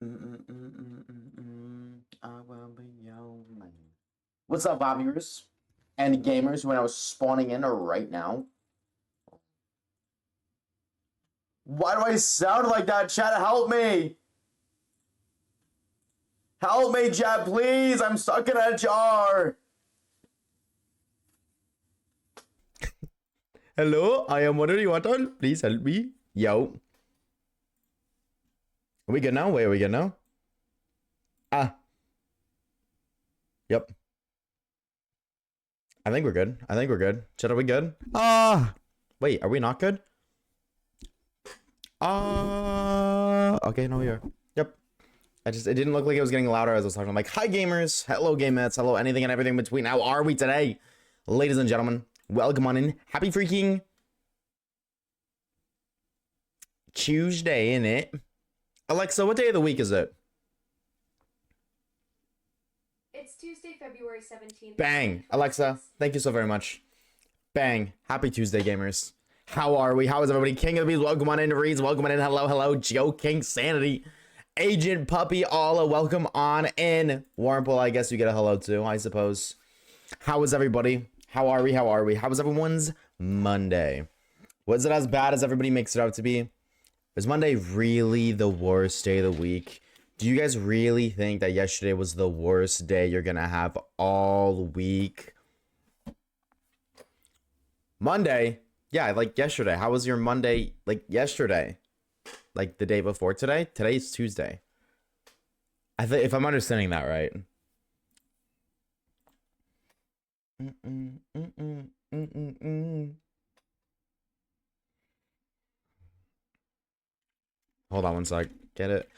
I will be your man. What's up, viewers and gamers? When I was spawning in right now, why do I sound like that? Chat, help me! Help me, chat, please! I'm stuck in a jar. Hello, I am what do you want? Please help me. Yo, are we good now? Wait, are we good now? Ah, yep. I think we're good. I think we're good. Chat, are we good? Ah, wait, are we not good? Okay, no, we are. Yep. It didn't look like it was getting louder as I was talking. I'm like, hi gamers, hello game mates, hello anything and everything in between. How are we today? Ladies and gentlemen, welcome on in. Happy freaking Tuesday, innit? Alexa, what day of the week is it? It's Tuesday, February 17th. Bang. Alexa, thank you so very much. Bang. Happy Tuesday, gamers. How are we? How is everybody? King of the Bees, welcome on in. Reeds, welcome on in. Hello, hello. Joe King Sanity. Agent Puppy Alla, welcome on in. Warmple, I guess you get a hello too, I suppose. How is everybody? How are we? How are we? How was everyone's Monday? Was it as bad as everybody makes it out to be? Was Monday really the worst day of the week? Do you guys really think that yesterday was the worst day you're gonna have all week? Monday? Yeah, like yesterday. How was your Monday, like yesterday? Like the day before today? Today's Tuesday. I think if I'm understanding that right. Hold on one sec. Get it?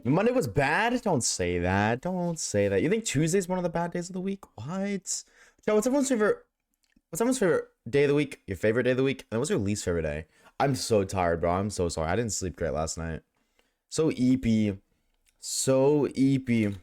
Monday was bad? Don't say that. Don't say that. You think Tuesday's one of the bad days of the week? What? So what's everyone's favorite? What's everyone's favorite day of the week? Your favorite day of the week? And what's your least favorite day? I'm so tired, bro. I'm so sorry. I didn't sleep great last night. So eepy. So eepy.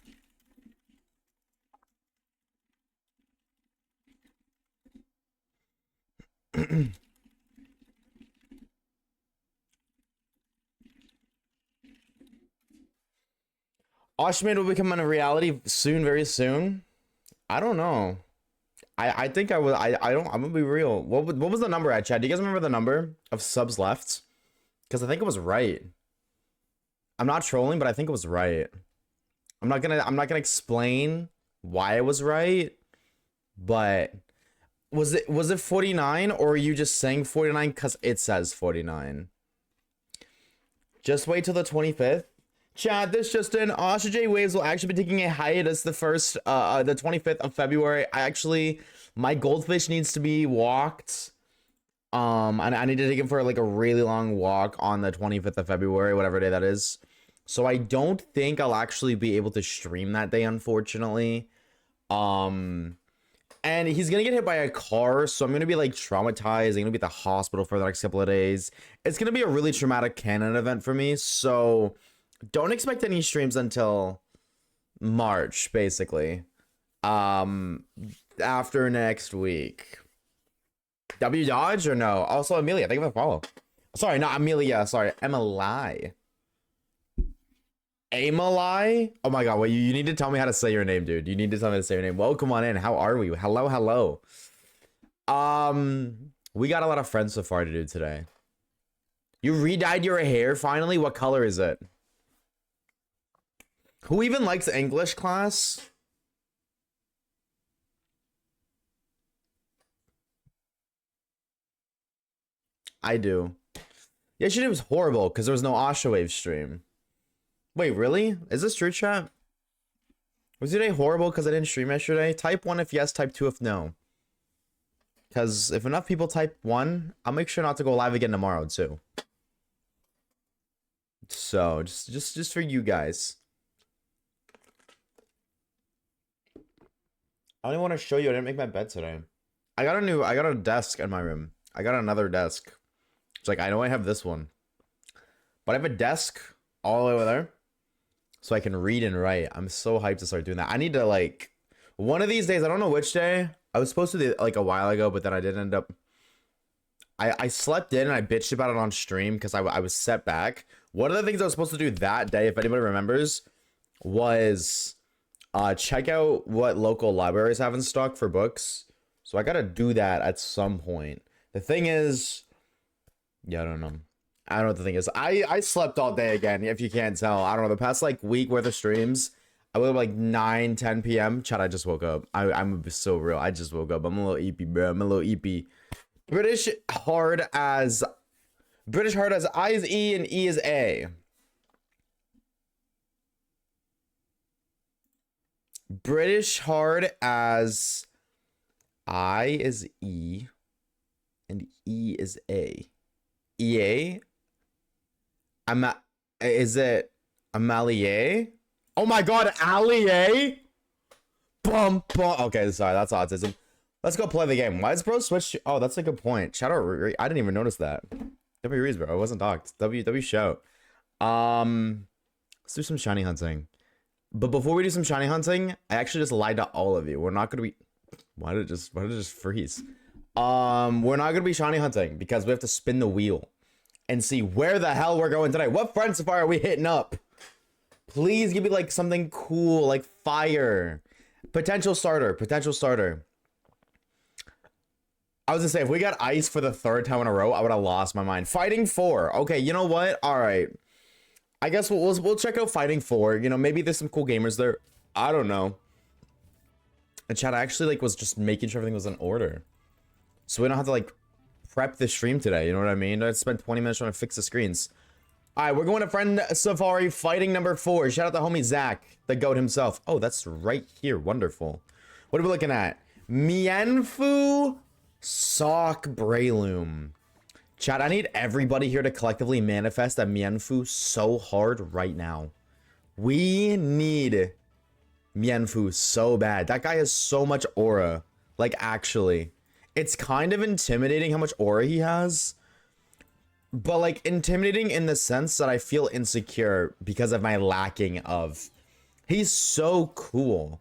Oshman will become a reality soon, very soon. I don't know. I think I will. I don't. I'm gonna be real. What was the number at, Chad? Do you guys remember the number of subs left? Because I think it was right. I'm not trolling, but I think it was right. I'm not gonna explain why it was right, but was it 49 or are you just saying 49 because it says 49? Just wait till the 25th. Chad, this just in. Oshawaves will actually be taking a hiatus the 25th of February. My goldfish needs to be walked. I need to take him for like a really long walk on the 25th of February, whatever day that is. So I don't think I'll actually be able to stream that day, unfortunately. And he's gonna get hit by a car, so I'm gonna be like traumatized. I'm gonna be at the hospital for the next couple of days. It's gonna be a really traumatic canon event for me, so don't expect any streams until March, basically. After next week. W Dodge or no? Also Amelia, thank you for the follow. Sorry, not Amelia. Sorry, Emily. Amalai? Oh my god, wait, you need to tell me how to say your name, dude. You need to tell me how to say your name. Welcome on in. How are we? Hello, hello. We got a lot of friends so far to do today. You re-dyed your hair finally? What color is it? Who even likes English class? I do. Yesterday was horrible because there was no Oshawaves stream. Wait, really? Is this true, chat? Was today horrible because I didn't stream yesterday? Type 1 if yes, type 2 if no. Because if enough people type 1, I'll make sure not to go live again tomorrow, too. So, just for you guys. I only want to show you I didn't make my bed today. I got a desk in my room. I got another desk. It's like, I know I have this one. But I have a desk all the way over there. So I can read and write. I'm so hyped to start doing that. I need to like, one of these days, I don't know which day. I was supposed to do it like a while ago, but then I didn't end up. I slept in and I bitched about it on stream because I was set back. One of the things I was supposed to do that day, if anybody remembers, was check out what local libraries have in stock for books. So I gotta do that at some point. The thing is, yeah, I don't know. I don't know what the thing is. I slept all day again, if you can't tell. I don't know, the past like week worth of streams, I woke up like 9, 10 p.m. Chat, I just woke up. I'm so real. I just woke up. I'm a little eepy, bro. I'm a little eepy. British hard as I is E and E is A. British hard as I is E and E is A. EA? Is it Amalier? Oh my god, Allier? Bum, bum. Okay, sorry, that's autism. Let's go play the game. Why is bro switch? Oh, that's a good point. Shout out, I didn't even notice that. W Reese, bro. I wasn't talked. W shout. Let's do some shiny hunting. But before we do some shiny hunting, I actually just lied to all of you. We're not gonna be. Why did it just freeze? We're not gonna be shiny hunting because we have to spin the wheel and see where the hell we're going today. What friend safari are we hitting up? Please give me like something cool, like fire. Potential starter. I was gonna say, if we got ice for the 3rd time in a row, I would have lost my mind. Fighting 4. Okay, you know what? All right. I guess we'll check out Fighting 4. You know, maybe there's some cool gamers there. I don't know. And chat, I actually like was just making sure everything was in order, so we don't have to like prep the stream today. You know what I mean? I spent 20 minutes trying to fix the screens. All right, we're going to friend safari fighting number 4. Shout out to homie Zach, the goat himself. Oh, that's right here. Wonderful. What are we looking at? Mienfu Sock Breloom. Chat, I need everybody here to collectively manifest a Mienfu so hard right now. We need Mienfu so bad. That guy has so much aura. Like, actually. It's kind of intimidating how much aura he has. But, like, intimidating in the sense that I feel insecure because of my lacking of. He's so cool.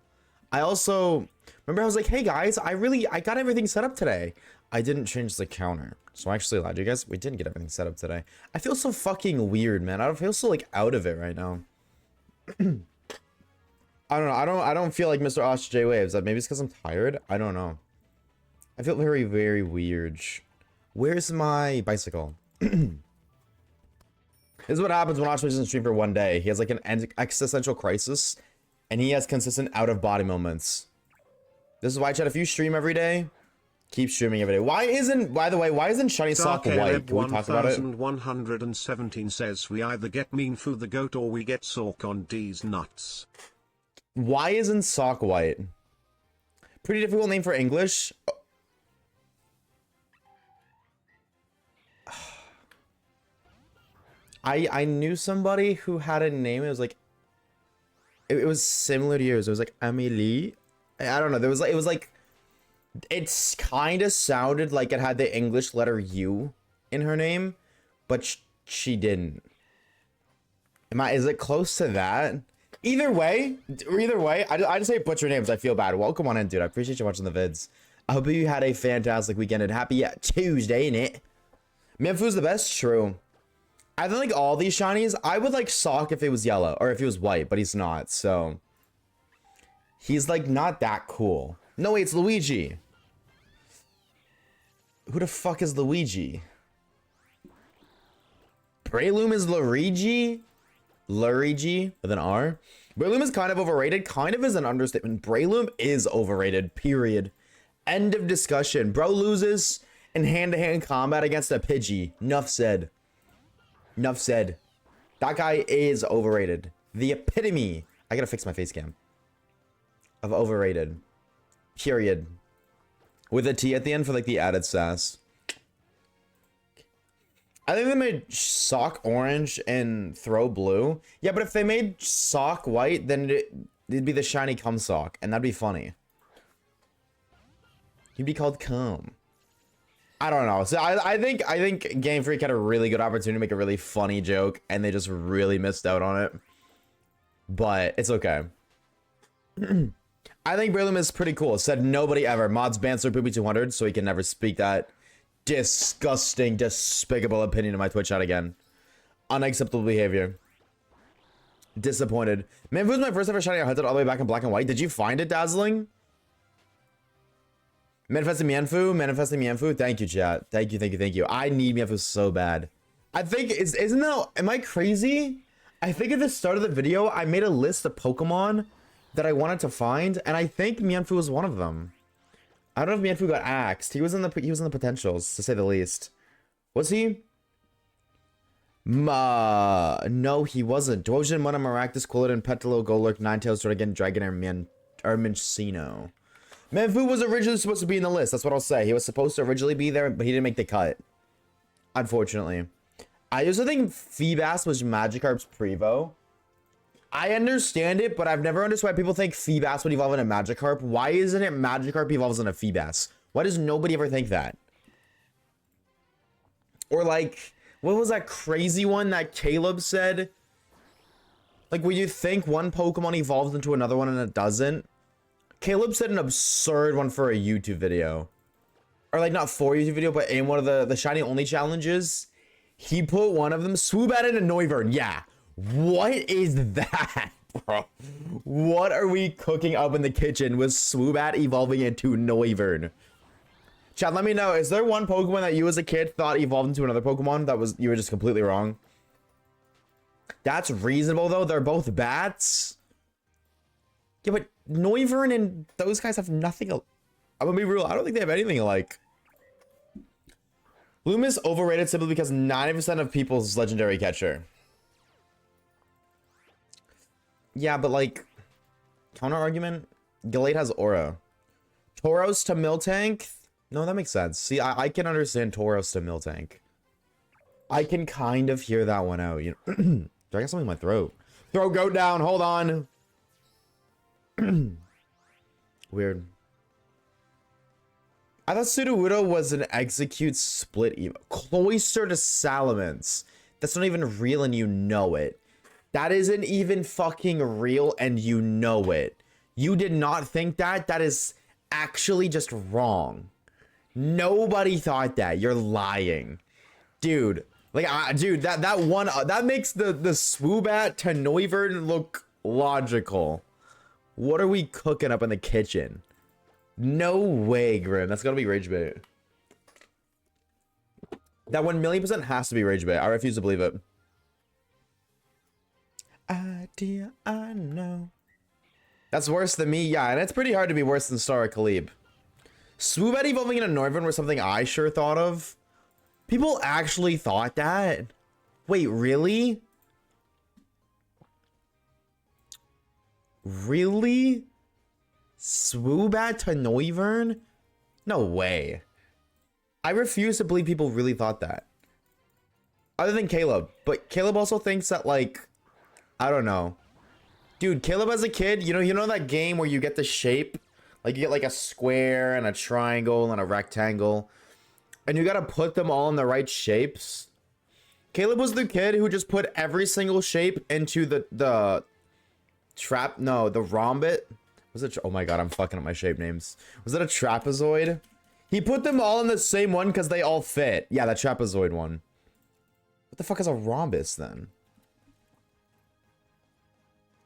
I also... Remember, I was like, hey, guys, I got everything set up today. I didn't change the counter. So I actually lied to you guys. We didn't get everything set up today. I feel so fucking weird, man. I feel so, like, out of it right now. I don't know. I don't feel like Mr. Oshawaves. Maybe it's because I'm tired. I don't know. I feel very, very weird. Where's my bicycle? This is what happens when Oshawaves doesn't stream for one day. He has, like, an existential crisis. And he has consistent out-of-body moments. This is why, chat, if you stream every day, keep streaming every day. Why isn't Shiny Sock white? Can we talk about it? 1117 says we either get Mienfu the goat or we get Sock on D's nuts. Why isn't Sock white? Pretty difficult name for English. I knew somebody who had a name. It was like, it was similar to yours. It was like Amelie. I don't know. It was like, it's kind of sounded like it had the English letter U in her name, but she didn't. Is it close to that? Either way, I just hate butcher names. I feel bad. Welcome on in, dude. I appreciate you watching the vids. I hope you had a fantastic weekend and happy Tuesday, innit? Mienfu's the best? True. I think like all these shinies, I would like Sock if it was yellow or if he was white, but he's not, so. He's like not that cool. No, wait, it's Luigi. Who the fuck is Luigi? Breloom is Luigi? Luigi with an R? Breloom is kind of overrated. Kind of is an understatement. Breloom is overrated, period. End of discussion. Bro loses in hand-to-hand combat against a Pidgey. Nuff said. Nuff said. That guy is overrated. The epitome. I gotta fix my face cam. Of overrated. Period. With a T at the end for like the added sass. I think they made Sock orange and Throw blue. Yeah, but if they made Sock white, then it'd be the shiny Cum Sock, and that'd be funny. He'd be called Cum. I don't know. So I think Game Freak had a really good opportunity to make a really funny joke, and they just really missed out on it. But it's okay. I think Breloom is pretty cool. Said nobody ever. Mods banned Sir Poopy 200, so he can never speak that disgusting, despicable opinion in my Twitch chat again. Unacceptable behavior. Disappointed. Man, was my first ever shiny I hunted all the way back in black and white. Did you find it, Dazzling? Manifesting Mianfu. Thank you, chat. Thank you. I need Mianfu so bad. I think isn't that, am I crazy? I think at the start of the video I made a list of Pokemon that I wanted to find, and I think Mianfu was one of them. I don't know if Mianfu got axed. He was in the potentials, to say the least. Was he? No, he wasn't. Dojin, Mona, Maractus, Quilladin, Petalo, Golurk, Ninetales, Dragon, Dragonair, Minccino. Mianfu was originally supposed to be in the list. That's what I'll say. He was supposed to originally be there, but he didn't make the cut. Unfortunately. I also think Feebas was Magikarp's Prevo. I understand it, but I've never understood why people think Feebas would evolve into Magikarp. Why isn't it Magikarp evolves into Feebas? Why does nobody ever think that? Or like, what was that crazy one that Caleb said? Like, will you think one Pokemon evolves into another one and it doesn't? Caleb said an absurd one for a YouTube video. Or like, not for a YouTube video, but in one of the Shiny Only challenges. He put one of them, Swoobat into Noivern. Yeah. What is that, bro? What are we cooking up in the kitchen with Swoobat evolving into Noivern? Chat, let me know. Is there one Pokemon that you as a kid thought evolved into another Pokemon that was you were just completely wrong? That's reasonable, though. They're both bats. Yeah, but Noivern and those guys have nothing. I'm gonna be real. I don't think they have anything alike. Loomis overrated simply because 90% of people's legendary catcher. Yeah, but like, counter argument, Gallade has Aura. Tauros to Miltank? No, that makes sense. See, I can understand Tauros to Miltank. I can kind of hear that one out. You know? Do I got something in my throat? Throw goat down, hold on. Weird. I thought Sudowoodo was an execute split evo. Cloyster to Salamence. That's not even real and you know it. That isn't even fucking real and you know it. You did not think that? That is actually just wrong. Nobody thought that. You're lying. Dude. Like, dude, that one, that makes the Swoobat to Noivern look logical. What are we cooking up in the kitchen? No way, Grim. That's gotta be rage bait. That 1,000,000% has to be rage bait. I refuse to believe it. Idea, I know. That's worse than me, yeah, and it's pretty hard to be worse than Star Khalib. Swoobat evolving into Noivern was something I sure thought of. People actually thought that? Wait, really? Really? Swoobat to Noivern? No way. I refuse to believe people really thought that. Other than Caleb. But Caleb also thinks that, like, I don't know. Dude, Caleb as a kid, you know that game where you get the shape? Like, you get like a square and a triangle and a rectangle. And you gotta put them all in the right shapes. Caleb was the kid who just put every single shape into the rhombit. Was it? Oh my god, I'm fucking up my shape names. Was it a trapezoid? He put them all in the same one because they all fit. Yeah, that trapezoid one. What the fuck is a rhombus then?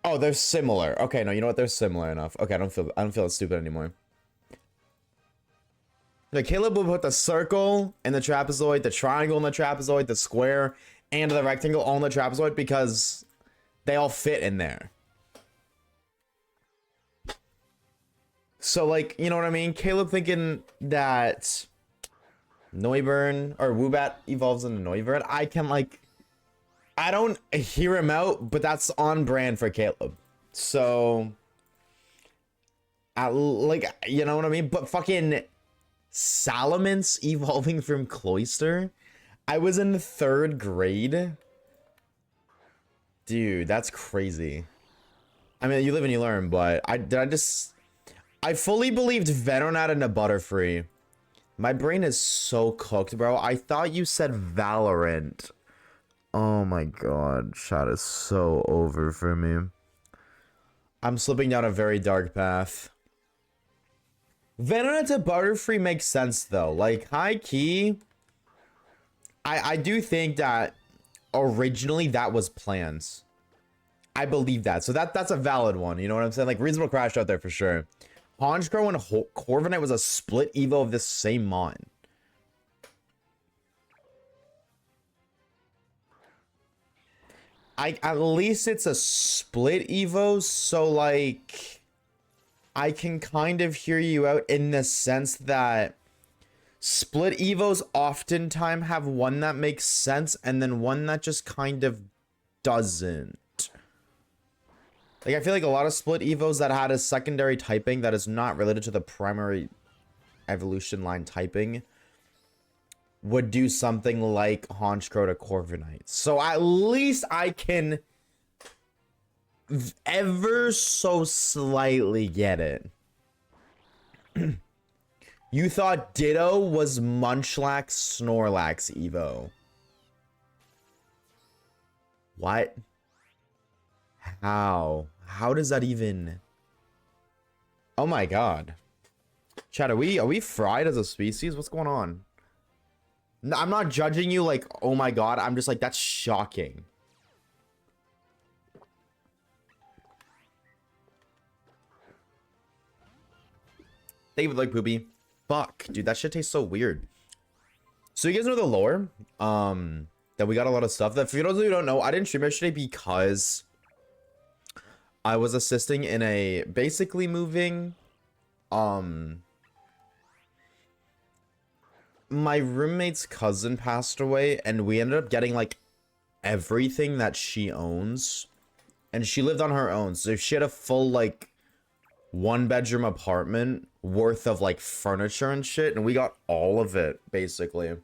Oh, they're similar. Okay, no, you know what? They're similar enough. Okay, I don't feel stupid anymore. Like, Caleb would put the circle in the trapezoid, the triangle in the trapezoid, the square, and the rectangle all in the trapezoid because they all fit in there. So, like, you know what I mean? Caleb thinking that Noivern or Woobat evolves into Noivern. I don't hear him out, but that's on brand for Caleb. So, like, you know what I mean? But fucking Salamence evolving from Cloyster? I was in the 3rd grade. Dude, that's crazy. I mean, you live and you learn, but I fully believed Venonat and a Butterfree. My brain is so cooked, bro. I thought you said Valorant. Oh my god, chat is so over for me. I'm slipping down a very dark path. Venonat to Butterfree makes sense though. Like, high key, I do think that originally that was planned. I believe that. So that's a valid one. You know what I'm saying? Like, reasonable crash out there for sure. Honchkrow and Corviknight was a split evo of this same mon. At least it's a split evo, so like I can kind of hear you out in the sense that split evos oftentimes have one that makes sense and then one that just kind of doesn't. Like, I feel like a lot of split evos that had a secondary typing that is not related to the primary evolution line typing would do something like Honchkrow to Corviknight. So at least I can ever so slightly get it. You thought Ditto was Munchlax Snorlax Evo. What? How? How does that even... Oh my god. Chat, are we fried as a species? What's going on? No, I'm not judging you like, oh my god. I'm just like, that's shocking. David like poopy. Fuck, dude, that shit tastes so weird. So you guys know the lore? That we got a lot of stuff. That for those of you who don't know, I didn't stream yesterday because I was assisting in a basically moving. My roommate's cousin passed away, and we ended up getting like everything that she owns, and she lived on her own, so she had a full like 1-bedroom apartment worth of like furniture and shit, and we got all of it basically.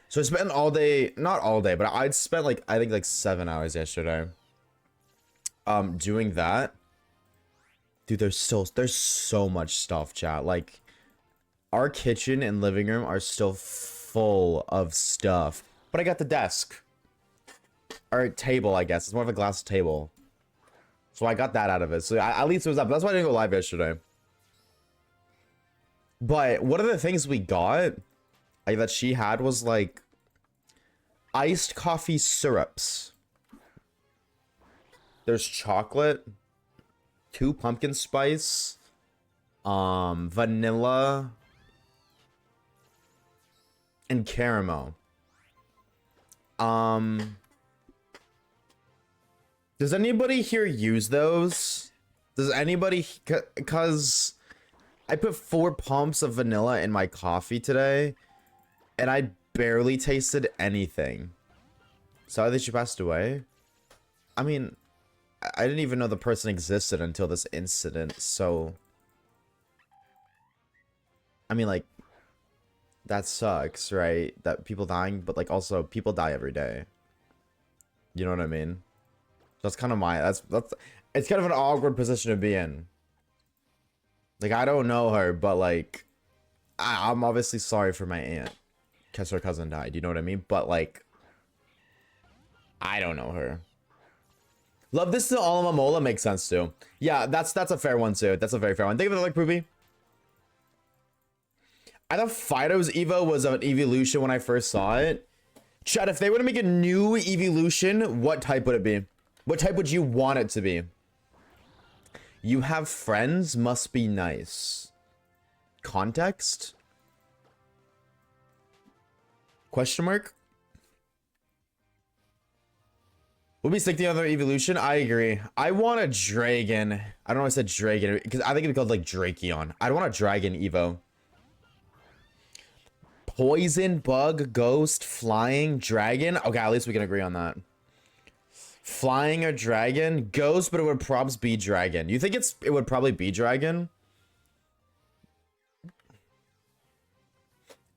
So I spent all day, not all day, but I'd spent like I think like 7 hours yesterday doing that. Dude, there's so much stuff, chat. Like, our kitchen and living room are still full of stuff. But I got the desk. Or table, I guess. It's more of a glass table. So I got that out of it. So at least it was up. That's why I didn't go live yesterday. But one of the things we got, like, that she had was, like, iced coffee syrups. There's chocolate. 2 pumpkin spice. Vanilla. And caramel. Does anybody here use those? Does anybody, cause I put 4 pumps of vanilla in my coffee today, and I barely tasted anything. Sorry that she passed away. I mean, I didn't even know the person existed until this incident, so I mean, like, that sucks, right? That people dying, but like also people die every day. You know what I mean? That's kind of my that's it's kind of an awkward position to be in. Like, I don't know her, but like I'm obviously sorry for my aunt because her cousin died. You know what I mean? But like, I don't know her. Love this to Alamamola makes sense too. Yeah, that's a fair one too. That's a very fair one. Thank you for the like, Poopy. I thought Fido's Evo was an evolution when I first saw it. Chat, if they were to make a new evolution, what type would it be? What type would you want it to be? You have friends, must be nice. Context? Question mark? Would we stick to the other evolution? I agree. I want a dragon. I don't know why I said dragon, because I think it'd be called like Drakeon. I'd want a dragon Evo. Poison, bug, ghost, flying, dragon. Okay, at least we can agree on that. Flying or dragon, ghost, but it would probably be dragon. You think it would probably be dragon?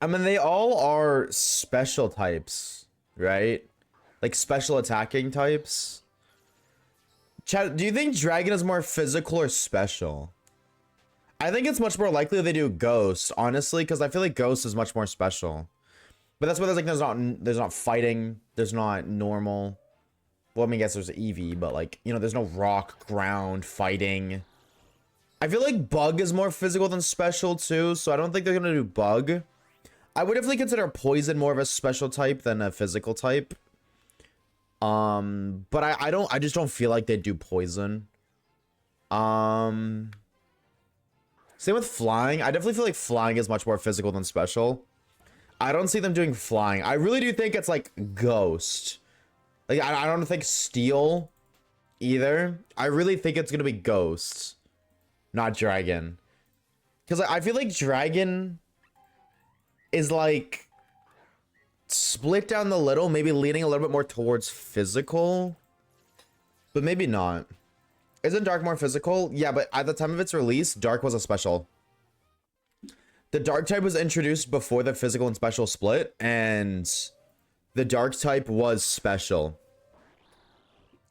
I mean, they all are special types, right? Like special attacking types. Chat, do you think dragon is more physical or special? I think it's much more likely they do ghost, honestly, because I feel like ghost is much more special. But that's why there's like there's not fighting, there's not normal. Well, I mean, I guess there's Eevee, but like, you know, there's no rock, ground, fighting. I feel like bug is more physical than special too, so I don't think they're gonna do bug. I would definitely consider poison more of a special type than a physical type. But I just don't feel like they do poison. Same with flying. I definitely feel like flying is much more physical than special. I don't see them doing flying. I really do think it's like ghost. Like I don't think steel either. I really think it's gonna be ghost, not dragon. Because I feel like dragon is like split down the little, maybe leaning a little bit more towards physical, but maybe not. Isn't dark more physical? Yeah, but at the time of its release, dark was a special. The dark type was introduced before the physical and special split, and the dark type was special.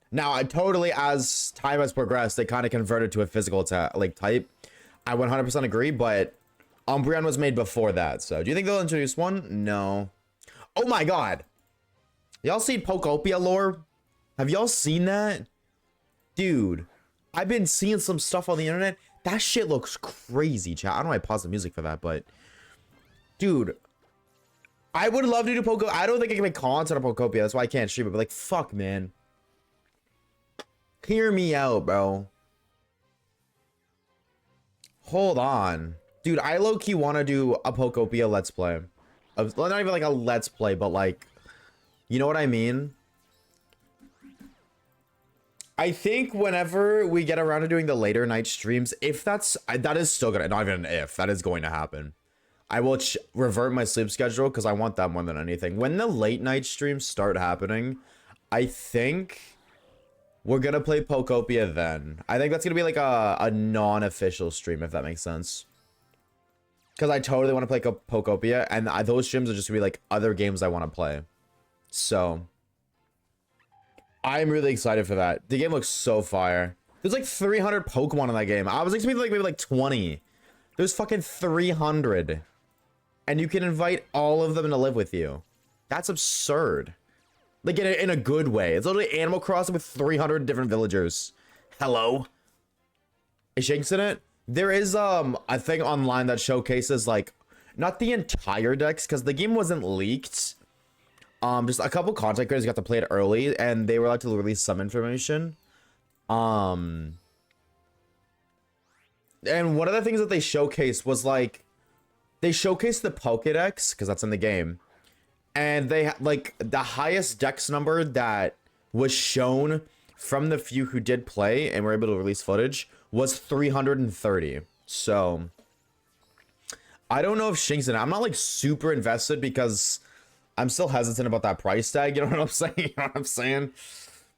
Now, I totally, as time has progressed, they kind of converted to a physical type. I 100% agree, but Umbreon was made before that. So, do you think they'll introduce one? No. Oh my god. Y'all seen Pokopia lore? Have y'all seen that? Dude, I've been seeing some stuff on the internet. That shit looks crazy, chat. I don't know why I paused the music for that, but dude, I would love to do Poco. I don't think I can make content on Pokopia. That's why I can't stream it. But like, fuck, man. Hear me out, bro. Hold on. Dude, I low-key want to do a Pokopia Let's Play. Not even like a Let's Play, but like, you know what I mean? I think whenever we get around to doing the later night streams, if that is still gonna, not even an if, that is going to happen. I will revert my sleep schedule because I want that more than anything. When the late night streams start happening, I think we're gonna play Pokopia then. I think that's gonna be like a non-official stream, if that makes sense. Because I totally want to play Pokopia, and those streams are just gonna be like other games I want to play. So I'm really excited for that. The game looks so fire. There's like 300 Pokemon in that game. I was expecting like maybe like 20. There's fucking 300. And you can invite all of them to live with you. That's absurd. Like in a good way. It's literally Animal Crossing with 300 different villagers. Hello? Is Shanks in it? There is a thing online that showcases like, not the entire decks, because the game wasn't leaked. Just a couple content creators got to play it early, and they were allowed to release some information. And one of the things that they showcased was like, they showcased the Pokédex, because that's in the game. And they had like the highest dex number that was shown from the few who did play and were able to release footage was 330. So I don't know if Shink's in it. I'm not like super invested because I'm still hesitant about that price tag. You know what I'm saying? You know what I'm saying?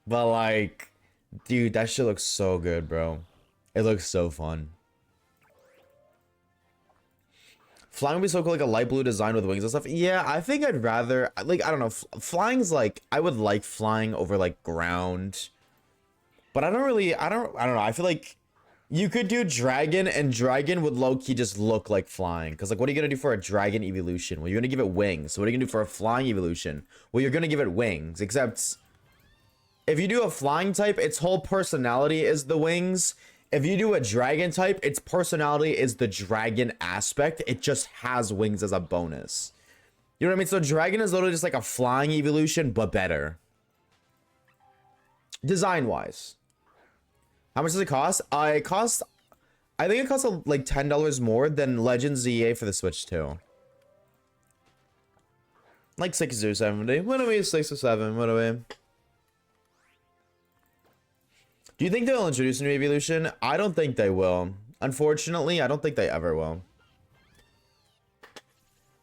But like, dude, that shit looks so good, bro. It looks so fun. Flying would be so cool, like a light blue design with wings and stuff. Yeah, I think I'd rather, like, I don't know. Flying's like, I would like flying over like ground. But I don't know. I feel like you could do dragon, and dragon would low-key just look like flying. Because like, what are you going to do for a dragon evolution? Well, you're going to give it wings. So what are you going to do for a flying evolution? Well, you're going to give it wings. Except if you do a flying type, its whole personality is the wings. If you do a dragon type, its personality is the dragon aspect. It just has wings as a bonus. You know what I mean? So dragon is literally just like a flying evolution, but better. Design-wise. How much does it cost? I think it costs like $10 more than Legends ZA for the Switch 2. Like 60 or 70. What are we? 6 or 7. What are we? Do you think they'll introduce a new evolution? I don't think they will. Unfortunately, I don't think they ever will.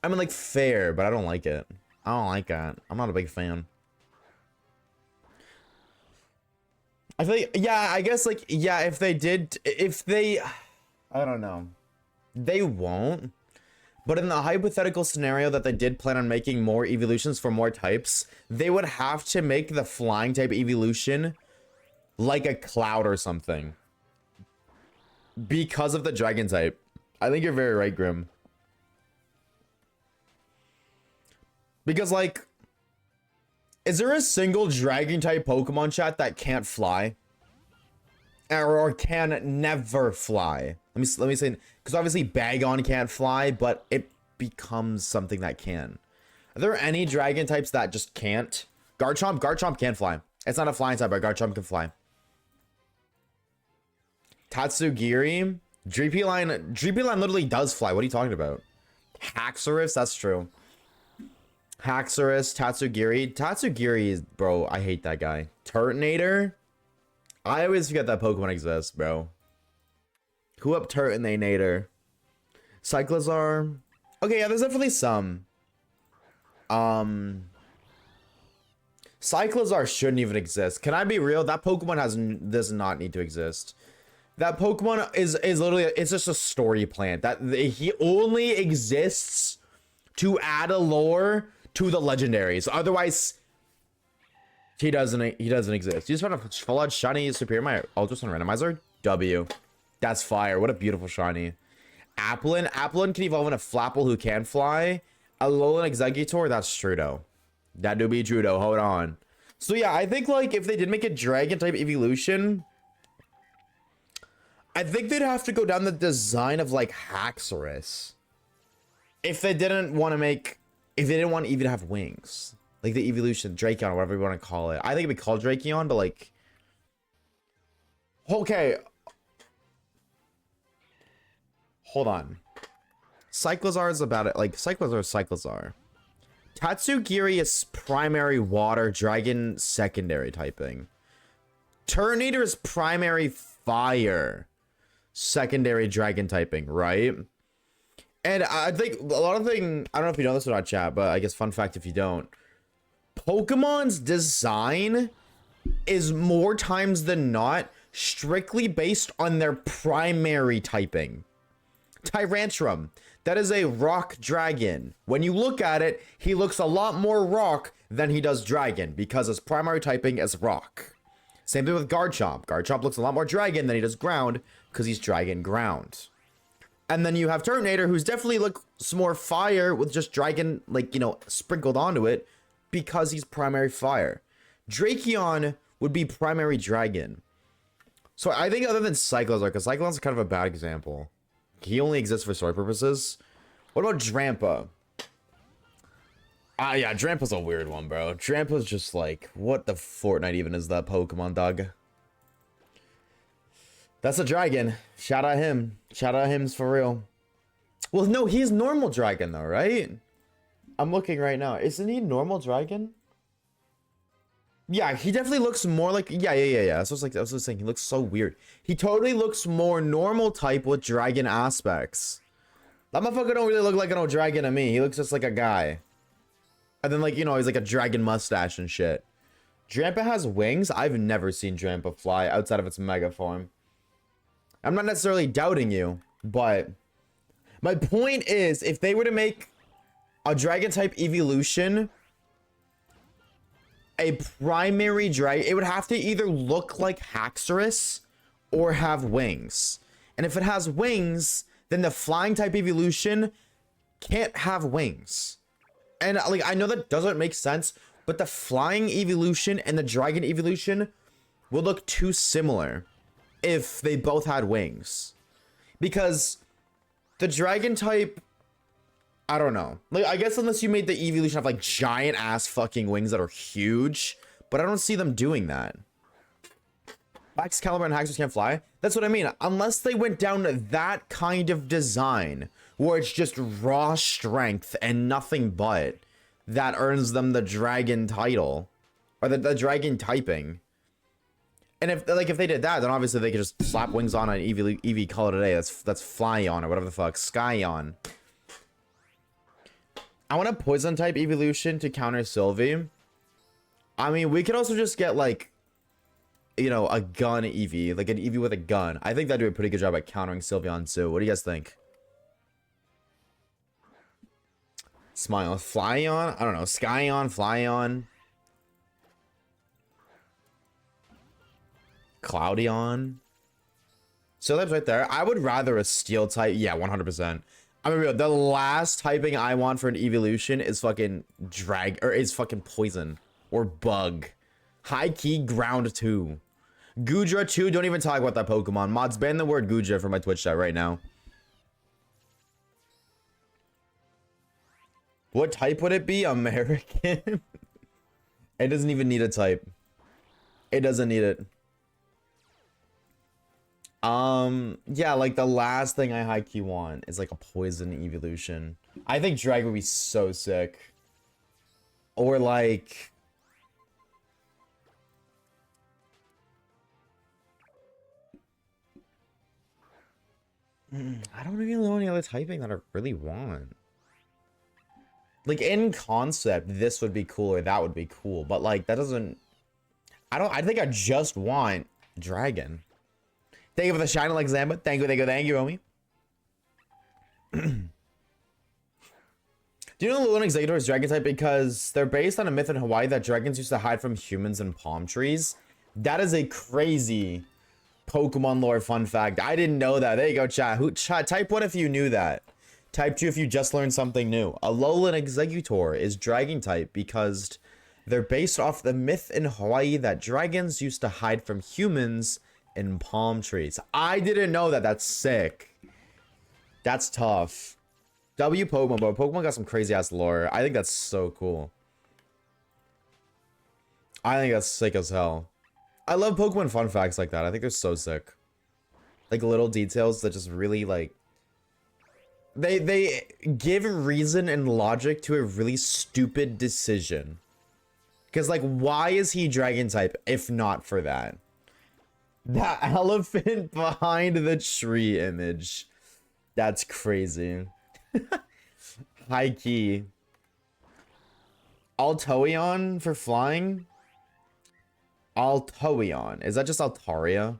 I mean, like, fair, but I don't like it. I don't like that. I'm not a big fan. I feel like, yeah, I guess, like, yeah, if they, I don't know. They won't. But in the hypothetical scenario that they did plan on making more evolutions for more types, they would have to make the flying type evolution like a cloud or something. Because of the dragon type. I think you're very right, Grim. Because, like, is there a single dragon type Pokemon, chat, that can't fly? Or can never fly? Let me say, because obviously Bagon can't fly, but it becomes something that can. Are there any dragon types that just can't? Garchomp can fly. It's not a flying type, but Garchomp can fly. Tatsugiri. Dreepy line literally does fly. What are you talking about? Haxorus, that's true. Haxorus, Tatsugiri is, bro, I hate that guy. Turtonator. I always forget that Pokemon exists, bro. Who up Turtonator? Cyclizar. Okay, yeah, there's definitely some. Cyclizar shouldn't even exist. Can I be real? That Pokemon does not need to exist. That Pokemon is literally, it's just a story plant. He only exists to add a lore to the legendaries. Otherwise, he doesn't exist. You just want a full out shiny Superior my Ultrasound Randomizer? W. That's fire. What a beautiful shiny. Applin can evolve in a Flapple who can fly. Alolan Exeggutor, that's Trudeau. That do be Trudeau. Hold on. So yeah, I think like if they did make a dragon type evolution, I think they'd have to go down the design of like Haxorus. If they didn't want to even have wings. Like the evolution, Drakeon, or whatever you want to call it. I think it'd be called Drakeon, but like... Okay. Hold on. Cyclizar is about it. Like, Cyclizar. Tatsugiri is primary water, dragon secondary typing. Turtonator is primary fire, secondary dragon typing, right? And I think a lot of things, I don't know if you know this or not, chat, but I guess fun fact if you don't. Pokemon's design is more times than not strictly based on their primary typing. Tyrantrum, that is a rock dragon. When you look at it, he looks a lot more rock than he does dragon because his primary typing is rock. Same thing with Garchomp. Garchomp looks a lot more dragon than he does ground because he's dragon ground. And then you have Turtonator, who's definitely looks more fire with just dragon, like, you know, sprinkled onto it because he's primary fire. Drakeon would be primary dragon. So I think other than Cyclizar, because Cyclon's kind of a bad example. He only exists for story purposes. What about Drampa? Yeah, Drampa's a weird one, bro. Drampa's just like, what the Fortnite even is that Pokemon, dog? That's a dragon. Shout out him. Shout out him's for real. Well, no, he's normal dragon though, right? I'm looking right now. Isn't he normal dragon? Yeah, he definitely looks more like, yeah. That's what I was saying. He looks so weird. He totally looks more normal type with dragon aspects. That motherfucker don't really look like an old dragon to me. He looks just like a guy. And then, like, you know, he's like a dragon mustache and shit. Drampa has wings. I've never seen Drampa fly outside of its mega form. I'm not necessarily doubting you, but my point is, if they were to make a dragon type evolution, a primary dragon, it would have to either look like Haxorus or have wings. And if it has wings, then the flying type evolution can't have wings. And like, I know that doesn't make sense, but the flying evolution and the dragon evolution would look too similar if they both had wings. Because the dragon type, I don't know. Like, I guess unless you made the evolution of like giant ass fucking wings that are huge, but I don't see them doing that. Excalibur and Haxorus can't fly. That's what I mean. Unless they went down that kind of design where it's just raw strength and nothing but, that earns them the dragon title or the dragon typing. And if they did that, then obviously they could just slap wings on an EV call it a day. That's Flyon or whatever the fuck, Skyon. I want a poison type evolution to counter Sylvie. I mean, we could also just get like, you know, a gun Eevee, like an Eevee with a gun. I think that'd do a pretty good job at countering Sylveon too. What do you guys think? Smile, Flyon? I don't know, Skyon, Flyon. Cloudion. So that's right there. I would rather a steel type. Yeah, 100%. I mean, the last typing I want for an evolution is fucking is fucking poison or bug. High key ground 2. Gudra 2. Don't even talk about that Pokemon. Mods, ban the word Gudra from my Twitch chat right now. What type would it be? American? It doesn't even need a type. It doesn't need it. Yeah, like the last thing I high key want is like a poison evolution. I think Drag would be so sick. Or like I don't really know any other typing that I really want. Like in concept, this would be cool or that would be cool, but like that doesn't. I think I just want dragon. Thank you for the shine, Alexander. Thank you, homie. Do you know Lulu and Executor is dragon type because they're based on a myth in Hawaii that dragons used to hide from humans in palm trees? That is a crazy Pokemon lore fun fact. I didn't know that. There you go, chat. Type 1 if you knew that. Type 2 if you just learned something new. Alolan Executor is dragon type because they're based off the myth in Hawaii that dragons used to hide from humans in palm trees. I didn't know that. That's sick. That's tough. W Pokemon, bro. Pokemon got some crazy ass lore. I think that's so cool. I think that's sick as hell. I love Pokemon fun facts like that. I think they're so sick. Like little details that just really like they give reason and logic to a really stupid decision. Cause like why is he dragon type if not for that? That elephant behind the tree image. That's crazy. High key. Altoion for flying? Altoion. Is that just Altaria?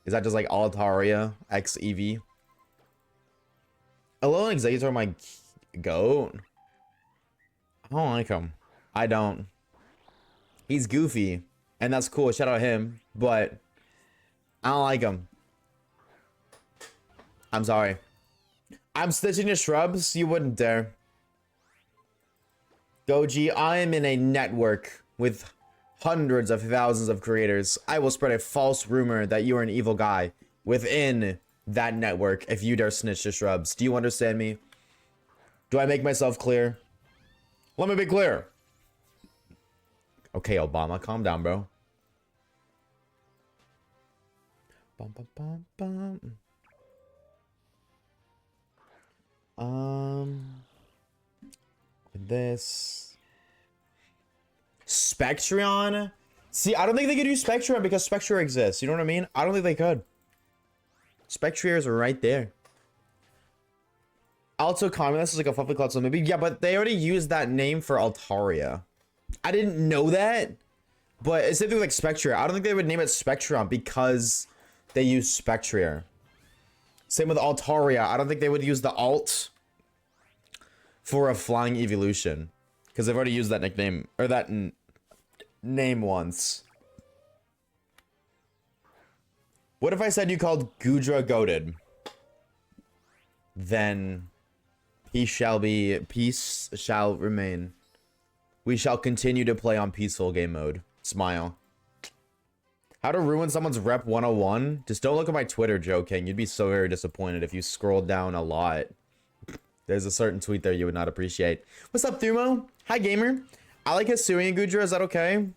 Is that just like Altaria X Eevee? Alolan Executor, my goat. I don't like him. I don't. He's goofy, and that's cool. Shout out him, but I don't like him. I'm sorry. I'm stitching to shrubs. You wouldn't dare. Doji, I am in a network with hundreds of thousands of creators. I will spread a false rumor that you are an evil guy within that network if you dare snitch to shrubs. Do you understand me? Do I make myself clear? Let me be clear. Okay, Obama, calm down, bro. Bum, bum, bum, bum. This Spectreon. See, I don't think they could use Spectreon because Spectre exists. You know what I mean? I don't think they could. Spectreers are right there. Also, Communist is like a fluffy cloud, so maybe yeah, but they already used that name for Altaria. I didn't know that, but it's something like Spectre. I don't think they would name it Spectreon because they use Spectre. Same with Altaria. I don't think they would use the alt for a flying evolution because they've already used that nickname or that name once. What if I said you called Gudra goated? Then peace shall remain. We shall continue to play on peaceful game mode. Smile. How to ruin someone's rep 101? Just don't look at my Twitter, Joe King. You'd be so very disappointed if you scrolled down a lot. There's a certain tweet there you would not appreciate. What's up, Thumo? Hi, gamer. I like Hisuian Gudra. Is that okay?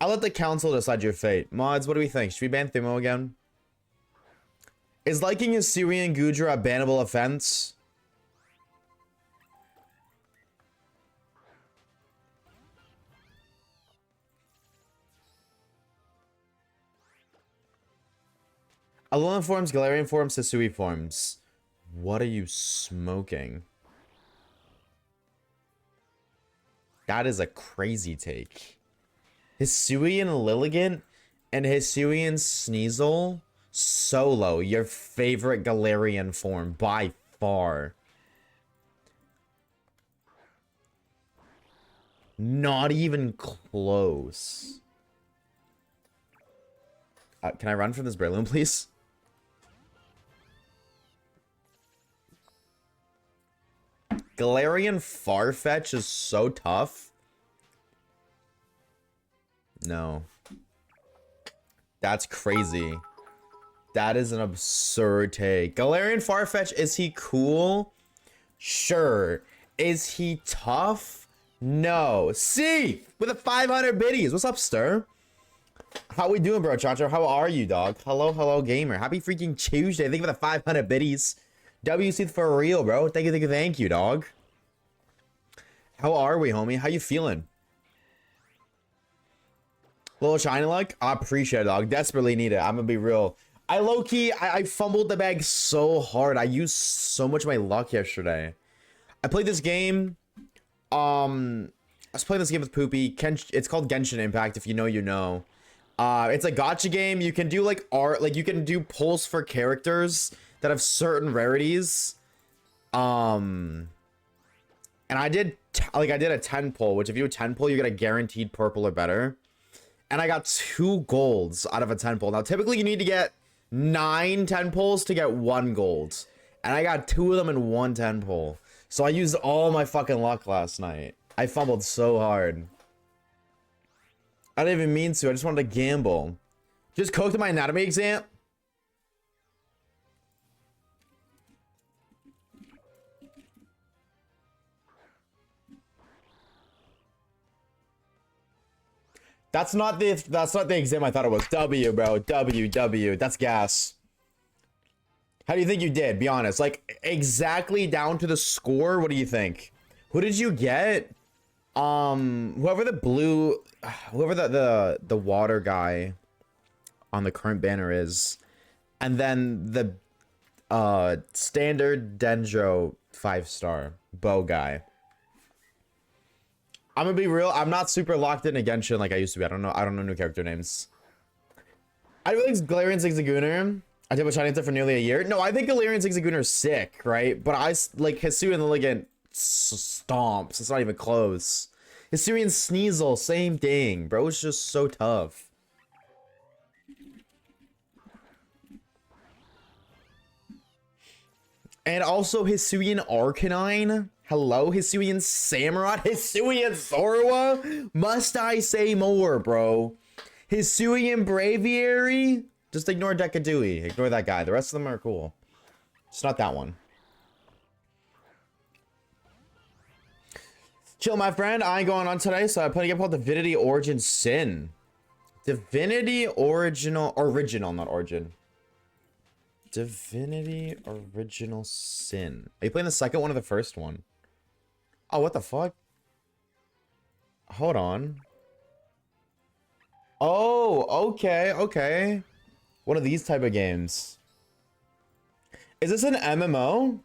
I'll let the council decide your fate. Mods, what do we think? Should we ban Thumo again? Is liking Hisuian Gudra a bannable offense? Alolan forms, Galarian forms, Hisui forms. What are you smoking? That is a crazy take. Hisuian Lilligant and Hisuian Sneasel solo, your favorite Galarian form by far. Not even close. Can I run from this Breloom, please? Galarian Farfetch is so tough. No. That's crazy. That is an absurd take. Galarian Farfetch, is he cool? Sure. Is he tough? No. C with a 500 biddies. What's up, Stir? How we doing, bro, Chacho? How are you, dog? Hello, hello, gamer. Happy freaking Tuesday. Thank you for the 500 biddies. WC for real, bro. Thank you, thank you, thank you, dog. How are we, homie? How you feeling? Little shiny luck? I appreciate it, dog. Desperately need it. I'm gonna be real. I low-key, I fumbled the bag so hard. I used so much of my luck yesterday. I played this game. I was playing this game with Poopy. It's called Genshin Impact. If you know, you know. It's a gacha game. You can do like art, like you can do pulls for characters that have certain rarities. And I did a 10 pull, which if you do a 10 pull, you get a guaranteed purple or better. And I got 2 golds out of a 10 pull. Now, typically you need to get 9 10 pulls to get 1 gold. And I got 2 of them in 1 10 pull. So I used all my fucking luck last night. I fumbled so hard. I didn't even mean to. I just wanted to gamble. Just cooked my anatomy exam. That's not the exam I thought it was. W, bro. W. That's gas. How do you think you did? Be honest. Like, exactly down to the score, what do you think? Who did you get? Whoever the water guy on the current banner is. And then the standard Dendro 5-star bow guy. I'm gonna be real. I'm not super locked in Genshin like I used to be. I don't know new character names. I really like Galarian Zigzagoon. I did with Shiny for nearly a year. No, I think Galarian Zigzagoon are sick, right? But I like Hisuian Lilligant stomps. It's not even close. Hisuian Sneasel, same thing, bro. It's just so tough. And also Hisuian Arcanine. Hello, Hisuian Samurott, Hisuian Zorua. Must I say more, bro? Hisuian Braviary. Just ignore Decadui. Ignore that guy. The rest of them are cool. It's not that one. Chill, my friend. I ain't going on today, so I'm playing a game called Divinity Origin Sin. Divinity Original, not Origin. Divinity Original Sin. Are you playing the second one or the first one? Oh, what the fuck? Hold on. Oh, okay. One of these type of games. Is this an MMO?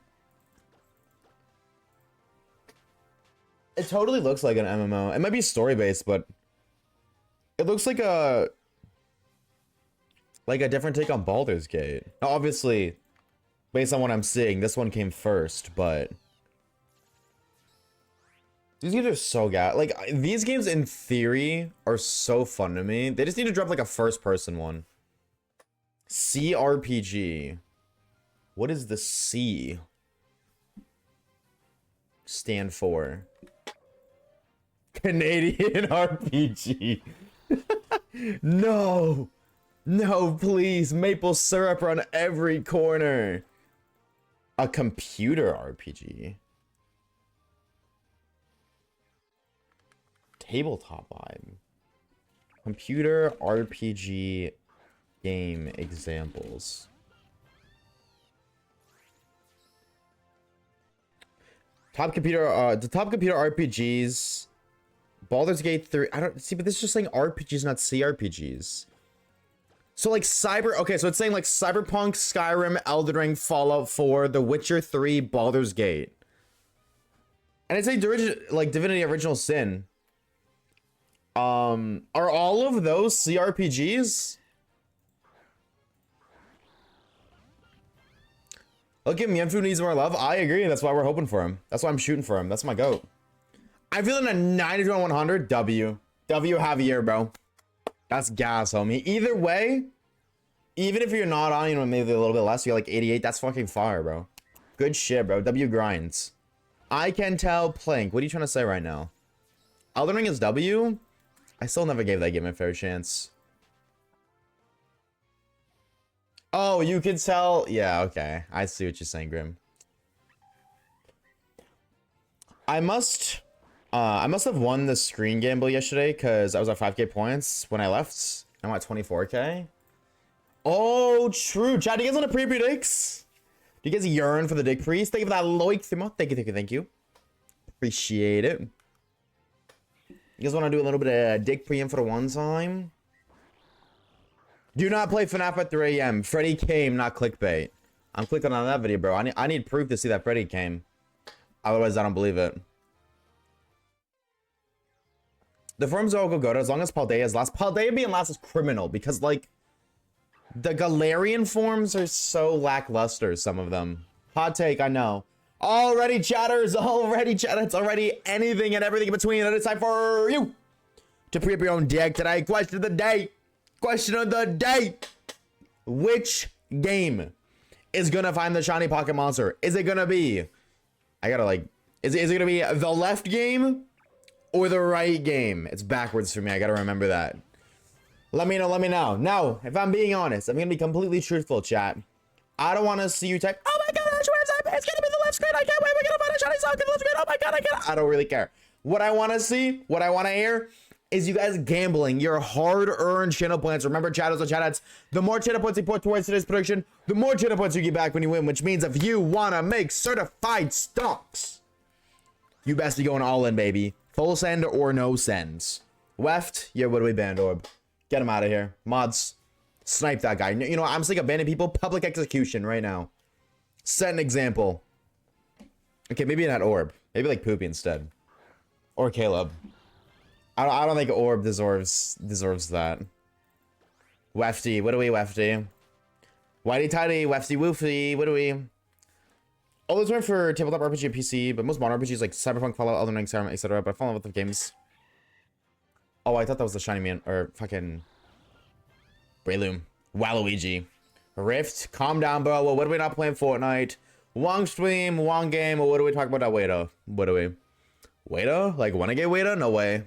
It totally looks like an MMO. It might be story-based, but it looks like a different take on Baldur's Gate. Now, obviously, based on what I'm seeing, this one came first, but these games are so like these games in theory are so fun to me. They just need to drop like a first-person one. CRPG. What does the C stand for? Canadian RPG. No, please. Maple syrup on every corner. A computer RPG. Tabletop vibe. Computer RPG game examples. The top computer RPGs. Baldur's Gate 3. I don't see, but this is just saying RPGs, not CRPGs. So like okay, so it's saying like Cyberpunk, Skyrim, Elden Ring, Fallout 4, The Witcher 3, Baldur's Gate. And it's like Divinity Original Sin. Are all of those CRPGs? Look at Mienfu needs more love. I agree. That's why we're hoping for him. That's why I'm shooting for him. That's my goat. I'm feeling a 92 on 100. W Javier, bro. That's gas, homie. Either way, even if you're not on, you know, maybe a little bit less, you're like 88. That's fucking fire, bro. Good shit, bro. W grinds. I can tell Plank. What are you trying to say right now? Elden Ring is W? I still never gave that game a fair chance. Oh, you can tell. Yeah, okay. I see what you're saying, Grim. I must have won the screen gamble yesterday because I was at 5k points when I left. I'm at 24k. Oh, true. Chat, do you guys want to pre-predicts? Do you guys yearn for the dick priest? Thank you for that like, Thimo. Thank you, thank you, thank you. Appreciate it. You guys want to do a little bit of dick pre-in for the one time? Do not play FNAF at 3 a.m. Freddy came, not clickbait. I'm clicking on that video, bro. I need proof to see that Freddy came. Otherwise, I don't believe it. The forms all go as long as Paldea is last. Paldea being last is criminal because, like, the Galarian forms are so lackluster, some of them. Hot take, I know. Already chatters, it's already anything and everything in between. And it's time for you to pre-up your own deck today. Question of the day. Question of the day. Which game is gonna find the shiny pocket monster? Is it gonna be, I gotta like, is it gonna be the left game or the right game? It's backwards for me, I gotta remember that. Let me know. Now, if I'm being honest, I'm gonna be completely truthful, chat. I don't wanna see you type, oh my god, Oshawaves, it's gonna be the left screen, I can't wait, we're gonna find a shiny sock in the left screen, oh my god, I don't really care. What I wanna see, what I wanna hear, is you guys gambling your hard-earned channel points. Remember, chatters and chatheads, the more channel points you put towards today's prediction, the more channel points you get back when you win, which means if you wanna make certified stocks, you best be going all in, baby. Full send or no sends. Weft, yeah, what do we banned, Orb? Get him out of here. Mods, snipe that guy. You know, I'm sick of banning people. Public execution right now. Set an example. Okay, maybe not Orb. Maybe like Poopy instead. Or Caleb. I don't think Orb deserves that. Wefty, what do we, Wefty? Whitey tighty, Wefty woofy, what do we? All those went for tabletop RPG and PC, but most modern RPGs like Cyberpunk, Fallout, Elden Ring, Skyrim, etc. But I fall in love with the games. Oh, I thought that was the shiny man, or fucking Breloom. Waluigi. Rift, calm down, bro. Well, what are we not playing Fortnite? One stream, one game, or what do we talk about that Waiter? What do we? Waiter? Like, wanna get Waiter? No way.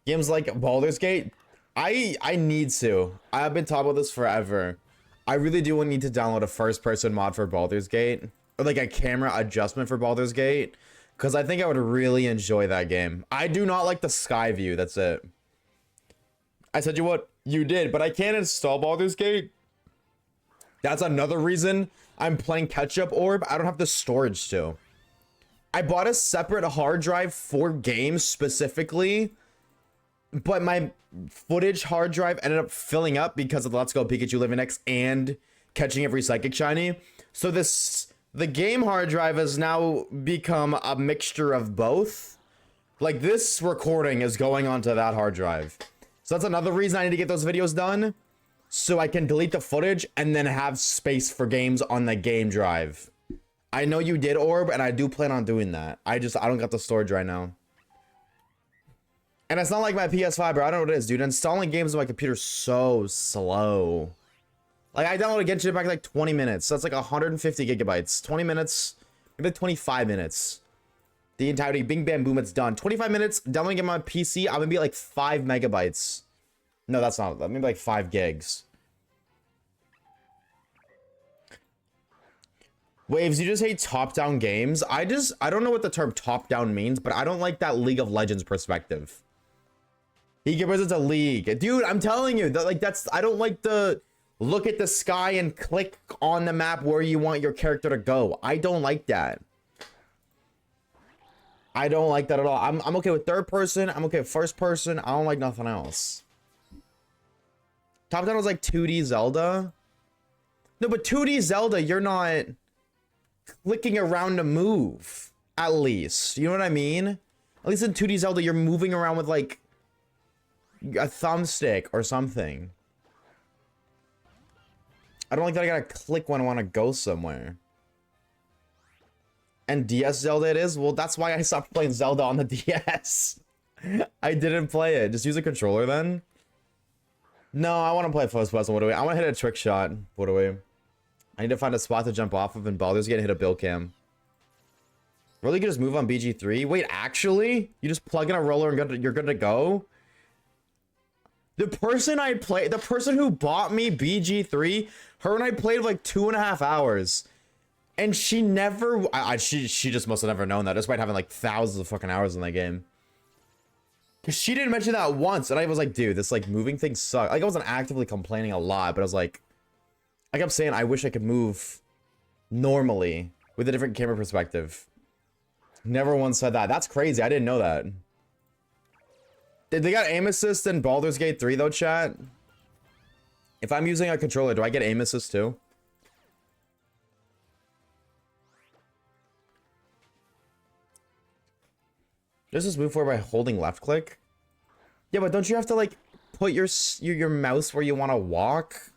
Games like Baldur's Gate, I need to. I've been talking about this forever. I really do need to download a first-person mod for Baldur's Gate, or like a camera adjustment for Baldur's Gate, because I think I would really enjoy that game. I do not like the sky view. That's it. I said you what you did, but I can't install Baldur's Gate. That's another reason I'm playing catch-up Orb. I don't have the storage to. I bought a separate hard drive for games specifically, but my footage hard drive ended up filling up because of the Let's Go Pikachu Living X and catching every psychic shiny. So the game hard drive has now become a mixture of both. Like, this recording is going onto that hard drive. So that's another reason I need to get those videos done, so I can delete the footage and then have space for games on the game drive. I know you did, Orb, and I do plan on doing that. I don't got the storage right now. And it's not like my PS5, bro. I don't know what it is, dude. Installing games on my computer's so slow. Like, I downloaded Genshin Impact in like 20 minutes. So that's like 150 gigabytes. 20 minutes, maybe like 25 minutes. The entirety, bing, bam, boom, it's done. 25 minutes, downloading it on my PC, I'm gonna be like 5 megabytes. No, that's not, maybe like 5 gigs. Waves, you just hate top-down games? I don't know what the term top-down means, but I don't like that League of Legends perspective. He compares it to League. Dude, I'm telling you, I don't like the look at the sky and click on the map where you want your character to go. I don't like that. I don't like that at all. I'm okay with third person. I'm okay with first person. I don't like nothing else. Top-down was like 2D Zelda. No, but 2D Zelda, you're not clicking around to move, at least. You know what I mean? At least in 2D Zelda, you're moving around with, like, a thumbstick or something. I don't like that I gotta click when I want to go somewhere. And DS Zelda it is? Well, that's why I stopped playing Zelda on the DS. I didn't play it. Just use a controller then? No, I want to play first person. What do we? I want to hit a trick shot. What do we? I need to find a spot to jump off of, and Baldur's Gate hit a bill cam. Really, you can just move on BG3? Wait, actually? You just plug in a roller and you're good to go? The person who bought me BG3, her and I played like 2.5 hours. And she never, she just must have never known that, despite having like thousands of fucking hours in that game. Cause she didn't mention that once, and I was like, dude, this like moving thing sucks. Like I wasn't actively complaining a lot, but I was like, I kept saying I wish I could move normally with a different camera perspective. Never once said that. That's crazy. I didn't know that. Did they got aim assist in Baldur's Gate 3 though, chat? If I'm using a controller, do I get aim assist too? Does this move forward by holding left click? Yeah, but don't you have to like put your mouse where you want to walk?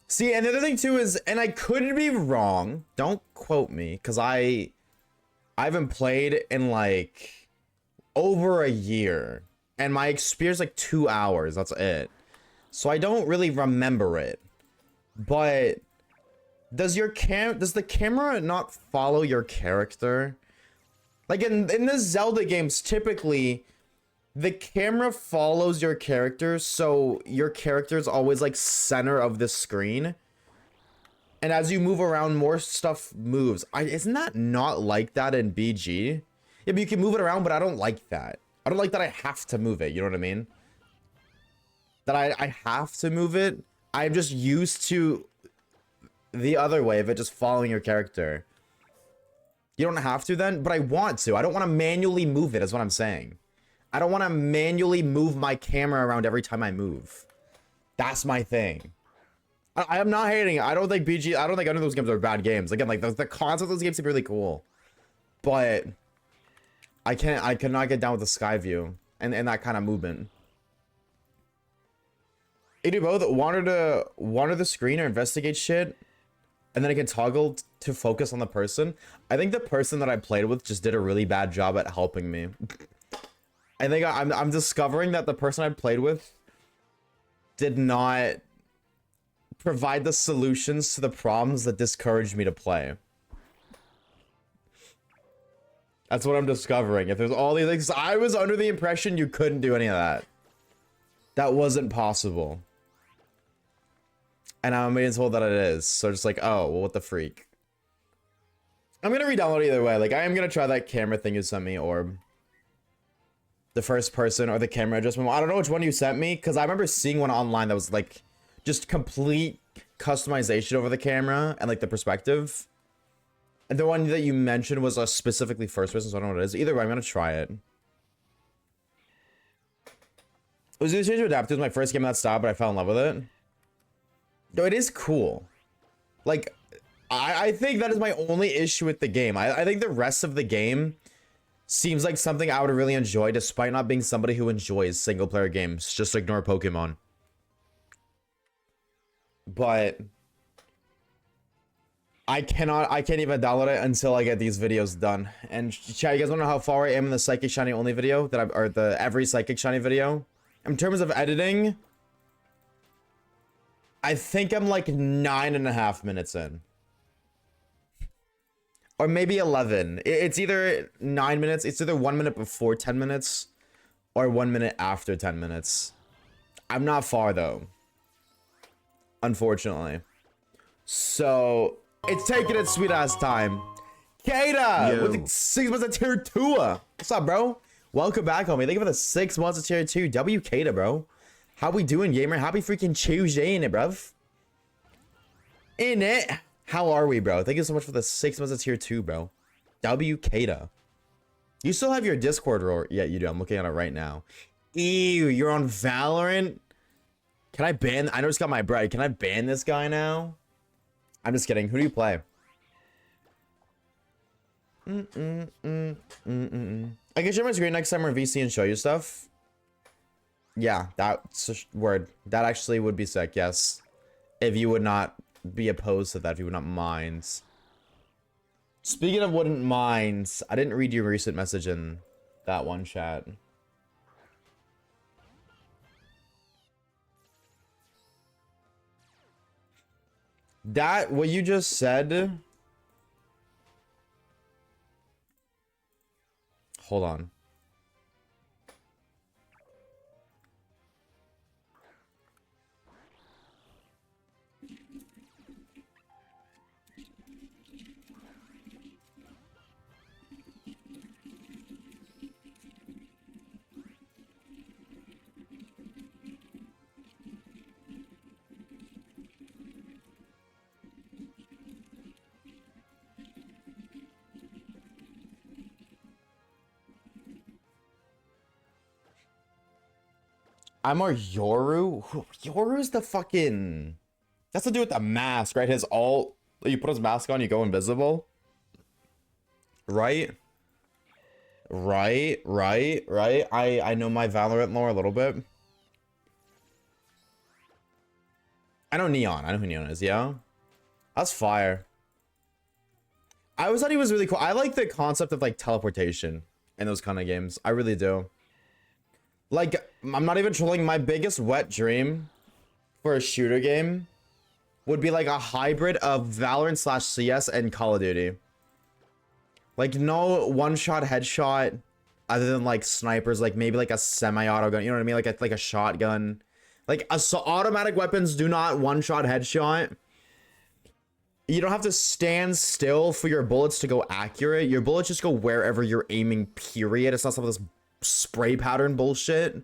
See, and the other thing too is, and I could be wrong, don't quote me, because I haven't played in like over a year, and my experience like 2 hours, that's it. So I don't really remember it. But does the camera not follow your character? Like in the Zelda games, typically the camera follows your character, so your character is always like center of the screen. And as you move around, more stuff moves. Isn't that not like that in BG? Yeah, but you can move it around, but I don't like that. I don't like that I have to move it, you know what I mean? That I have to move it. I'm just used to the other way of it just following your character. You don't have to then, but I want to. I don't want to manually move it, is what I'm saying. I don't want to manually move my camera around every time I move. That's my thing. I am not hating it. I don't think any of those games are bad games. Again, like the concept of those games seem really cool. But I cannot get down with the sky view and that kind of movement. You do both wander the screen or investigate shit, and then I can toggle to focus on the person. I think the person that I played with just did a really bad job at helping me. I think I'm discovering that the person I played with did not provide the solutions to the problems that discouraged me to play. That's what I'm discovering. If there's all these things, I was under the impression you couldn't do any of that. That wasn't possible. And I'm being told that it is. So just like, oh, well, what the freak? I'm gonna re-download it either way. Like, I am gonna try that camera thing you sent me, or the first person, or the camera adjustment. I don't know which one you sent me, because I remember seeing one online that was like just complete customization over the camera and like the perspective. And the one that you mentioned was a specifically first person, so I don't know what it is. Either way, I'm gonna try it. It was Change to Adapt. It was my first game in that style, but I fell in love with it. No, it is cool. Like, I think that is my only issue with the game. I think the rest of the game seems like something I would really enjoy, despite not being somebody who enjoys single player games. Just ignore Pokemon. But I can't even download it until I get these videos done. And chat, you guys wanna know how far I am in the Psychic Shiny only video or the every Psychic Shiny video? In terms of editing, I think I'm like 9.5 minutes in. Or maybe 11. It's either 9 minutes, it's either 1 minute before 10 minutes, or 1 minute after 10 minutes. I'm not far though, unfortunately. So it's taking its sweet ass time. Kata with the 6 months of tier 2. What's up, bro? Welcome back, homie. Thank you for the 6 months of tier 2. W Kata, bro. How we doing, gamer? Happy freaking Tuesday, in it, bruv. In it. How are we, bro? Thank you so much for the 6 months of tier 2, bro. W Kata. You still have your Discord, or yeah, you do. I'm looking at it right now. Ew, you're on Valorant? Can I ban? I just got my bread. Can I ban this guy now? I'm just kidding. Who do you play? I can share my screen next time we're VC and show you stuff. Yeah, that's a word. That actually would be sick, yes. If you would not be opposed to that, if you would not mind. Speaking of wouldn't mind, I didn't read your recent message in that one chat. That, what you just said... Hold on. I'm more Yoru. Yoru's the fucking. That's to do with the mask, right? His ult. You put his mask on, you go invisible. Right? Right. I know my Valorant lore a little bit. I know Neon. I know who Neon is, yeah? That's fire. I always thought he was really cool. I like the concept of like teleportation in those kind of games. I really do. Like, I'm not even trolling. My biggest wet dream for a shooter game would be like a hybrid of Valorant / CS and Call of Duty. Like, no one-shot headshot other than like snipers, like maybe like a semi-auto gun. You know what I mean? Like a shotgun. Like, automatic weapons do not one-shot headshot. You don't have to stand still for your bullets to go accurate. Your bullets just go wherever you're aiming, period. It's not some of this spray pattern bullshit.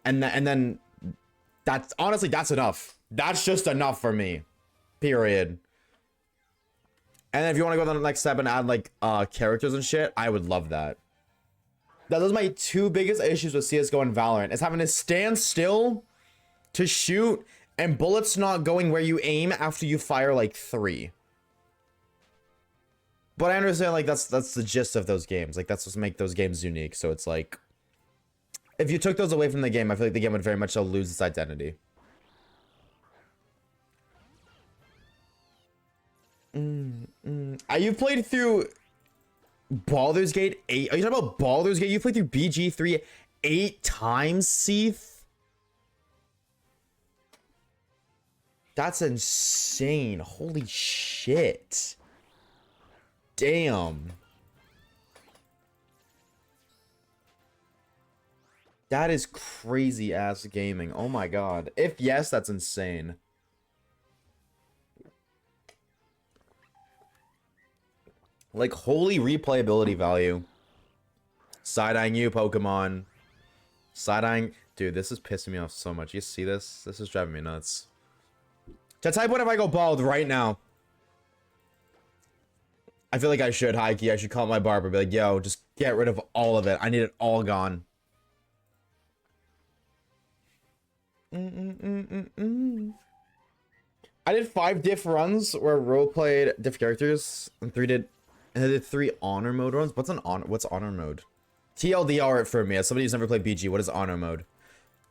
And then that's honestly, that's enough. That's just enough for me, period. And then if you want to go to the next step and add like characters and shit, I would love that. Those are my two biggest issues with CSGO and Valorant. It's having to stand still to shoot and bullets not going where you aim after you fire like 3. But I understand like that's the gist of those games. Like that's what make those games unique. So it's like if you took those away from the game, I feel like the game would very much so lose its identity. You've played through Baldur's Gate 8. Are you talking about Baldur's Gate? You played through BG3 8 times, Seath? That's insane. Holy shit. Damn. That is crazy ass gaming. Oh my god. If yes, that's insane. Like, holy replayability value. Side-eyeing you, Pokemon. Side-eyeing... Dude, this is pissing me off so much. You see this? This is driving me nuts. To type what if I go bald right now? I feel like I should, Heike. I should call my barber. Be like, yo, just get rid of all of it. I need it all gone. I did 5 diff runs where role played diff characters and I did 3 honor mode runs. What's honor mode? TLDR for me. As somebody who's never played BG, what is honor mode?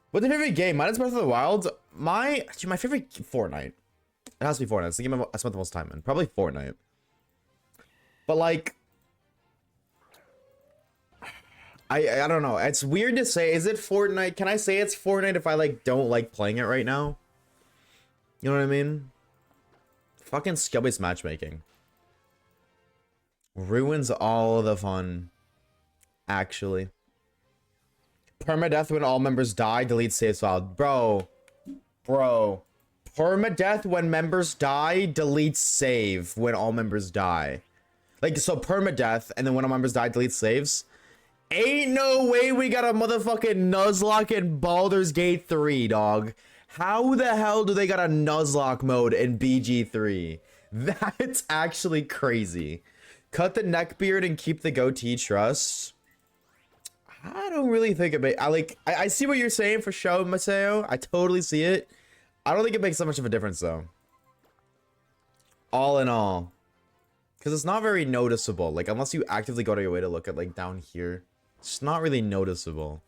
What's your favorite game? Mine is Breath of the Wild. My favorite Fortnite. It has to be Fortnite. It's the game I spent the most time in. Probably Fortnite. But like, I don't know. It's weird to say. Is it Fortnite? Can I say it's Fortnite if I like don't like playing it right now? You know what I mean? Fucking skill-based matchmaking ruins all the fun. Actually, permadeath when all members die. Delete save file, bro. Permadeath when members die. Delete save when all members die. Like, so permadeath and then when all members die, delete saves. Ain't no way we got a motherfucking Nuzlocke in Baldur's Gate 3, dog. How the hell do they got a Nuzlocke mode in BG3? That's actually crazy. Cut the neck beard and keep the goatee trust. I don't really think it makes... I see what you're saying for sure, Mateo. I totally see it. I don't think it makes that much of a difference, though. All in all. Because it's not very noticeable. Like, unless you actively go to your way to look at, like, down here. It's not really noticeable.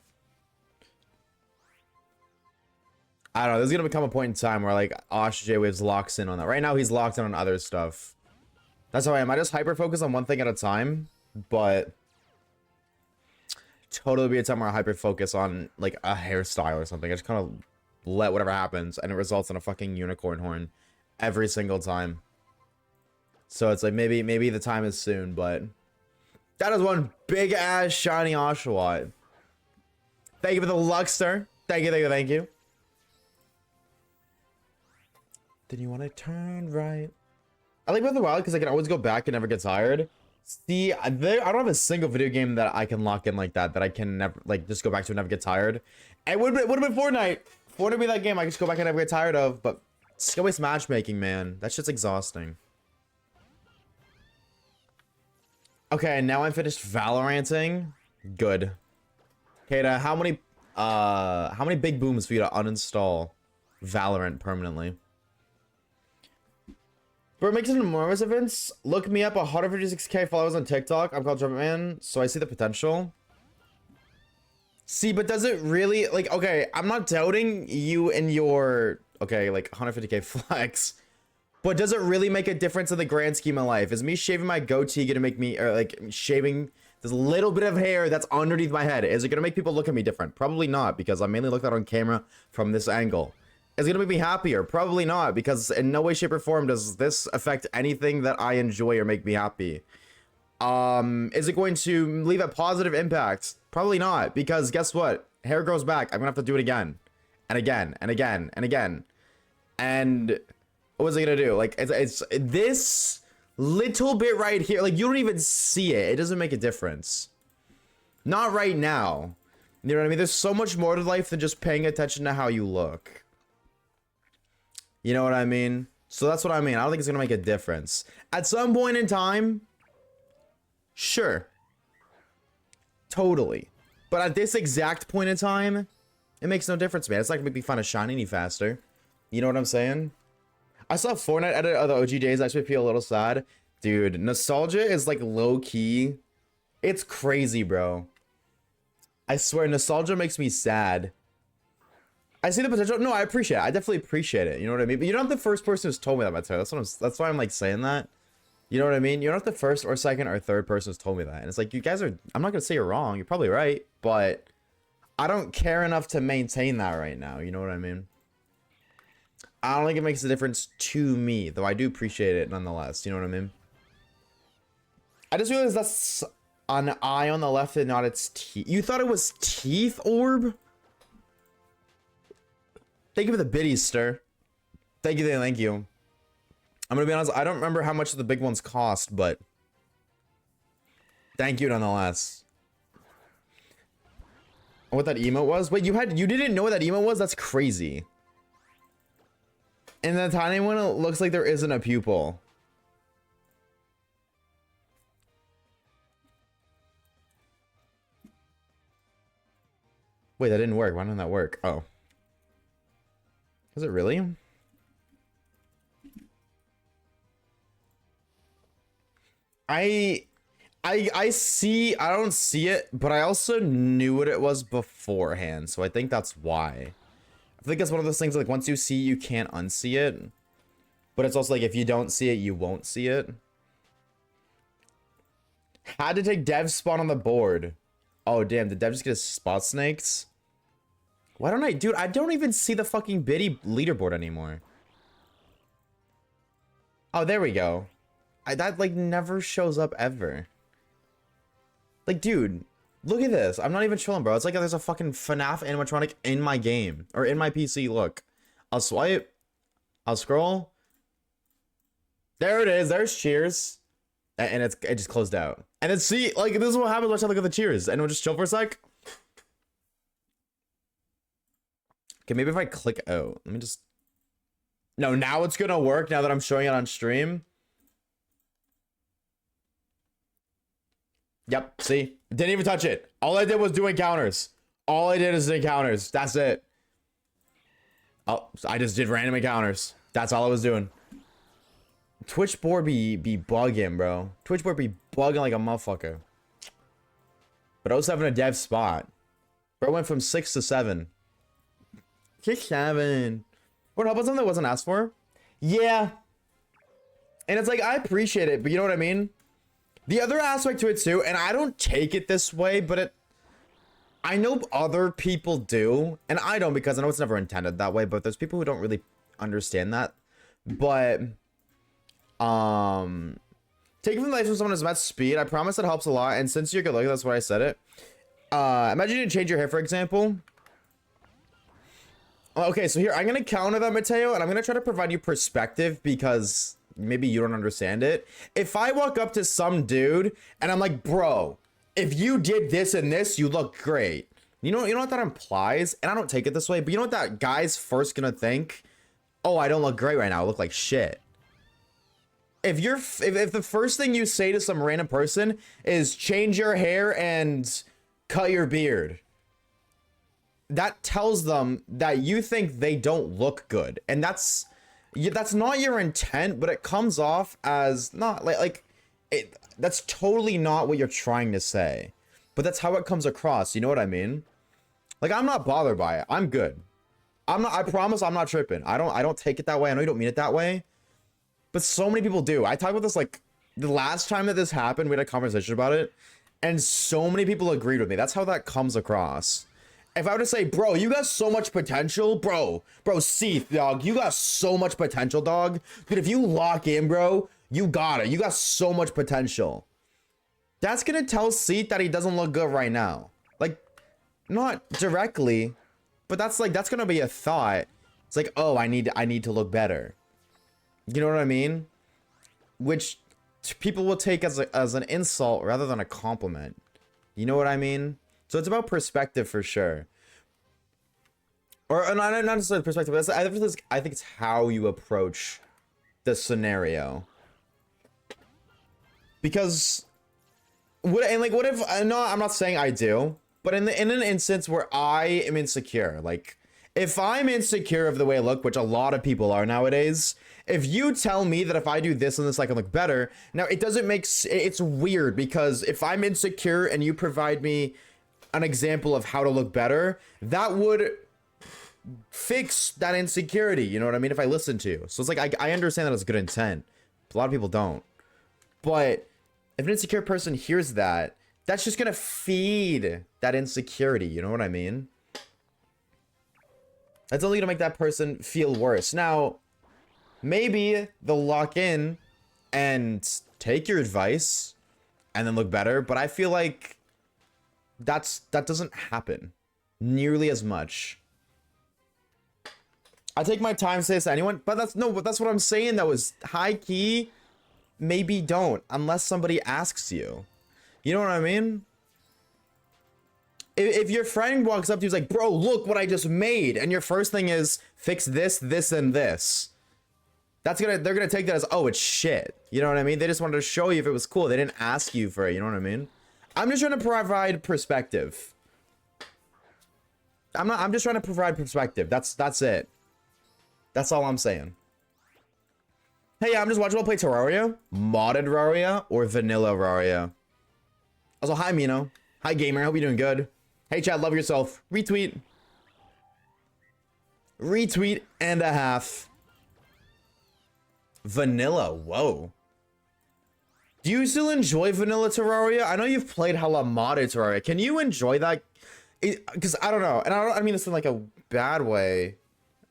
I don't know. There's going to become a point in time where, like, Oshawaves locks in on that. Right now, he's locked in on other stuff. That's how I am. I just hyper-focus on one thing at a time. But... totally be a time where I hyper-focus on, like, a hairstyle or something. I just kind of let whatever happens. And it results in a fucking unicorn horn. Every single time. So it's like, maybe the time is soon, but... that is one big-ass shiny Oshawott. Thank you for the Luxter. Thank you. Then you want to turn right. I like Breath of the Wild because I can always go back and never get tired. See, I don't have a single video game that I can lock in like that I can never, like, just go back to and never get tired. It would have been Fortnite. Fortnite would be that game I can just go back and never get tired of, but skill-based matchmaking, man. That shit's exhausting. Okay, now I'm finished Valoranting. Good. Kata, how many How many big booms for you to uninstall Valorant permanently? Bro, makes it enormous events. Look me up, 156k followers on TikTok. I'm called Jumpman, so I see the potential. See, but does it really, like, okay, I'm not doubting you and your, okay, like 150k flex, but does it really make a difference in the grand scheme of life? Is me shaving my goatee gonna make me, or like shaving this little bit of hair that's underneath my head, is it gonna make people look at me different? Probably not, because I'm mainly looking at on camera from this angle. Is it gonna make me happier? Probably not, because in no way, shape, or form does this affect anything that I enjoy or make me happy. Is it going to leave a positive impact? Probably not, because guess what? Hair grows back. I'm gonna have to do it again, and again, and again, and again. And what is it gonna do? Like, it's this little bit right here. Like, you don't even see it. It doesn't make a difference. Not right now. You know what I mean? There's so much more to life than just paying attention to how you look. You know what I mean? So that's what I mean. I don't think it's gonna make a difference. At some point in time, sure. Totally. But at this exact point in time, it makes no difference, man. It's not gonna make me find a shine any faster. You know what I'm saying? I saw Fortnite edit of the OG days. I actually feel a little sad. Dude, nostalgia is like low key. It's crazy, bro. I swear, nostalgia makes me sad. I see the potential. No, I appreciate it. I definitely appreciate it. You know what I mean? But you're not the first person who's told me that, Mateo. That's why I'm like saying that. You know what I mean? You're not the first or second or third person who's told me that. And it's like, you guys are, I'm not going to say you're wrong. You're probably right. But I don't care enough to maintain that right now. You know what I mean? I don't think it makes a difference to me, though I do appreciate it nonetheless. You know what I mean? I just realized that's an eye on the left and not its teeth. You thought it was teeth, Orb? Thank you for the biddies, stir. Thank you, thank you. I'm gonna be honest, I don't remember how much the big ones cost, but thank you nonetheless. What that emote was? Wait, you didn't know what that emote was? That's crazy. And the tiny one, it looks like there isn't a pupil. Wait, that didn't work. Why didn't that work? Oh. Is it really? I don't see it, but I also knew what it was beforehand, so I think that's why. I think that's one of those things, like, once you see, you can't unsee it. But it's also like, if you don't see it, you won't see it. Had to take dev spawn on the board. Oh, damn, did dev just get his spot snakes? Why don't I, dude, I don't even see the fucking biddy leaderboard anymore. Oh, there we go. That, like, never shows up ever. Like, dude, look at this. I'm not even trolling, bro. It's like there's a fucking FNAF animatronic in my game. Or in my PC, look. I'll swipe. I'll scroll. There it is. There's cheers. And it just closed out. And then see, like, this is what happens when I look at the cheers. And we'll just chill for a sec. Okay, maybe if I click out. Let me just... No, now it's gonna work now that I'm showing it on stream. Yep, see? Didn't even touch it. All I did was do encounters. All I did is encounters. That's it. Oh, I just did random encounters. That's all I was doing. Twitch board be bugging, bro. Twitch board be bugging like a motherfucker. But 07 a dev spot. Bro went from 6 to 7. 6, 7. What help was something that wasn't asked for? Yeah. And it's like, I appreciate it, but you know what I mean? The other aspect to it too, and I don't take it this way, but I know other people do, and I don't because I know it's never intended that way, but there's people who don't really understand that. But, taking from the life of someone who's met speed, I promise it helps a lot, and since you're good looking, that's why I said it. Imagine you didn't change your hair, for example. Okay, so here, I'm gonna counter that, Mateo, and I'm gonna try to provide you perspective because maybe you don't understand it. If I walk up to some dude and I'm like, bro, if you did this and this, you look great. You know what that implies? And I don't take it this way, but you know what that guy's first gonna think? Oh, I don't look great right now. I look like shit. If the first thing you say to some random person is change your hair and cut your beard, that tells them that you think they don't look good, and that's not your intent, but it comes off as not like it. That's totally not what you're trying to say, but that's how it comes across. You know what I mean? Like, I'm not bothered by it. I'm good. I promise I'm not tripping. I don't take it that way. I know you don't mean it that way, but so many people do. I talked about this like the last time that this happened. We had a conversation about it, and so many people agreed with me. That's how that comes across. If I were to say, bro, you got so much potential, bro, Seath, dog, you got so much potential, dog. Dude, if you lock in, bro, you got it. You got so much potential. That's gonna tell Seath that he doesn't look good right now. Like, not directly, but that's gonna be a thought. It's like, oh, I need to look better. You know what I mean? Which people will take as an insult rather than a compliment. You know what I mean? So it's about perspective for sure. Or not necessarily perspective, but I think it's how you approach the scenario. Because what if I'm not saying I do, but in an instance where I am insecure, like if I'm insecure of the way I look, which a lot of people are nowadays, if you tell me that if I do this and this, I can look better, now it doesn't it's weird, because if I'm insecure and you provide me an example of how to look better, that would fix that insecurity. You know what I mean? If I listen to you. So it's like, I understand that it's good intent. A lot of people don't. But if an insecure person hears that, that's just gonna feed that insecurity. You know what I mean? That's only gonna make that person feel worse. Now, maybe they'll lock in and take your advice and then look better, but I feel like that doesn't happen nearly as much. I take my time to say this to anyone, but that's what I'm saying. That was high key. Maybe don't, unless somebody asks you. You know what I mean? If your friend walks up to you, is like, bro, look what I just made, and your first thing is fix this, this, and this, they're gonna take that as, oh, it's shit. You know what I mean? They just wanted to show you if it was cool. They didn't ask you for it. You know what I mean? I'm just trying to provide perspective. I'm just trying to provide perspective. That's it. That's all I'm saying. Hey, I'm just watching people play Terraria, modded Terraria, or vanilla Terraria. Also, hi Mino. Hi gamer, hope you're doing good. Hey chat, love yourself. Retweet. Retweet and a half. Vanilla, whoa. Do you still enjoy vanilla Terraria? I know you've played hella modded Terraria. Can you enjoy that? Because I don't know, and I mean this in like a bad way,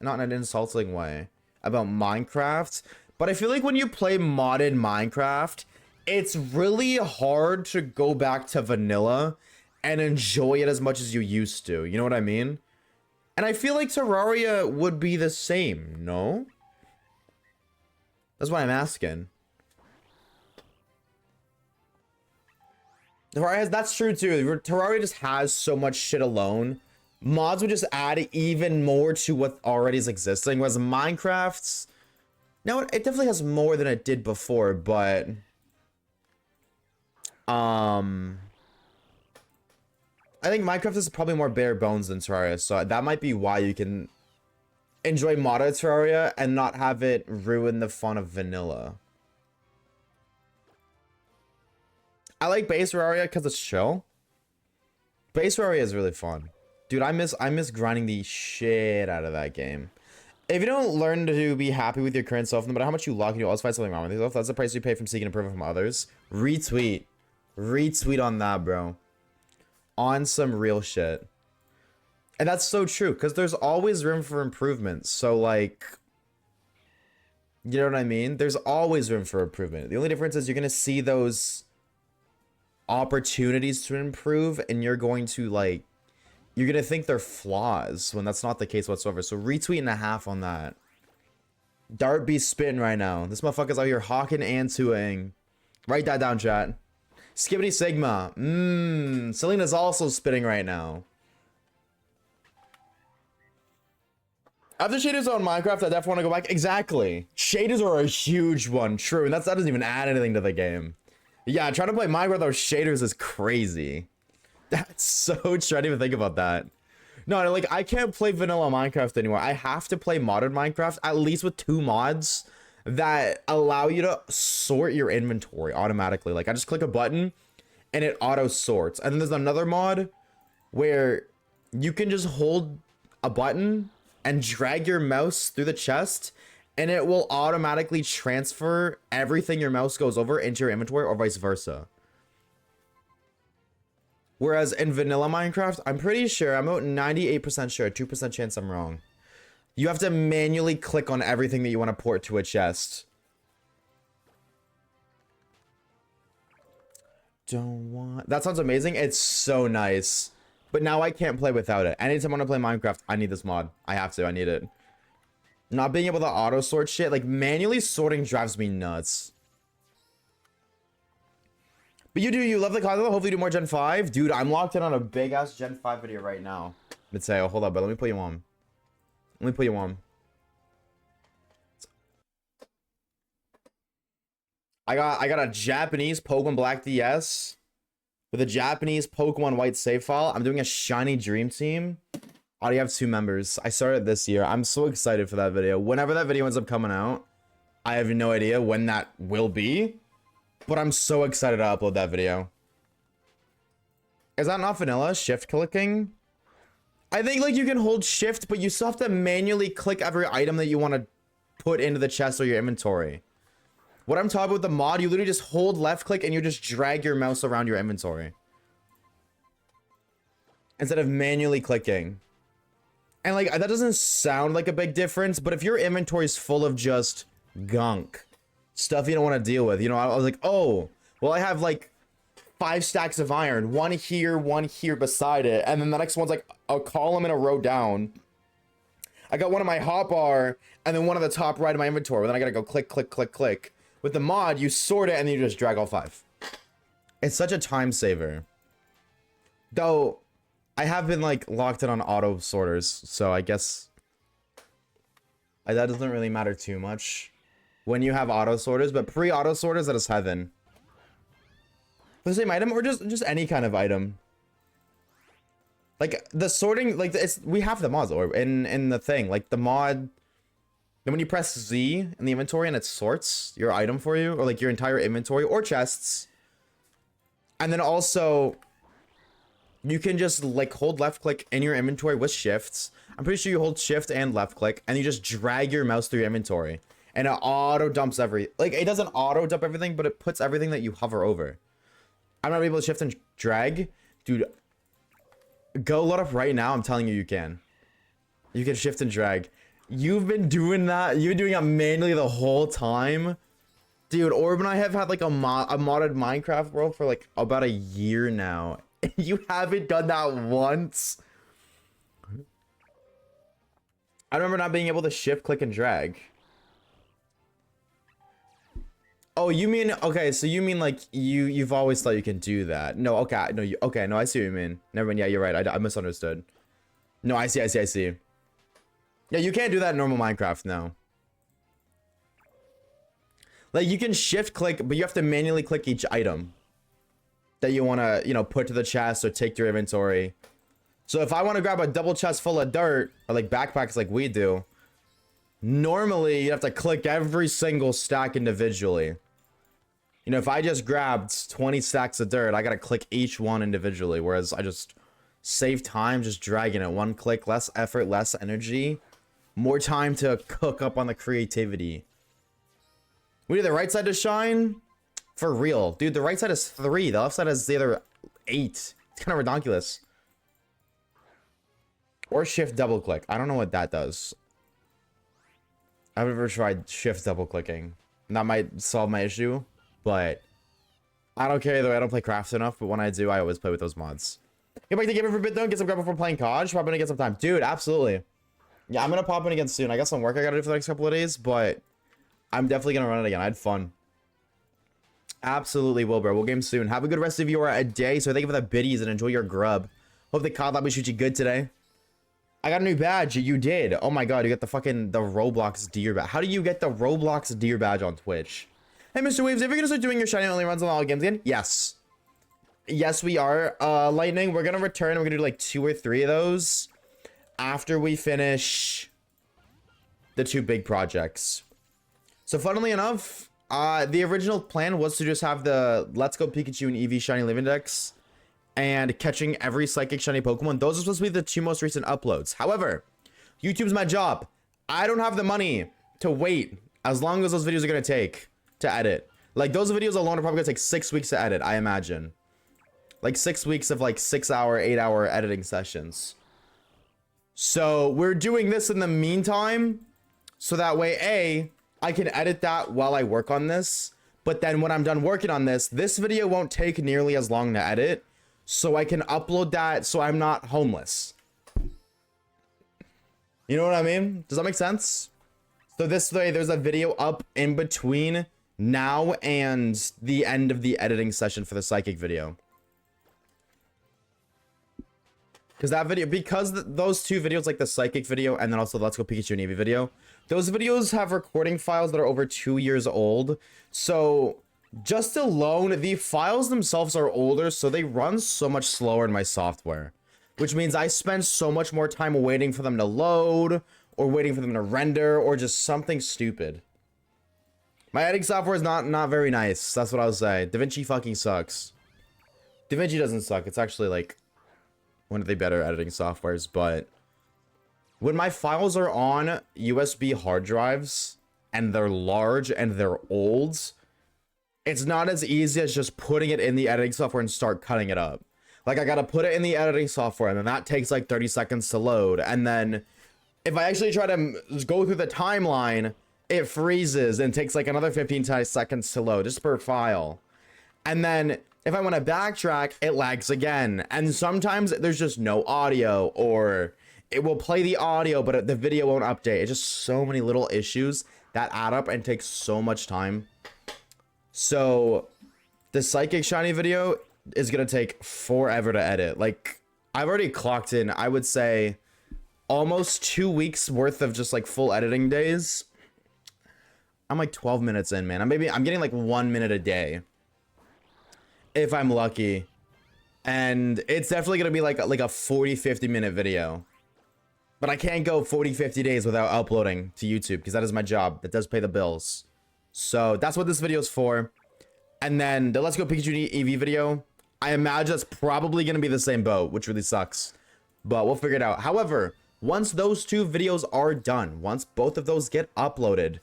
not in an insulting way, about Minecraft. But I feel like when you play modded Minecraft, it's really hard to go back to vanilla and enjoy it as much as you used to. You know what I mean? And I feel like Terraria would be the same, no? That's why I'm asking. Terraria that's true too. Terraria just has so much shit alone. Mods would just add even more to what already is existing. Whereas Minecraft's... Now, it definitely has more than it did before, but... I think Minecraft is probably more bare bones than Terraria, so that might be why you can enjoy modded Terraria and not have it ruin the fun of vanilla. I like base Terraria because it's chill. Base Terraria is really fun. Dude, I miss grinding the shit out of that game. If you don't learn to be happy with your current self, no matter how much you lock in, you always find something wrong with yourself. That's the price you pay from seeking approval from others. Retweet. Retweet on that, bro. On some real shit. And that's so true, because there's always room for improvement. So, like... You know what I mean? There's always room for improvement. The only difference is you're going to see those opportunities to improve, and you're going to, like... You're gonna think they're flaws when that's not the case whatsoever. So retweet and a half on that. Dart be spitting right now. This motherfucker's out here hawking and twoing. Write that down, chat. Skibbity Sigma. Selena's also spitting right now. After shaders on Minecraft, I definitely want to go back. Exactly. Shaders are a huge one. True. And that doesn't even add anything to the game. Yeah, trying to play Minecraft without shaders is crazy. That's so true. I didn't even think about that. No, like I can't play vanilla Minecraft anymore. I have to play modded Minecraft, at least with 2 mods that allow you to sort your inventory automatically. Like I just click a button and it auto sorts. And then there's another mod where you can just hold a button and drag your mouse through the chest and it will automatically transfer everything your mouse goes over into your inventory or vice versa. Whereas in vanilla Minecraft, I'm pretty sure, I'm about 98% sure, 2% chance I'm wrong. You have to manually click on everything that you want to port to a chest. That sounds amazing. It's so nice. But now I can't play without it. Anytime I want to play Minecraft, I need this mod. I have to. I need it. Not being able to auto sort shit, like manually sorting drives me nuts. But you love the content. Hopefully you do more Gen 5. Dude, I'm locked in on a big ass Gen 5 video right now. Let's say, oh, hold up, but let me put you on. Let me put you on. I got a Japanese Pokemon Black DS with a Japanese Pokemon White save file. I'm doing a shiny dream team. I already have 2 members. I started this year. I'm so excited for that video. Whenever that video ends up coming out, I have no idea when that will be. But I'm so excited to upload that video. Is that not vanilla? Shift clicking? I think like you can hold shift, but you still have to manually click every item that you want to put into the chest or your inventory. What I'm talking about with the mod, you literally just hold left click and you just drag your mouse around your inventory. Instead of manually clicking. And like, that doesn't sound like a big difference, but if your inventory is full of just gunk, stuff you don't want to deal with, you know, I was like, oh, well, I have like 5 stacks of iron, one here beside it, and then the next one's like a column in a row down. I got one in my hotbar, and then one on the top right of my inventory, but then I gotta go click, click, click, click. With the mod, you sort it, and then you just drag all 5. It's such a time saver. Though, I have been like locked in on auto sorters, so I guess that doesn't really matter too much when you have auto sorters, but pre-auto sorters, that is heaven. For the same item or just any kind of item. Like the sorting, like we have the mods or in the thing, like the mod. Then when you press Z in the inventory and it sorts your item for you, or like your entire inventory or chests. And then also you can just like hold left click in your inventory with shifts. I'm pretty sure you hold shift and left click and you just drag your mouse through your inventory. And it auto dumps like it doesn't auto dump everything, but it puts everything that you hover over. I'm not able to shift and drag. Dude, go load up right now. I'm telling you, you can. You can shift and drag. You've been doing that. You've been doing it manually the whole time. Dude, Orb and I have had like a modded Minecraft world for like about a year now. You haven't done that once. I remember not being able to shift, click, and drag. Oh, you mean, okay, so you mean like you've always thought you can do that. No, okay, no, okay, no, I see what you mean. Never mind, yeah, you're right, I misunderstood. No, I see. Yeah, you can't do that in normal Minecraft now. Like, you can shift click, but you have to manually click each item that you want to, you know, put to the chest or take to your inventory. So if I want to grab a double chest full of dirt, or like backpacks like we do, normally you have to click every single stack individually. You know, if I just grabbed 20 stacks of dirt, I gotta click each one individually, whereas I just save time just dragging it. One click, less effort, less energy, more time to cook up on the creativity. We do the right side to shine? For real. Dude, the right side is 3. The left side is the other 8. It's kind of ridiculous. Or shift double click. I don't know what that does. I've never tried shift double clicking. That might solve my issue, but I don't care either way. I don't play crafts enough, but when I do, I always play with those mods. Get back to gamer for a bit though. Get some grab before playing COD. Probably gonna get some time. Dude, absolutely. Yeah, I'm gonna pop in again soon. I got some work I gotta do for the next couple of days, but I'm definitely gonna run it again. I had fun. Absolutely will, bro. We'll game soon. Have a good rest of your day. So thank you for the biddies and enjoy your grub. Hope the COD lobby shoots you good today. I got a new badge. You did. Oh my god, you got the Roblox deer badge. How do you get the Roblox deer badge on Twitch? Hey, Mr. Waves, if you're gonna start doing your shiny only runs on all games again? Yes. Yes, we are. Lightning, we're gonna return. We're gonna do like 2 or 3 of those. after we finish the 2 big projects. So funnily enough, the original plan was to just have the Let's Go Pikachu and Eevee Shiny Live Index and catching every Psychic Shiny Pokemon. Those are supposed to be the 2 most recent uploads. However, YouTube's my job. I don't have the money to wait as long as those videos are going to take to edit. Like, those videos alone are probably going to take 6 weeks to edit, I imagine. Like, 6 weeks of, like, 6-hour, 8-hour editing sessions. So, we're doing this in the meantime, so that way, A, I can edit that while I work on this. But then when I'm done working on this video won't take nearly as long to edit. So I can upload that so I'm not homeless. You know what I mean? Does that make sense? So this way, there's a video up in between now and the end of the editing session for the Psychic video. Because that video, those 2 videos, like the Psychic video and then also the Let's Go Pikachu and Eevee video, those videos have recording files that are over 2 years old. So just alone, the files themselves are older, so they run so much slower in my software. Which means I spend so much more time waiting for them to load, or waiting for them to render, or just something stupid. My editing software is not very nice, that's what I'll say. DaVinci fucking sucks. DaVinci doesn't suck, it's actually like one of the better editing softwares, but when my files are on USB hard drives, and they're large and they're old, it's not as easy as just putting it in the editing software and start cutting it up. Like, I gotta put it in the editing software, and then that takes like 30 seconds to load. And then if I actually try to go through the timeline, it freezes and takes like another 15 seconds to load just per file. And then if I want to backtrack, it lags again. And sometimes there's just no audio, or it will play the audio, but the video won't update. It's just so many little issues that add up and take so much time. So the Psychic Shiny video is going to take forever to edit. Like, I've already clocked in, I would say, almost 2 weeks worth of just like full editing days. I'm like 12 minutes in, man. I'm getting like 1 minute a day, if I'm lucky. And it's definitely going to be like a 40-50 minute video. But I can't go 40-50 days without uploading to YouTube, because that is my job. That does pay the bills. So that's what this video is for. And then the Let's Go Pikachu EV video, I imagine it's probably going to be the same boat, which really sucks. But we'll figure it out. However, once those 2 videos are done, once both of those get uploaded,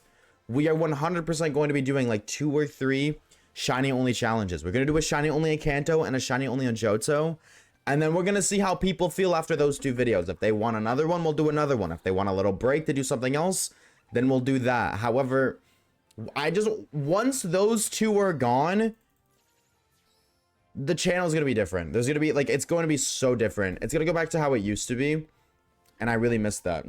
we are 100% going to be doing like 2 or 3 shiny only challenges. We're going to do a shiny only in Kanto and a shiny only in Johto. And then we're going to see how people feel after those 2 videos. If they want another one, we'll do another one. If they want a little break to do something else, then we'll do that. However, once those 2 are gone, the channel is going to be different. There's going to be like, it's going to be so different. It's going to go back to how it used to be. And I really miss that.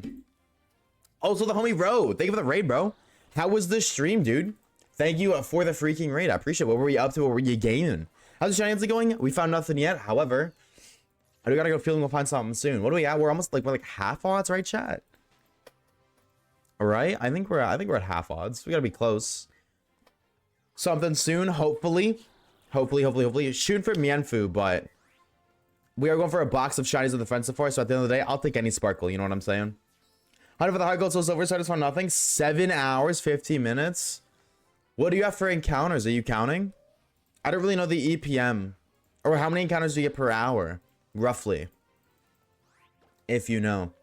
Also, the homie Ro, thank you for the raid, bro. How was the stream, dude? Thank you for the freaking raid. I appreciate it. What were you up to? What were you gaming? How's the shiny going? We found nothing yet. However, I do gotta go feeling we'll find something soon. What are we at? We're almost like, we're like half odds, right, chat? All right. I think we're at half odds. We gotta be close. Something soon, hopefully. Hopefully. Shooting for Mienfu, but we are going for a box of shinies with defensive force. So at the end of the day, I'll take any sparkle. You know what I'm saying? 100 for the high gold, so silver starters for nothing. 7 hours, 15 minutes. What do you have for encounters? Are you counting? I don't really know the EPM. Or how many encounters do you get per hour? Roughly. If you know.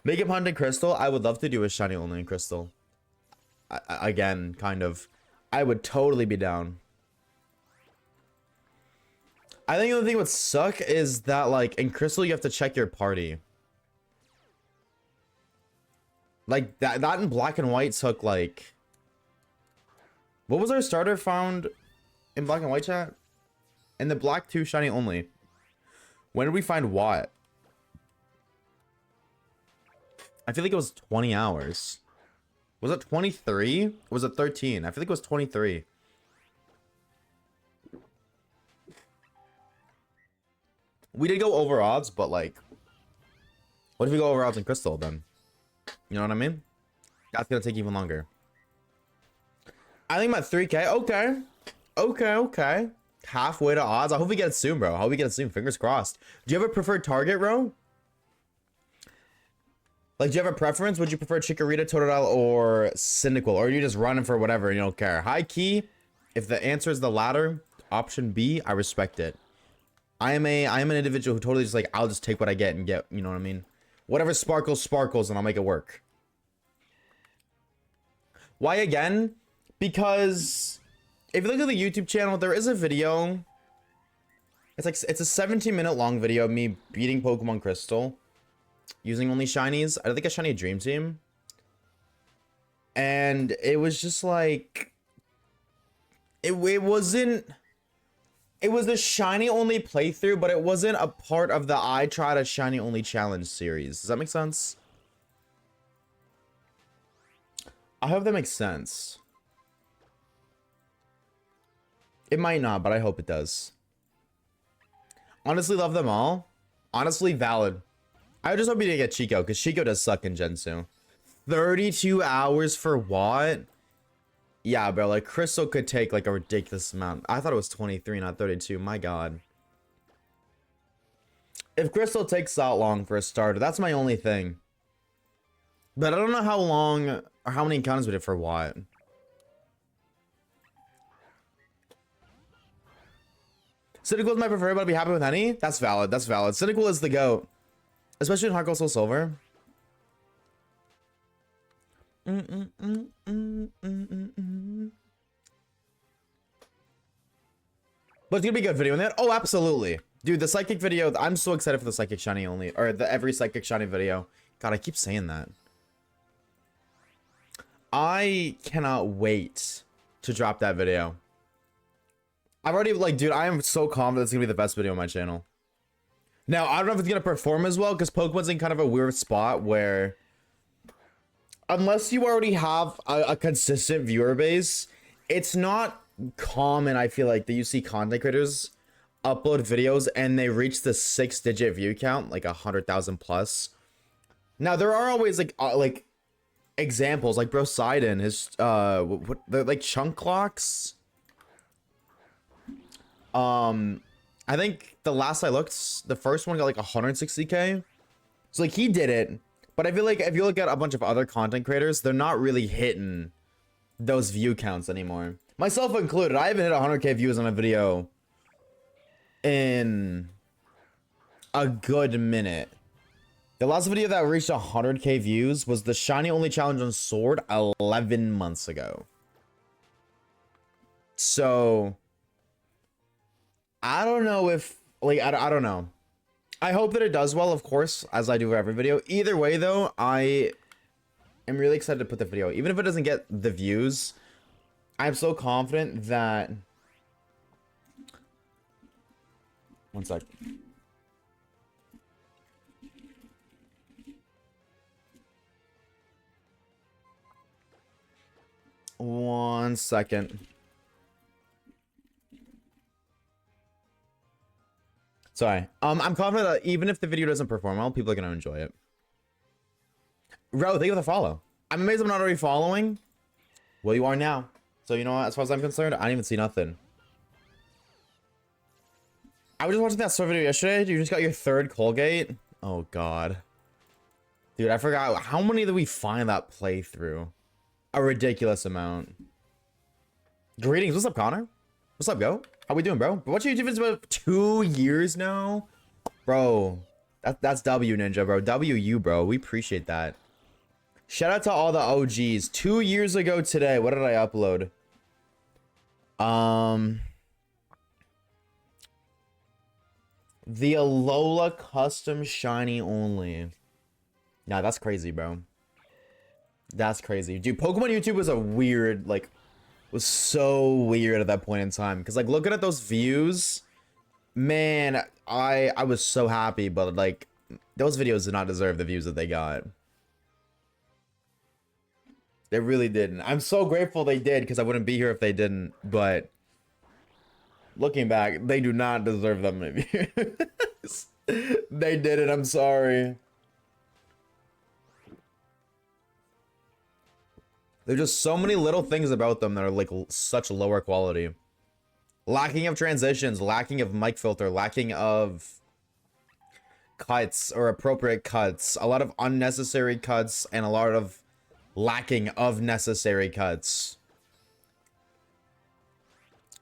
Make it hunt in Crystal. I would love to do a shiny only in Crystal. Again, kind of. I would totally be down. I think the only thing would suck is that, like, in Crystal, you have to check your party. Like, that in Black and White took, like... What was our starter found in Black and White, chat? In the Black 2 shiny only. When did we find what? I feel like it was 20 hours. Was it 23? Or was it 13? I feel like it was 23. We did go over odds, but like... What if we go over odds in Crystal, then? You know what I mean? That's gonna take even longer. I think I'm at 3K. Okay. Halfway to odds. I hope we get it soon, bro. I hope we get it soon. Fingers crossed. Do you have a preferred target, bro? Like, do you have a preference? Would you prefer Chikorita, Totodile, or Cyndaquil? Or are you just running for whatever and you don't care? High key, if the answer is the latter, option B, I respect it. I am an individual who totally just like, I'll just take what I get and get, you know what I mean? Whatever sparkles, sparkles, and I'll make it work. Why again? Because if you look at the YouTube channel, there is a video. It's a 17-minute long video of me beating Pokemon Crystal using only shinies. I think a shiny Dream Team. And it was just like it wasn't. It was a shiny only playthrough, but it wasn't a part of the I Tried a Shiny Only Challenge series. Does that make sense? I hope that makes sense. It might not, but I hope it does. Honestly, love them all. Honestly, valid. I just hope you didn't get Chico, because Chico does suck in Gensu. 32 hours for what? Yeah, bro, like, Crystal could take, like, a ridiculous amount. I thought it was 23, not 32. My god. If Crystal takes that long for a starter, that's my only thing. But I don't know how long, or how many encounters we did for what. Cyndaquil is my preferred, but I'd be happy with any. That's valid, that's valid. Cyndaquil is the GOAT. Especially in Heart Gold Soul Silver. But it's gonna be a good video in that. Oh, absolutely. Dude, the psychic video, I'm so excited for the psychic shiny only, or the every psychic shiny video. God, I keep saying that. I cannot wait to drop that video. I've already, like, dude, I am so confident it's gonna be the best video on my channel. Now, I don't know if it's gonna perform as well, because Pokemon's in kind of a weird spot where, unless you already have a consistent viewer base, it's not common, I feel like, that you see content creators upload videos and they reach the 6-digit view count, like 100,000 plus. Now, there are always, like examples, like Bro Sidon, his, they're like chunk clocks. I think the last I looked, the first one got like 160K. So like he did it, but I feel like if you look at a bunch of other content creators, they're not really hitting those view counts anymore. Myself included. I haven't hit 100K views on a video in a good minute. The last video that reached 100K views was the shiny only challenge on Sword 11 months ago. So I don't know if, like, I don't know. I hope that it does well, of course, as I do for every video. Either way, though, I am really excited to put the video. Even if it doesn't get the views, I'm so confident that... One sec. One second. Sorry. I'm confident that even if the video doesn't perform well, people are gonna enjoy it. Ro, thank you for the follow. I'm amazed I'm not already following. Well, you are now. So, you know what? As far as I'm concerned, I didn't even see nothing. I was just watching that store video yesterday. You just got your 3rd Colgate. Oh, God. Dude, I forgot. How many did we find that playthrough? A ridiculous amount. Greetings. What's up, Connor? What's up, Go? How we doing, bro? Been watching YouTube for about 2 years now? Bro, that's W, Ninja, bro. W, bro. We appreciate that. Shout out to all the OGs. 2 years ago today, what did I upload? The Alola custom shiny only. Nah, that's crazy, bro. That's crazy. Dude, Pokemon YouTube was a weird, like, was so weird at that point in time. Because, like, looking at those views, man, I was so happy. But, like, those videos did not deserve the views that they got. They really didn't. I'm so grateful they did, because I wouldn't be here if they didn't. But looking back, they do not deserve that many views. They did it. I'm sorry. There's just so many little things about them that are like such lower quality. Lacking of transitions, lacking of mic filter, lacking of cuts or appropriate cuts, a lot of unnecessary cuts, and a lot of lacking of necessary cuts.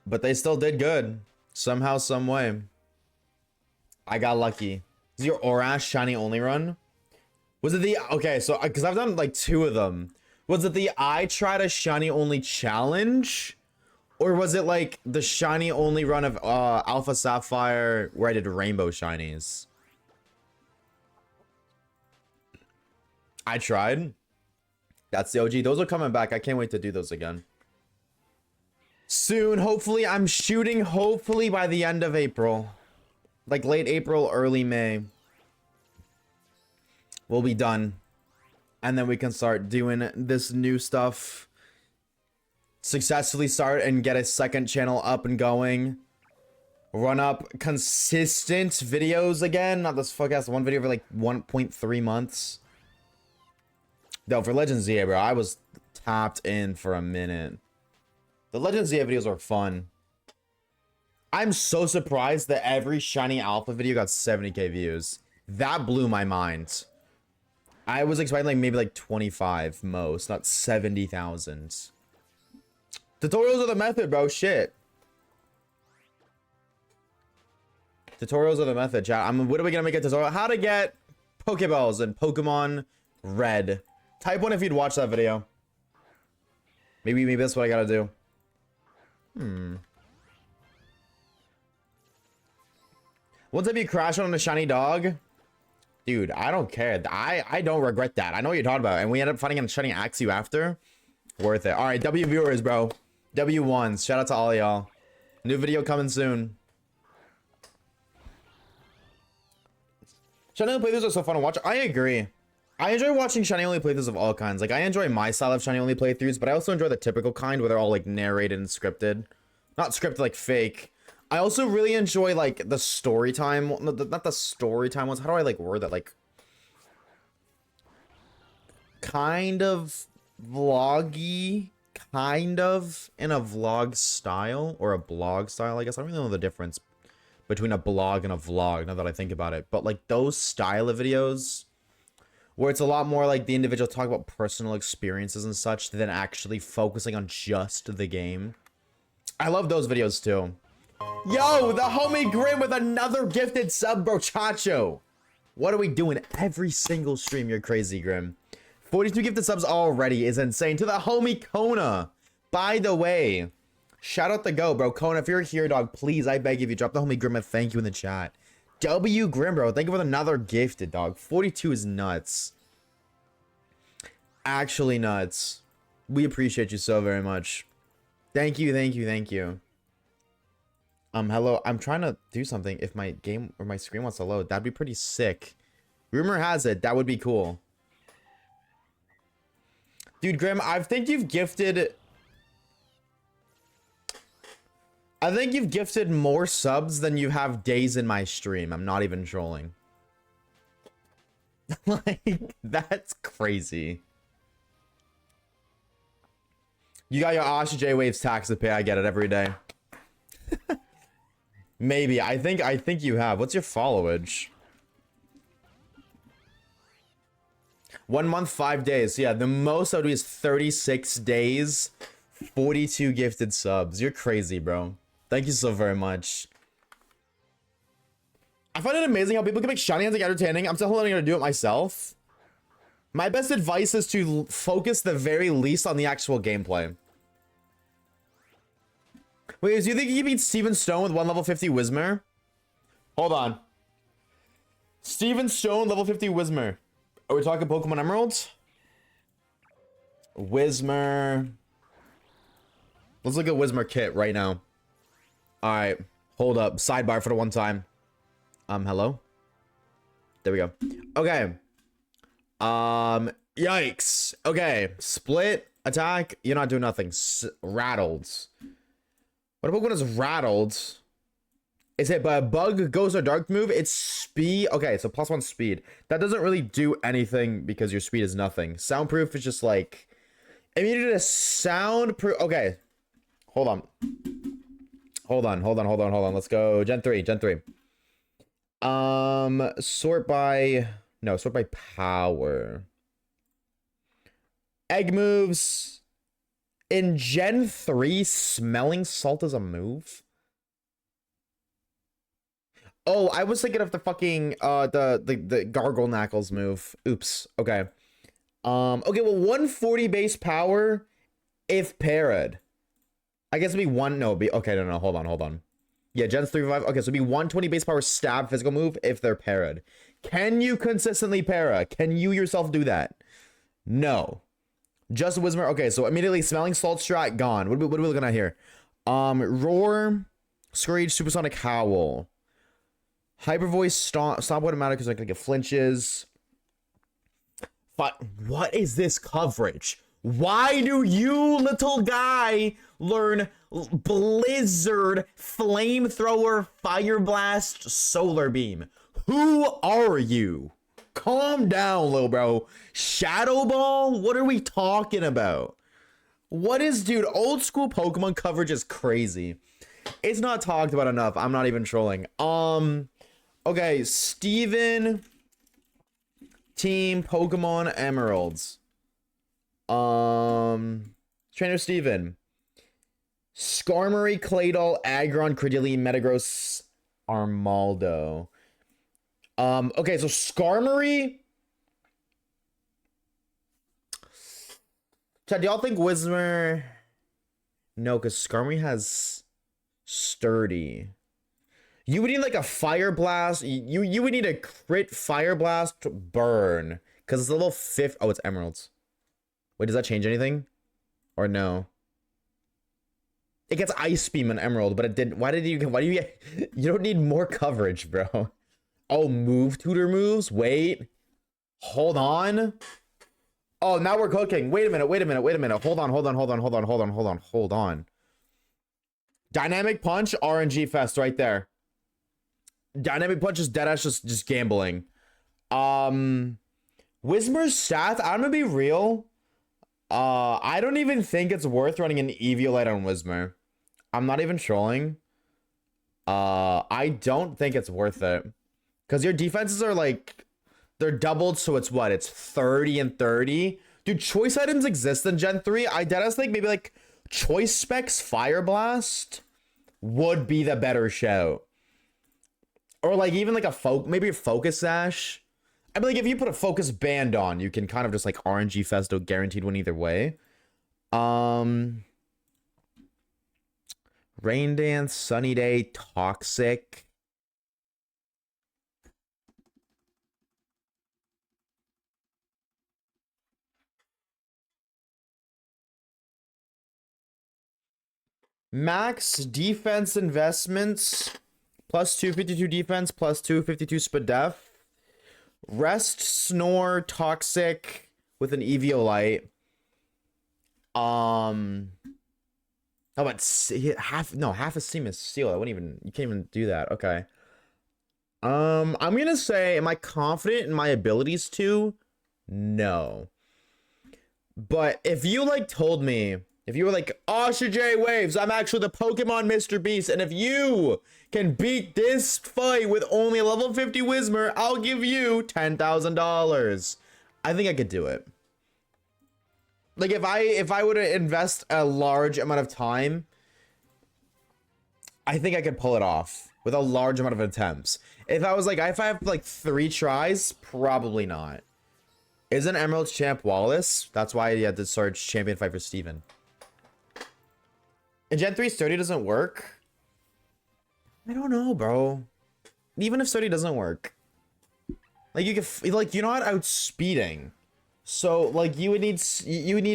But they still did good. Somehow, some way. I got lucky. Is your Orash shiny only run? Was it the... Okay, so... Because I've done like 2 of them. Was it the I tried a shiny only challenge? Or was it like the shiny only run of Alpha Sapphire where I did rainbow shinies? I tried. That's the OG. Those are coming back. I can't wait to do those again. Soon, hopefully. I'm shooting hopefully by the end of April. Like late April, early May. We'll be done. And then we can start doing this new stuff. Successfully start and get a second channel up and going. Run up consistent videos again. Not this fuck ass one video for like 1.3 months. Though for Legends ZA, bro, I was tapped in for a minute. The Legends ZA videos are fun. I'm so surprised that every shiny alpha video got 70k views. That blew my mind. I was expecting like maybe like 25 most, not 70,000. Tutorials are the method, bro. Shit. Tutorials are the method, chat. What are we gonna make a tutorial? How to get Pokeballs in Pokemon Red. Type 1 if you'd watch that video. Maybe that's what I gotta do. Once if you crash on a shiny dog? Dude, I don't care. I don't regret that. I know what you're talking about. And we end up finding a shiny Axew after. Worth it. Alright, W viewers, bro. W1s. Shout out to all y'all. New video coming soon. Shiny only playthroughs are so fun to watch. I agree. I enjoy watching shiny only playthroughs of all kinds. Like, I enjoy my style of shiny only playthroughs, but I also enjoy the typical kind where they're all like narrated and scripted. Not scripted like fake. I also really enjoy like the story time. Not the story time ones. How do I like word that? Like, kind of vloggy, kind of in a vlog style or a blog style. I guess I don't really know the difference between a blog and a vlog now that I think about it. But like those style of videos where it's a lot more like the individual talk about personal experiences and such than actually focusing on just the game. I love those videos too. Yo, the homie Grim with another gifted sub, bro. Chacho. What are we doing every single stream? You're crazy, Grim. 42 gifted subs already is insane. To the homie Kona. By the way, shout out the go, bro. Kona, if you're here, dog, please, I beg if you drop the homie Grim a thank you in the chat. W Grim, bro. Thank you for another gifted, dog. 42 is nuts. Actually nuts. We appreciate you so very much. Thank you, thank you, thank you. Hello. I'm trying to do something. If my game or my screen wants to load, that'd be pretty sick. Rumor has it that would be cool. Dude, Grim, I think you've gifted more subs than you have days in my stream. I'm not even trolling. Like, that's crazy. You got your Oshawaves tax to pay. I get it every day. Maybe. I think you have. What's your followage? 1 month, 5 days. Yeah, the most I would do is 36 days. 42 gifted subs. You're crazy, bro. Thank you so very much. I find it amazing how people can make shiny hunting entertaining. I'm still learning how to do it myself. My best advice is to focus the very least on the actual gameplay. Wait, do you think you can beat Steven Stone with 1 level 50 Whismer? Hold on. Steven Stone, level 50 Whismer. Are we talking Pokemon Emeralds? Whismer. Let's look at Whismer kit right now. Alright. Hold up. Sidebar for the one time. Hello? There we go. Okay. Yikes. Okay. Split. Attack. You're not doing nothing. Rattled. What Pokemon is rattled? Is it by a bug, ghost, or dark move? It's speed. Okay, so +1 speed. That doesn't really do anything because your speed is nothing. Soundproof is just like immunity to soundproof. Okay, hold on. Let's go Gen 3. Sort by power. Egg moves. In Gen 3, smelling salt is a move. Oh, I was thinking of the fucking the gargle knackles move. Oops. Okay. Okay, well 140 base power if parried. I guess it'd be one no, be okay, no, hold on. Yeah, Gen's 3-5. Okay, so it'd be 120 base power stab physical move if they're parried. Can you consistently para? Can you yourself do that? No. Just Wismer. Okay, so immediately smelling salt strat gone. What are we looking at here? Roar, Screech, Supersonic Howl. Hyper voice, stop automatic because I can get flinches. What is this coverage? Why do you, little guy, learn Blizzard, Flamethrower, Fire Blast, Solar Beam? Who are you? Calm down, little bro. Shadow Ball? What are we talking about? What is, dude, old school Pokemon coverage is crazy. It's not talked about enough. I'm not even trolling. Okay, Steven, Team Pokemon Emeralds. Trainer Steven. Skarmory, Claydol, Aggron, Credillion, Metagross, Armaldo. Okay, so Skarmory. Chad, do y'all think Whismur? No, because Skarmory has Sturdy. You would need like a Fire Blast. You would need a crit Fire Blast to burn. Because it's level 5. Oh, it's Emeralds. Wait, does that change anything? Or no? It gets Ice Beam in Emerald, but it didn't. Why do you get? You don't need more coverage, bro. Oh, move tutor moves? Wait. Hold on. Oh, now we're cooking. Wait a minute. Hold on. Dynamic Punch, RNG Fest right there. Dynamic Punch is deadass just gambling. Whismer's stats, I'm gonna be real. I don't even think it's worth running an Eviolite on Whismer. I'm not even trolling. I don't think it's worth it. Because your defenses are like, they're doubled, so it's what? It's 30 and 30. Dude, choice items exist in Gen 3. I deadass think maybe like Choice Specs Fire Blast would be the better shout. Or like even like maybe a Focus Sash. I mean, like if you put a Focus Band on, you can kind of just like RNG Festo guaranteed win either way. Rain Dance, Sunny Day, Toxic. Max defense investments. Plus 252 defense, plus 252 spadef. Rest, Snore, Toxic with an Eviolite. How about half a Steam is Seal? You can't even do that. Okay. I'm gonna say, am I confident in my abilities to? No. But if you like told me, if you were like, Oshawaves, I'm actually the Pokemon Mr. Beast, and if you can beat this fight with only a level 50 Whismer, I'll give you $10,000. I think I could do it. Like if I were to invest a large amount of time, I think I could pull it off with a large amount of attempts. If I have like 3 tries, probably not. Isn't Emerald's champ Wallace? That's why he had to search champion fight for Steven. And Gen 3 Sturdy doesn't work? I don't know, bro. Even if Sturdy doesn't work, like you could, like, you're not outspeeding. So like you would need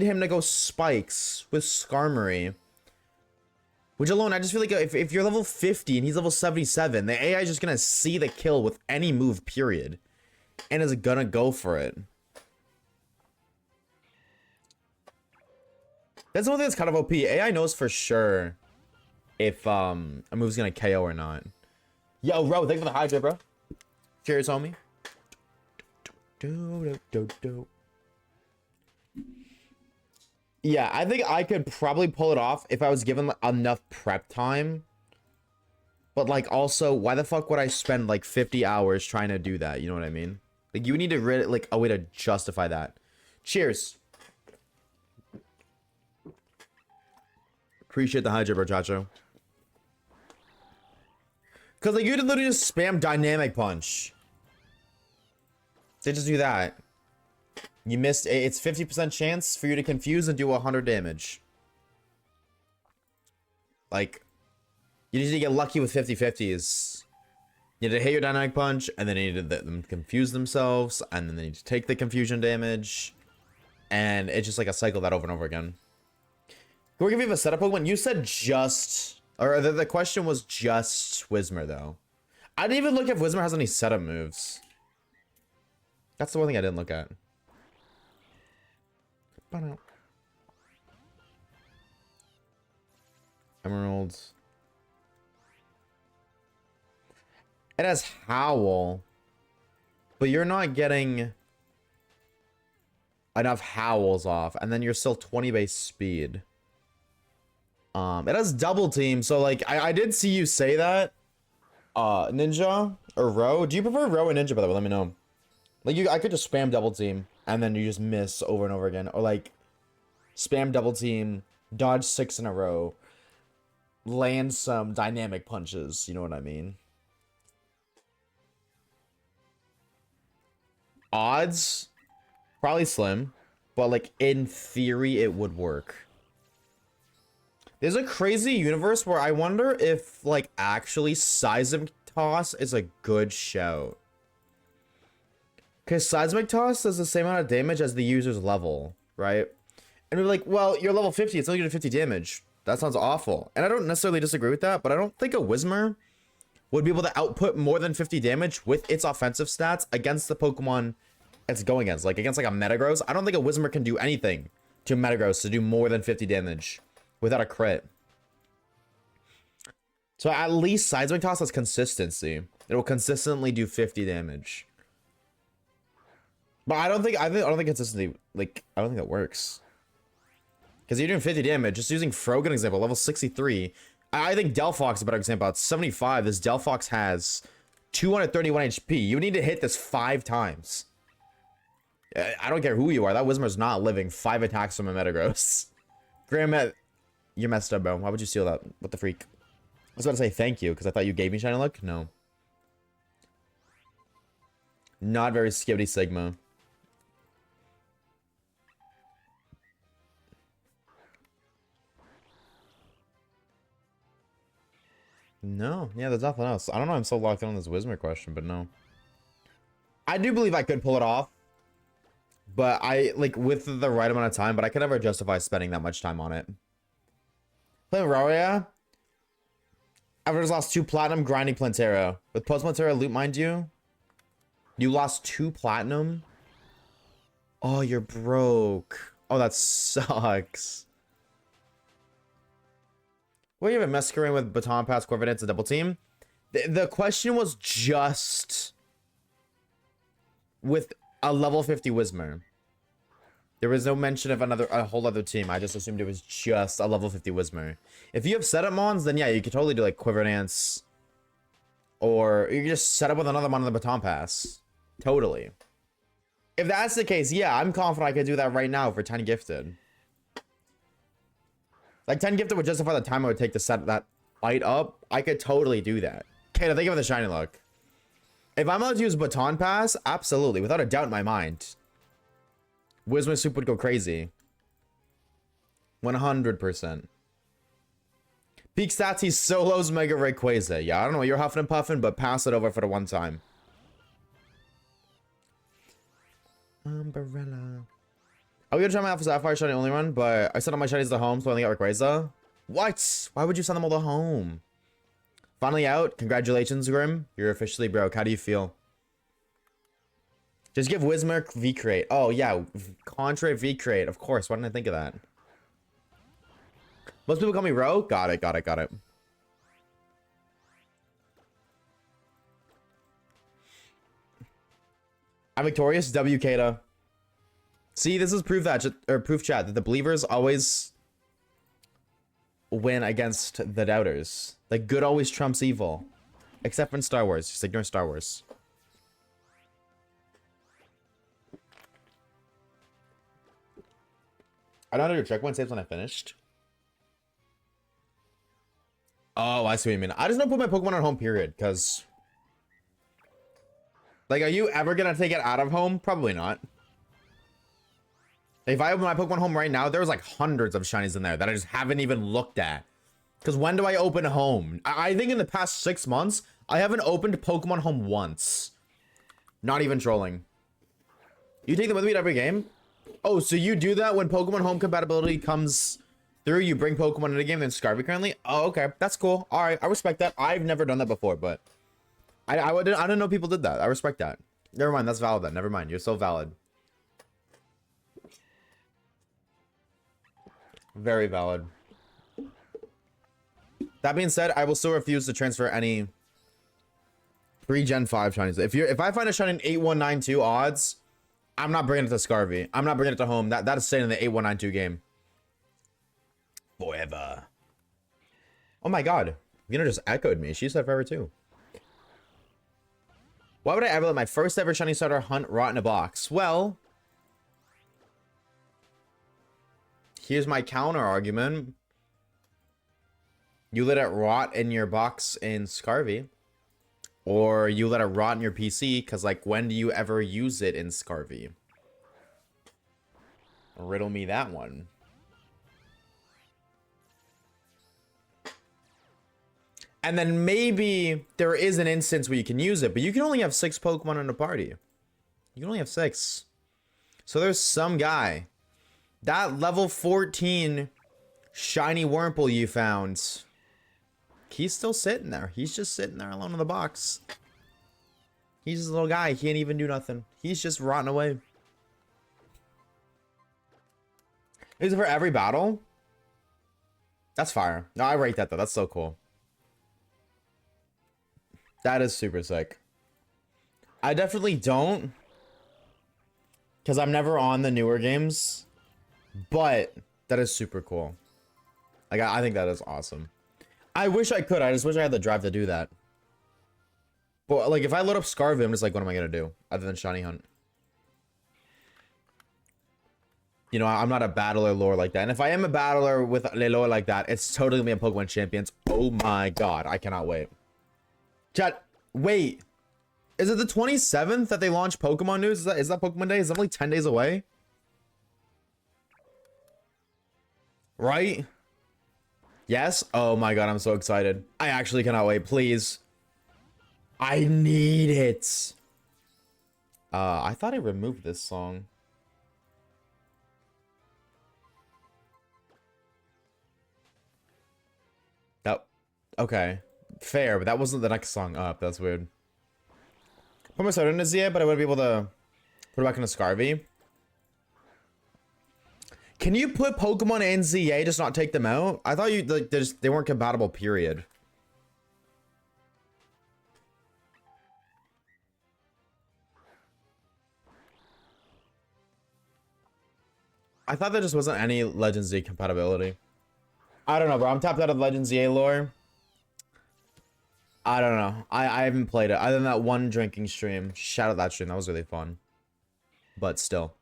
him to go spikes with Skarmory. Which alone, I just feel like if you're level 50 and he's level 77, the AI is just gonna see the kill with any move, period. And is gonna go for it. That's one thing that's kind of OP. AI knows for sure if a move's gonna KO or not. Yo, Ro, thanks for the hydrate, bro. Cheers, homie. Yeah, I think I could probably pull it off if I was given enough prep time. But like also, why the fuck would I spend like 50 hours trying to do that? You know what I mean? Like you need to like a way to justify that. Cheers. Appreciate the hydro, bro, Chacho. Cause like you could literally just spam dynamic punch. They just do that. You missed. It's 50% chance for you to confuse and do 100 damage. Like, you need to get lucky with 50-50s. You need to hit your dynamic punch, and then you need to let them confuse themselves, and then they need to take the confusion damage. And it's just like a cycle that over and over again. Can we give you a setup Pokemon? You said just... Or the question was just Whismer, though. I didn't even look if Whismer has any setup moves. That's the one thing I didn't look at. Emeralds. It has Howl. But you're not getting enough Howls off. And then you're still 20 base speed. It has Double Team. So, like, I did see you say that. Ninja or Ro. Do you prefer Ro or Ninja, by the way? Let me know. Like, I could just spam Double Team. And then you just miss over and over again. Or, like, spam Double Team. Dodge 6 in a row. Land some dynamic punches. You know what I mean? Odds? Probably slim. But, like, in theory, it would work. There's a crazy universe where I wonder if, like, actually Seismic Toss is a good shout. Because Seismic Toss does the same amount of damage as the user's level, right? And we're like, well, you're level 50, it's only doing 50 damage. That sounds awful. And I don't necessarily disagree with that, but I don't think a Whismer would be able to output more than 50 damage with its offensive stats against the Pokemon it's going against. Like, against, like, a Metagross. I don't think a Whismer can do anything to a Metagross to do more than 50 damage without a crit. So at least Seismic Toss has consistency. It will consistently do 50 damage. But I don't think consistency, like, I don't think that works. Because you're doing 50 damage, just using Frogan example, level 63. I think Delphox is a better example. At 75, this Delphox has 231 HP. You need to hit this 5 times. I don't care who you are. That Whismer's not living 5 attacks from a Metagross. Graham, you're messed up, bro. Why would you steal that? What the freak? I was about to say thank you, because I thought you gave me Shiny Luck. No. Not very Skibidi Sigma. No. Yeah, there's nothing else. I don't know. I'm so locked in on this Whismer question, but no. I do believe I could pull it off. But like, with the right amount of time, but I could never justify spending that much time on it. Playing Raria. I've just lost 2 platinum grinding Plantera. With post Plantera loot, mind you. You lost 2 platinum? Oh, you're broke. Oh, that sucks. Well, you have a Masquerain with Baton Pass, Corviknight, a Double Team. The question was just with a level 50 Whismer. There was no mention of a whole other team. I just assumed it was just a level 50 Whismer. If you have setup mons, then yeah, you could totally do like Quiver Dance. Or you can just set up with another mon on the Baton Pass. Totally. If that's the case, yeah, I'm confident I could do that right now for 10 gifted. Like 10 gifted would justify the time it would take to set that fight up. I could totally do that. Okay, now think of the Shiny Luck. If I'm allowed to use Baton Pass, absolutely, without a doubt in my mind. Whismer Soup would go crazy. 100%. Peak stats, he solos Mega Rayquaza. Yeah, I don't know what you're huffing and puffing, but pass it over for the one time. Umbrella. I was gonna try my Alpha Sapphire Shiny only run, but I sent all my Shinies to home, so I only got Rayquaza. What? Why would you send them all to home? Finally out. Congratulations, Grim. You're officially broke. How do you feel? Just give Whismer V-Crate. Oh, yeah. Contra V-Crate. Of course. Why didn't I think of that? Most people call me Ro. Got it. I'm victorious. W. Kata. See, this is proof chat that the believers always win against the doubters. Like, good always trumps evil. Except in Star Wars. Just ignore Star Wars. I don't know how to checkpoint saves when I finished. Oh, I see what you mean. I just don't put my Pokemon on home, period, because... Like, are you ever gonna take it out of home? Probably not. If I open my Pokemon home right now, there's like hundreds of shinies in there that I just haven't even looked at. Because when do I open home? I think in the past 6 months, I haven't opened Pokemon home once. Not even trolling. You take them with me to every game? Oh, so you do that when Pokemon home compatibility comes through? You bring Pokemon in a game, then Scarvy currently? Oh, okay. That's cool. All right. I respect that. I've never done that before, but I didn't know people did that. I respect that. Never mind. That's valid then. Never mind. You're so valid. Very valid. That being said, I will still refuse to transfer any pre-Gen 5 shinies. If I find a shiny in 8192 odds, I'm not bringing it to Scarvy. I'm not bringing it to home. That is staying in the 8192 game. Forever. Oh my god. Vina just echoed me. She said forever too. Why would I ever let my first ever shiny starter hunt rot in a box? Well, here's my counter argument. You let it rot in your box in Scarvy. Or you let it rot in your PC, because, like, when do you ever use it in Scarvy? Riddle me that one. And then maybe there is an instance where you can use it, but you can only have 6 Pokemon in a party. You can only have 6. So there's some guy. That level 14 shiny Wurmple you found, he's still sitting there. He's just sitting there alone in the box. He's just a little guy. He can't even do nothing. He's just rotting away. Is it for every battle? That's fire. No, I rate that though. That's so cool. That is super sick. I definitely don't, because I'm never on the newer games, but that is super cool. Like, I think that is awesome. I wish I could. I just wish I had the drive to do that. But, like, if I load up Scarvy, I'm just like, what am I going to do other than shiny hunt? You know, I'm not a battler lore like that. And if I am a battler with a lore like that, it's totally going to be a Pokemon Champions. Oh my god. I cannot wait. Chat, wait. Is it the 27th that they launch Pokemon news? Is that Pokemon Day? Is that only 10 days away? Right? Yes? Oh my god, I'm so excited. I actually cannot wait. Please. I need it. I thought I removed this song. That, okay. Fair, but that wasn't the next song up. That's weird. Put my soda in ZA, but I wouldn't be able to put it back into Scarvy. Can you put Pokemon in ZA, just not take them out? I thought you like they weren't compatible, period. I thought there just wasn't any Legends Z compatibility. I don't know, bro. I'm tapped out of Legends ZA lore. I don't know. I haven't played it other than that one drinking stream. Shout out that stream. That was really fun. But still.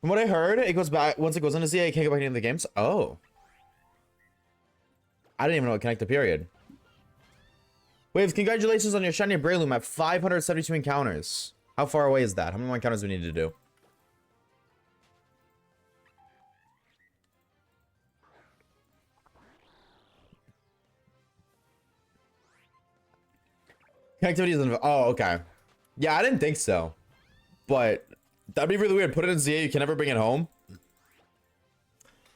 From what I heard, it goes back once it goes into ZA, it can't go back into the games. Oh. I didn't even know it connected, period. Waves, congratulations on your shiny Breloom at 572 encounters. How far away is that? How many more encounters do we need to do? Connectivity isn't. Oh, okay. Yeah, I didn't think so. But that'd be really weird. Put it in ZA, you can never bring it home.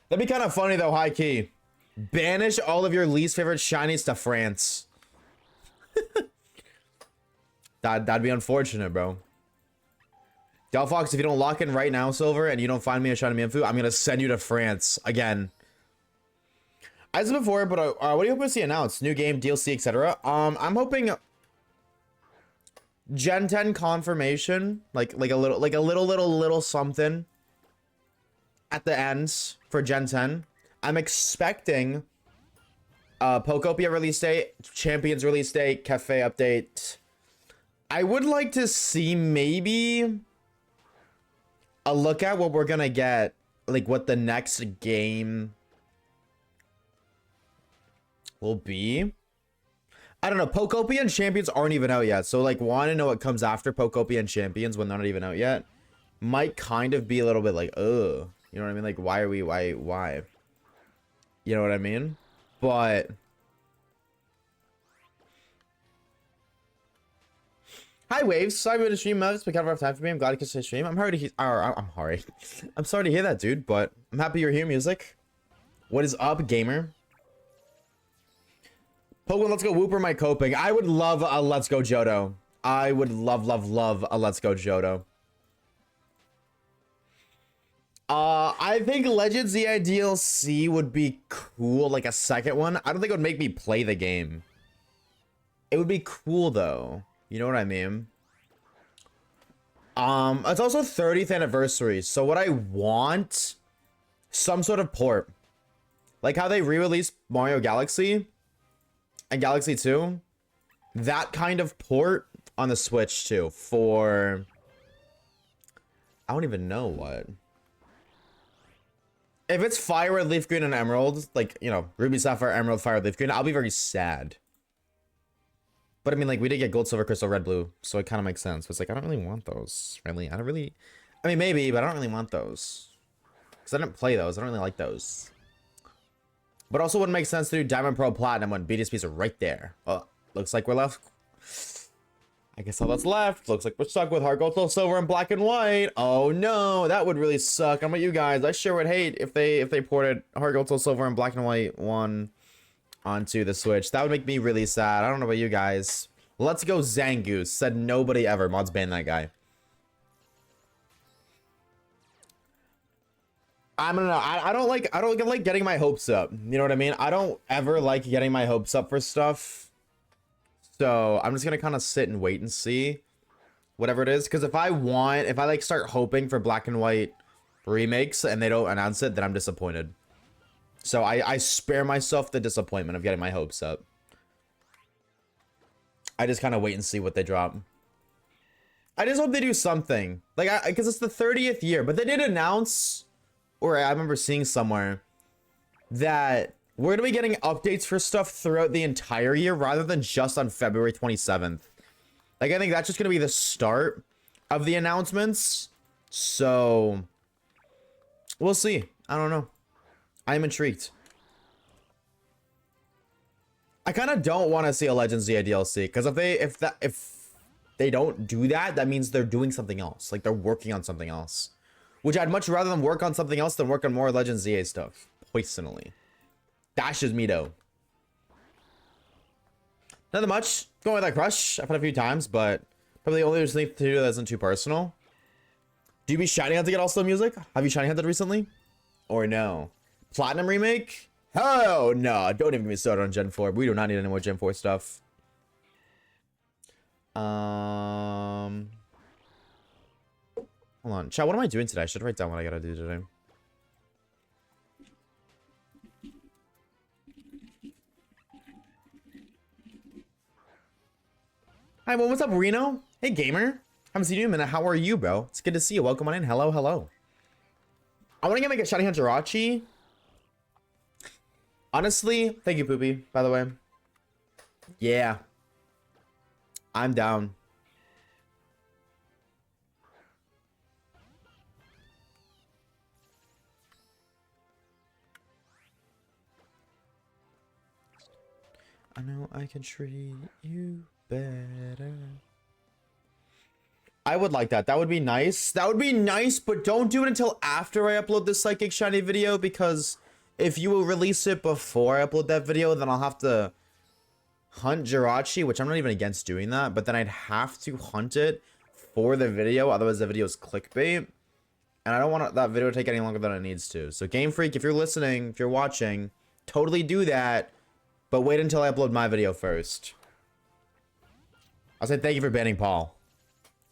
That'd be kind of funny though, high key. Banish all of your least favorite shinies to France. That'd be unfortunate, bro. Delphox, if you don't lock in right now, Silver, and you don't find me a shiny Mienfoo, I'm gonna send you to France again. I said before, but what are you hoping to see announced? New game, DLC, etc. I'm hoping Gen 10 confirmation, like a little something at the end for Gen 10. I'm expecting Pokopia release date, Champions release date, Cafe update. I would like to see maybe a look at what we're gonna get, like what the next game will be. I don't know. Pokopia and Champions aren't even out yet. So like want to know what comes after Pokopia and Champions when they're not even out yet. Might kind of be a little bit like, ugh. You know what I mean? Like, why? You know what I mean? But hi Waves, sorry about the stream. It's been kind of rough time for me. I'm glad you could stay stream. I'm sorry to hear. I'm sorry. I'm sorry to hear that, dude. But I'm happy you're here. Music. What is up, gamer? Pokemon, let's go. Whooper, my coping. I would love a Let's Go Johto. I would love a Let's Go Johto. I think Legends EI DLC would be cool, like a second one. I don't think it would make me play the game. It would be cool though. You know what I mean? It's also 30th anniversary, so what I want, some sort of port. Like how they re-released Mario Galaxy and Galaxy 2. That kind of port on the Switch too for, I don't even know what. If it's Fire Red, Leaf Green, and Emerald, like, you know, Ruby, Sapphire, Emerald, Fire, Leaf Green, I'll be very sad. But I mean, like, we did get Gold, Silver, Crystal, Red, Blue, so it kind of makes sense. But it's like, I don't really want those, really. I mean, maybe, but I don't really want those. Because I didn't play those. I don't really like those. But also wouldn't make sense to do Diamond, Pearl, Platinum when BDSPs are right there. Oh, looks like we're left. I guess all that's left. Looks like we're stuck with Heart Gold, Soul Silver, and Black and White. Oh no, that would really suck. I'm with you guys. I sure would hate if they ported Heart Gold, Soul Silver, and Black and White 1 onto the Switch. That would make me really sad. I don't know about you guys. Let's go Zangoose. Said nobody ever. Mods ban that guy. I don't know. I don't like getting my hopes up. You know what I mean? I don't ever like getting my hopes up for stuff. So I'm just gonna kind of sit and wait and see whatever it is. Because if I like start hoping for Black and White remakes and they don't announce it, then I'm disappointed. So I spare myself the disappointment of getting my hopes up. I just kind of wait and see what they drop. I just hope they do something. Like, because it's the 30th year, but they did announce, or I remember seeing somewhere, that we're gonna be getting updates for stuff throughout the entire year rather than just on February 27th. Like, I think that's just gonna be the start of the announcements. So we'll see. I don't know. I'm intrigued. I kind of don't want to see a Legends ZA DLC because if they don't do that, that means they're doing something else. Like they're working on something else, which I'd much rather them work on something else than work on more Legends ZA stuff. Personally. That's just me though. Nothing much. Going with that crush. I've had a few times, but probably the only thing to do that isn't too personal. Do you be Shiny Hunt to get all-star music? Have you Shiny Hunted recently? Or no? Platinum remake? Hell no. Don't even get me started on Gen 4. We do not need any more Gen 4 stuff. Hold on. Chat, what am I doing today? I should write down what I gotta do today. Hi, well, what's up, Reno? Hey, gamer. Haven't seen you in a minute. How are you, bro? It's good to see you. Welcome on in. Hello, hello. I want to get like a Shiny Hunt Jirachi. Honestly, thank you, Poopy, by the way. Yeah. I'm down. I know I can treat you better. I would like that. That would be nice. That would be nice, but don't do it until after I upload this Psychic Shiny video, because if you will release it before I upload that video, then I'll have to hunt Jirachi, which I'm not even against doing that, but then I'd have to hunt it for the video, otherwise the video is clickbait, and I don't want that video to take any longer than it needs to. So Game Freak, if you're listening, if you're watching, totally do that, but wait until I upload my video first. I'll say thank you for banning Paul.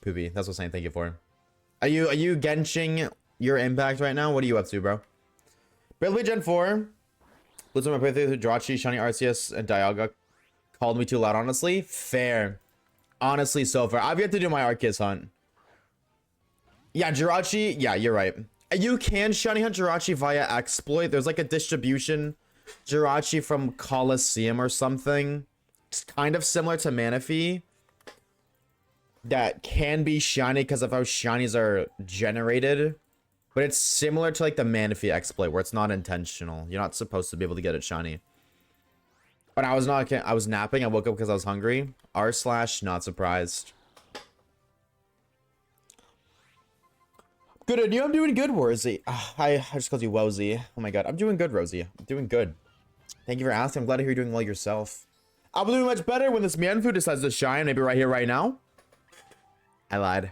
Poopy, that's what I'm saying thank you for. Are you Genshing your impact right now? What are you up to, bro? Barely Gen 4. Listen to my playthrough, Jirachi, Shiny RCS, and Dialga called me too loud, honestly. Fair. Honestly, so fair. I've yet to do my Arceus hunt. Yeah, Jirachi, yeah, you're right. You can Shiny Hunt Jirachi via exploit. There's like a distribution Jirachi from Coliseum or something. It's kind of similar to Manaphy. That can be shiny because of how shinies are generated. But it's similar to like the Manaphy exploit where it's not intentional. You're not supposed to be able to get it shiny. But I was napping. I woke up because I was hungry. R slash not surprised. Good, and you? I'm doing good, Rosie. I just called you Wozy. Oh my god, I'm doing good, Rosie. I'm doing good. Thank you for asking. I'm glad to hear you're doing well yourself. I'll be doing much better when this Mienfoo decides to shine. Maybe right here, right now. I lied.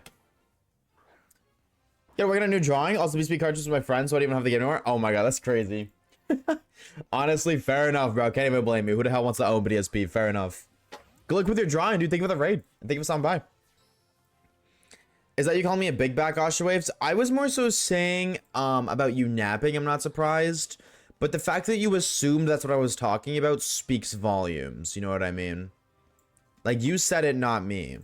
Yeah, we're getting a new drawing. Also, BSP cartridges with my friends, so I don't even have the game anymore. Oh my god, that's crazy. Honestly, fair enough, bro. Can't even blame me. Who the hell wants to own BSP? Fair enough. Good luck with your drawing, dude. Thank you for the raid. Thank you for stopping by. Is that you calling me a big back, Oshawaves? I was more so saying about you napping. I'm not surprised. But the fact that you assumed that's what I was talking about speaks volumes. You know what I mean? Like, you said it, not me.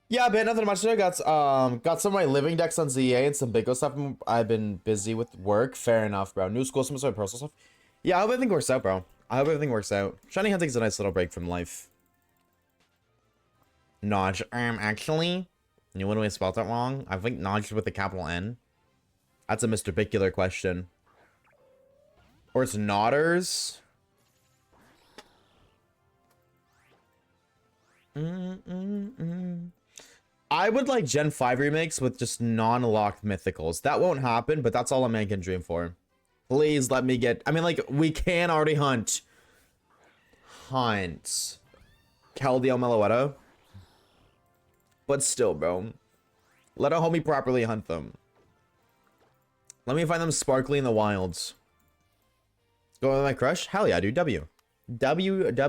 Yeah, but nothing much today. Got some of my living decks on ZA and some Bigo stuff. I've been busy with work. Fair enough, bro. New school, some of my personal stuff. Yeah, I hope everything works out, bro. I hope everything works out. Shiny hunting is a nice little break from life. Nodge. Actually, you know when I spelled that wrong? I think Nodge with a capital N. That's a Mr. Bicular question. Or it's Nodders. I would like Gen 5 remakes with just non-locked mythicals. That won't happen, but that's all a man can dream for. Please let me get... I mean, like, we can already hunt Keldeo Meloetta. But still, bro. Let a homie properly hunt them. Let me find them sparkly in the wilds. Go with my crush? Hell yeah, dude. www.w.ca.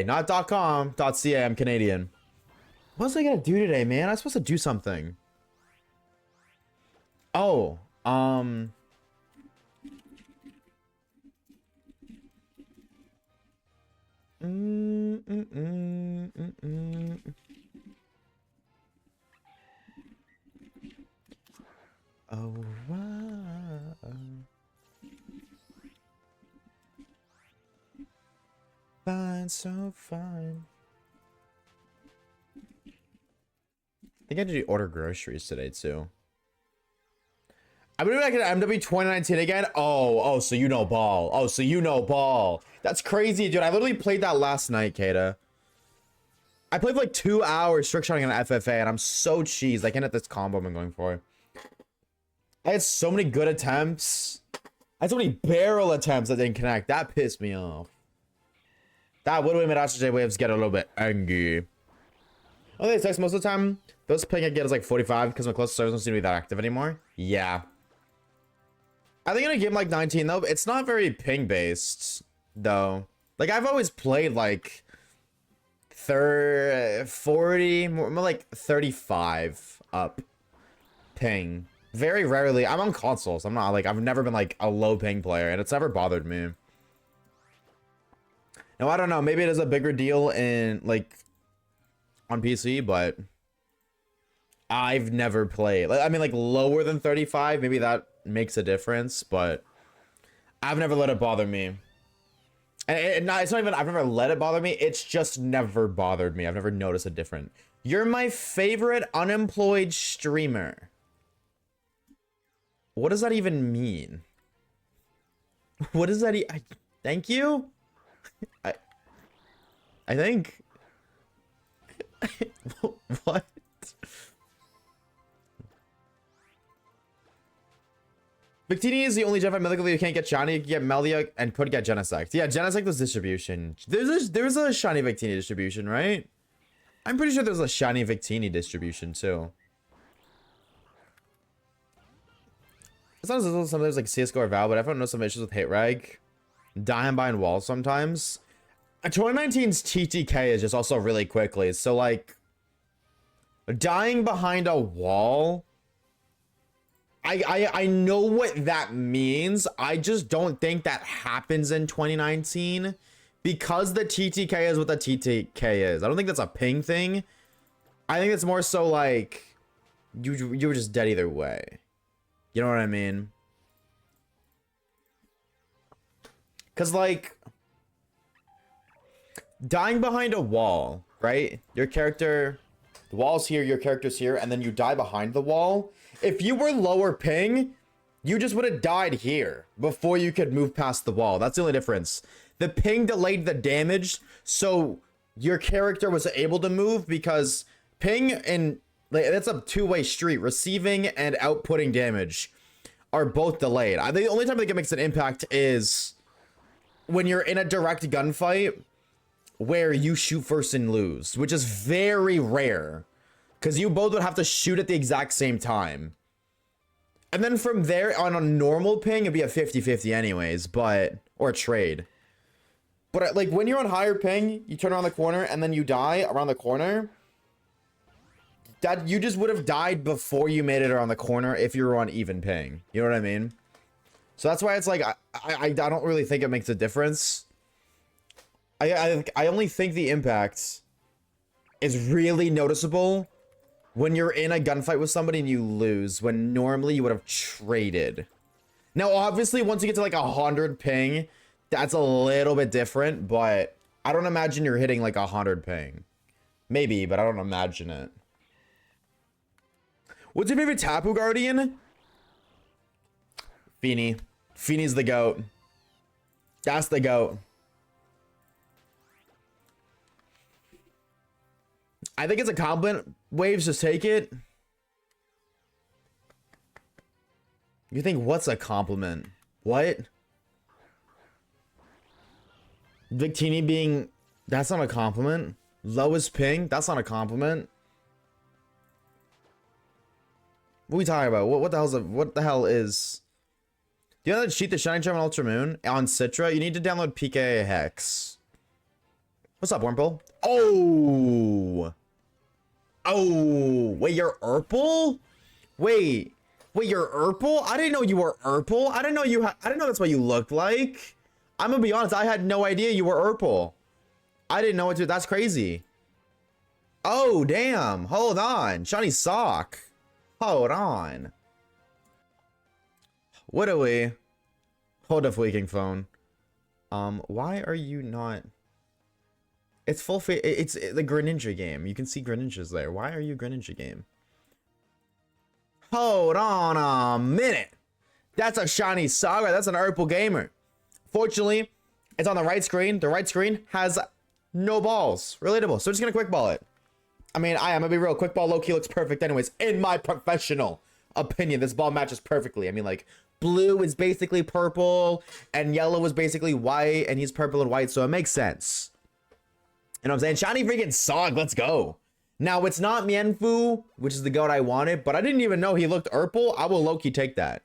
Not .com. .ca. I'm Canadian. What was I gonna do today, man? I was supposed to do something. Oh, Oh, wow. Fine, so fine. I think I had to order groceries today too. I'm gonna be back at MW 2019 again. Oh, so you know ball. Oh, so you know ball. That's crazy, dude. I literally played that last night, Kata. I played for like 2 hours trick shotting on FFA, and I'm so cheesed. I can't hit this combo I'm going for. I had so many good attempts. I had so many barrel attempts that didn't connect. That pissed me off. That would have made J waves get a little bit angry. Oh, they text most of the time. Those ping I get is like 45 because my closest servers don't seem to be that active anymore. Yeah. I think in a game like 19 though, it's not very ping based though. Like I've always played like 40, more like 35 up ping. Very rarely. I'm on consoles. I'm not like, I've never been like a low ping player and it's never bothered me. Now, I don't know. Maybe it is a bigger deal in like on PC, but I've never played. Like, I mean, like lower than 35. Maybe that makes a difference, but I've never let it bother me. And it's not even I've never let it bother me. It's just never bothered me. I've never noticed a difference. You're my favorite unemployed streamer. What does that even mean? What does that? Thank you. I think. What? Victini is the only Gen 5 mythical you can't get shiny. You can get Melia and could get Genesect. Yeah, Genesect was distribution. There's a shiny Victini distribution, right? I'm pretty sure there's a shiny Victini distribution too. It's not as little sometimes like CSGO or Val, but I found no some issues with hate rag. Dying behind walls sometimes. 2019's TTK is just also really quickly. So like Dying behind a wall. I know what that means. I just don't think that happens in 2019 because the TTK is what the TTK is. I don't think that's a ping thing. I think it's more so like you were just dead either way. You know what I mean? Cause like dying behind a wall, right? Your character, the wall's here, your character's here, and then you die behind the wall. If you were lower ping, you just would have died here before you could move past the wall. That's the only difference. The ping delayed the damage, so your character was able to move because ping and like, that's a two-way street. Receiving and outputting damage are both delayed. I think the only time they can make an impact is when you're in a direct gunfight where you shoot first and lose, which is very rare because you both would have to shoot at the exact same time. And then from there on a normal ping, it'd be a 50-50 anyways, but, or a trade. But like when you're on higher ping, you turn around the corner and then you die around the corner. That you just would have died before you made it around the corner if you were on even ping. You know what I mean? So that's why it's like, I don't really think it makes a difference. I only think the impact is really noticeable when you're in a gunfight with somebody and you lose, when normally you would have traded. Now, obviously, once you get to like 100 ping, that's a little bit different, but I don't imagine you're hitting like 100 ping. Maybe, but I don't imagine it. What's your favorite Tapu Guardian? Feeny. Feeny's the GOAT. That's the GOAT. I think it's a compliment. Waves, just take it. You think what's a compliment? What? Victini being... That's not a compliment. Lowest ping? That's not a compliment. What are we talking about? What the hell is... Do you know how to cheat the Shiny Charm on Ultra Moon? On Citra? You need to download PK Hex. What's up, Wormhole? Oh! Oh! Wait, you're Urple? Wait, you're Urple? I didn't know you were Urple. I didn't know I didn't know that's what you looked like. I'm gonna be honest, I had no idea you were Urple. I didn't know what to... That's crazy. Oh, damn. Hold on. Shiny Sock. Hold on. What are we? Hold a fleeking phone. Why are you not... It's full face. It's the Greninja game. You can see Greninjas there. Why are you Greninja game? Hold on a minute. That's a Shiny Saga. That's an Urple Gamer. Fortunately, it's on the right screen. The right screen has no balls. Relatable. So we're just gonna quick ball it. I mean, I'm gonna be real. Quick ball low-key looks perfect anyways. In my professional opinion, this ball matches perfectly. I mean, like, blue is basically purple, and yellow is basically white, and he's purple and white, so it makes sense. You know what I'm saying? Shiny freaking Sog, let's go. Now, it's not Mienfoo, which is the goat I wanted, but I didn't even know he looked Urple. I will low-key take that.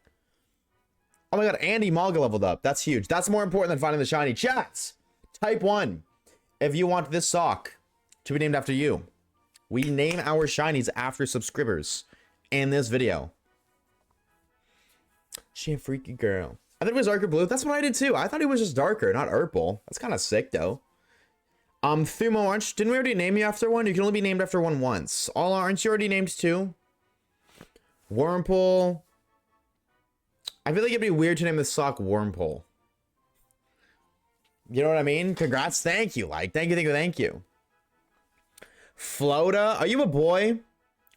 Oh my god, Andy Malga leveled up. That's huge. That's more important than finding the shiny. Chats, type 1 if you want this sock to be named after you. We name our shinies after subscribers in this video. She a freaky girl. I thought it was darker blue. That's what I did too. I thought he was just darker, not Urple. That's kind of sick though. Thumo Orange, didn't we already name you after one? You can only be named after one once. All Orange, you already named 2. Wormhole. I feel like it'd be weird to name this sock Wormhole. You know what I mean? Congrats. Thank you. Like, thank you. Flota, are you a boy?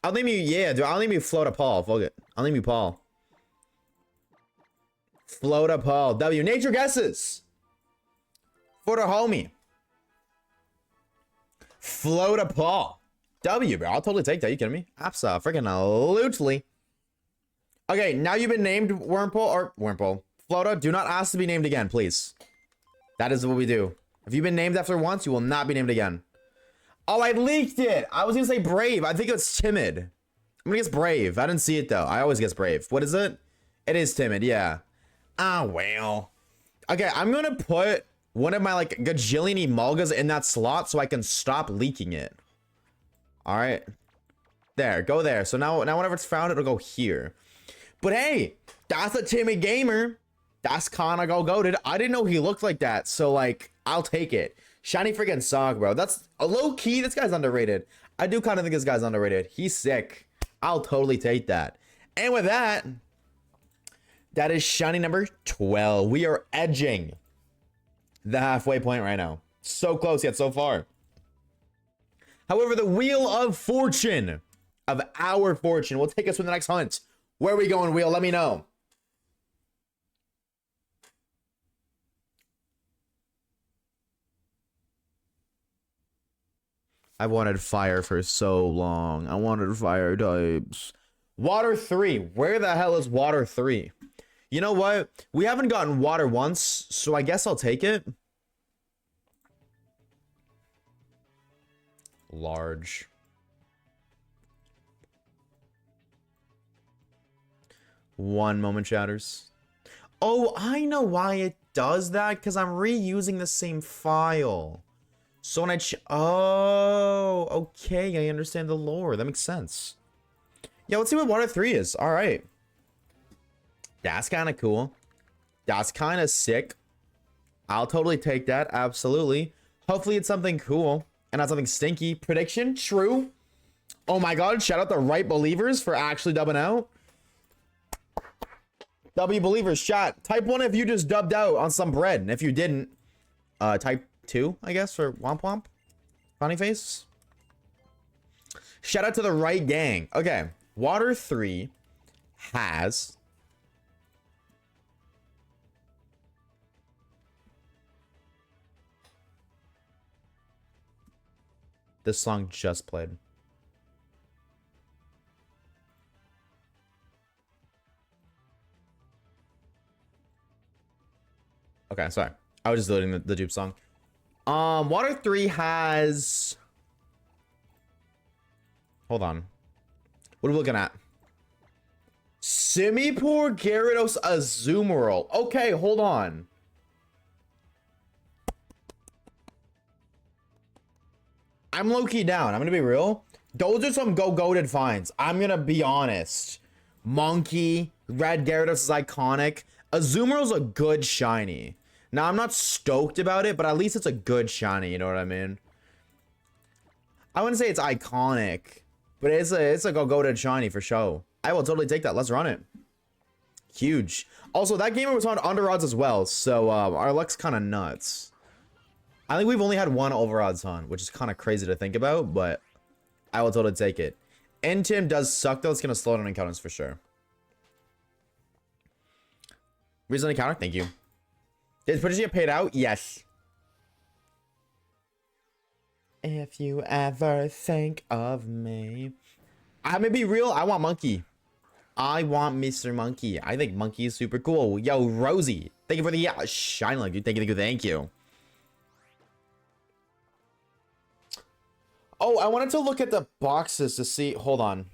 I'll name you, yeah, dude. I'll name you Flota Paul. Fuck it. I'll name you Paul. Flota Paul. W. Nature guesses. For the homie. Flota Paul. W, bro. I'll totally take that. You kidding me? Absa. Freaking lootly. Okay, now you've been named Wormhole. Flota, do not ask to be named again, please. That is what we do. If you've been named after once, you will not be named again. Oh, I leaked it. I was going to say Brave. I think it's Timid. I'm going to guess Brave. I didn't see it, though. I always guess Brave. What is it? It is Timid, yeah. Ah, well. Okay, I'm going to put one of my, like, gajillion Emolgas in that slot so I can stop leaking it. All right. There, go there. So now whenever it's found, it'll go here. But hey, that's a timid gamer. That's kind of goated. I didn't know he looked like that. So like, I'll take it. Shiny freaking sock, bro. That's a low key. This guy's underrated. I do kind of think this guy's underrated. He's sick. I'll totally take that. And with that, that is shiny number 12. We are edging the halfway point right now. So close yet so far. However, the wheel of fortune, of our fortune, will take us to the next hunt. Where are we going, wheel? Let me know. I wanted fire for so long. I wanted fire types. Water 3. Where the hell is water 3? You know what? We haven't gotten water once, so I guess I'll take it. Large. One moment shatters. Oh, I know why it does that, because I'm reusing the same file. So when I oh, okay, I understand the lore. That makes sense. Yeah, let's see what water 3 is. All right. That's kind of cool. That's kind of sick. I'll totally take that. Absolutely. Hopefully it's something cool and not something stinky. Prediction? True. Oh my god, shout out the right believers for actually dubbing out. W believers, chat. Type 1 if you just dubbed out on some bread. And if you didn't, type 2, I guess, for Womp Womp. Funny face. Shout out to the right gang. Okay. Water 3 has this song just played. Okay, sorry. I was just deleting the dupe song. Water 3 has... Hold on. What are we looking at? Simipour Gyarados Azumarill. Okay, hold on. I'm low-key down. I'm gonna be real. Those are some goated finds. I'm gonna be honest. Monkey, Red Gyarados is iconic. Azumarill's a good shiny. Now, I'm not stoked about it, but at least it's a good shiny, you know what I mean? I wouldn't say it's iconic, but it's a goated shiny for sure. I will totally take that. Let's run it. Huge. Also, that gamer was on under odds as well, so our luck's kind of nuts. I think we've only had one over odds on, which is kind of crazy to think about, but I will totally take it. N-Tim does suck, though. It's going to slow down encounters for sure. Reason encounter? Thank you. Did Prodigy get paid out? Yes. If you ever think of me. I'm gonna be real. I want Monkey. I want Mr. Monkey. I think Monkey is super cool. Yo, Rosie. Thank you for the shine like, dude. Thank you. Thank you. Oh, I wanted to look at the boxes to see. Hold on.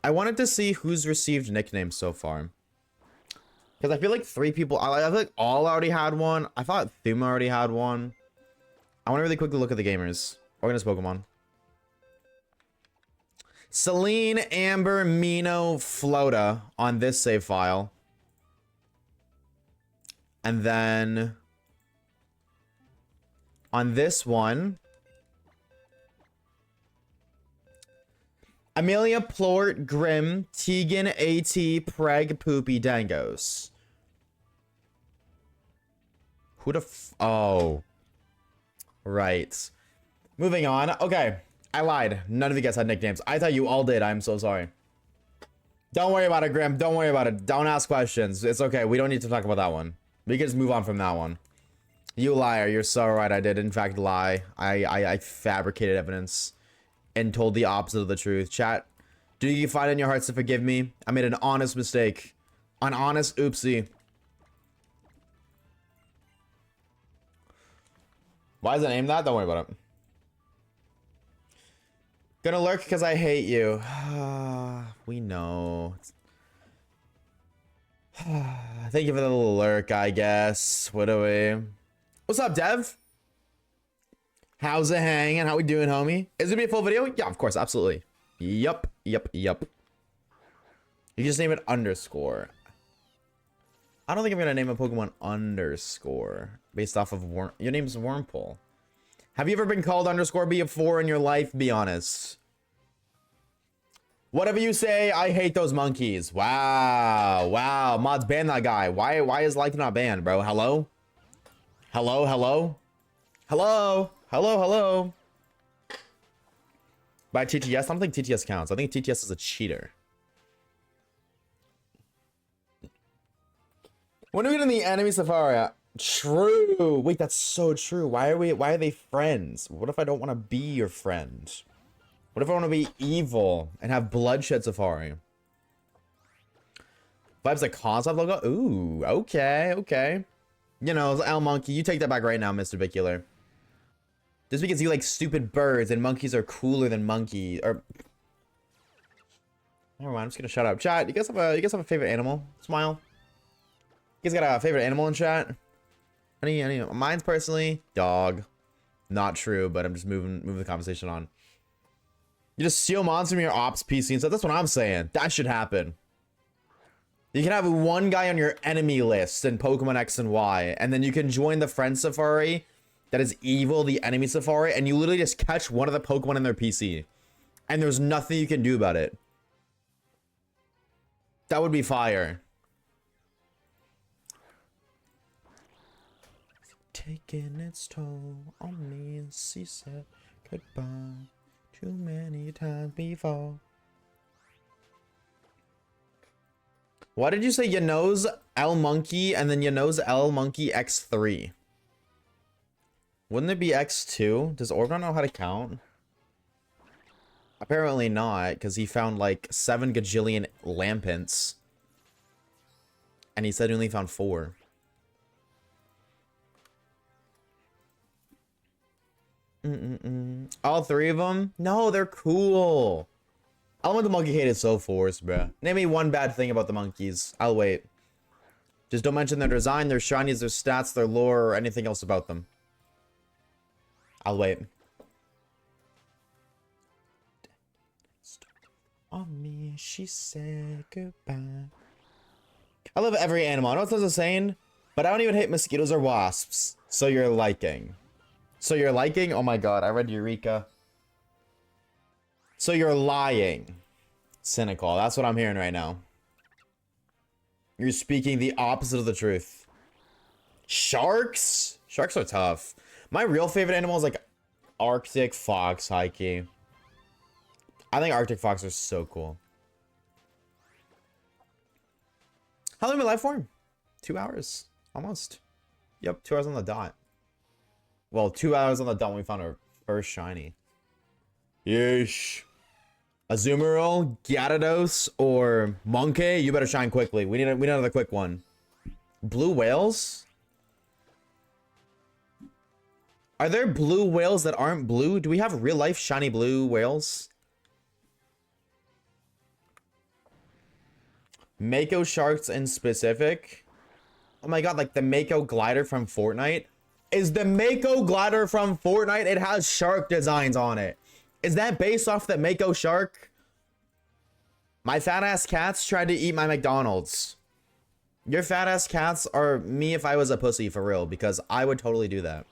I wanted to see who's received nicknames so far. Because I feel like 3 people. I feel like All already had one. I thought Thuma already had one. I want to really quickly look at the gamers. Organist Pokemon. Celine, Amber, Mino, Flota on this save file. And then on this one, Amelia, Plort, Grim, Tegan, AT, Preg, Poopy, Dangos. Who the oh. Right. Moving on. Okay. I lied. None of you guys had nicknames. I thought you all did. I'm so sorry. Don't worry about it, Grim. Don't worry about it. Don't ask questions. It's okay. We don't need to talk about that one. We can just move on from that one. You liar. You're so right. I did, in fact, lie. I fabricated evidence and told the opposite of the truth. Chat, do you find in your hearts to forgive me? I made an honest mistake. An honest oopsie. Why is it named that? Don't worry about it. Gonna lurk because I hate you. We know. Thank you for the little lurk, I guess. What do we... What's up, Dev? How's it hanging? How we doing, homie? Is it gonna be a full video? Yeah, of course, absolutely. Yup. You just name it underscore. I don't think I'm gonna name a Pokemon underscore based off of Worm. Your name's Wormpole. Have you ever been called underscore before in your life? Be honest. Whatever you say, I hate those monkeys. Wow. Mods, ban that guy. Why is like not banned, bro? Hello? By TTS? I don't think TTS counts. I think TTS is a cheater. When are we in the enemy safari? True. Wait, that's so true. Why are they friends? What if I don't want to be your friend? What if I want to be evil and have bloodshed safari? Vibes like concept logo? Ooh, okay. You know, L Monkey, you take that back right now, Mr. Bicular. Just because you like stupid birds and monkeys are cooler than monkeys, or never mind, I'm just gonna shut up. Chat, you guys have a favorite animal? Smile. You guys got a favorite animal in chat? Any mine's personally dog. Not true, but I'm just moving the conversation on. You just steal mods from your ops PC and stuff. That's what I'm saying. That should happen. You can have one guy on your enemy list in Pokemon X and Y, and then you can join the friend safari that is evil, the enemy safari, and you literally just catch one of the Pokemon in their PC. And there's nothing you can do about it. That would be fire. Taking its toll on me, and she said goodbye too many times before. Why did you say you knows L Monkey and then you knows L Monkey X3? Wouldn't it be X2? Does Orbron know how to count? Apparently not, because he found like 7 gajillion Lampents. And he said he only found 4. All 3 of them? No, they're cool. Element the Monkey hate is so forced, bruh. Name me one bad thing about the monkeys. I'll wait. Just don't mention their design, their shinies, their stats, their lore, or anything else about them. I'll wait. On me, she said goodbye. I love every animal. I know it sounds insane, but I don't even hate mosquitoes or wasps. So you're liking. Oh my god, I read Eureka. So you're lying. Cynical. That's what I'm hearing right now. You're speaking the opposite of the truth. Sharks? Sharks are tough. My real favorite animal is like Arctic fox, hikey. I think Arctic fox are so cool. How long have we been live for? 2 hours. Almost. Yep, 2 hours on the dot. Well, 2 hours on the dot when we found our first shiny. Yeesh. Azumarill, Gyarados, or Monkey, you better shine quickly. We need another quick one. Blue whales? Are there blue whales that aren't blue? Do we have real life shiny blue whales? Mako sharks in specific? Oh my god, like the Mako glider from Fortnite? Is the Mako glider from Fortnite? It has shark designs on it. Is that based off the Mako shark? My fat ass cats tried to eat my McDonald's. Your fat ass cats are me if I was a pussy for real, because I would totally do that.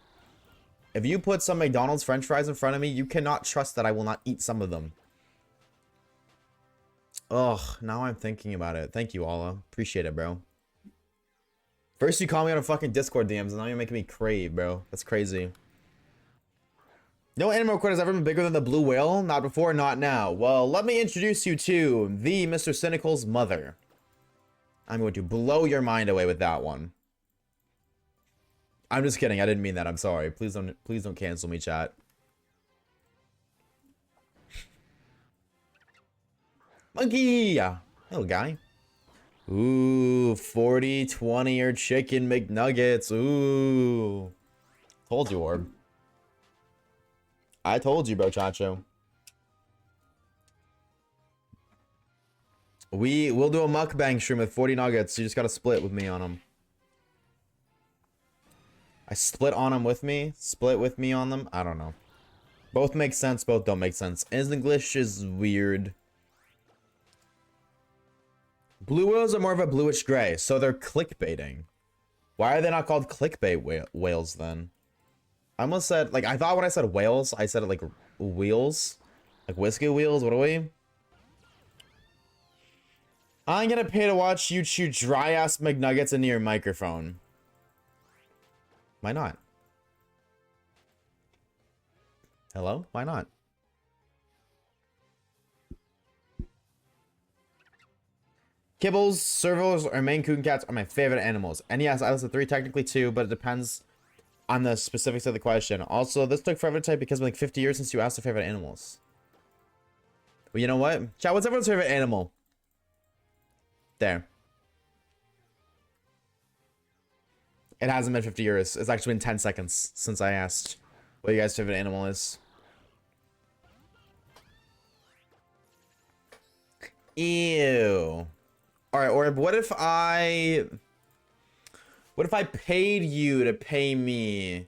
If you put some McDonald's french fries in front of me, you cannot trust that I will not eat some of them. Ugh, now I'm thinking about it. Thank you, Allah. Appreciate it, bro. First you call me on a fucking Discord DMs, and now you're making me crave, bro. That's crazy. No animal record has ever been bigger than the blue whale. Not before, not now. Well, let me introduce you to the Mr. Cynical's mother. I'm going to blow your mind away with that one. I'm just kidding. I didn't mean that. I'm sorry. Please don't cancel me, chat. Monkey! Little guy. Ooh, 40, 20 or chicken McNuggets. Ooh. Told you, Orb. I told you, bro, Chacho. We'll do a mukbang stream with 40 nuggets. You just gotta split with me on them. I split on them with me. Split with me on them. I don't know. Both make sense. Both don't make sense. English is weird. Blue whales are more of a bluish gray, so they're clickbaiting. Why are they not called clickbait whales then? I almost said, like, I thought when I said whales, I said it like wheels. Like whiskey wheels. What are we? I'm gonna pay to watch you chew dry ass McNuggets into your microphone. Why not? Hello? Why not? Kibbles, servos, or Maine Coon cats are my favorite animals. And yes, I listed 3, technically 2, but it depends on the specifics of the question. Also, this took forever to type because of like 50 years since you asked the favorite animals. Well, you know what? Chat, what's everyone's favorite animal? There. It hasn't been 50 years. It's actually been 10 seconds since I asked what you guys' favorite animal is. Ew. Alright, or what if I paid you to pay me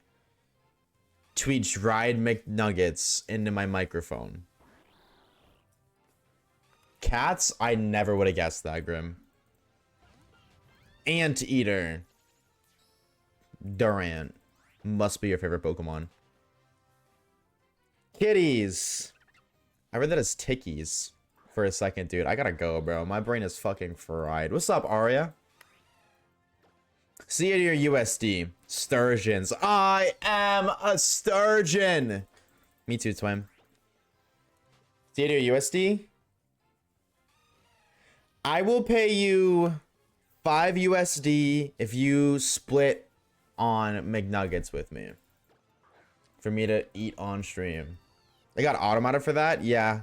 to eat dried McNuggets into my microphone? Cats? I never would have guessed that, Grim. Anteater. Durant. Must be your favorite Pokemon. Kitties. I read that as tickies for a second, dude. I gotta go, bro. My brain is fucking fried. What's up, Arya? See it here, USD. Sturgeons. I am a sturgeon. Me too, Twim. See it here, USD. I will pay you 5 USD if you split on McNuggets with me. For me to eat on stream. They got automated for that? Yeah.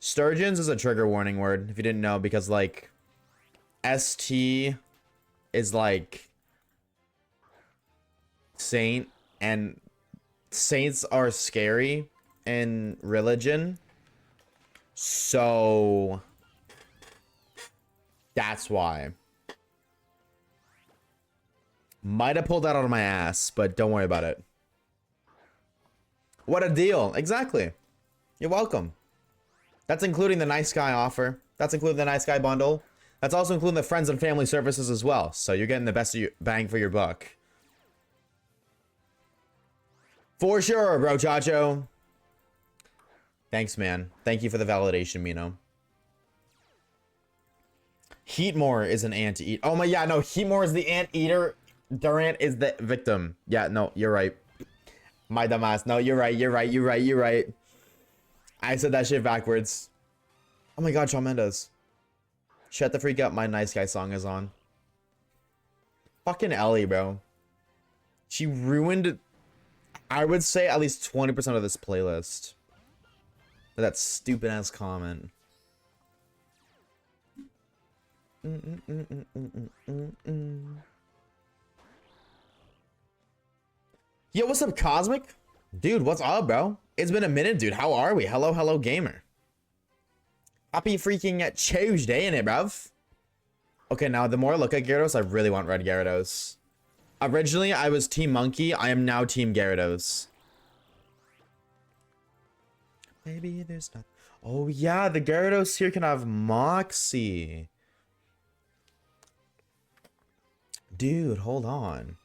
Sturgeons is a trigger warning word, if you didn't know, because like ST is like saint, and saints are scary in religion. So that's why. Might have pulled that out of my ass, but don't worry about it. What a deal. Exactly. You're welcome. That's including the nice guy offer. That's including the nice guy bundle. That's also including the friends and family services as well. So you're getting the best of your bang for your buck. For sure, bro, Chacho. Thanks, man. Thank you for the validation, Mino. Heatmore is an anteater. Oh my, yeah, no, Heatmore is the anteater. Durant is the victim. Yeah, no, you're right. My dumbass. No, you're right. You're right. You're right. You're right. I said that shit backwards. Oh my god, Shawn Mendes. Shut the freak up. My nice guy song is on. Fucking Ellie, bro. She ruined, I would say, at least 20% of this playlist. With that stupid ass comment. Yo, what's up, Cosmic? Dude, what's up, bro? It's been a minute, dude. How are we? Hello, hello, gamer. Happy freaking Tuesday, innit, bruv? Okay, now the more I look at Gyarados, I really want red Gyarados. Originally, I was Team Monkey. I am now Team Gyarados. Maybe there's not. Oh, yeah, the Gyarados here can have Moxie. Dude, hold on.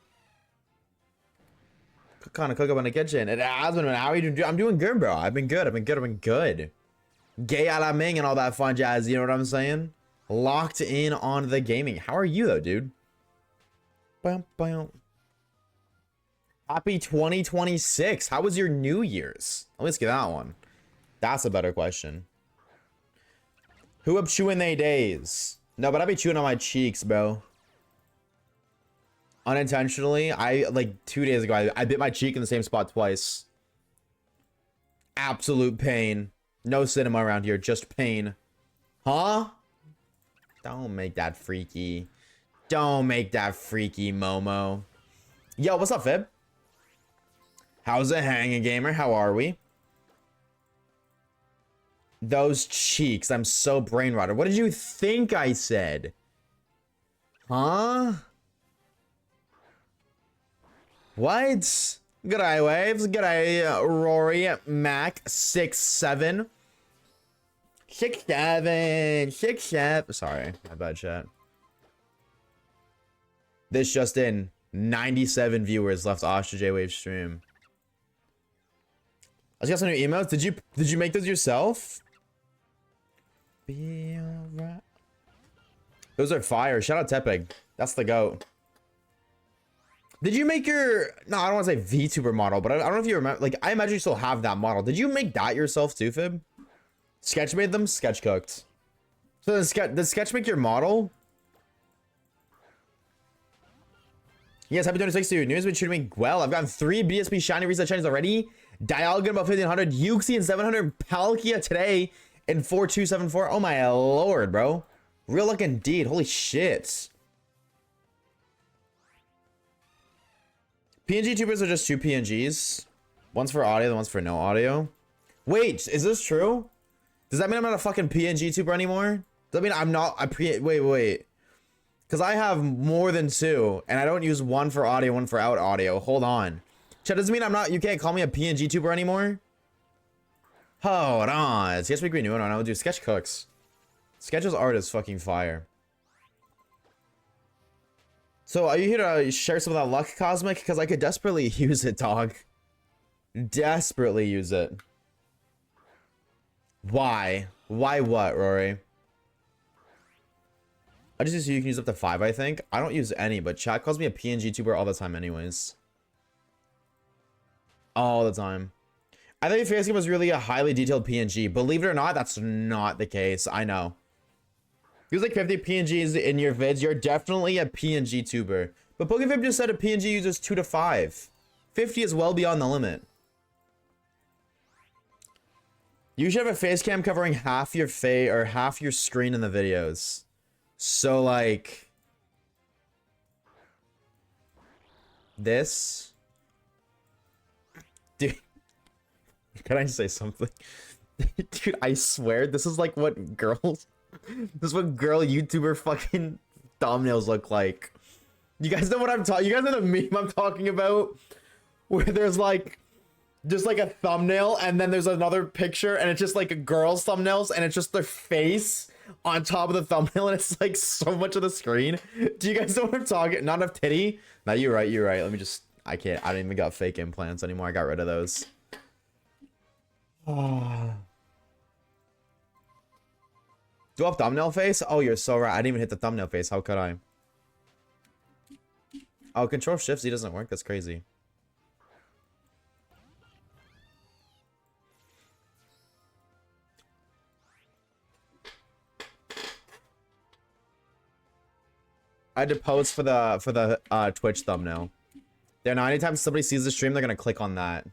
Kind of cook up in the kitchen. It has been. How are you doing? I'm doing good, bro. I've been good. I've been good. I've been good. Gay a la Ming and all that fun jazz. You know what I'm saying? Locked in on the gaming. How are you though, dude? Bam, bam. Happy 2026. How was your New Year's? Let's get that one. That's a better question. Who up chewing they days? No, but I be chewing on my cheeks, bro. Unintentionally, like 2 days ago, I bit my cheek in the same spot twice. Absolute pain. No cinema around here, just pain. Huh? Don't make that freaky. Don't make that freaky, Momo. Yo, what's up, Fib? How's it hanging, gamer? How are we? Those cheeks. I'm so brain rotted. What did you think I said? Huh? What? Good eye waves. Good eye, Rory. Mac 6'7". 6'7". 6'7". Sorry, my bad, chat. This just in. 97 viewers left Oshawaves stream. I just got some new emails. Did you make those yourself? Be alright. Those are fire. Shout out Tepeg. That's the goat. Did you make your... No, I don't want to say VTuber model, but I don't know if you remember. Like, I imagine you still have that model. Did you make that yourself too, Fib? Sketch made them? Sketch cooked. So does Sketch make your model? Yes, happy 26 to you. News been treating me well. I've gotten 3 BSP shiny reset shinies already. Dialga about 1500. Yuxi and 700. Palkia today in 4274. Oh my lord, bro. Real luck indeed. Holy shit. PNG tubers are just 2 PNGs. One's for audio, the one's for no audio. Wait, is this true? Does that mean I'm not a fucking PNG tuber anymore? Does that mean I'm not a wait. Because I have more than 2, and I don't use one for audio, one for out audio. Hold on. Chat, does it mean I'm not, you can't call me a PNG tuber anymore? Hold on. Sketch make me new one. I would do Sketch cooks. Sketch's art is fucking fire. So are you here to share some of that luck, Cosmic? Because I could desperately use it, dog. Desperately use it. Why? Why what, Rory? I just use you can use up to 5, I think. I don't use any, but chat calls me a PNG tuber all the time anyways. All the time. I think face game was really a highly detailed PNG. Believe it or not, that's not the case. I know. Use like 50 PNGs in your vids. You're definitely a PNG tuber. But PokeFib just said a PNG uses 2 to 5. 50 is well beyond the limit. You should have a face cam covering half your face or half your screen in the videos. So like this. Dude, can I say something? Dude, I swear this is like what girls, this is what girl YouTuber fucking thumbnails look like. You guys know what I'm talking, you guys know the meme I'm talking about? Where there's like, just like a thumbnail and then there's another picture and it's just like a girl's thumbnails and it's just their face on top of the thumbnail and it's like so much of the screen. Do you guys know what I'm talking? Not enough titty? No, you're right, you're right. Let me just, I don't even got fake implants anymore. I got rid of those. Do I have thumbnail face? Oh, you're so right. I didn't even hit the thumbnail face. How could I? Oh, control shift Z doesn't work. That's crazy. I had to post for the Twitch thumbnail. There now, anytime somebody sees the stream, they're gonna click on that.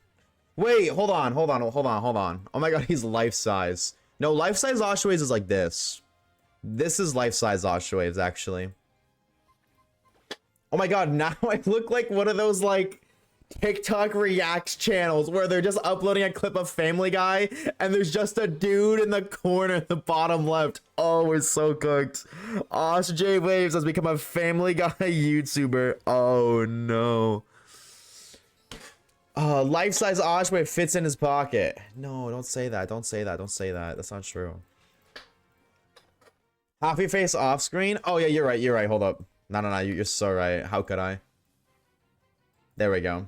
Wait, hold on. Oh my god, he's life size. No, life size Oshawaves is like this. This is life size Oshawaves, actually. Oh my god, now I look like one of those like TikTok reacts channels where they're just uploading a clip of Family Guy and there's just a dude in the corner at the bottom left. Oh, it's so cooked. Oshawaves has become a Family Guy YouTuber. Oh no. Life-size Oshawaves fits in his pocket. No, don't say that. Don't say that. Don't say that. That's not true. Half your face off screen? Oh yeah, you're right. You're right. Hold up. No. You're so right. How could I? There we go.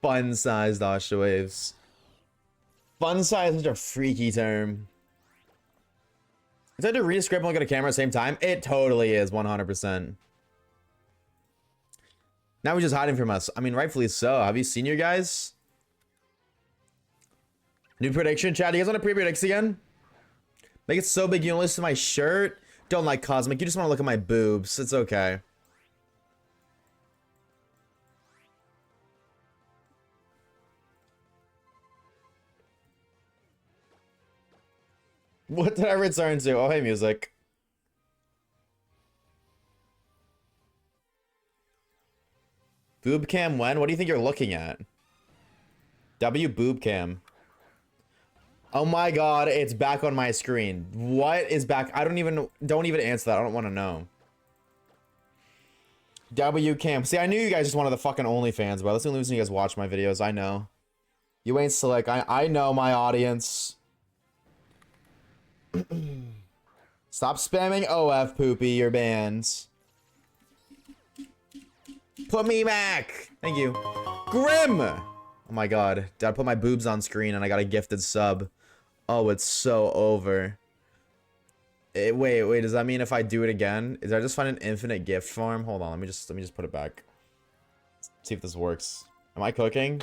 Fun-sized Oshawaves. Fun-sized is such a freaky term. Is that to read a script and look at a camera at the same time? It totally is, 100%. Now he's just hiding from us. I mean, rightfully so. Have you seen your guys? New prediction, chat. You guys want to pre-predict again? Make it so big you don't listen to my shirt. Don't like Cosmic. You just want to look at my boobs. It's okay. What did I return to? Oh, hey, music. Boob cam when? What do you think you're looking at? W boob cam. Oh my god, it's back on my screen. What is back? Don't even answer that. I don't want to know. W Cam. See, I knew you guys just wanted the fucking OnlyFans, bro. That's the only reason you guys watch my videos. I know. You ain't slick. I know my audience. Stop spamming OF, Poopy. You're banned. Put me back. Thank you. Grim. Oh my god. Did I put my boobs on screen and I got a gifted sub? Oh, it's so over. Wait. Does that mean if I do it again, did I just find an infinite gift form? Hold on. Let me just put it back. See if this works. Am I cooking?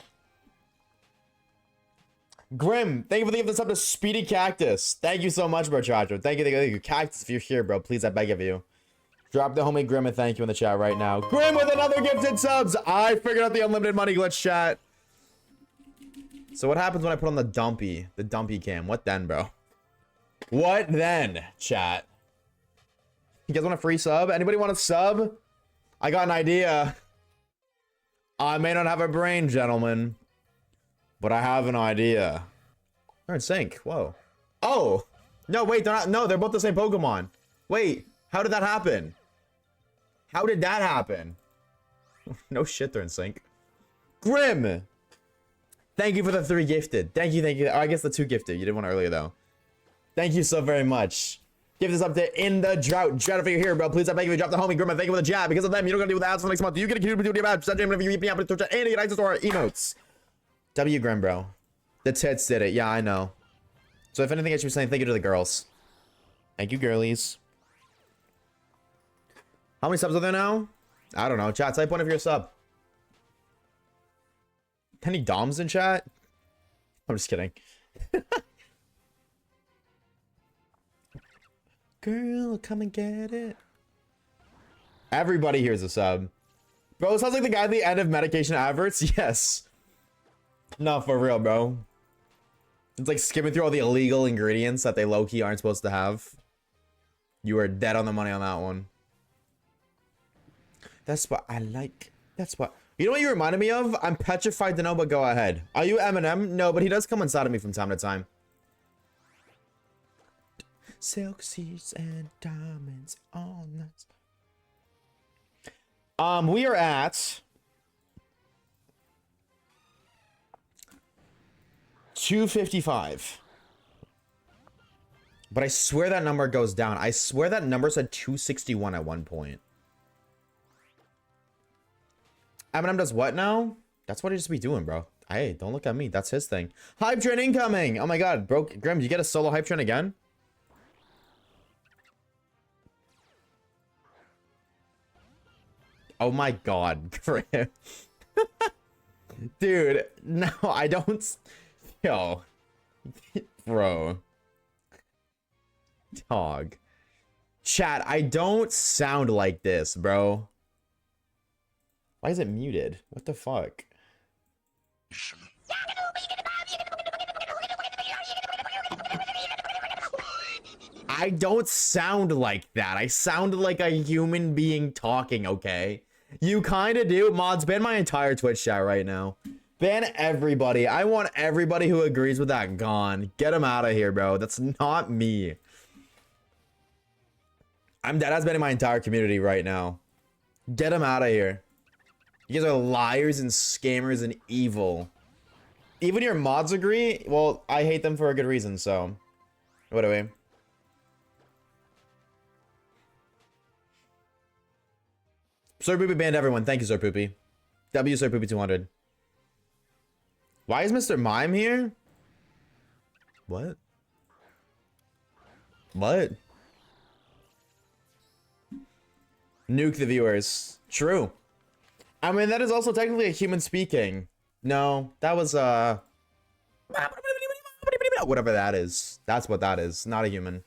Grim, thank you for the gift sub to Speedy Cactus. Thank you so much, bro, Chacho. Thank you. Cactus, if you're here, bro, please, I beg of you. Drop the homie Grim and thank you in the chat right now. Grim with another gifted subs. I figured out the unlimited money glitch, chat. So what happens when I put on the dumpy cam? What then, bro? What then, chat? You guys want a free sub? Anybody want a sub? I got an idea. I may not have a brain, gentlemen, but I have an idea. They're in sync. Whoa. Oh! No, wait, they're not. No, they're both the same Pokemon. Wait, how did that happen? How did that happen? No shit, they're in sync. Grim! Thank you for the 3 gifted. Thank you. Oh, I guess the 2 gifted. You did one earlier, though. Thank you so very much. Give this up to In the Drought. Jennifer, you're here, bro. Please, I beg you, drop the homie Grim and thank you for the jab. Because of them, you don't gotta deal with ads for next month. You get a cute video about and you get access to our emotes. W Grim, bro. The tits did it. Yeah, I know. So if anything, I should be saying thank you to the girls. Thank you, girlies. How many subs are there now? I don't know. Chat, type one if you're a sub. Any doms in chat? I'm just kidding. Girl, come and get it. Everybody here's a sub. Bro, it sounds like the guy at the end of medication adverts. Yes. No, for real, bro. It's like skimming through all the illegal ingredients that they low-key aren't supposed to have. You are dead on the money on that one. That's what I like. That's what... You know what you reminded me of? I'm petrified to know, but go ahead. Are you Eminem? No, but he does come inside of me from time to time. Silk seeds and diamonds all night. We are at 255. But I swear that number goes down. I swear that number said 261 at one point. Eminem does what now? That's what he just be doing, bro. Hey, don't look at me. That's his thing. Hype train incoming. Oh my god, bro. Grim, you get a solo hype train again? Oh my god, Grim. Dude, no, I don't. Yo. Bro. Dog. Chat, I don't sound like this, bro. Why is it muted? What the fuck? I don't sound like that. I sound like a human being talking, okay? You kind of do. Mods, ban my entire Twitch chat right now. Ban everybody. I want everybody who agrees with that gone. Get them out of here, bro. That's not me. I'm dead ass banning my entire community right now. Get them out of here. You guys are liars and scammers and evil. Even your mods agree? Well, I hate them for a good reason, so... Whatever. Sir Poopy banned everyone. Thank you, Sir Poopy. W Sir Poopy 200. Why is Mr. Mime here? What? What? Nuke the viewers. True. I mean, that is also technically a human speaking. No, that was, whatever that is. That's what that is. Not a human.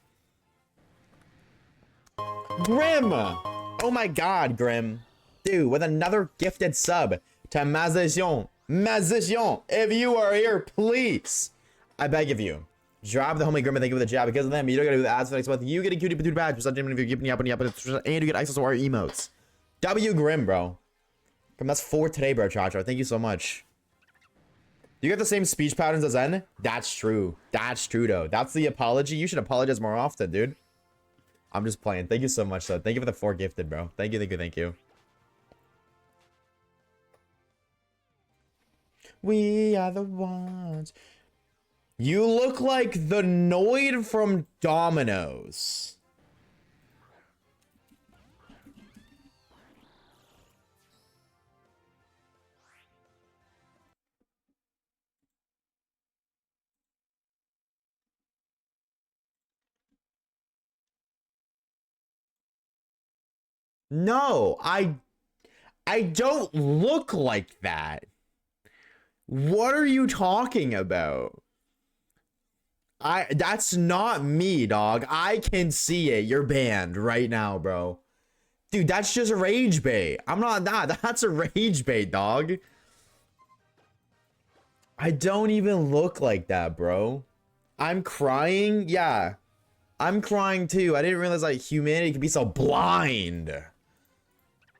Grim! Oh my god, Grim. Dude, with another gifted sub to Mazician. Mazician, if you are here, please. I beg of you. Drop the homie Grim and thank you for the job. Because of them, you don't gotta do the ads for next month. You get a cutie patootie badge. If you're keeping up, and you get access to our emotes. W Grim, bro. Grim, that's 4 today, bro, Chacho. Thank you so much. You got the same speech patterns as N? That's true. That's true, though. That's the apology. You should apologize more often, dude. I'm just playing. Thank you so much, though. Thank you for the 4 gifted, bro. Thank you, thank you, thank you. We are the ones. You look like the Noid from Domino's. No, I don't look like that. What are you talking about? That's not me, dog. I can see it. You're banned right now, bro. Dude, that's just rage bait. I'm not that. That's a rage bait, dog. I don't even look like that, bro. I'm crying. Yeah. I'm crying too. I didn't realize like humanity could be so blind.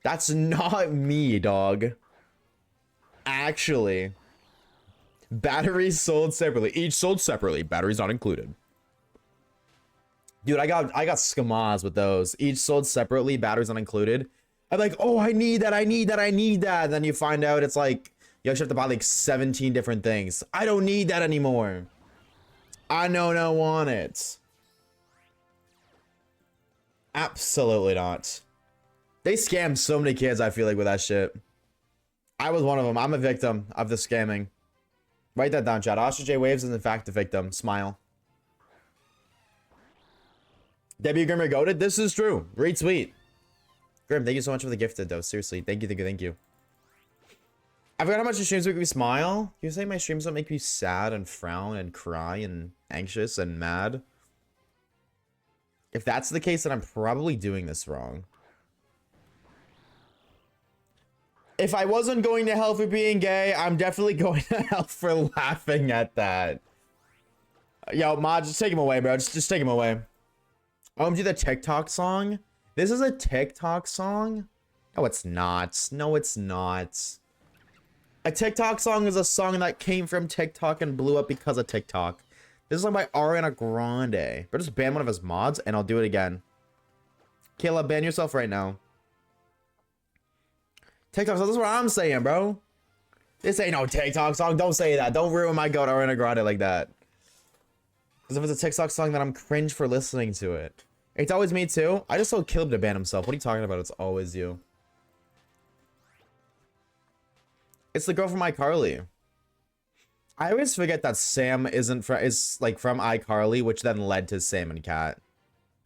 That's not me, dog. Actually. Batteries sold separately. Each sold separately. Batteries not included. Dude, I got scammers with those. Each sold separately. Batteries not included. I'm like, oh, I need that. I need that. I need that. Then you find out it's like you actually have to buy like 17 different things. I don't need that anymore. I don't want it. Absolutely not. They scammed so many kids, I feel like, with that shit. I was one of them. I'm a victim of the scamming. Write that down, chat. Oshawaves is in fact a victim. Smile. Debbie Grimmer goated. This is true. Retweet. Grim, thank you so much for the gifted, though. Seriously. Thank you, thank you, thank you. I forgot how much the streams make me smile. You say my streams don't make me sad and frown and cry and anxious and mad? If that's the case, then I'm probably doing this wrong. If I wasn't going to hell for being gay, I'm definitely going to hell for laughing at that. Yo, Mod, just take him away, bro. Just take him away. Do the TikTok song? This is a TikTok song? No, it's not. No, it's not. A TikTok song is a song that came from TikTok and blew up because of TikTok. This is like by Ariana Grande. But just ban one of his mods and I'll do it again. Caleb, ban yourself right now. TikTok song, this is what I'm saying, bro. This ain't no TikTok song. Don't say that. Don't ruin my goat Ariana Grande like that. Because if it's a TikTok song, then I'm cringe for listening to it. It's always me too. I just told Caleb to ban himself. What are you talking about? It's always you. It's the girl from iCarly. I always forget that Sam is like from iCarly, which then led to Sam and Cat.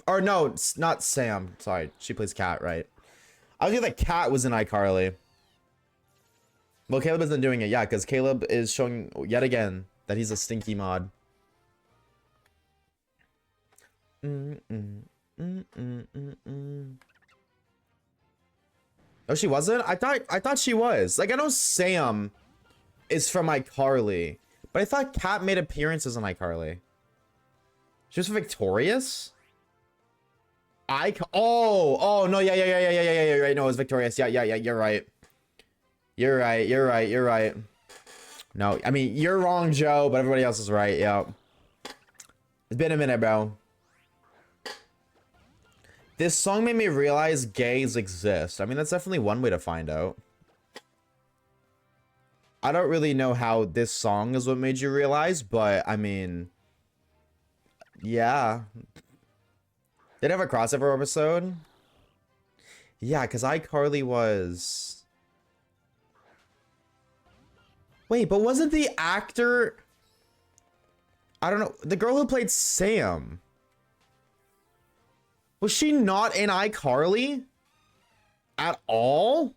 Or no, it's not Sam. Sorry, she plays Cat, right? I was thinking that Cat was in iCarly. Well, Caleb isn't doing it, yeah, because Caleb is showing yet again that he's a stinky mod. Oh, she wasn't? I thought she was. Like, I know Sam is from iCarly, but I thought Cat made appearances on iCarly. She was Victorious? Oh no, yeah, you're right. No, it was Victorious. Yeah, you're right. You're right. No, I mean, you're wrong, Joe, but everybody else is right. Yeah. It's been a minute, bro. This song made me realize gays exist. I mean, that's definitely one way to find out. I don't really know how this song is what made you realize, but I mean, yeah. Did it have a crossover episode? Yeah, because iCarly was... Wait, but wasn't the actor... I don't know. The girl who played Sam... Was she not in iCarly? At all?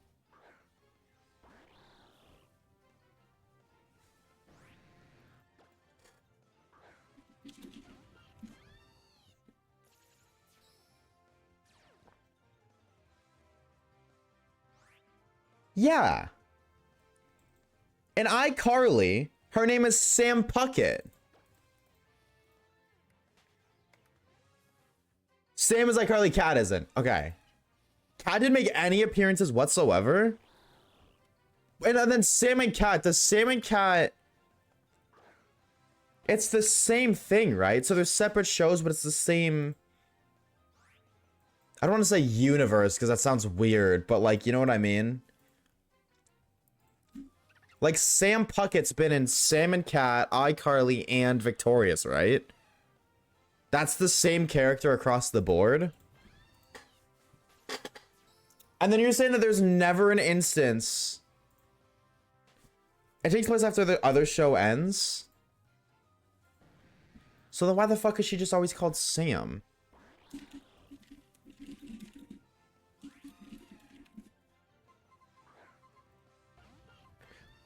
Yeah. In iCarly, her name is Sam Puckett. Sam is iCarly, Cat isn't. Okay. Cat didn't make any appearances whatsoever. And then Sam and Cat, does Sam and Cat... It's the same thing, right? So they're separate shows, but it's the same... I don't want to say universe, because that sounds weird, but like, you know what I mean? Like, Sam Puckett's been in Sam and Cat, iCarly, and Victorious, right? That's the same character across the board? And then you're saying that there's never an instance... It takes place after the other show ends? So then why the fuck is she just always called Sam?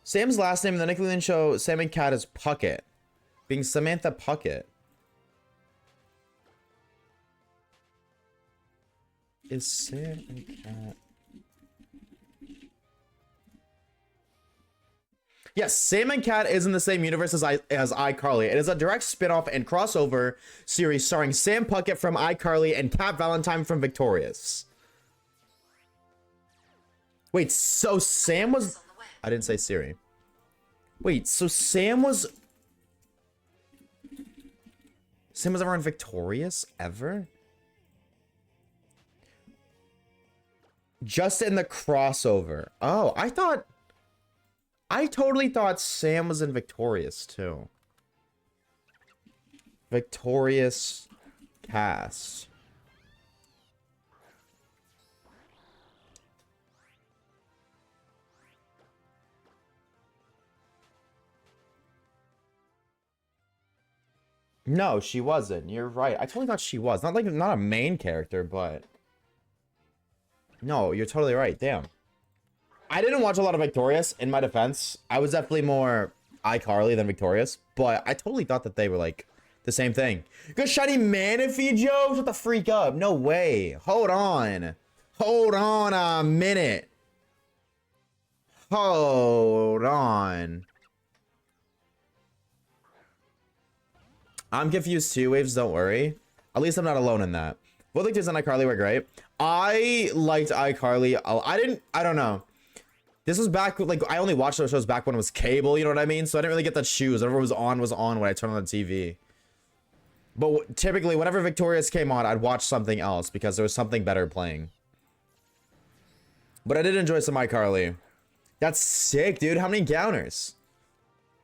Sam's last name in the Nickelodeon show Sam and Cat is Puckett, being Samantha Puckett. Is Sam and Cat... Yes, Sam and Cat is in the same universe as iCarly. It is a direct spin-off and crossover series starring Sam Puckett from iCarly and Cat Valentine from Victorious. Wait, so Sam was... I didn't say Siri. Wait, so Sam was ever in Victorious? Ever? Just in the crossover. Oh, I totally thought Sam was in Victorious too. Victorious cast. No, she wasn't. You're right. I totally thought she was. Not a main character, but... No, you're totally right. Damn. I didn't watch a lot of Victorious, in my defense. I was definitely more iCarly than Victorious, but I totally thought that they were, like, the same thing. Good shiny Manaphy, Joe? Shut the freak up. No way. Hold on. Hold on a minute. Hold on. I'm confused too, Waves, don't worry. At least I'm not alone in that. Both Victorious and iCarly were great. I liked iCarly. I don't know. This was back, like, I only watched those shows back when it was cable, you know what I mean? So I didn't really get to choose. Whatever was on when I turned on the TV. But typically, whenever Victorious came on, I'd watch something else because there was something better playing. But I did enjoy some iCarly. That's sick, dude. How many Gowners?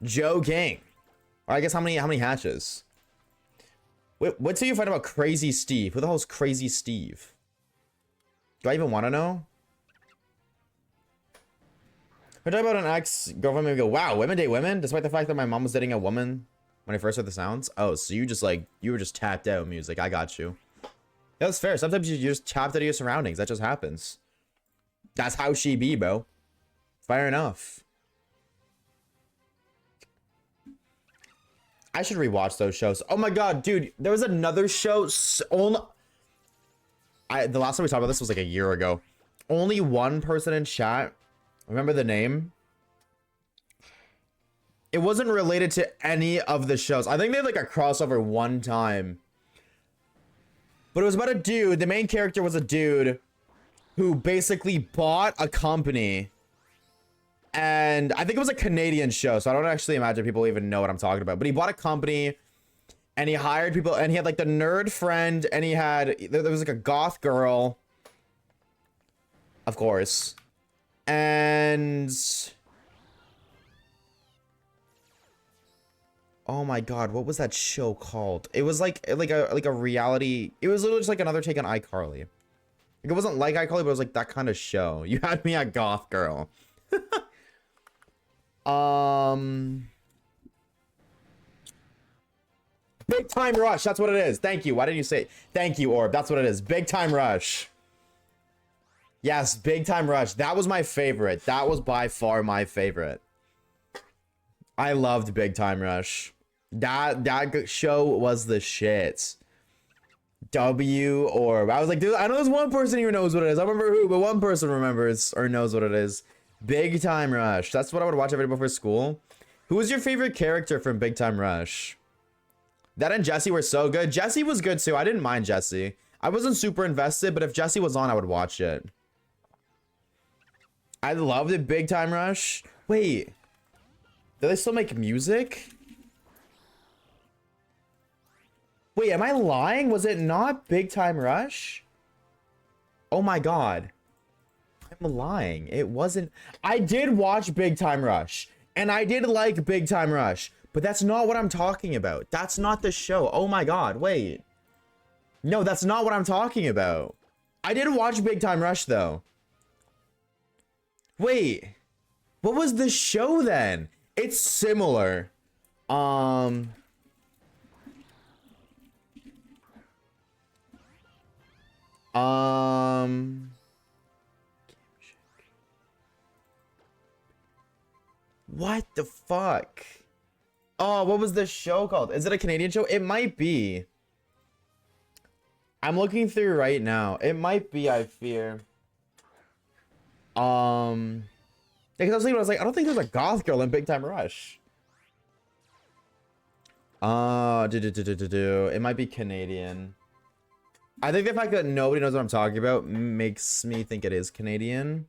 Joe Gang. Or I guess how many hatches? Wait, what do you find about Crazy Steve? Who the hell is Crazy Steve? Do I even want to know? I talk about an ex-girlfriend maybe go, wow, women date women? Despite the fact that my mom was dating a woman when I first heard the sounds? Oh, so you were just tapped out with music. I got you. Yeah, that's fair. Sometimes you're just tapped out of your surroundings. That just happens. That's how she be, bro. Fair enough. I should rewatch those shows. Oh my god, dude, there was another show. The last time we talked about this was like a year ago. Only one person in chat. Remember the name? It wasn't related to any of the shows. I think they had like a crossover one time. But it was about a dude. The main character was a dude who basically bought a company. And I think it was a Canadian show, so I don't actually imagine people even know what I'm talking about. But he bought a company, and he hired people, and he had like the nerd friend, and there was like a goth girl, of course, and oh my god, what was that show called? It was like a reality. It was literally just like another take on iCarly. Like, it wasn't like iCarly, but it was like that kind of show. You had me at goth girl. Big Time Rush, that's what it is. Thank you. Why didn't you say thank you, Orb? That's what it is. Big Time Rush. Yes, Big Time Rush. That was my favorite. That was by far my favorite. I loved Big Time Rush. That show was the shit. W Orb. I was like, dude, I know there's one person here who knows what it is. I don't remember who, but one person remembers or knows what it is. Big Time Rush. That's what I would watch every day before school. Who was your favorite character from Big Time Rush? That and Jesse were so good. Jesse was good too. I didn't mind Jesse. I wasn't super invested, but if Jesse was on, I would watch it. I loved it. Big Time Rush. Wait. Do they still make music? Wait, am I lying? Was it not Big Time Rush? Oh my god. I'm lying. It wasn't. I did watch Big Time Rush. And I did like Big Time Rush, but that's not what I'm talking about. That's not the show. Oh my god, wait. No, that's not what I'm talking about. I did watch Big Time Rush though. Wait. What was the show then? It's similar. What the fuck? Oh, what was the show called? Is it a Canadian show? It might be. I'm looking through right now. It might be, I fear. Because I was like, I don't think there's a goth girl in Big Time Rush. It might be Canadian. I think the fact that nobody knows what I'm talking about makes me think it is Canadian.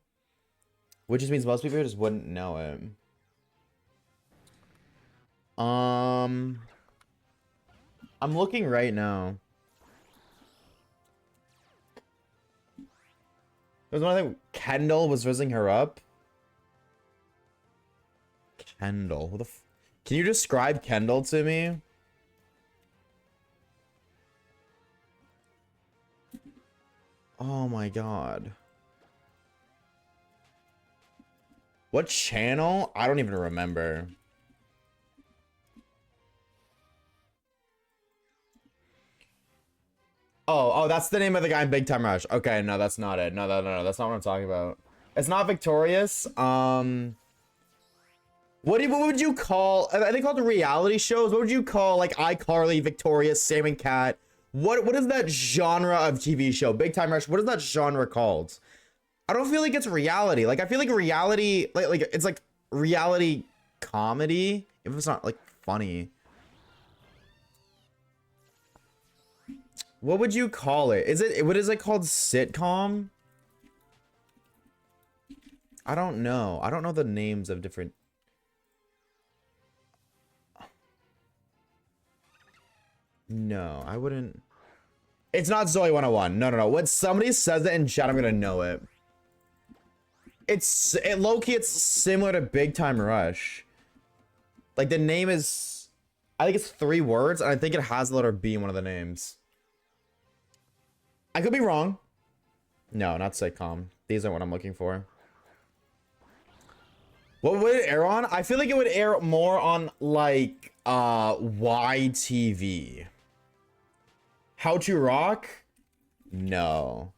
Which just means most people just wouldn't know it. I'm looking right now. There's one thing. Kendall was visiting her up. Kendall, who the can you describe Kendall to me? Oh my god. What channel? I don't even remember. Oh, that's the name of the guy in Big Time Rush. Okay, no, that's not it. No, that's not what I'm talking about. It's not Victorious. What would you call? Are they called reality shows? What would you call like iCarly, Victorious, Sam and Cat? What is that genre of TV show? Big Time Rush. What is that genre called? I don't feel like it's reality. Like I feel like reality, like it's like reality comedy. If it's not like funny. What would you call it? What is it called? Sitcom? I don't know. I don't know the names of different. No, I wouldn't. It's not Zoe 101. No. When somebody says it in chat, I'm gonna know it. Low-key, it's similar to Big Time Rush. Like the name is, I think it's 3 words, and I think it has the letter B in one of the names. I could be wrong. No, not sitcom. These aren't what I'm looking for. What would it air on? I feel like it would air more on like YTV. How to Rock? No.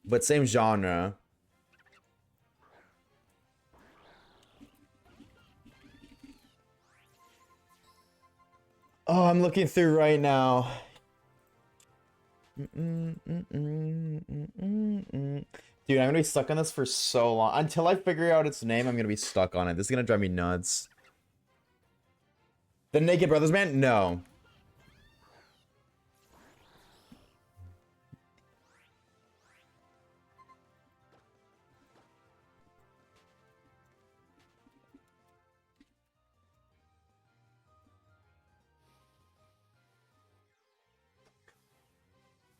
But same genre. Oh, I'm looking through right now. Dude, I'm gonna be stuck on this for so long. Until I figure out its name, I'm gonna be stuck on it. This is gonna drive me nuts. The Naked Brothers Band? No.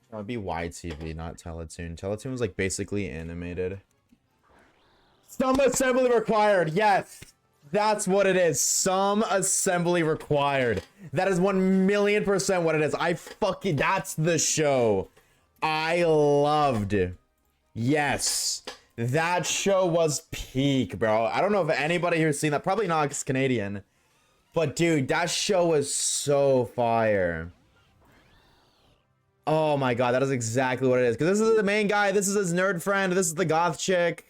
That would be YTV, not Teletoon. Teletoon was like basically animated. Some assembly required. Yes, that's what it is. Some assembly required. That is 1,000,000% what it is. That's the show I loved. Yes, that show was peak, bro. I don't know if anybody here's seen that. Probably not, 'cause it's Canadian. But dude, that show was so fire. Oh my god, that is exactly what it is. Because this is the main guy, this is his nerd friend, this is the goth chick.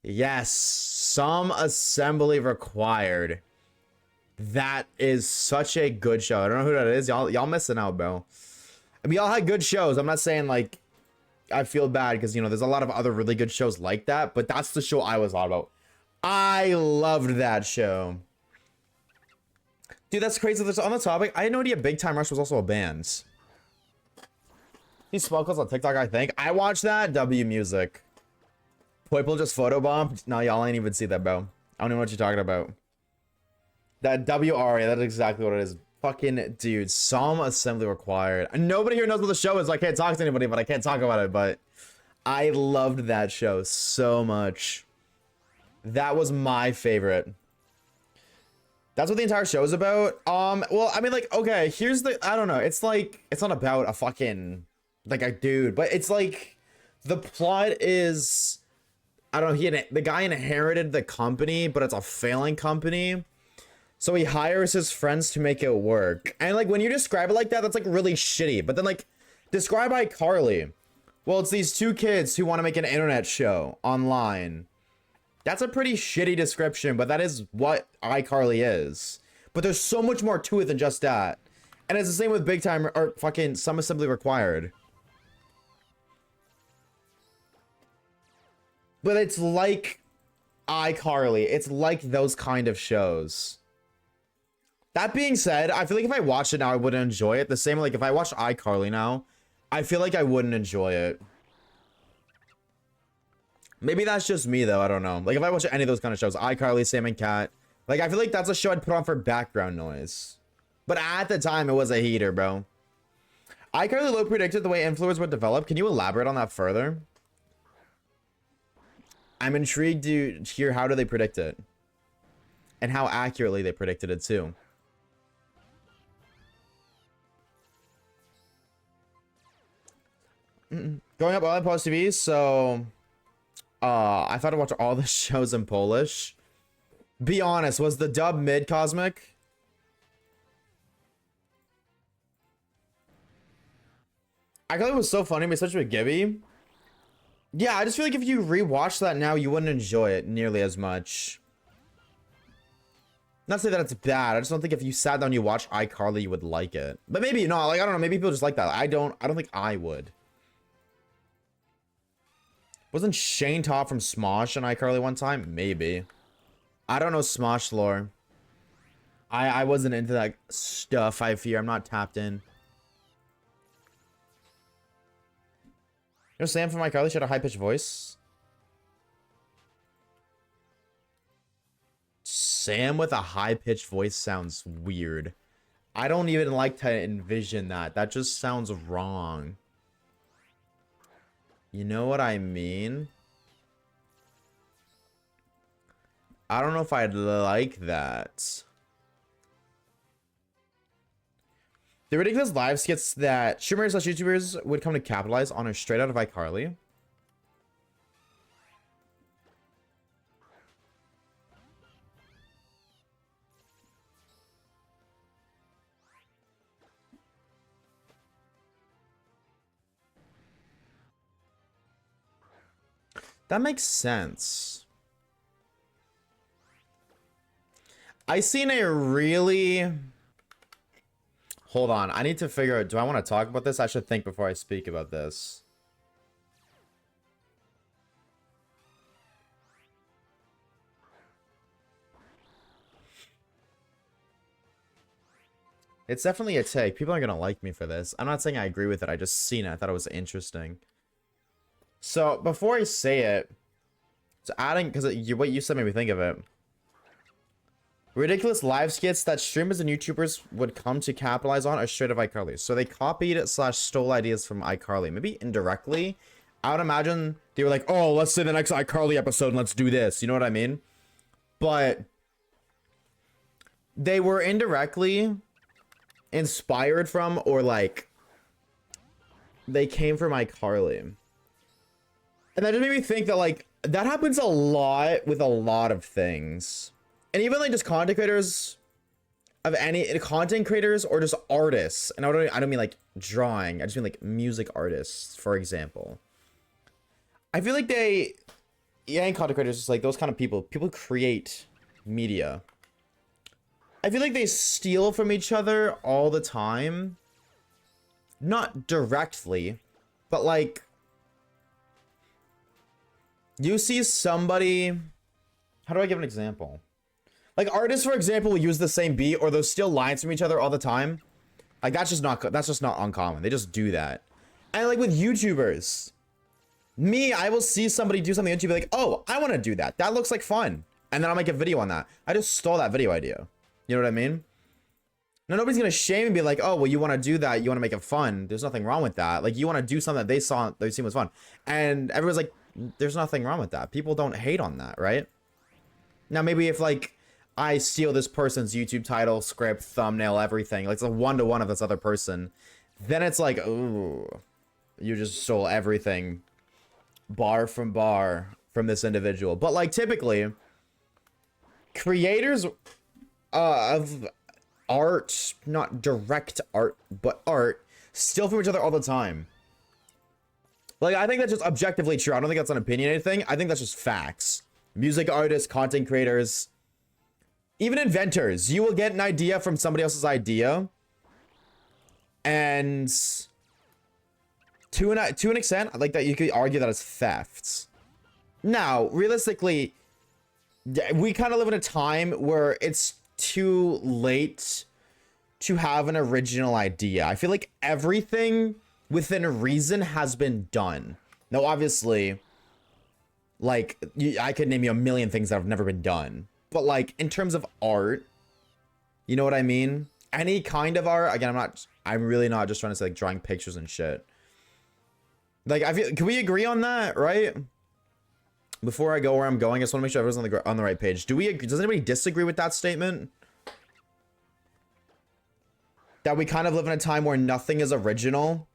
Yes, some assembly required. That is such a good show. I don't know who that is. Y'all missing out, bro. I mean, y'all had good shows. I'm not saying like I feel bad because, you know, there's a lot of other really good shows like that, but that's the show I was on about. I loved that show. Dude, that's crazy. That's on the topic. I had no idea Big Time Rush was also a band. He's Smuggles on TikTok, I think. I watched that. W Music. Poiple just photobombed. No, y'all ain't even see that, bro. I don't even know what you're talking about. That WRA, that's exactly what it is. Fucking dude, some assembly required. And nobody here knows what the show is, so I can't talk to anybody, but I can't talk about it. But I loved that show so much. That was my favorite. That's what the entire show is about. Well, I mean, like, okay, here's the, I don't know. It's like, it's not about a fucking, like, a dude, but it's like, the plot is, I don't know, the guy inherited the company, but it's a failing company. So he hires his friends to make it work. And, like, when you describe it like that, that's, like, really shitty. But then, like, describe iCarly. Well, it's these two kids who want to make an internet show online. That's a pretty shitty description, but that is what iCarly is. But there's so much more to it than just that. And it's the same with Big Time or fucking Some Assembly Required. But it's like iCarly. It's like those kind of shows. That being said, I feel like if I watched it now, I wouldn't enjoy it. The same, like, if I watched iCarly now, I feel like I wouldn't enjoy it. Maybe that's just me, though. I don't know. Like, if I watch any of those kind of shows, iCarly, Sam and Cat, like, I feel like that's a show I'd put on for background noise. But at the time, it was a heater, bro. iCarly low predicted the way influencers would develop. Can you elaborate on that further? I'm intrigued to hear how do they predict it. And how accurately they predicted it, too. Going up on Post TV, so... I thought to watch all the shows in Polish. Be honest, was the dub mid-cosmic? I thought it was so funny, but such a gibby. Yeah, I just feel like if you rewatch that now, you wouldn't enjoy it nearly as much. Not to say that it's bad. I just don't think if you sat down and you watched iCarly, you would like it. But maybe not. Like, I don't know. Maybe people just like that. I don't think I would. Wasn't Shane Todd from Smosh and iCarly one time? Maybe. I don't know Smosh lore. I wasn't into that stuff, I fear. I'm not tapped in. You know Sam from iCarly? She had a high-pitched voice. Sam with a high-pitched voice sounds weird. I don't even like to envision that. That just sounds wrong. You know what I mean? I don't know if I'd like that. The ridiculous live skits that streamers slash YouTubers would come to capitalize on are straight out of iCarly. That makes sense. I seen a really... Hold on. I need to figure out... Do I want to talk about this? I should think before I speak about this. It's definitely a take. People aren't going to like me for this. I'm not saying I agree with it. I just seen it. I thought it was interesting. So, before I say it, so adding, because what you said made me think of it. Ridiculous live skits that streamers and YouTubers would come to capitalize on are straight of iCarly. So they copied / stole ideas from iCarly. Maybe indirectly. I would imagine they were like, oh, let's say the next iCarly episode and let's do this. You know what I mean? But they were indirectly inspired from, or like, they came from iCarly. And that just made me think that, like, that happens a lot with a lot of things. And even, like, just content creators of any content creators or just artists. And I don't mean, like, drawing. I just mean, like, music artists, for example. I feel like and content creators, just like those kind of people create media. I feel like they steal from each other all the time. Not directly, but, like, you see somebody, how do I give an example? Like, artists, for example, will use the same beat or they'll steal lines from each other all the time. Like, that's just not uncommon. They just do that. And like with YouTubers, I will see somebody do something on YouTube, be like, oh, I want to do that. That looks like fun. And then I'll make a video on that. I just stole that video idea. You know what I mean? No, nobody's gonna shame and be like, oh, well, you want to do that, you want to make it fun. There's nothing wrong with that. Like, you want to do something that they seen was fun, and everyone's like, there's nothing wrong with that. People don't hate on that, right? Now, maybe if like I steal this person's YouTube title, script, thumbnail, everything, like it's a one-to-one of this other person, then it's like, ooh, you just stole everything, bar from this individual. But like typically, creators of art, not direct art, but art, steal from each other all the time. Like, I think that's just objectively true. I don't think that's an opinionated thing. I think that's just facts. Music artists, content creators, even inventors. You will get an idea from somebody else's idea. And to an extent, like that, you could argue that it's theft. Now, realistically, we kind of live in a time where it's too late to have an original idea. I feel like everything within reason has been done. Now, obviously, like, I could name you a million things that have never been done. But, like, in terms of art, you know what I mean? Any kind of art, again, I'm really not just trying to say, like, drawing pictures and shit. Like, I feel, can we agree on that, right? Before I go where I'm going, I just want to make sure everyone's on the right page. Does anybody disagree with that statement? That we kind of live in a time where nothing is original,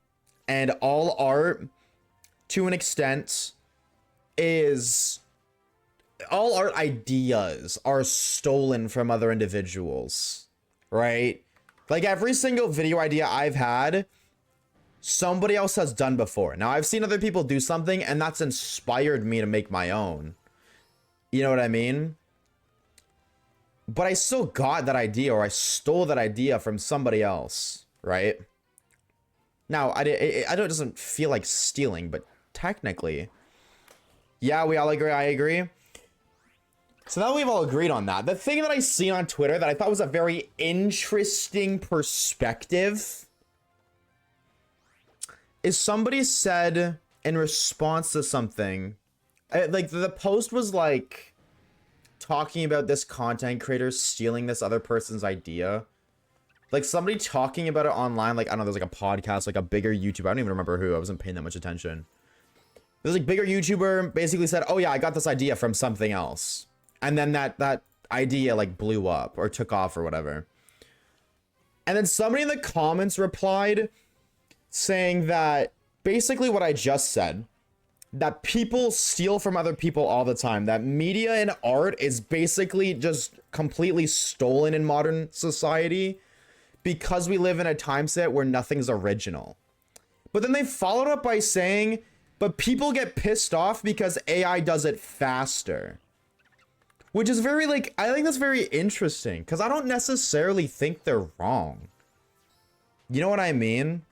and all art, to an extent, all art ideas are stolen from other individuals, right? Like, every single video idea I've had, somebody else has done before. Now, I've seen other people do something, and that's inspired me to make my own. You know what I mean? But I still got that idea, or I stole that idea from somebody else, right? Now, I know it doesn't feel like stealing, but technically, yeah, we all agree. I agree. So now we've all agreed on that. The thing that I seen on Twitter that I thought was a very interesting perspective is somebody said in response to something, like the post was like talking about this content creator stealing this other person's idea. Like somebody talking about it online, like I don't know, there's like a podcast, like a bigger YouTuber. I don't even remember who. I wasn't paying that much attention. There's like bigger YouTuber basically said, oh yeah, I got this idea from something else. And then that idea like blew up or took off or whatever. And then somebody in the comments replied saying that basically what I just said, that people steal from other people all the time, that media and art is basically just completely stolen in modern society because we live in a time set where nothing's original. But then they followed up by saying, but people get pissed off because AI does it faster. Which is very, like, I think that's very interesting because I don't necessarily think they're wrong. You know what I mean?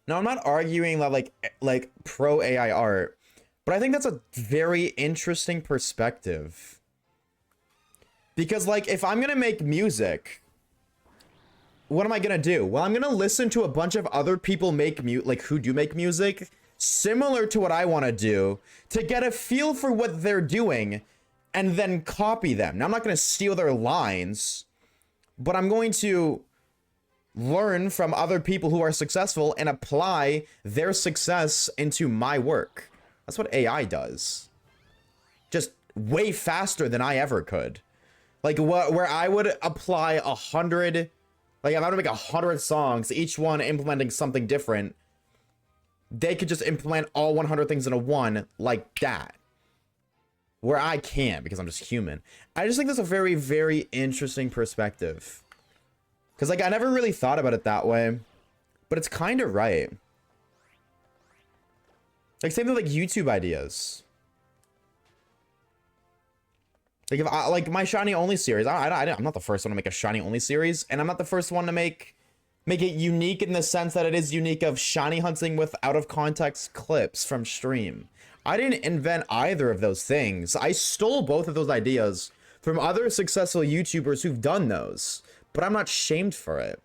Now, I'm not arguing that, like pro AI art, but I think that's a very interesting perspective. Because, like, if I'm gonna make music, what am I gonna do? Well, I'm gonna listen to a bunch of other people who do make music similar to what I want to do to get a feel for what they're doing and then copy them. Now, I'm not gonna steal their lines, but I'm going to learn from other people who are successful and apply their success into my work. That's what AI does. Just way faster than I ever could. Like where I would apply 100, like if I were to make 100 songs, each one implementing something different, they could just implement all 100 things into one like that. Where I can't because I'm just human. I just think that's a very, very interesting perspective. Because, like, I never really thought about it that way. But it's kind of right. Like, same with, like, YouTube ideas. Like, if I, like, my Shiny Only series, I'm not the first one to make a Shiny Only series. And I'm not the first one to make it unique in the sense that it is unique of shiny hunting with out-of-context clips from stream. I didn't invent either of those things. I stole both of those ideas from other successful YouTubers who've done those. But I'm not shamed for it.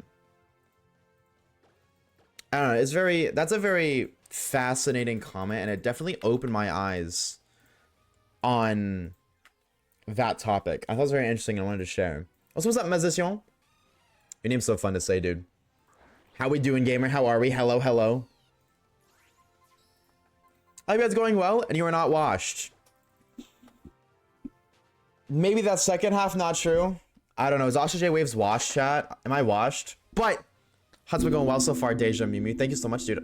I don't know, that's a very fascinating comment, and it definitely opened my eyes on that topic. I thought it was very interesting and I wanted to share. Also, what's up, Musician? Your name's so fun to say, dude. How we doing, gamer? How are we? Hello, hello. I hope it's going well, and you are not washed. Maybe that second half not true. I don't know. Is Oshawaves washed, chat? Am I washed? But how's it going well so far, Deja Mimi? Thank you so much, dude.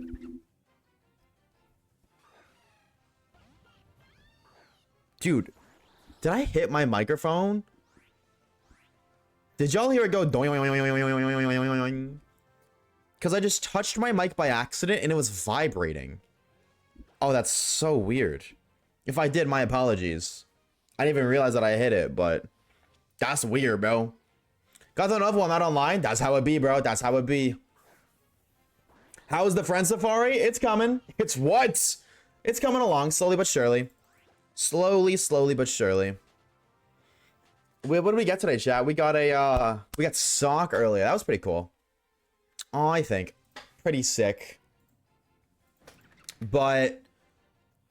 Dude, did I hit my microphone? Did y'all hear it go doing? Because I just touched my mic by accident and it was vibrating. Oh, that's so weird. If I did, my apologies. I didn't even realize that I hit it, but that's weird, bro. Got another one, not online. That's how it be, bro. That's how it be. How's the friend safari? It's coming. It's what? It's coming along slowly but surely. Slowly but surely. What did we get today, chat? We got sock earlier. That was pretty cool. Oh, I think. Pretty sick. But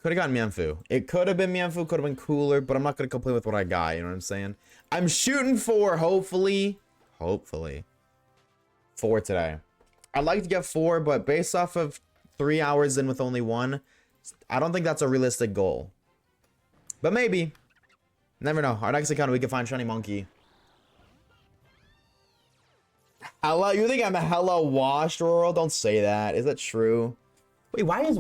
could have gotten Mianfu. It could have been Mianfu, could have been cooler, but I'm not going to complain with what I got, you know what I'm saying? I'm shooting for, hopefully, 4 today. I'd like to get 4, but based off of 3 hours in with only 1, I don't think that's a realistic goal. But maybe. Never know. Our next encounter, we can find Shiny Monkey. Hello, you think I'm a hella washed, Rural? Don't say that. Is that true? Wait, why is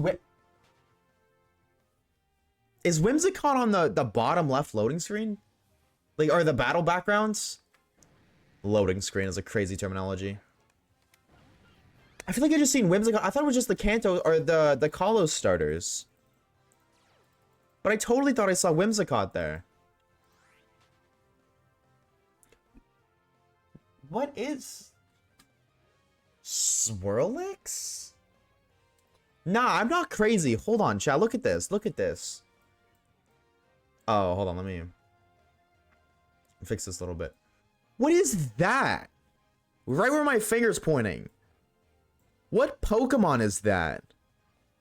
Whimsicott on the bottom left loading screen? Like, are the battle backgrounds? Loading screen is a crazy terminology. I feel like I just seen Whimsicott. I thought it was just the Kanto or the Kalos starters. But I totally thought I saw Whimsicott there. What is Swirlix? Nah, I'm not crazy. Hold on, chat. Look at this. Look at this. Oh, hold on. Let me fix this a little bit. What is that? Right where my finger's pointing. What Pokemon is that?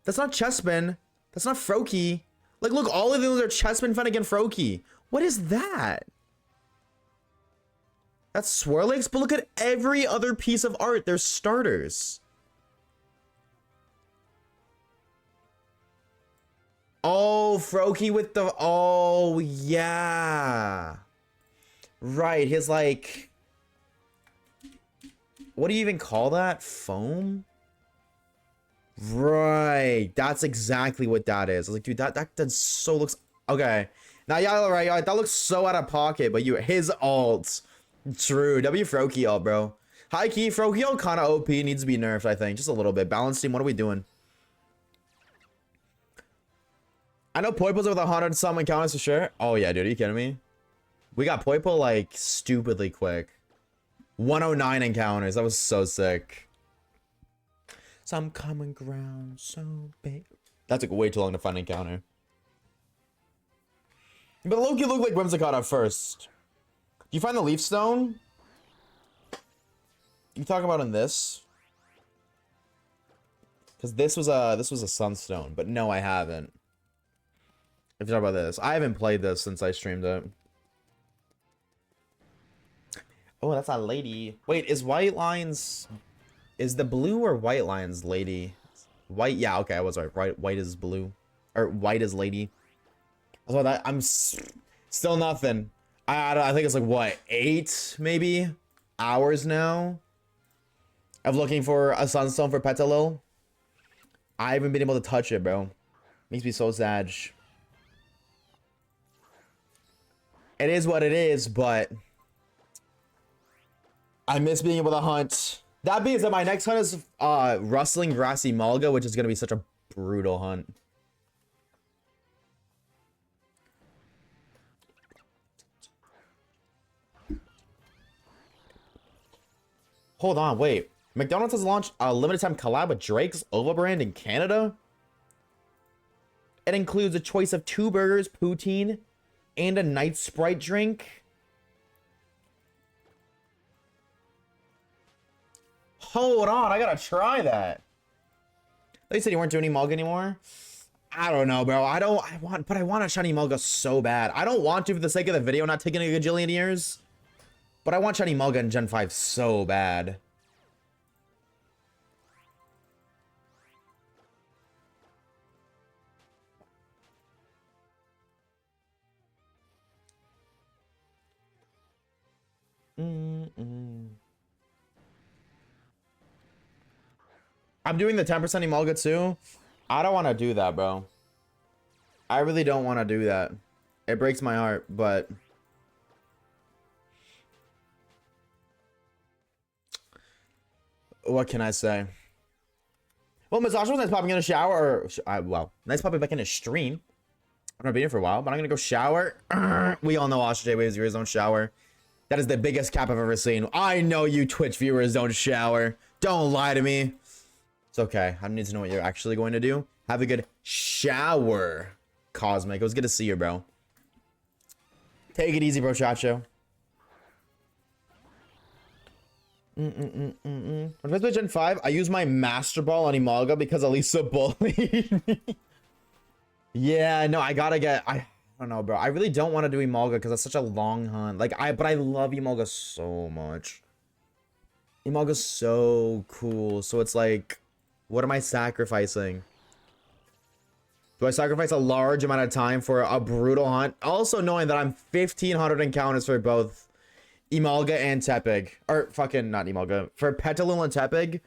That's not Chespin. That's not Froakie. Like, look, all of those are Chespin, Fennekin, Froakie. What is that? That's Swirlix, but look at every other piece of art. They're starters. Oh, Froakie with the... Oh, yeah. Right, his, like... What do you even call that? Foam? Right. That's exactly what that is. I was like, dude, that so looks... Okay. Now, yeah, right. That looks so out of pocket, but his alts... True. W Froakie ult, bro. High key, Froakie ult kind of OP. Needs to be nerfed, I think. Just a little bit. Balance team, what are we doing? I know Poipo's with 100 some encounters for sure. Oh, yeah, dude. Are you kidding me? We got Poipo, like, stupidly quick. 109 encounters. That was so sick. Some common ground so big. That took way too long to find an encounter. But Loki looked like Whimsicott at first. You find the leaf stone? You talking about in this? Because this was a sunstone, but no, I haven't. If you talk about this, I haven't played this since I streamed it. Oh, that's a lady. Wait, is white lines? Is the blue or white lines lady? White, yeah, okay, I was right. White is blue, or white is lady. So that I'm still nothing. I think it's like, what, 8 maybe hours now of looking for a sunstone for Petalil. I haven't been able to touch it, bro. Makes me so sad. It is what it is, but I miss being able to hunt. That being said, my next hunt is Rustling Grassy Mulga, which is going to be such a brutal hunt. Hold on, wait. McDonald's has launched a limited time collab with Drake's Ova brand in Canada. It includes a choice of 2 burgers, poutine, and a night Sprite drink. Hold on, I gotta try that. They said you weren't doing any Mulga anymore. I don't know, bro. I want a shiny Mulga so bad. I don't want to for the sake of the video, not taking a gajillion years. But I want shiny Mulga in Gen 5 so bad. I'm doing the 10% Emolga too. I don't want to do that, bro. I really don't want to do that. It breaks my heart, but what can I say? Well, Miss Oshawaves, nice popping in a shower. Or, well, nice popping back in a stream. I've not been here for a while, but I'm gonna go shower. We all know Oshawaves viewers don't shower. That is the biggest cap I've ever seen. I know you Twitch viewers don't shower. Don't lie to me. It's okay. I don't need to know what you're actually going to do. Have a good shower, Cosmic. It was good to see you, bro. Take it easy, bro, Chacho. When I play Gen 5, I use my Master Ball on Emolga because Elisa bullied me. Yeah, no, I gotta get... I don't know, bro. I really don't want to do Emolga because it's such a long hunt. Like, but I love Emolga so much. Emolga's so cool. So it's like, what am I sacrificing? Do I sacrifice a large amount of time for a brutal hunt? Also knowing that I'm 1,500 encounters for both Emolga and Tepig. Or fucking not Emolga. For Petalil and Tepig,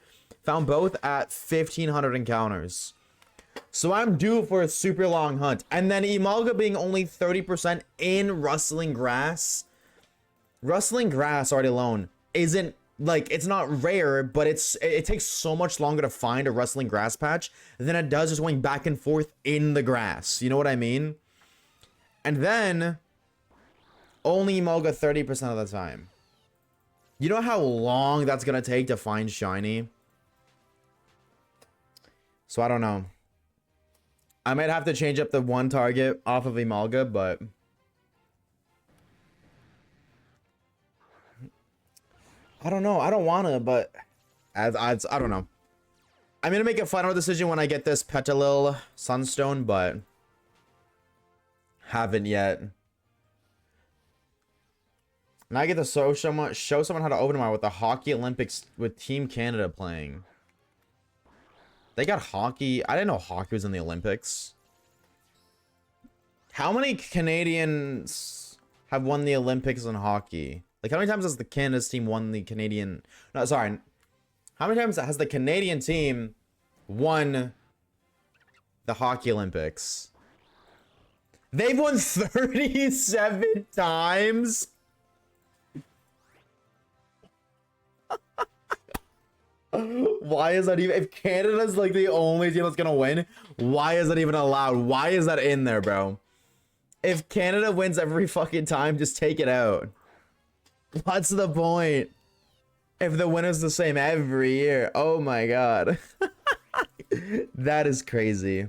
found both at 1,500 encounters. So I'm due for a super long hunt. And then Emolga being only 30% in Rustling Grass. Rustling Grass already alone isn't, like, it's not rare, but it takes so much longer to find a Rustling Grass patch than it does just going back and forth in the grass. You know what I mean? And then only Emolga 30% of the time. You know how long that's gonna take to find shiny? So I don't know. I might have to change up the one target off of Emolga, but I don't know. I don't wanna, but I don't know. I'm gonna make a final decision when I get this Petalil Sunstone, but haven't yet. And I get to show someone how to open tomorrow with the Hockey Olympics with Team Canada playing. They got hockey. I didn't know hockey was in the Olympics. How many Canadians have won the Olympics in hockey? Like, how many times has the Canada's team won the Canadian... No, sorry. How many times has the Canadian team won the Hockey Olympics? They've won 37 times? Why is that even... If Canada's like the only team that's gonna win, why is that even allowed? Why is that in there, bro? If Canada wins every fucking time, just take it out. What's the point? If the winner's the same every year. Oh my god. That is crazy.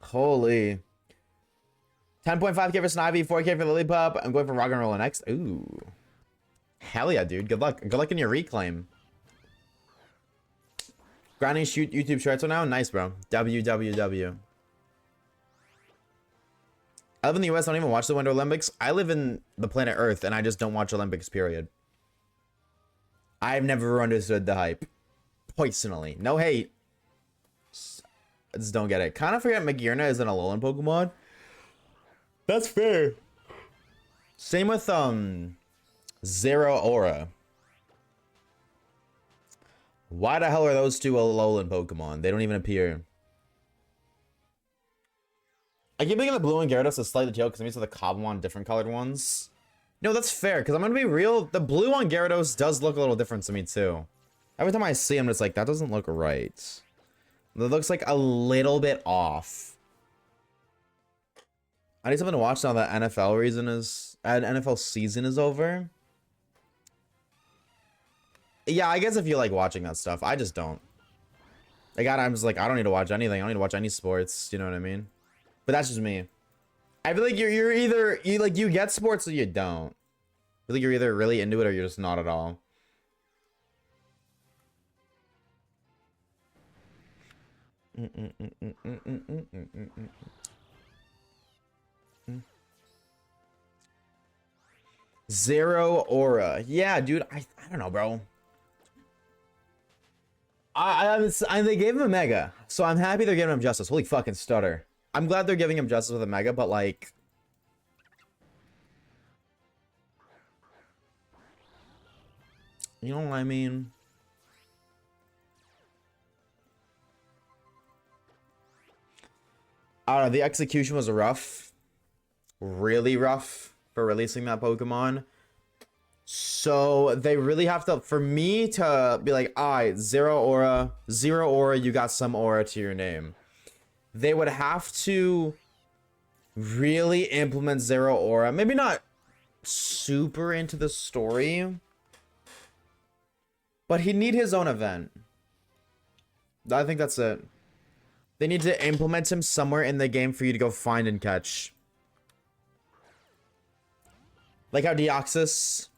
Holy. 10.5k for Snivy, 4k for Lilypup. I'm going for Rock and Roll next. Ooh. Hell yeah, dude. Good luck. Good luck in your reclaim. Grinding shoot YouTube shorts now? Nice, bro. WWW. I live in the US, I don't even watch the Winter Olympics. I live in the planet Earth, and I just don't watch Olympics, period. I've never understood the hype. Personally. No hate. I just don't get it. Kind of forget Magearna is an Alolan Pokemon. That's fair. Same with, Zero Aura. Why the hell are those two Alolan Pokemon? They don't even appear. I keep thinking the blue and Gyarados is slightly tail because I'm used to the Cobblemon different colored ones. No, that's fair, because I'm going to be real. The blue on Gyarados does look a little different to me, too. Every time I see him, it's like, that doesn't look right. That looks like a little bit off. I need something to watch now that NFL season is over. Yeah, I guess if you like watching that stuff. I just don't. I'm just like, I don't need to watch anything. I don't need to watch any sports. You know what I mean? But that's just me. I feel like you're either you get sports or you don't. I feel like you're either really into it or you're just not at all. Zero aura. Yeah, dude. I don't know, bro. They gave him a mega, so I'm happy they're giving him justice. Holy fucking stutter. I'm glad they're giving him justice with a mega, but like, you know what I mean? I don't know, the execution was rough. Really rough for releasing that Pokemon. So they really have to, for me to be like, alright, zero aura, you got some aura to your name. They would have to really implement zero aura. Maybe not super into the story, but he'd need his own event. I think that's it. They need to implement him somewhere in the game for you to go find and catch. Like how Deoxys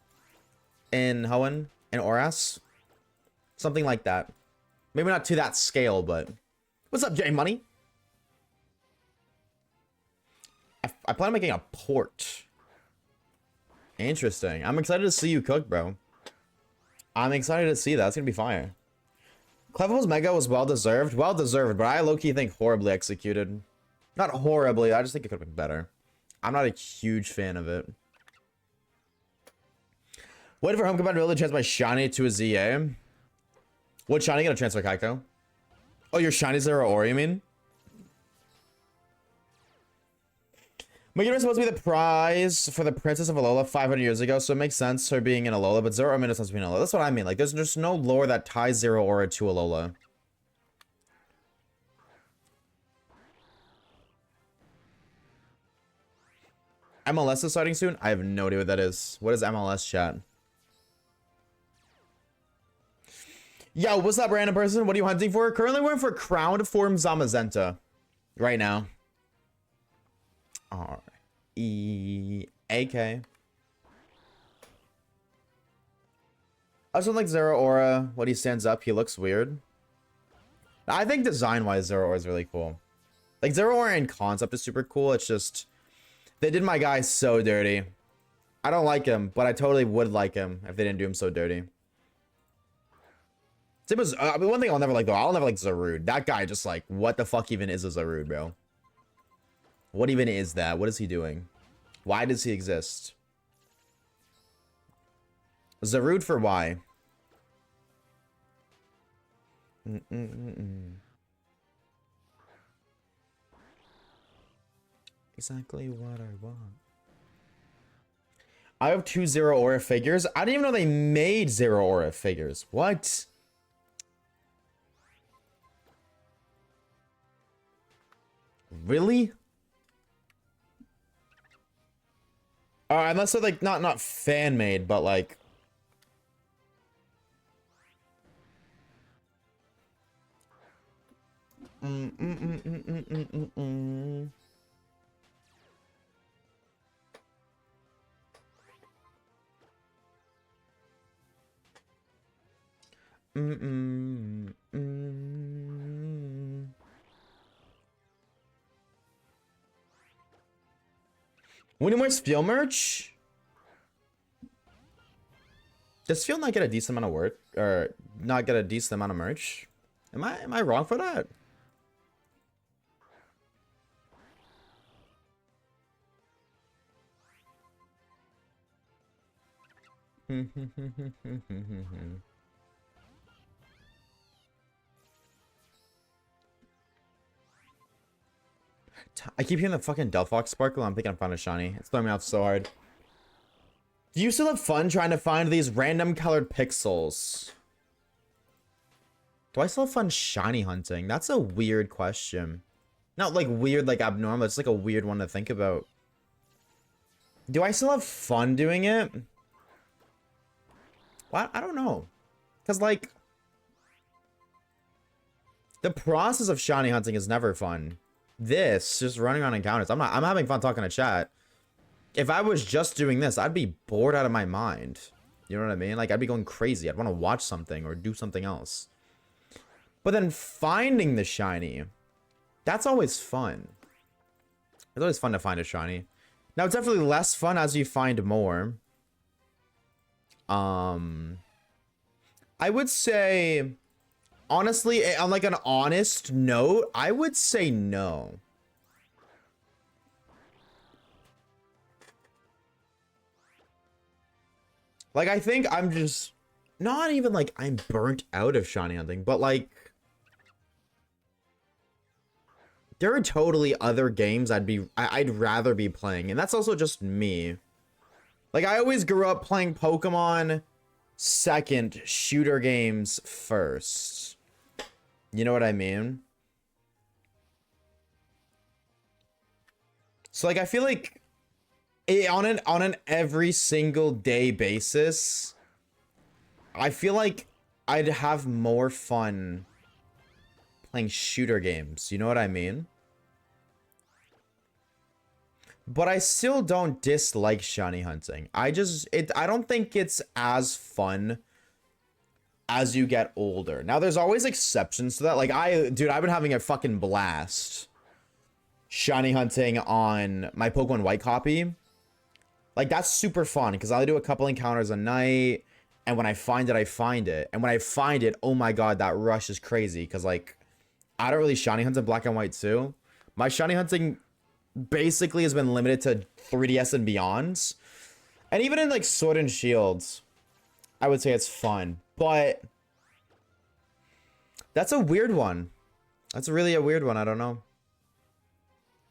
in Hoenn and Oras. Something like that. Maybe not to that scale, but... What's up, J Money? I plan on making a port. Interesting. I'm excited to see you cook, bro. I'm excited to see that. It's gonna be fire. Clevel's Mega was well-deserved. Well-deserved, but I low-key think horribly executed. Not horribly, I just think it could have been better. I'm not a huge fan of it. Waiting for home compatibility to transfer my shiny to a ZA. What shiny gonna transfer, Kaiko? Oh, your shiny Zero Aura, you mean? Megiddo was supposed to be the prize for the Princess of Alola 500 years ago, so it makes sense her being in Alola, but Zero Aura makes sense being in Alola. That's what I mean. Like, there's just no lore that ties Zero Aura to Alola. MLS is starting soon? I have no idea what that is. What is MLS, chat? Yo, what's up, random person? What are you hunting for? Currently we're for Crowned Form Zamazenta. Right now. R-E-A-K. I also like Zero Aura. When he stands up, he looks weird. I think design-wise, Zero Aura is really cool. Like, Zero Aura in concept is super cool. It's just... They did my guy so dirty. I don't like him, but I totally would like him if they didn't do him so dirty. Same as, I mean, one thing I'll never like, though, I'll never like Zarude. That guy just like, what the fuck even is a Zarude, bro? What even is that? What is he doing? Why does he exist? Zarude for why? Exactly what I want. I have 2 Zero Aura figures. I didn't even know they made Zero Aura figures. What? Really? Unless they're like not fan made, but like We need more Spiel merch? Does Spiel not get a decent amount of work? Or not get a decent amount of merch? Am I wrong for that? I keep hearing the fucking Delphox sparkle. I'm thinking I'm finding a shiny. It's throwing me off so hard. Do you still have fun trying to find these random colored pixels? Do I still have fun shiny hunting? That's a weird question. Not like weird, like abnormal. It's like a weird one to think about. Do I still have fun doing it? What? I don't know. Because like, the process of shiny hunting is never fun. This, just running around encounters. I'm having fun talking to chat. If I was just doing this, I'd be bored out of my mind. You know what I mean? Like, I'd be going crazy. I'd want to watch something or do something else. But then finding the shiny, that's always fun. It's always fun to find a shiny. Now, it's definitely less fun as you find more. I would say, honestly, on like an honest note, I would say no. Like, I think I'm just not even like I'm burnt out of shiny hunting, but like there are totally other games I'd rather be playing, and that's also just me. Like, I always grew up playing Pokemon second, shooter games first. You know what I mean? So like I feel like on an every single day basis, I feel like I'd have more fun playing shooter games. You know what I mean? But I still don't dislike shiny hunting. I don't think it's as fun as you get older. Now there's always exceptions to that. Like I've been having a fucking blast shiny hunting on my Pokemon White copy. Like that's super fun because I'll do a couple encounters a night, and when I find it, I find it. And when I find it, oh my god, that rush is crazy because like I don't really shiny hunt in Black and White too. My shiny hunting basically has been limited to 3DS and beyonds. And even in like Sword and Shields, I would say it's fun. But that's a weird one. That's really a weird one. I don't know.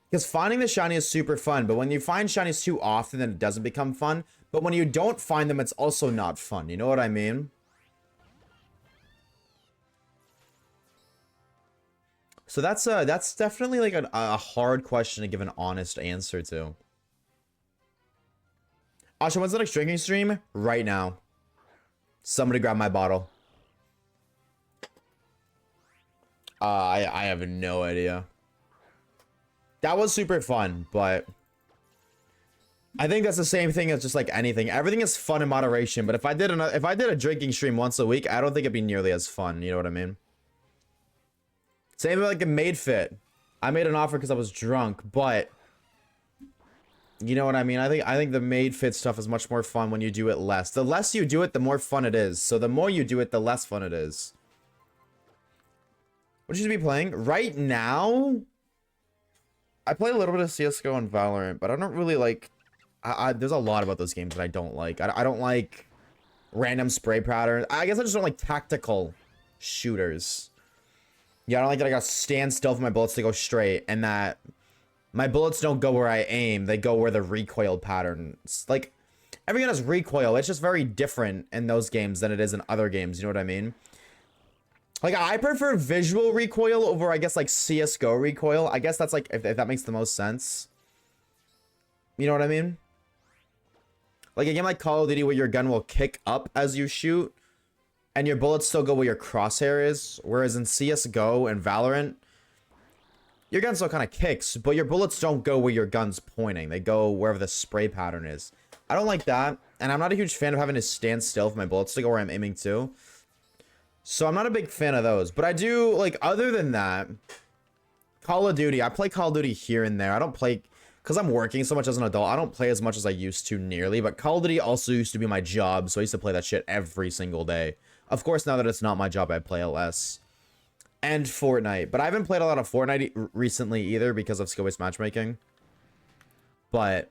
Because finding the shiny is super fun, but when you find shinies too often, then it doesn't become fun. But when you don't find them, it's also not fun. You know what I mean? So that's definitely like a hard question to give an honest answer to. Asha, when's the next drinking stream? Right now. Somebody grab my bottle. I have no idea. That was super fun, but I think that's the same thing as just like anything. Everything is fun in moderation, but if I did a drinking stream once a week, I don't think it'd be nearly as fun. You know what I mean? Same with like a maid fit. I made an offer because I was drunk, but you know what I mean? I think the maid fit stuff is much more fun when you do it less. The less you do it, the more fun it is. So the more you do it, the less fun it is. What should you be playing? Right now, I play a little bit of CSGO and Valorant, but I don't really like... there's a lot about those games that I don't like. I don't like random spray patterns. I guess I just don't like tactical shooters. Yeah, I don't like that I gotta stand still for my bullets to go straight, and that my bullets don't go where I aim. They go where the recoil patterns. Like, every gun has recoil. It's just very different in those games than it is in other games. You know what I mean? Like, I prefer visual recoil over, I guess, like, CSGO recoil. I guess that's, like, if that makes the most sense. You know what I mean? Like, a game like Call of Duty where your gun will kick up as you shoot, and your bullets still go where your crosshair is. Whereas in CSGO and Valorant, your gun still kind of kicks, but your bullets don't go where your gun's pointing. They go wherever the spray pattern is. I don't like that, and I'm not a huge fan of having to stand still for my bullets to go where I'm aiming to. So I'm not a big fan of those. But I do, like, other than that, Call of Duty. I play Call of Duty here and there. I don't play... Because I'm working so much as an adult, I don't play as much as I used to nearly. But Call of Duty also used to be my job, so I used to play that shit every single day. Of course, now that it's not my job, I play it less. And Fortnite. But I haven't played a lot of Fortnite recently either because of skill-based matchmaking. But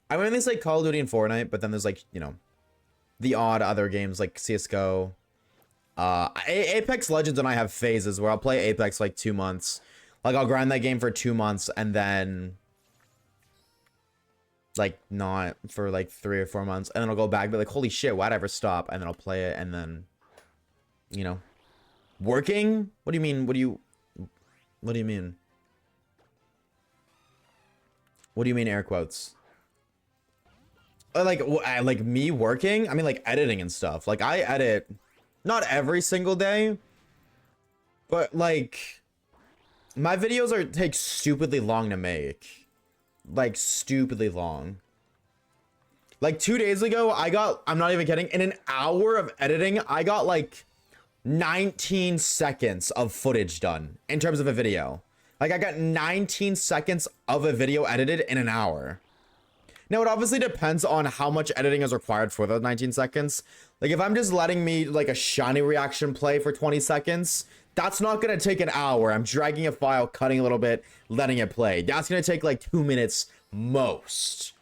I mainly say Call of Duty and Fortnite, but then there's, like, you know, the odd other games like CSGO. Apex Legends and I have phases where I'll play Apex like 2 months. Like, I'll grind that game for 2 months and then like not for like 3 or 4 months, and then I'll go back and be like, holy shit, why'd I ever stop? And then I'll play it, and then, you know, working? What do you mean? What do you mean? What do you mean, air quotes? Like me working? I mean, like, editing and stuff. Like, I edit not every single day, but like my videos take stupidly long to make. Like, stupidly long. Like 2 days ago, I'm not even kidding, in an hour of editing, I got like 19 seconds of footage done in terms of a video. Like, I got 19 seconds of a video edited in an hour. Now, it obviously depends on how much editing is required for those 19 seconds. Like, if I'm just letting me, like, a shiny reaction play for 20 seconds, that's not going to take an hour. I'm dragging a file, cutting a little bit, letting it play. That's going to take, like, 2 minutes most.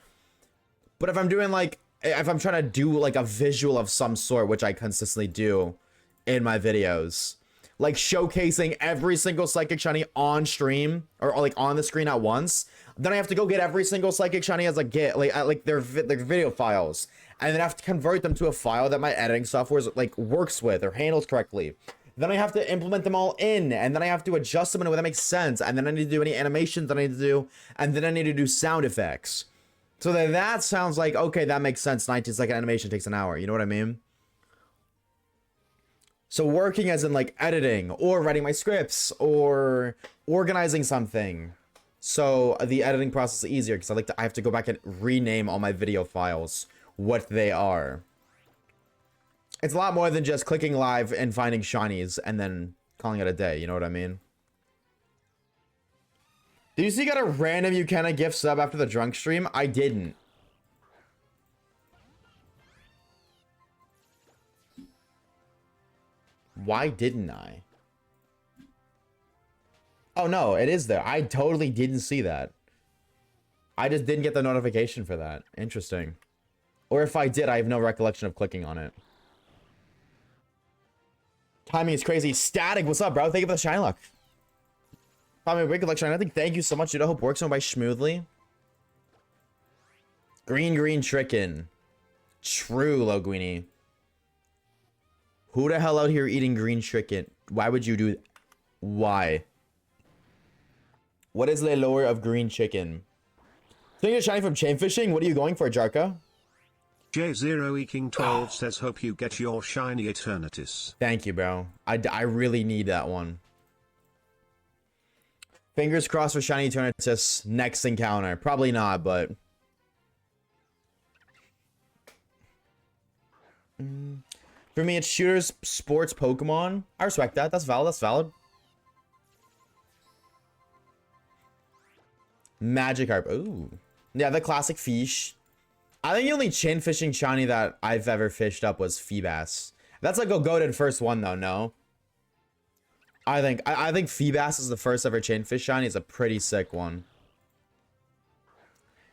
But if I'm doing, like, if I'm trying to do, like, a visual of some sort, which I consistently do in my videos, like, showcasing every single psychic shiny on stream, or like, on the screen at once, then I have to go get every single psychic shiny as like their video files, and then I have to convert them to a file that my editing software like works with or handles correctly. Then I have to implement them all in, and then I have to adjust them in a way that makes sense, and then I need to do any animations that I need to do, and then I need to do sound effects. So that sounds like, okay, that makes sense. 19-second animation takes an hour. You know what I mean? So working as in like editing or writing my scripts or organizing something. So the editing process is easier because I have to go back and rename all my video files what they are. It's a lot more than just clicking live and finding shinies and then calling it a day. You know what I mean? Did you see you got a random Ukena gift sub after the drunk stream? I didn't. Why didn't I? Oh no, it is there. I totally didn't see that. I just didn't get the notification for that. Interesting. Or if I did, I have no recollection of clicking on it. Timing is crazy. Static, what's up, bro? Thank you for the shine luck. Timing recollection. I think thank you so much, dude. I hope works on by smoothly. Green trickin'. True, Loguini. Who the hell out here eating green chicken? Why would you do? Why? What is the lore of green chicken? So you're shiny from chain fishing? What are you going for, Jarka? J0 King 12 says hope you get your shiny Eternatus. Thank you, bro. I really need that one. Fingers crossed for shiny Eternatus next encounter. Probably not, but... For me, it's shooters, sports, Pokemon. I respect that. That's valid. That's valid. Magikarp. Ooh. Yeah, the classic fish. I think the only chain fishing shiny that I've ever fished up was Feebas. That's like a goated first one, though, no? I think Feebas is the first ever chain fish shiny. It's a pretty sick one.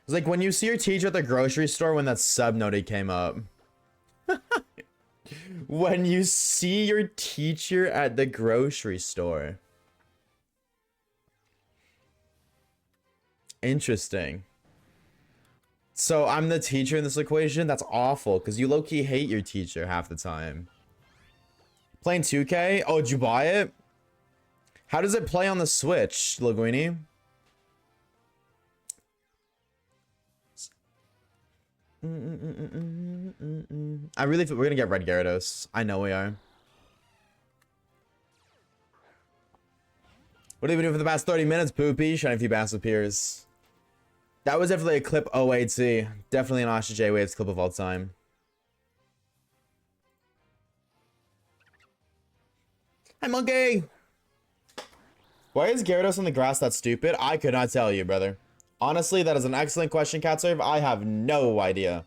It's like when you see your teacher at the grocery store when that Subnody came up. When you see your teacher at the grocery store. Interesting. So I'm the teacher in this equation? That's awful, because you low-key hate your teacher half the time. Playing 2K? Oh, did you buy it? How does it play on the Switch, Laguini? I really feel we're gonna get Red Gyarados. I know we are. What have you been doing for the past 30 minutes, Poopy? Shiny Feebas appears. That was definitely a clip 08C. Definitely an Oshawaves clip of all time. Hi, monkey! Why is Gyarados on the grass that stupid? I could not tell you, brother. Honestly, that is an excellent question, Catserve. I have no idea.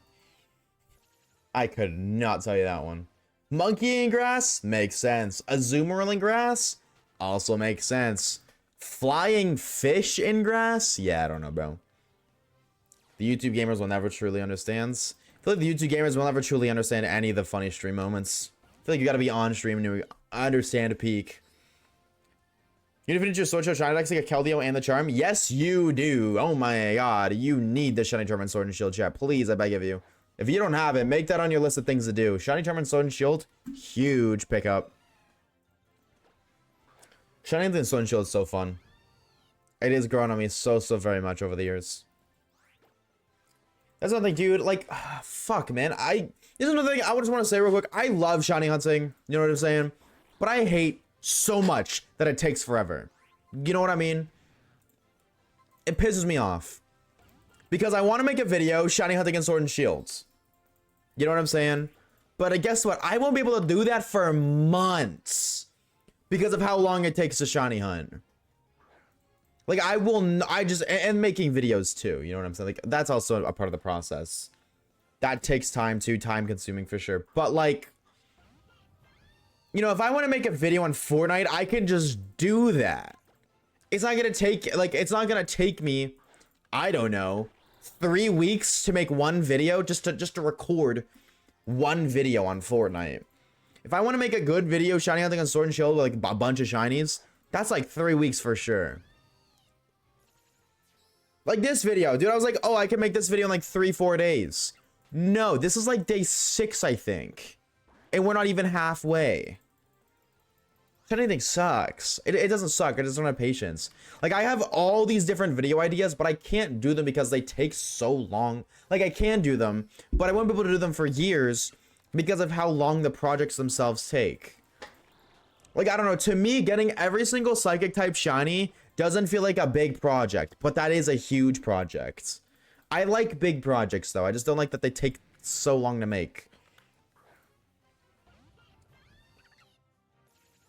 I could not tell you that one. Monkey in grass? Makes sense. Azumarill in grass? Also makes sense. Flying fish in grass? Yeah, I don't know, bro. The YouTube gamers will never truly understand. I feel like the YouTube gamers will never truly understand any of the funny stream moments. I feel like you gotta be on stream to understand a peak. You need to finish your Sword Show Shiny Dex like a Keldeo and the Charm? Yes, you do. Oh my god. You need the Shiny Charm and Sword and Shield chat. Please, I beg of you. If you don't have it, make that on your list of things to do. Shiny Charm and Sword and Shield, huge pickup. Shiny and Sword and Shield is so fun. It has grown on me so very much over the years. That's another thing, dude. Like, fuck, man. This is another thing I just want to say real quick. I love shiny hunting. You know what I'm saying? But I hate so much that it takes forever. You know what I mean? It pisses me off. Because I want to make a video shiny hunting and Sword and Shields. You know what I'm saying? But guess what? I won't be able to do that for months. Because of how long it takes to shiny hunt. Like I will, I just, and making videos too. You know what I'm saying? Like that's also a part of the process. That takes time too, time consuming for sure. But like, you know, if I want to make a video on Fortnite, I can just do that. It's not gonna take, like, it's not gonna take me, I don't know, 3 weeks to make one video, just to record one video on Fortnite. If I want to make a good video shiny hunting on Sword and Shield with like a bunch of shinies, that's like 3 weeks for sure. Like this video, dude, I was like, oh, I can make this video in like 3-4 days. No, this is like day 6, I think. And we're not even halfway. Anything sucks. It doesn't suck. I just don't have patience. Like I have all these different video ideas, but I can't do them because they take so long. Like I can do them, but I won't be able to do them for years because of how long the projects themselves take. Like, I don't know. To me, getting every single psychic type shiny doesn't feel like a big project, but that is a huge project. I like big projects though. I just don't like that they take so long to make.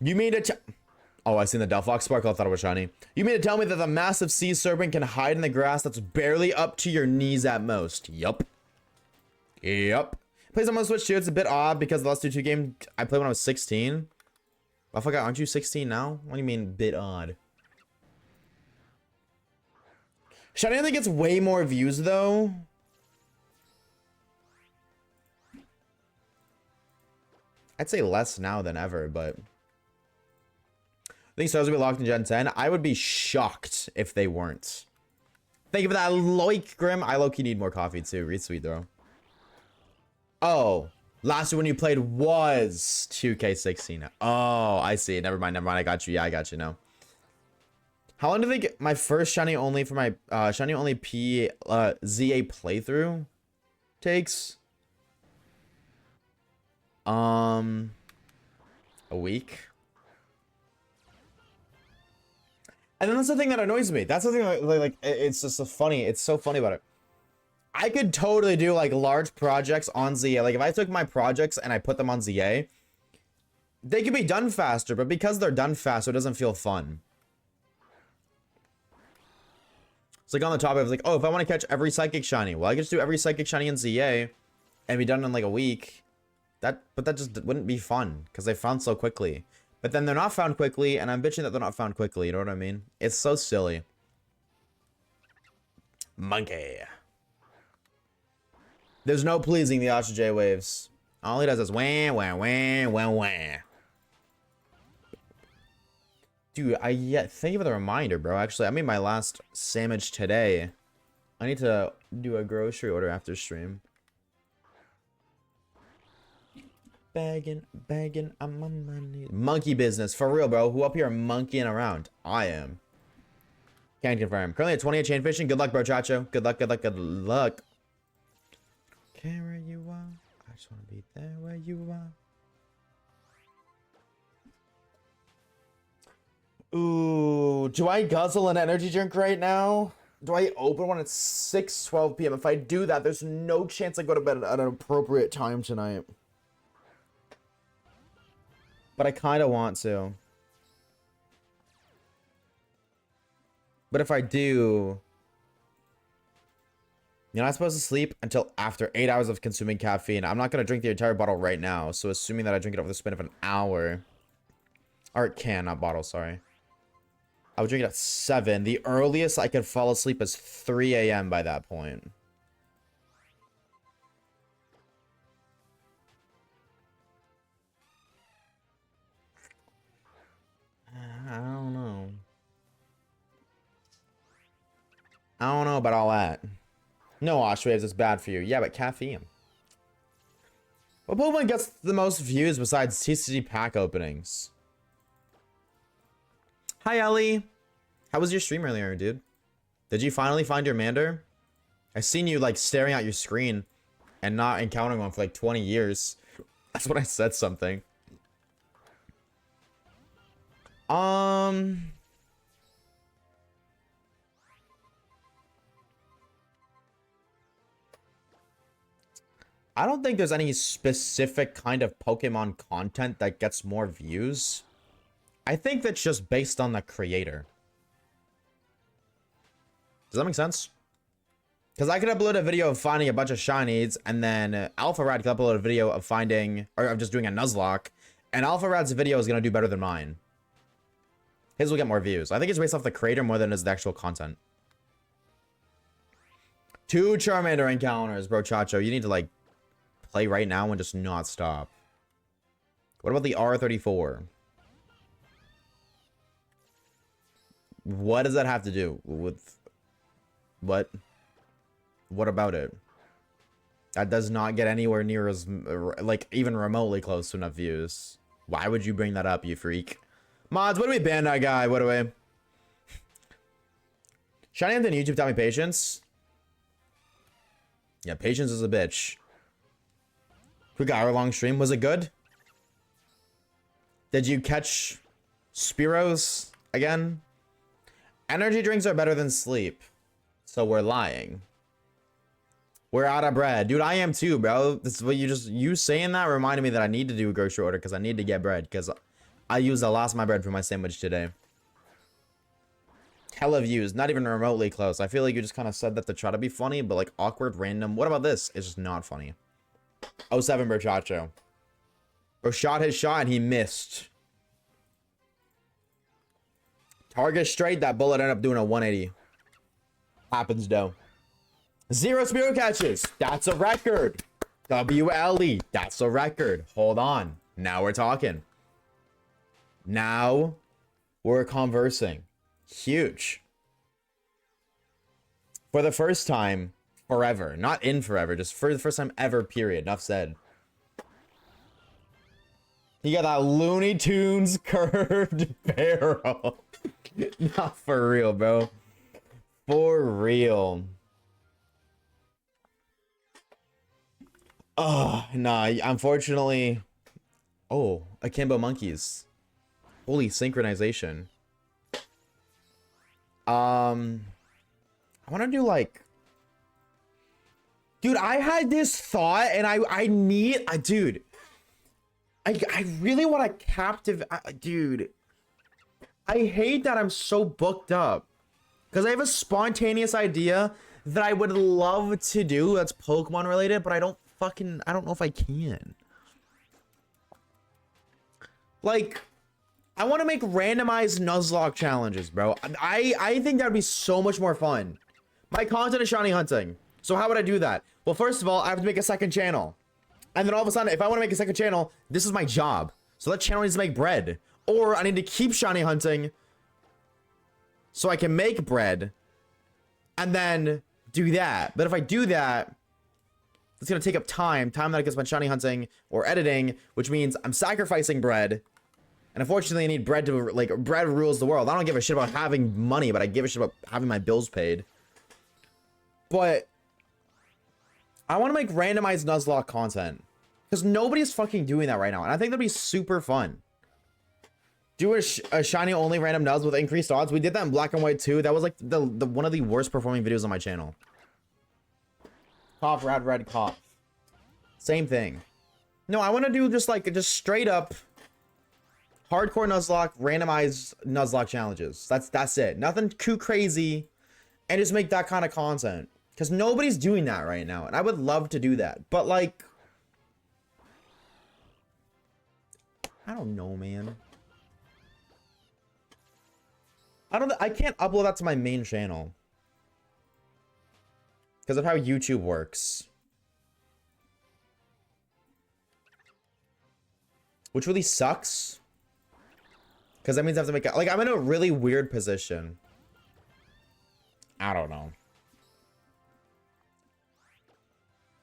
You mean to oh, I seen the Delphox Sparkle. I thought it was shiny. You mean to tell me that the massive sea serpent can hide in the grass that's barely up to your knees at most? Yup. Yup. Plays on my Switch too. It's a bit odd because the last two game I played when I was 16. I forgot, aren't you 16 now? What do you mean bit odd? Shiny I think gets way more views though. I'd say less now than ever, but I think stars will be locked in Gen 10. I would be shocked if they weren't. Thank you for that, Loic Grim. I low-key need more coffee too. Read sweet though. Oh, last one you played was 2K16. Oh, I see. Never mind. I got you. Yeah, I got you now. How long do you think my first shiny only for my shiny only ZA playthrough takes? A week. And then that's the thing that annoys me. That's the thing like it's just so funny. It's so funny about it. I could totally do like large projects on ZA. Like if I took my projects and I put them on ZA, they could be done faster, but because they're done faster, it doesn't feel fun. It's like on the top, I was like, oh, if I want to catch every psychic shiny, well, I could just do every psychic shiny in ZA and be done in like a week. But that just wouldn't be fun because they found so quickly. But then they're not found quickly, and I'm bitching that they're not found quickly. You know what I mean? It's so silly. Monkey. There's no pleasing the Oshawaves. All he does is wah, wah, wah, wah, wah. Dude, thank you for the reminder, bro. Actually, I made my last sandwich today. I need to do a grocery order after stream. Bagging, I'm on my knees. Monkey business, for real, bro. Who up here are monkeying around? I am. Can't confirm. Currently at 28 chain fishing. Good luck, bro, Chacho. Good luck, good luck, good luck. Care where you are. I just want to be there where you are. Ooh, do I guzzle an energy drink right now? Do I open one at 6:12 p.m.? If I do that, there's no chance I go to bed at an appropriate time tonight. But I kind of want to. But if I do, you're not supposed to sleep until after 8 hours of consuming caffeine. I'm not going to drink the entire bottle right now. So assuming that I drink it over the span of an hour. Or can, not bottle, sorry. I would drink it at 7. The earliest I could fall asleep is 3 a.m. by that point. I don't know. I don't know about all that. No, Oshawaves is bad for you. Yeah, but caffeine. What Pokemon gets the most views besides TCG pack openings? Hi, Ellie. How was your stream earlier, dude? Did you finally find your Mander? I seen you, like, staring at your screen and not encountering one for, like, 20 years. That's when I said something. I don't think there's any specific kind of Pokemon content that gets more views. I think that's just based on the creator. Does that make sense? Because I could upload a video of finding a bunch of shinies, and then Alpha Rad could upload a video of finding, or of just doing a Nuzlocke, and Alpha Rad's video is going to do better than mine. His will get more views. I think it's based off the creator more than is the actual content. 2 Charmander encounters, bro. Chacho, you need to, like, play right now and just not stop. What about the R34? What does that have to do with... What? What about it? That does not get anywhere near as, like, even remotely close to enough views. Why would you bring that up, you freak? Mods, what do we ban that guy? What do we? Shiny on YouTube taught me patience. Yeah, patience is a bitch. Quick hour-long stream. Was it good? Did you catch Spiros again? Energy drinks are better than sleep. So we're lying. We're out of bread. Dude, I am too, bro. This is what you saying that reminded me that I need to do a grocery order because I need to get bread because I used the last of my bread for my sandwich today. Hella views, not even remotely close. I feel like you just kind of said that to try to be funny, but like awkward, random. What about this? It's just not funny. 07 Berchacho. Bro shot his shot and he missed. Target straight, that bullet ended up doing a 180. Happens though. 0 Spiro catches. That's a record. WLE. That's a record. Hold on. Now we're talking. Now we're conversing. Huge. For the first time forever. Not in forever. Just for the first time ever, period. Enough said. You got that Looney Tunes curved barrel. Not for real, bro. For real. Oh, nah, unfortunately. Oh, Akimbo monkeys. Holy synchronization. I want to do like... Dude, I had this thought and I need... dude. I really want to captivate... dude. I hate that I'm so booked up. Because I have a spontaneous idea that I would love to do that's Pokemon related, but I don't know if I can. Like, I want to make randomized Nuzlocke challenges, bro. I think that'd be so much more fun. My content is shiny hunting. So how would I do that? Well, first of all, I have to make a second channel. And then all of a sudden, if I want to make a second channel, this is my job. So that channel needs to make bread. Or I need to keep shiny hunting so I can make bread and then do that. But if I do that, it's going to take up time that I can spend shiny hunting or editing, which means I'm sacrificing bread. And unfortunately, I need bread to, like, bread rules the world. I don't give a shit about having money, but I give a shit about having my bills paid. But I want to make randomized Nuzlocke content because nobody's fucking doing that right now. And I think that'd be super fun. Do a shiny only random Nuz with increased odds. We did that in Black and White too. That was like the one of the worst performing videos on my channel. Cough, rad, red, cough. Same thing. No, I want to do just straight up hardcore Nuzlocke, randomized Nuzlocke challenges. That's it. Nothing too crazy. And just make that kind of content. Because nobody's doing that right now. And I would love to do that. But like, I don't know, man. I can't upload that to my main channel. Because of how YouTube works. Which really sucks. Because that means I have to make... Like, I'm in a really weird position. I don't know.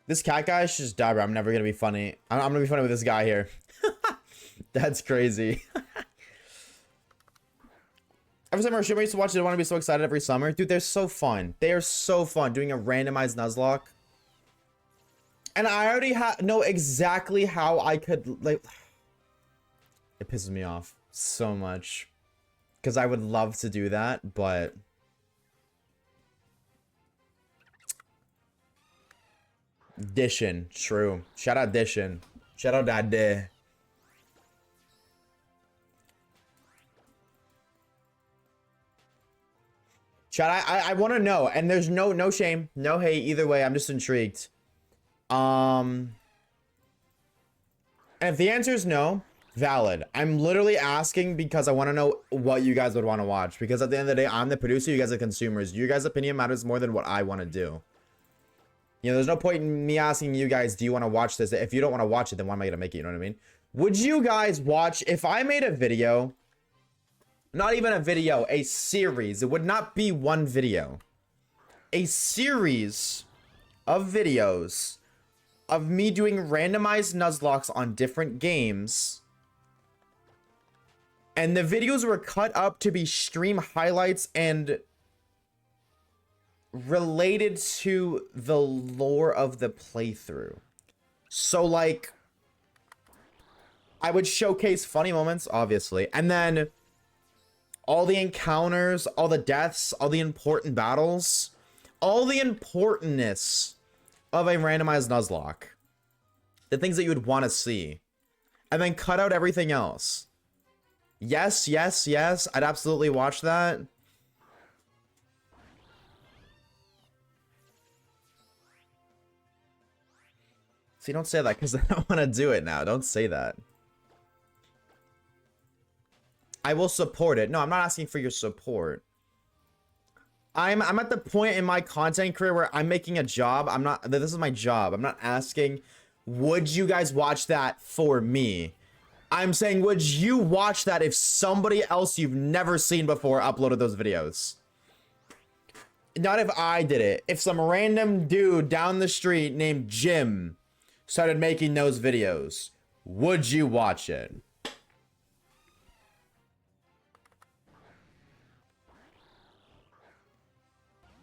This cat guy should just die, bro. I'm never going to be funny. I'm going to be funny with this guy here. That's crazy. Every summer, I used to watch it. I want to be so excited every summer. Dude, they're so fun. They are so fun doing a randomized Nuzlocke. And I already know exactly how I could, like... It pisses me off so much. Because I would love to do that, but... Dishin. True. Shout out Dishin. Shout out Dad. Chad, I want to know, and there's no shame, no hate either way. I'm just intrigued. And if the answer is no, valid. I'm literally asking because I want to know what you guys would want to watch. Because at the end of the day, I'm the producer, you guys are consumers. Your guys' opinion matters more than what I want to do. You know, there's no point in me asking you guys, do you want to watch this? If you don't want to watch it, then why am I going to make it? You know what I mean? Would you guys watch, if I made a video, not even a video, a series, it would not be one video, a series of videos of me doing randomized Nuzlocke on different games, and the videos were cut up to be stream highlights and related to the lore of the playthrough. So like, I would showcase funny moments, obviously, and then all the encounters, all the deaths, all the important battles, all the importantness of a randomized Nuzlocke. The things that you would want to see. And then cut out everything else. Yes, yes, yes. I'd absolutely watch that. See, don't say that because I don't want to do it now. Don't say that. I will support it. No, I'm not asking for your support. I'm at the point in my content career where I'm making a job. This is my job. I'm not asking, would you guys watch that for me? I'm saying, would you watch that if somebody else you've never seen before uploaded those videos? Not if I did it. If some random dude down the street named Jim started making those videos, would you watch it?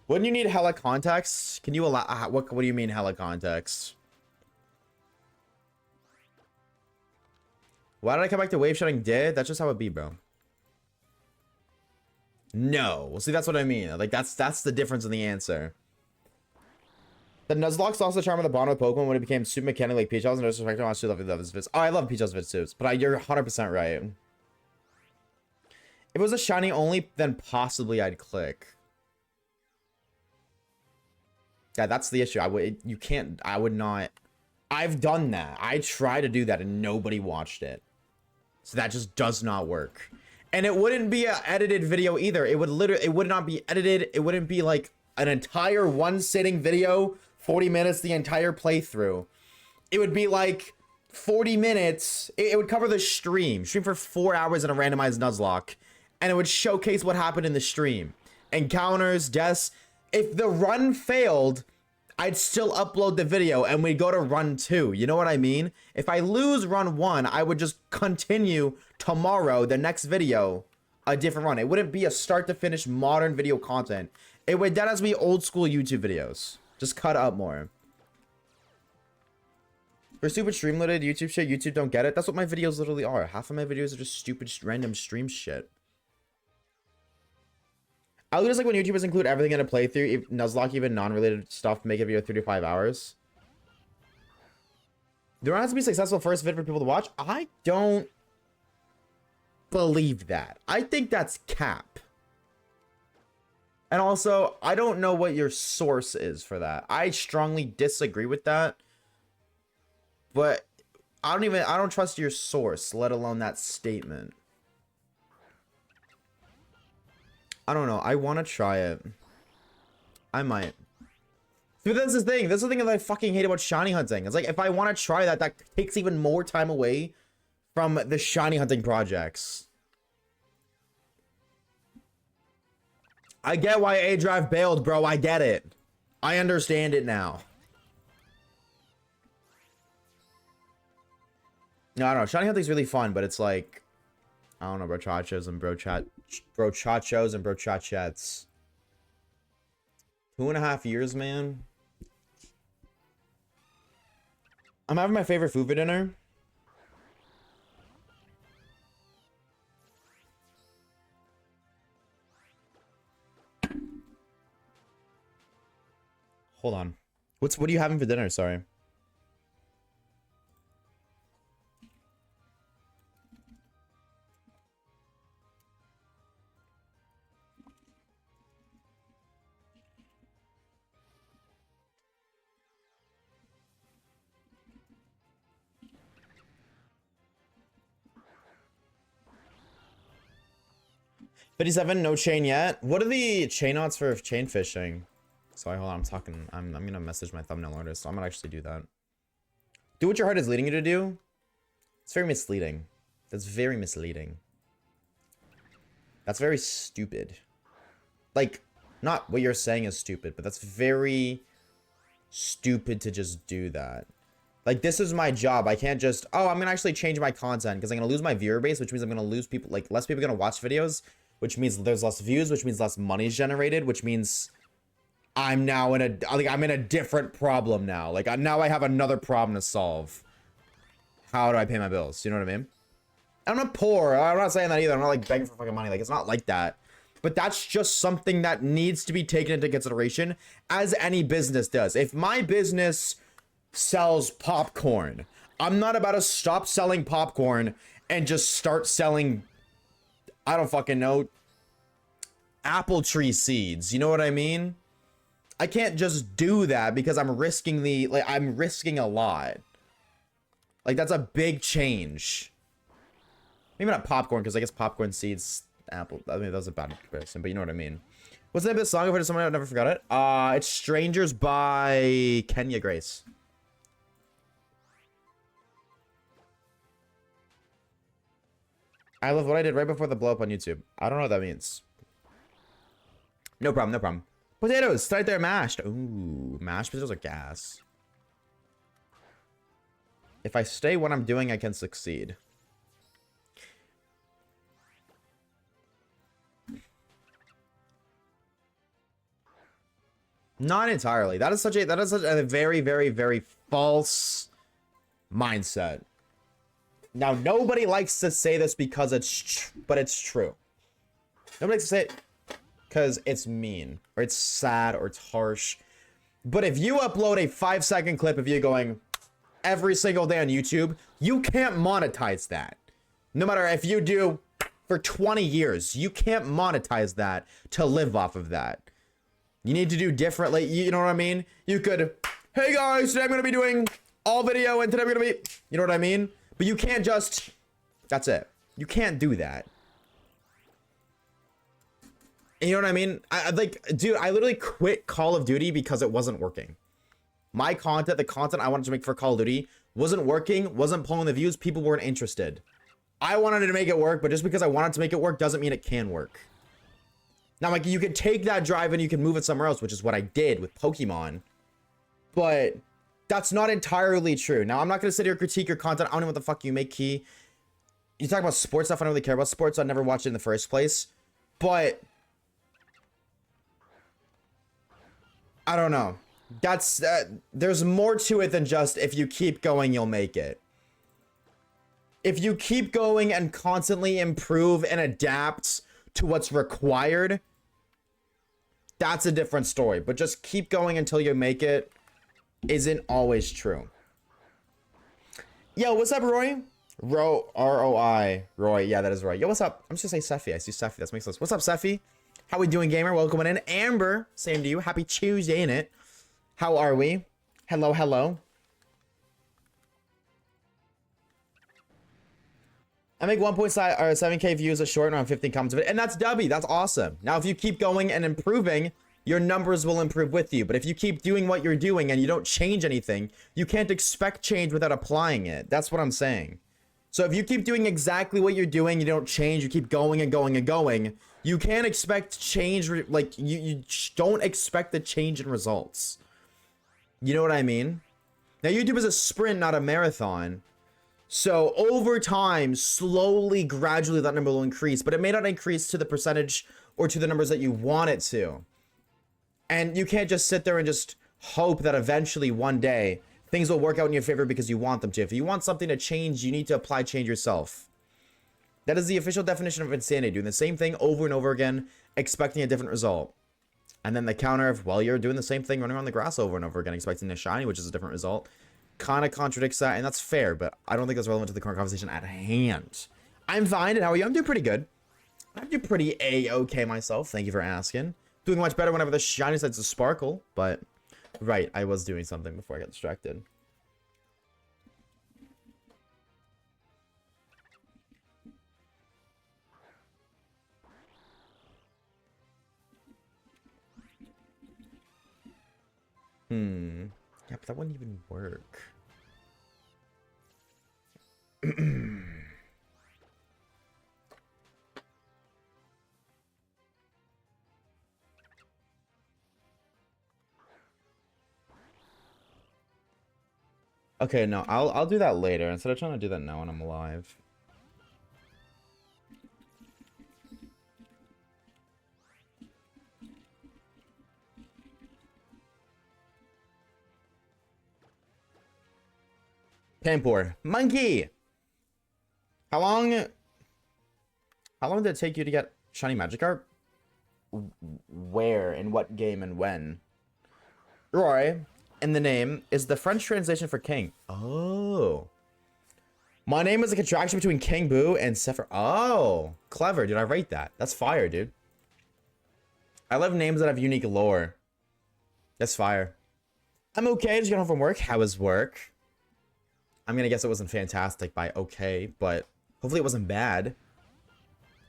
Wouldn't you need hella context? Can you allow, what do you mean hella context? Why did I come back to wave shutting dead? That's just how it be, bro. No. Well, see, that's what I mean. Like, that's the difference in the answer. The Nuzlocke lost the charm of the bond with Pokemon when it became super mechanic like Peach House and disrespect on to love his vids. Oh, I love Peach House vids too. But you're 100% right. If it was a shiny only, then possibly I'd click. Yeah, that's the issue. I would not. I've done that. I tried to do that and nobody watched it. So that just does not work. And it wouldn't be an edited video either. It would not be edited. It wouldn't be like an entire one sitting video, 40 minutes, the entire playthrough. It would be like 40 minutes. It would cover the stream for 4 hours in a randomized Nuzlocke. And it would showcase what happened in the stream. Encounters, deaths. If the run failed, I'd still upload the video and we'd go to run 2. You know what I mean? If I lose run 1, I would just continue tomorrow, the next video, a different run. It wouldn't be a start to finish modern video content. It would dead as be old school YouTube videos. Just cut up more. For stupid stream loaded YouTube shit, YouTube don't get it. That's what my videos literally are. Half of my videos are just stupid random stream shit. I would just like when YouTubers include everything in a playthrough, if Nuzlocke, even non-related stuff, make a video 3 to 5 hours. There has to be successful first vid for people to watch. I don't believe that. I think that's cap. And also, I don't know what your source is for that. I strongly disagree with that. But I don't trust your source, let alone that statement. I don't know. I want to try it. I might. But that's the thing. That's the thing that I fucking hate about shiny hunting. It's like, if I want to try that, that takes even more time away from the shiny hunting projects. I get why A-Drive bailed, bro. I get it. I understand it now. No, I don't know. Shiny hunting's really fun, but it's like, I don't know, brochachos and brochachets. 2.5 years, man. I'm having my favorite food for dinner. Hold on. What are you having for dinner? Sorry. 57, no chain yet. What are the chain odds for chain fishing? Sorry, hold on, I'm gonna message my thumbnail artist, so I'm gonna actually do that. Do what your heart is leading you to do. It's very misleading. That's very misleading. That's very stupid. Like, not what you're saying is stupid, but that's very stupid to just do that. Like, this is my job. I can't just, oh, I'm gonna actually change my content because I'm gonna lose my viewer base, which means I'm gonna lose people, like, less people are gonna watch videos, which means there's less views, which means less money is generated, which means I'm now in a, like, I'm in a different problem now. Like, now I have another problem to solve. How do I pay my bills? You know what I mean? I'm not poor. I'm not saying that either. I'm not, like, begging for fucking money. Like, it's not like that. But that's just something that needs to be taken into consideration, as any business does. If my business sells popcorn, I'm not about to stop selling popcorn and just start selling, I don't fucking know, apple tree seeds. You know what I mean? I can't just do that because I'm risking the, like, I'm risking a lot. Like, that's a big change. Maybe not popcorn, because I guess popcorn seeds, apple, I mean, that was a bad comparison, but you know what I mean. What's the name of the song? I've heard of someone, I've never forgot it. It's Strangers by Kenya Grace. I love what I did right before the blow up on YouTube. I don't know what that means. No problem, no problem. Potatoes, right there, mashed. Ooh, mashed potatoes are gas. If I stay what I'm doing, I can succeed. Not entirely. That is such a very, very, very false mindset. Now, nobody likes to say this because but it's true. Nobody likes to say it because it's mean, or it's sad, or it's harsh. But if you upload a 5-second clip of you going every single day on YouTube, you can't monetize that. No matter if you do for 20 years, you can't monetize that to live off of that. You need to do differently. You know what I mean? You could, hey guys, today I'm going to be doing all video, and today I'm going to be, you know what I mean? But you can't just, that's it. You can't do that. And you know what I mean? I like, dude, I literally quit Call of Duty because it wasn't working. My content, the content I wanted to make for Call of Duty wasn't working, wasn't pulling the views, people weren't interested. I wanted to make it work, but just because I wanted to make it work doesn't mean it can work. Now, like, you can take that drive and you can move it somewhere else, which is what I did with Pokemon. But that's not entirely true. Now, I'm not going to sit here and critique your content. I don't know what the fuck you make, Key. You talk about sports stuff. I don't really care about sports. So I never watched it in the first place. But I don't know. That's there's more to it than just if you keep going, you'll make it. If you keep going and constantly improve and adapt to what's required, that's a different story. But just keep going until you make it isn't always true. Yo, what's up, Roy? R-O-I. Roy. Yeah, that is Roy. Yo, what's up? I'm just gonna say Seffi. I see Seffi. That makes sense. What's up, Seffi? How we doing, gamer? Welcome in. Amber, same to you. Happy Tuesday, innit? How are we? Hello, hello. I make 1.7K views a short and around 15 comments of it, and that's Dubby. That's awesome. Now, if you keep going and improving, your numbers will improve with you. But if you keep doing what you're doing and you don't change anything, you can't expect change without applying it. That's what I'm saying. So if you keep doing exactly what you're doing, you don't change, you keep going and going and going, you can't expect change. Like, you don't expect the change in results. You know what I mean? Now, YouTube is a sprint, not a marathon. So over time, slowly, gradually, that number will increase, but it may not increase to the percentage or to the numbers that you want it to. And you can't just sit there and just hope that eventually one day things will work out in your favor because you want them to. If you want something to change, you need to apply change yourself. That is the official definition of insanity, doing the same thing over and over again, expecting a different result. And then the counter of, well, you're doing the same thing running on the grass over and over again, expecting a shiny, which is a different result, kind of contradicts that, and that's fair, but I don't think that's relevant to the current conversation at hand. I'm fine, and how are you? I'm doing pretty good. I'm doing pretty A-okay myself, thank you for asking. Doing much better whenever the shiny starts to sparkle, but right, I was doing something before I got distracted. Yeah, but that wouldn't even work. Okay, no, I'll do that later instead of trying to do that now when I'm alive. Pampor. Monkey! How long did it take you to get shiny Magikarp? Where, in what game, and when? Roy, in the name, is the French translation for king. Oh. My name is a contraction between King Boo and Sephiroth. Oh. Clever, dude. I rate that. That's fire, dude. I love names that have unique lore. That's fire. I'm okay. Just got home from work. How was work? I'm gonna guess it wasn't fantastic by okay, but hopefully it wasn't bad.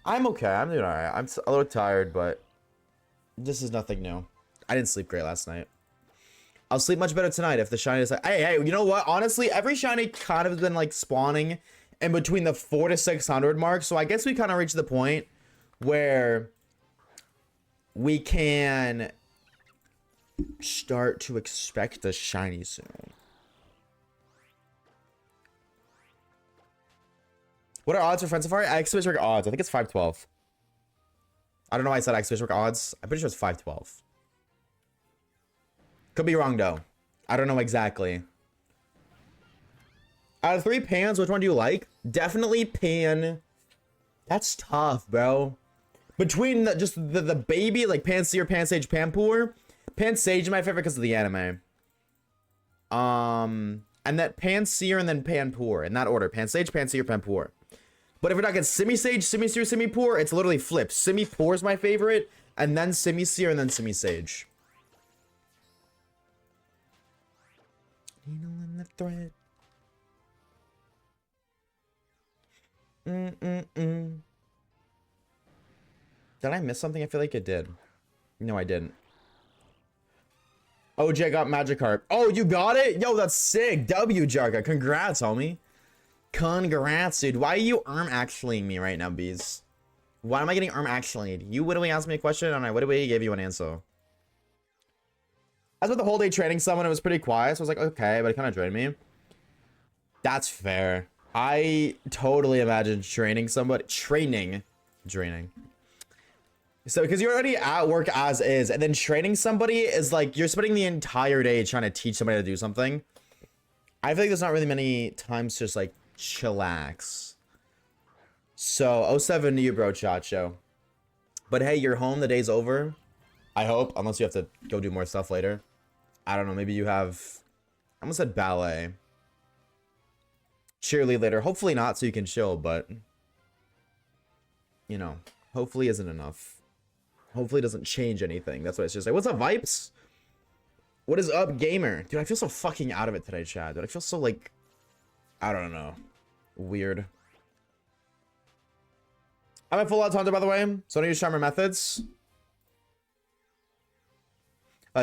I'm okay. I'm doing alright. I'm a little tired, but this is nothing new. I didn't sleep great last night. I'll sleep much better tonight if the shiny is like, hey, you know what? Honestly, every shiny kind of has been like spawning in between the 400 to 600 mark. So I guess we kind of reached the point where we can start to expect a shiny soon. What are odds for Friend Safari? Exclamation mark odds. I think it's 512. I don't know why I said exclamation mark odds. I'm pretty sure it's 512. Could be wrong though. I don't know exactly. Out of 3 pans, which one do you like? Definitely pan. That's tough, bro. Between the baby, like Panseer, Pansage, Panpour. Pansage is my favorite because of the anime. And that Panseer and then Panpour in that order. Pansage, Panseer, Panpour. But if we're talking Simisage, Simiseer, Simipour, it's literally flipped. Simipour is my favorite, and then Simiseer, and then Simisage. Needle in the thread. Did I miss something? I feel like it did. No, I didn't. OJ got Magikarp. Oh, you got it? Yo, that's sick. W, Jarga. Congrats, homie. Congrats, dude. Why are you actuallying me right now, bees? Why am I getting actuallyed? You literally asked me a question and I literally gave you an answer. I spent the whole day training someone. It was pretty quiet, so I was like, okay, but it kind of drained me. That's fair. I totally imagine training somebody. Draining. So, because you're already at work as is, and then training somebody is like, you're spending the entire day trying to teach somebody to do something. I feel like there's not really many times to just like chillax. So 07 to you, bro, Chacho. But hey, you're home, the day's over. I hope, unless you have to go do more stuff later. I don't know, maybe you have, I almost said ballet. Cheerlead later. Hopefully not, so you can chill, but you know, hopefully isn't enough. Hopefully it doesn't change anything. That's what it's just like. What's up, Vipes? What is up, gamer? Dude, I feel so fucking out of it today, Chad. Dude, I feel so like, I don't know. Weird. I'm a full out hunter, by the way, so I don't use charmer methods.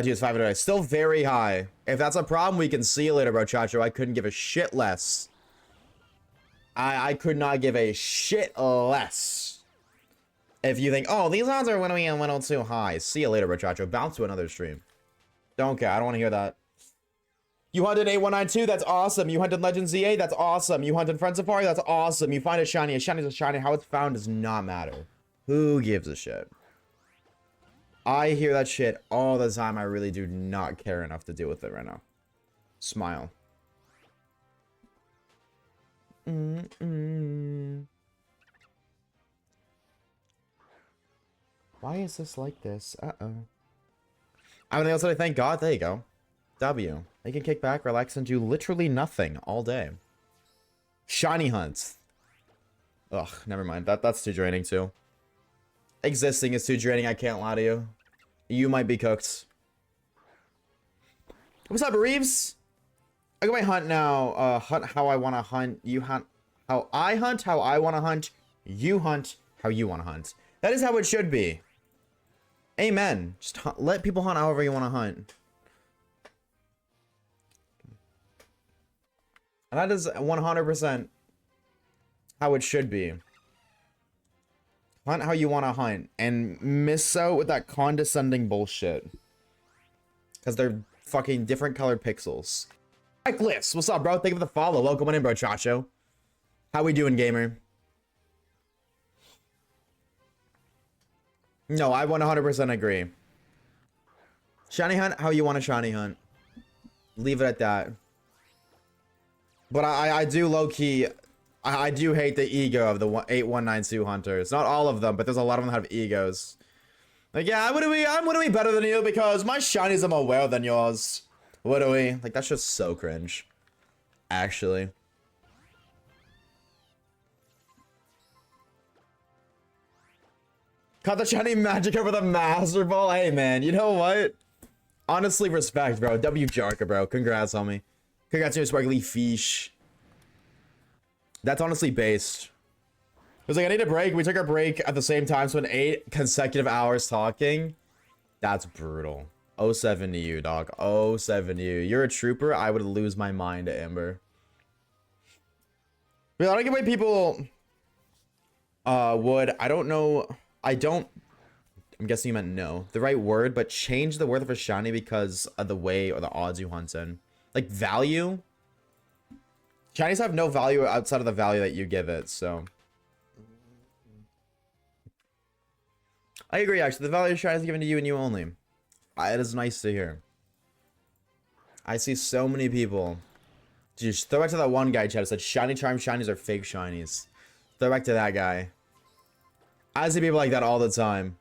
Geez, 500. Still very high. If that's a problem, we can see you later, bro, Chacho. I couldn't give a shit less. I could not give a shit less. If you think, oh, these odds are winnowing and winnow too high. See you later, bro, Chacho. Bounce to another stream. Don't care. I don't want to hear that. You hunted 8192, that's awesome. You hunted Legend ZA, that's awesome. You hunted Friend Safari, that's awesome. You find a shiny is a shiny. How it's found does not matter. Who gives a shit? I hear that shit all the time. I really do not care enough to deal with it right now. Smile. Why is this like this? Uh-oh. I mean, else, thank God. There you go. W. They can kick back, relax, and do literally nothing all day. Shiny hunts. Ugh, never mind. That's too draining too. Existing is too draining. I can't lie to you. You might be cooked. What's up, Reeves? I go my hunt now. Hunt how I want to hunt. You hunt how I hunt. How I want to hunt. You hunt how you want to hunt. That is how it should be. Amen. Just let people hunt however you want to hunt. And that is 100% how it should be. Hunt how you want to hunt. And miss out with that condescending bullshit. Because they're fucking different colored pixels. Hi, Cliffs. What's up, bro? Thank you for the follow. Welcome on in, bro, Chacho. How we doing, gamer? No, I 100% agree. Shiny hunt how you want to shiny hunt. Leave it at that. But I do low-key... I do hate the ego of the 8192 hunters. Not all of them, but there's a lot of them that have egos. Like, yeah, I'm gonna be better than you because my shinies are more rare than yours. What are we? Like, that's just so cringe. Actually. Caught the shiny magic over the Master Ball. Hey, man, you know what? Honestly, respect, bro. W Jarka, bro. Congrats, homie. Congrats on your sparkly fish. That's honestly based. It was like, I need a break. We took our break at the same time, so in 8 consecutive hours talking. That's brutal. 07 to you, dog. 07 to you. You're a trooper. I would lose my mind, Amber. But I don't get why people would. I don't know. I'm guessing you meant no. The right word, but change the worth of a shiny because of the way or the odds you hunt in. Like, value? Shinies have no value outside of the value that you give it, so. I agree, actually. The value of shinies is given to you and you only. It is nice to hear. I see so many people. Just throw back to that one guy, Chad, who said shiny charm shinies are fake shinies. Throw back to that guy. I see people like that all the time.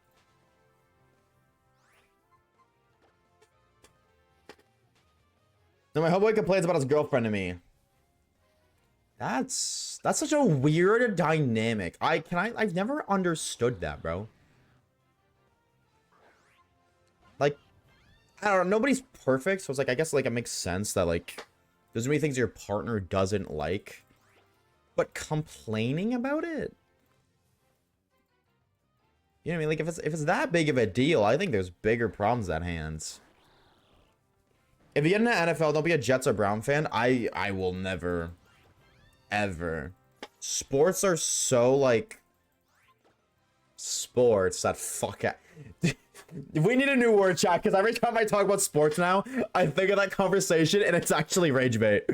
No, my homeboy complains about his girlfriend to me. That's such a weird dynamic. I've never understood that, bro. Like, I don't know, nobody's perfect, so it's like, I guess, like, it makes sense that, like, there's many things your partner doesn't like, but complaining about it? You know what I mean? Like, if it's that big of a deal, I think there's bigger problems at hand. If you get into NFL, don't be a Jets or Brown fan. I will never, ever. Sports are so, like, sports that fuck it. We need a new word, chat, because every time I talk about sports now, I think of that conversation, and it's actually rage bait.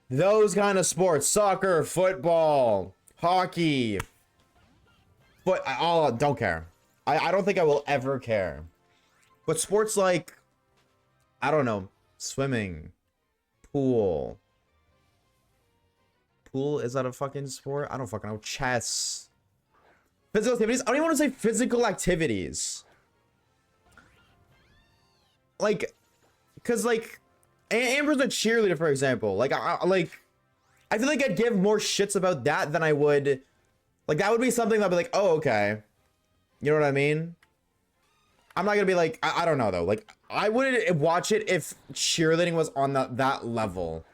Those kind of sports. Soccer, football, hockey. But I don't care. I don't think I will ever care. But sports like, I don't know, swimming, pool. Pool, is that a fucking sport? I don't fucking know. Chess. Physical activities? I don't even want to say physical activities. Like, because, like, Amber's a cheerleader, for example. Like, I feel like I'd give more shits about that than I would. Like, that would be something that'd be like, oh, okay. You know what I mean? I'm not gonna be like, I don't know, though. Like, I wouldn't watch it if cheerleading was on that level.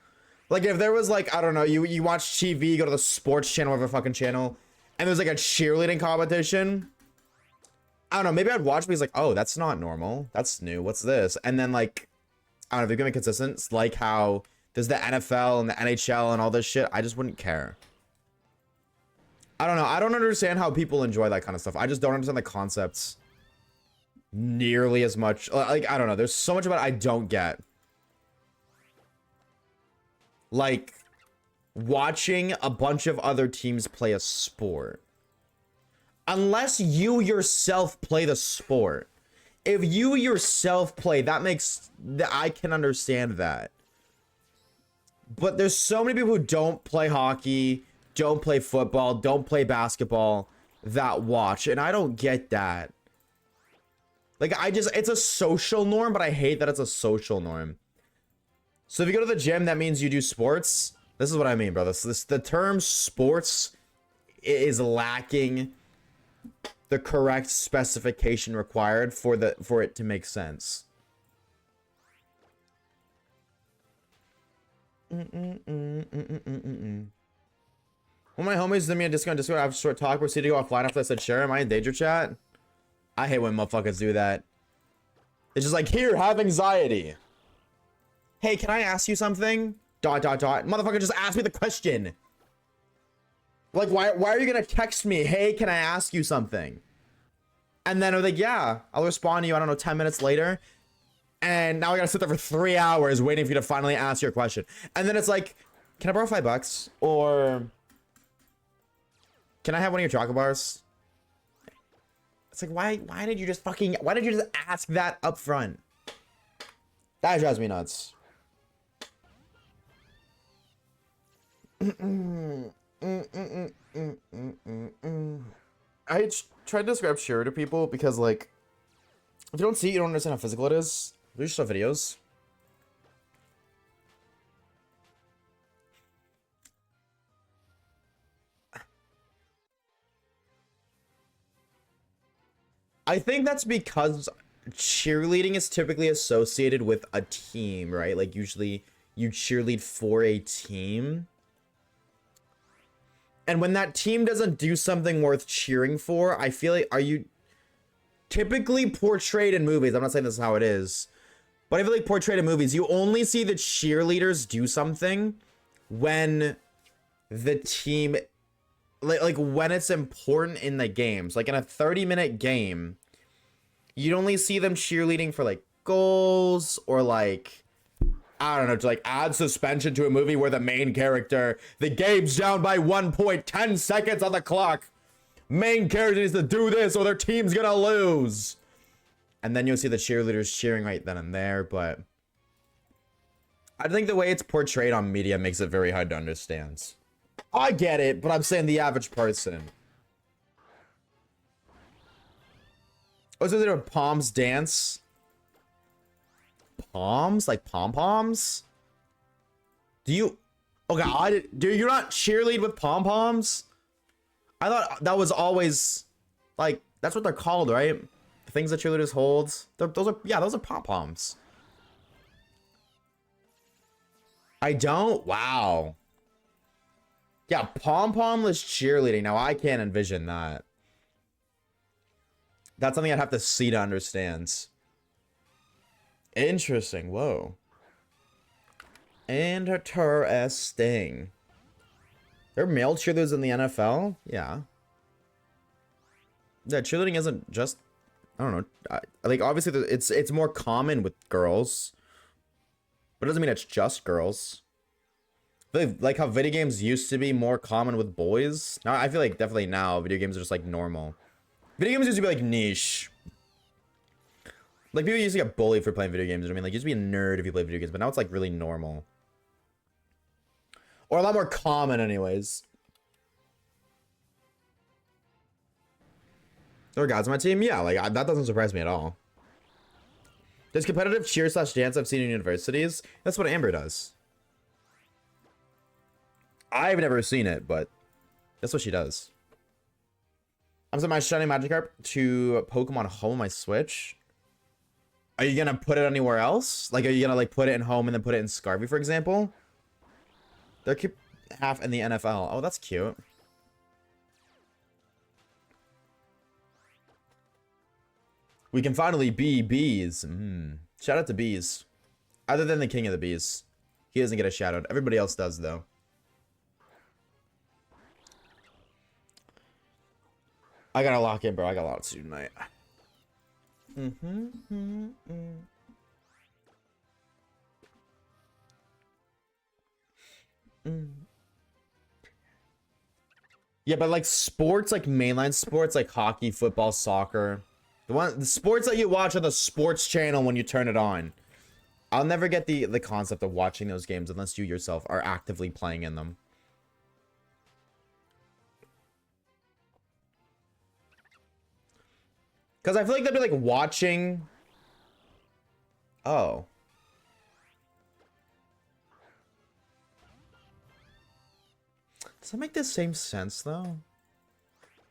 Like, if there was, like, I don't know, you watch TV, go to the sports channel, whatever fucking channel, and there's, like, a cheerleading competition. I don't know, maybe I'd watch, but he's like, oh, that's not normal. That's new. What's this? And then, like, I don't know, if you're gonna be consistent, it's like how there's the NFL and the NHL and all this shit. I just wouldn't care. I don't know. I don't understand how people enjoy that kind of stuff. I just don't understand the concepts nearly as much. Like, I don't know. There's so much about it I don't get. Like, watching a bunch of other teams play a sport. Unless you yourself play the sport. If you yourself play, that makes... I can understand that. But there's so many people who don't play hockey, don't play football, don't play basketball, that watch. And I don't get that. Like, it's a social norm, but I hate that it's a social norm. So if you go to the gym, that means you do sports. This is what I mean, bro. The term sports is lacking the correct specification required for it to make sense. One of my homies sent me a Discord. I have a short talk. Proceed to go offline after I said share. Am I in danger chat? I hate when motherfuckers do that. It's just like, here, have anxiety. Hey, can I ask you something? Dot dot dot. Motherfucker, just ask me the question. Like, why are you gonna text me? Hey, can I ask you something? And then I'm like, yeah, I'll respond to you, I don't know, 10 minutes later. And now I gotta sit there for 3 hours waiting for you to finally ask your question. And then it's like, can I borrow $5? Or can I have one of your chocolate bars? It's like, why did you just ask that up front? That drives me nuts. I try to describe Shiro to people because, like, if you don't see it, you don't understand how physical it is. We just saw videos. I think that's because cheerleading is typically associated with a team, right? Like, usually you cheerlead for a team. And when that team doesn't do something worth cheering for, I feel like, are you typically portrayed in movies? I'm not saying this is how it is, but I feel like portrayed in movies, you only see the cheerleaders do something when the team, like when it's important in the games. Like in a 30-minute game, you'd only see them cheerleading for like goals or like, I don't know, to like add suspension to a movie where the main character, the game's down by 1 point, 10 seconds on the clock. Main character needs to do this or their team's gonna lose. And then you'll see the cheerleaders cheering right then and there, but I think the way it's portrayed on media makes it very hard to understand. I get it, but I'm saying the average person. Oh, so there Palms dance? Palms? Like pom-poms? Do you... Okay, do you not cheerlead with pom-poms? I thought that was always... Like, that's what they're called, right? The things that cheerleaders hold. Those are pom-poms. I don't? Wow. Yeah, pom-pomless cheerleading. Now, I can't envision that. That's something I'd have to see to understand. Interesting. Whoa. Interesting. There are male cheerleaders in the NFL? Yeah. Yeah, cheerleading isn't just... I don't know. Like, obviously, it's more common with girls. But it doesn't mean it's just girls. Like how video games used to be more common with boys. Now, I feel like definitely now, video games are just, like, normal. Video games used to be, like, niche. Like, people used to get bullied for playing video games. You know what I mean? Like, you used to be a nerd if you play video games. But now it's, like, really normal. Or a lot more common, anyways. There are guys on my team? Yeah, like, that doesn't surprise me at all. There's competitive cheer / dance I've seen in universities. That's what Amber does. I've never seen it, but that's what she does. I'm setting my shiny Magikarp to Pokemon Home on my Switch. Are you gonna put it anywhere else? Like, are you gonna, like, put it in Home and then put it in Scarvy, for example? They're half in the NFL. Oh, that's cute. We can finally be bees. Shout out to bees. Other than the king of the bees. He doesn't get a shout out. Everybody else does, though. I gotta lock in, bro. I got a lot to do tonight. Yeah, but like sports, like mainline sports, like hockey, football, soccer. The sports that you watch on the sports channel when you turn it on. I'll never get the concept of watching those games unless you yourself are actively playing in them. Because I feel like that'd be like watching... Oh. Does that make the same sense, though?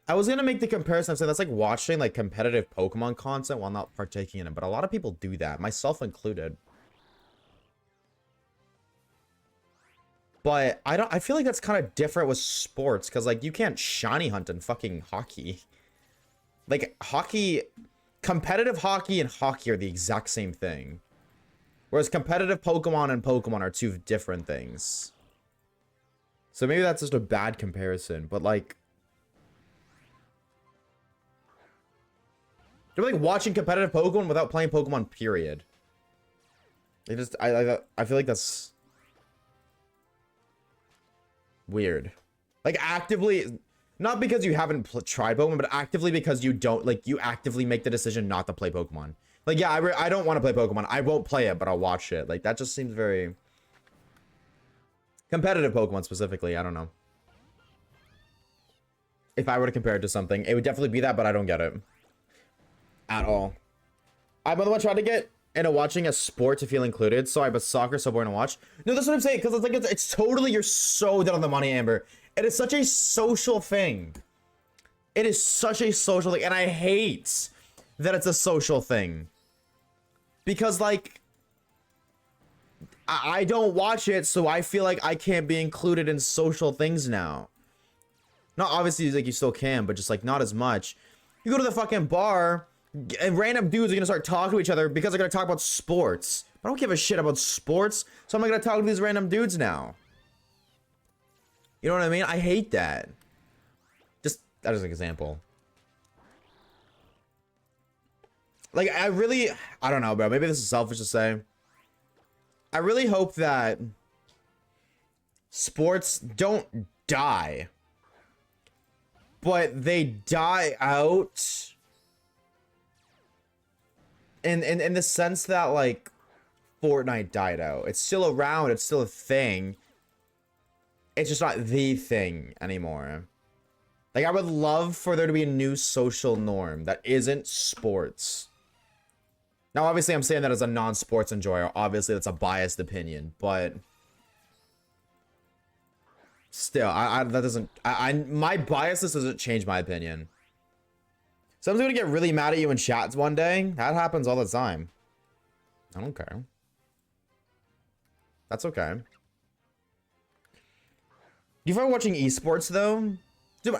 I was gonna make the comparison, so that's like watching like competitive Pokemon content while not partaking in it, but a lot of people do that, myself included. But I feel like that's kind of different with sports, because like you can't shiny hunt in fucking hockey. Like hockey, competitive hockey and hockey are the exact same thing. Whereas competitive Pokemon and Pokemon are two different things. So maybe that's just a bad comparison, but like... They're like watching competitive Pokemon without playing Pokemon, period. It just, I feel like that's... weird. Like actively... Not because you haven't tried Pokemon, but actively because you don't, like, you actively make the decision not to play Pokemon. Like, yeah, I don't want to play Pokemon. I won't play it, but I'll watch it. Like, that just seems very... competitive Pokemon, specifically. I don't know. If I were to compare it to something, it would definitely be that, but I don't get it. At all. I'm the one trying to get into watching a sport to feel included, so I have a soccer so boring to watch. No, that's what I'm saying, because it's like, it's totally, you're so dead on the money, Amber. It is such a social thing. It is such a social thing, and I hate that it's a social thing. Because, like, I don't watch it, so I feel like I can't be included in social things now. Not obviously, like, you still can, but just, like, not as much. You go to the fucking bar, and random dudes are gonna start talking to each other because they're gonna talk about sports. I don't give a shit about sports, so I'm not gonna talk to these random dudes now. You know what I mean? I hate that. Just, that is an example. Like, I don't know, bro. Maybe this is selfish to say. I really hope that sports don't die, but they die out in the sense that, like, Fortnite died out. It's still around. It's still a thing. It's just not the thing anymore. Like, I would love for there to be a new social norm that isn't sports. Now, obviously, I'm saying that as a non-sports enjoyer. Obviously, that's a biased opinion, but still, that doesn't. My biases doesn't change my opinion. Someone's gonna get really mad at you in chats one day. That happens all the time. I don't care. That's okay. Do you find watching esports though? Dude,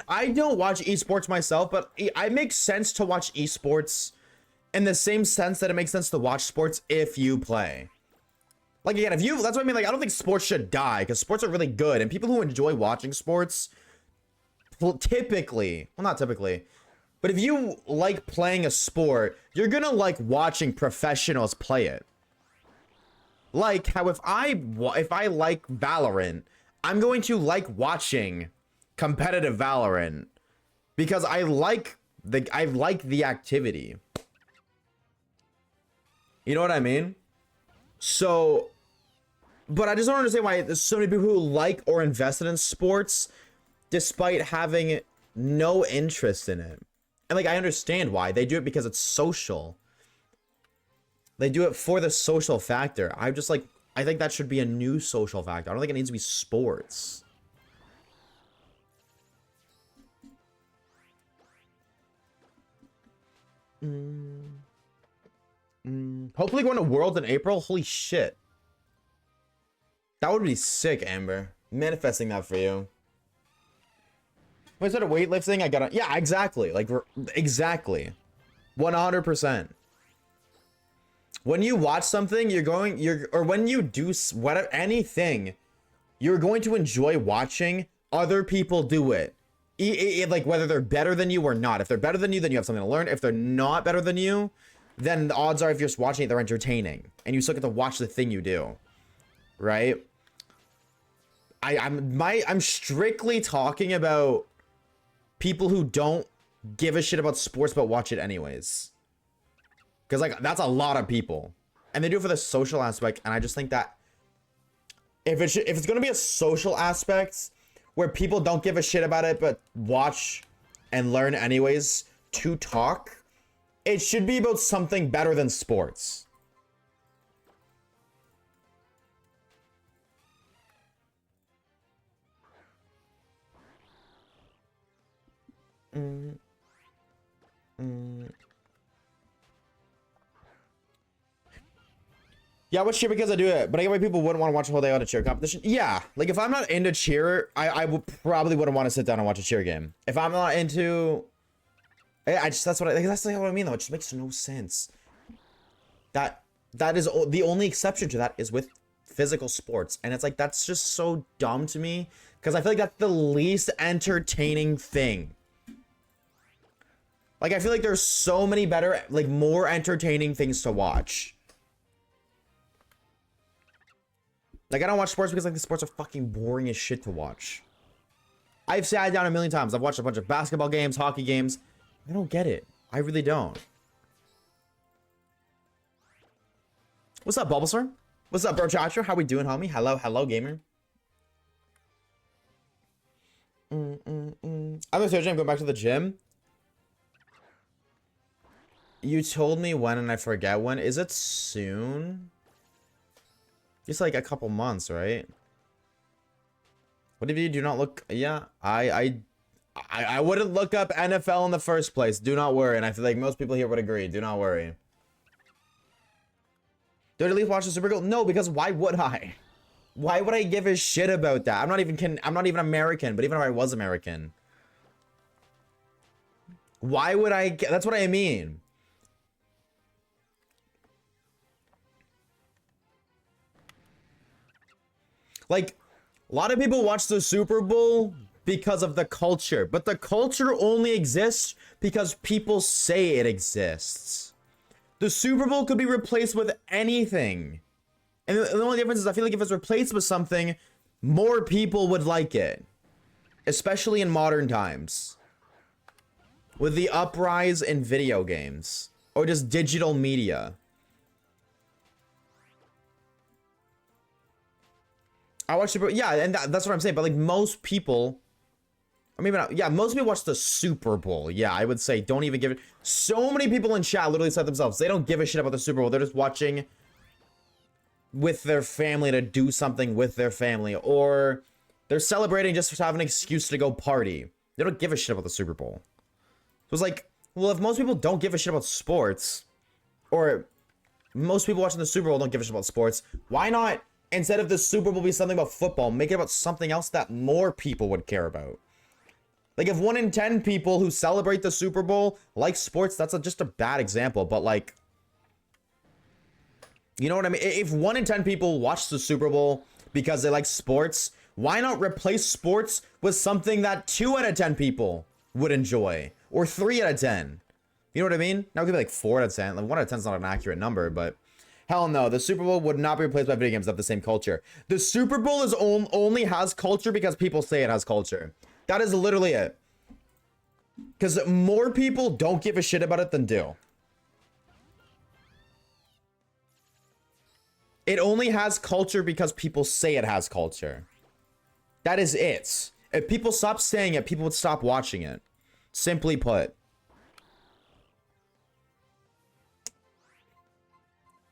I don't watch esports myself, but it makes sense to watch esports in the same sense that it makes sense to watch sports if you play. Like, again, that's what I mean. Like, I don't think sports should die because sports are really good, and people who enjoy watching sports typically, well, not typically, but if you like playing a sport, you're gonna like watching professionals play it. Like how if I like Valorant, I'm going to like watching competitive Valorant because I like the activity. You know what I mean? So, but I just don't understand why there's so many people who like or invested in sports despite having no interest in it. And like, I understand why. They do it because it's social. They do it for the social factor. I'm just like, I think that should be a new social factor. I don't think it needs to be sports. Hopefully going to Worlds in April. Holy shit. That would be sick, Amber. Manifesting that for you. When I started weightlifting, I got yeah, exactly. Like, exactly. 100%. When you watch something, or when you do whatever, anything, you're going to enjoy watching other people do it. Like, whether they're better than you or not. If they're better than you, then you have something to learn. If they're not better than you, then the odds are if you're just watching it, they're entertaining. And you still get to watch the thing you do. Right? I'm strictly talking about people who don't give a shit about sports but watch it anyways. Because, like, that's a lot of people. And they do it for the social aspect. And I just think that if it's going to be a social aspect where people don't give a shit about it but watch and learn anyways to talk, it should be about something better than sports. Yeah, I watch cheer because I do it, but I get why people wouldn't want to watch a whole day on a cheer competition. Yeah, like if I'm not into cheer, I would probably wouldn't want to sit down and watch a cheer game. If I'm not into, that's what I mean though. It just makes no sense. That That is the only exception to that is with physical sports. And it's like, that's just so dumb to me. Because I feel like that's the least entertaining thing. Like, I feel like there's so many better, like, more entertaining things to watch. Like, I don't watch sports because, like, the sports are fucking boring as shit to watch. I've sat down a million times. I've watched a bunch of basketball games, hockey games. I don't get it. I really don't. What's up, Bulbasaur? What's up, bro, Chacho? How we doing, homie? Hello, gamer. I'm going back to the gym. You told me when and I forget when. Is it soon? It's like a couple months, right? What if you do not look? Yeah, I wouldn't look up NFL in the first place. Do not worry. And I feel like most people here would agree. Do not worry. Do I at least watch the Super Bowl? No, because why would I? Why would I give a shit about that? I'm not even American, but even if I was American. Why would I? That's what I mean. Like, a lot of people watch the Super Bowl because of the culture, but the culture only exists because people say it exists. The Super Bowl could be replaced with anything. And the only difference is I feel like if it's replaced with something, more people would like it. Especially in modern times. With the uprise in video games. Or just digital media. I watch Super Bowl, yeah, and that's what I'm saying. But like most people, or maybe not, yeah, most people watch the Super Bowl. Yeah, I would say don't even give it. So many people in chat literally said themselves, they don't give a shit about the Super Bowl. They're just watching with their family to do something with their family. Or they're celebrating just to have an excuse to go party. They don't give a shit about the Super Bowl. So it's like, well, if most people don't give a shit about sports, or most people watching the Super Bowl don't give a shit about sports, why not, instead of the Super Bowl be something about football, make it about something else that more people would care about? Like, if 1 in 10 people who celebrate the Super Bowl like sports, that's just a bad example, but like, you know what I mean? If 1 in 10 people watch the Super Bowl because they like sports, why not replace sports with something that 2 out of 10 people would enjoy? Or 3 out of 10? You know what I mean? Now it could be like 4 out of 10. Like 1 out of 10 is not an accurate number, but hell no. The Super Bowl would not be replaced by video games that have the same culture. The Super Bowl is only has culture because people say it has culture. That is literally it. Because more people don't give a shit about it than do. It only has culture because people say it has culture. That is it. If people stopped saying it, people would stop watching it. Simply put.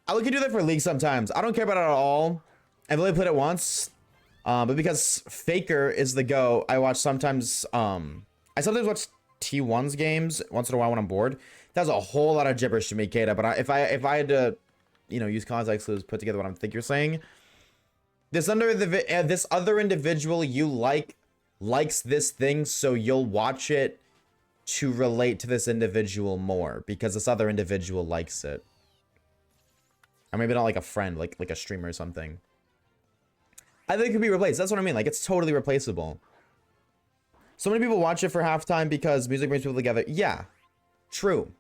I look do that for League sometimes. I don't care about it at all. I've only played it once. But because Faker is the GOAT, I watch sometimes, I sometimes watch T1's games once in a while when I'm bored. That's a whole lot of gibberish to me, Kata. But if I had to, you know, use context clues, put together what I think you're saying. This other individual you likes this thing, so you'll watch it to relate to this individual more because this other individual likes it. Or maybe not like a friend, like a streamer or something. I think it could be replaced. That's what I mean. Like, it's totally replaceable. So many people watch it for halftime because music brings people together. Yeah. True.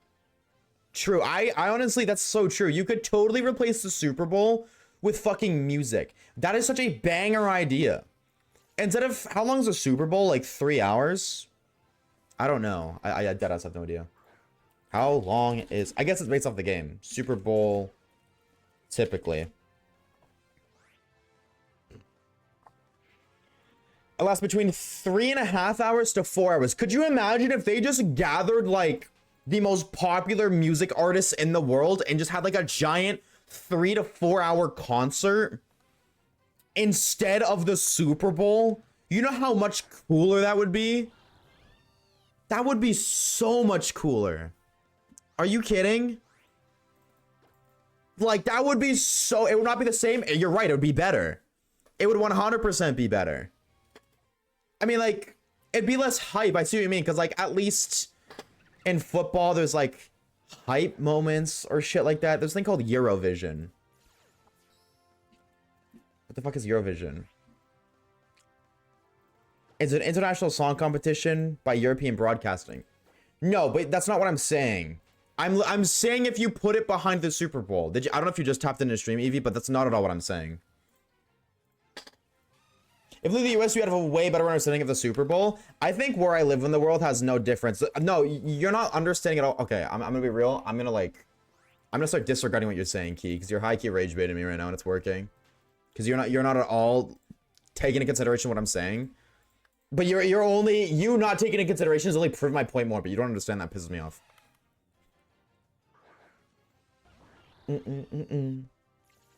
True. I honestly, that's so true. You could totally replace the Super Bowl with fucking music. That is such a banger idea. Instead of, how long is a Super Bowl? Like 3 hours? I don't know. I deadass have no idea. How long is, I guess it's based off the game. Super Bowl, typically. It lasts between 3.5 hours to 4 hours. Could you imagine if they just gathered like the most popular music artists in the world and just had like a giant 3 to 4 hour concert instead of the Super Bowl? You know how much cooler that would be? That would be so much cooler. Are you kidding? Like, that would be so, it would not be the same. You're right, it would be better. It would 100% be better. I mean, like, it'd be less hype. I see what you mean, because, like, at least in football, there's, like, hype moments or shit like that. There's a thing called Eurovision. What the fuck is Eurovision? It's an international song competition by European Broadcasting. No, but that's not what I'm saying. I'm saying if you put it behind the Super Bowl. Did you? I don't know if you just tapped into stream, Evie, but that's not at all what I'm saying. If we leave the US, you have a way better understanding of the Super Bowl. I think where I live in the world has no difference. No, you're not understanding at all. Okay, I'm gonna be real. I'm gonna start disregarding what you're saying, Key, because you're high key rage baiting me right now and it's working. Because you're not at all taking into consideration what I'm saying. But you not taking into consideration is only prove my point more, but you don't understand. That pisses me off.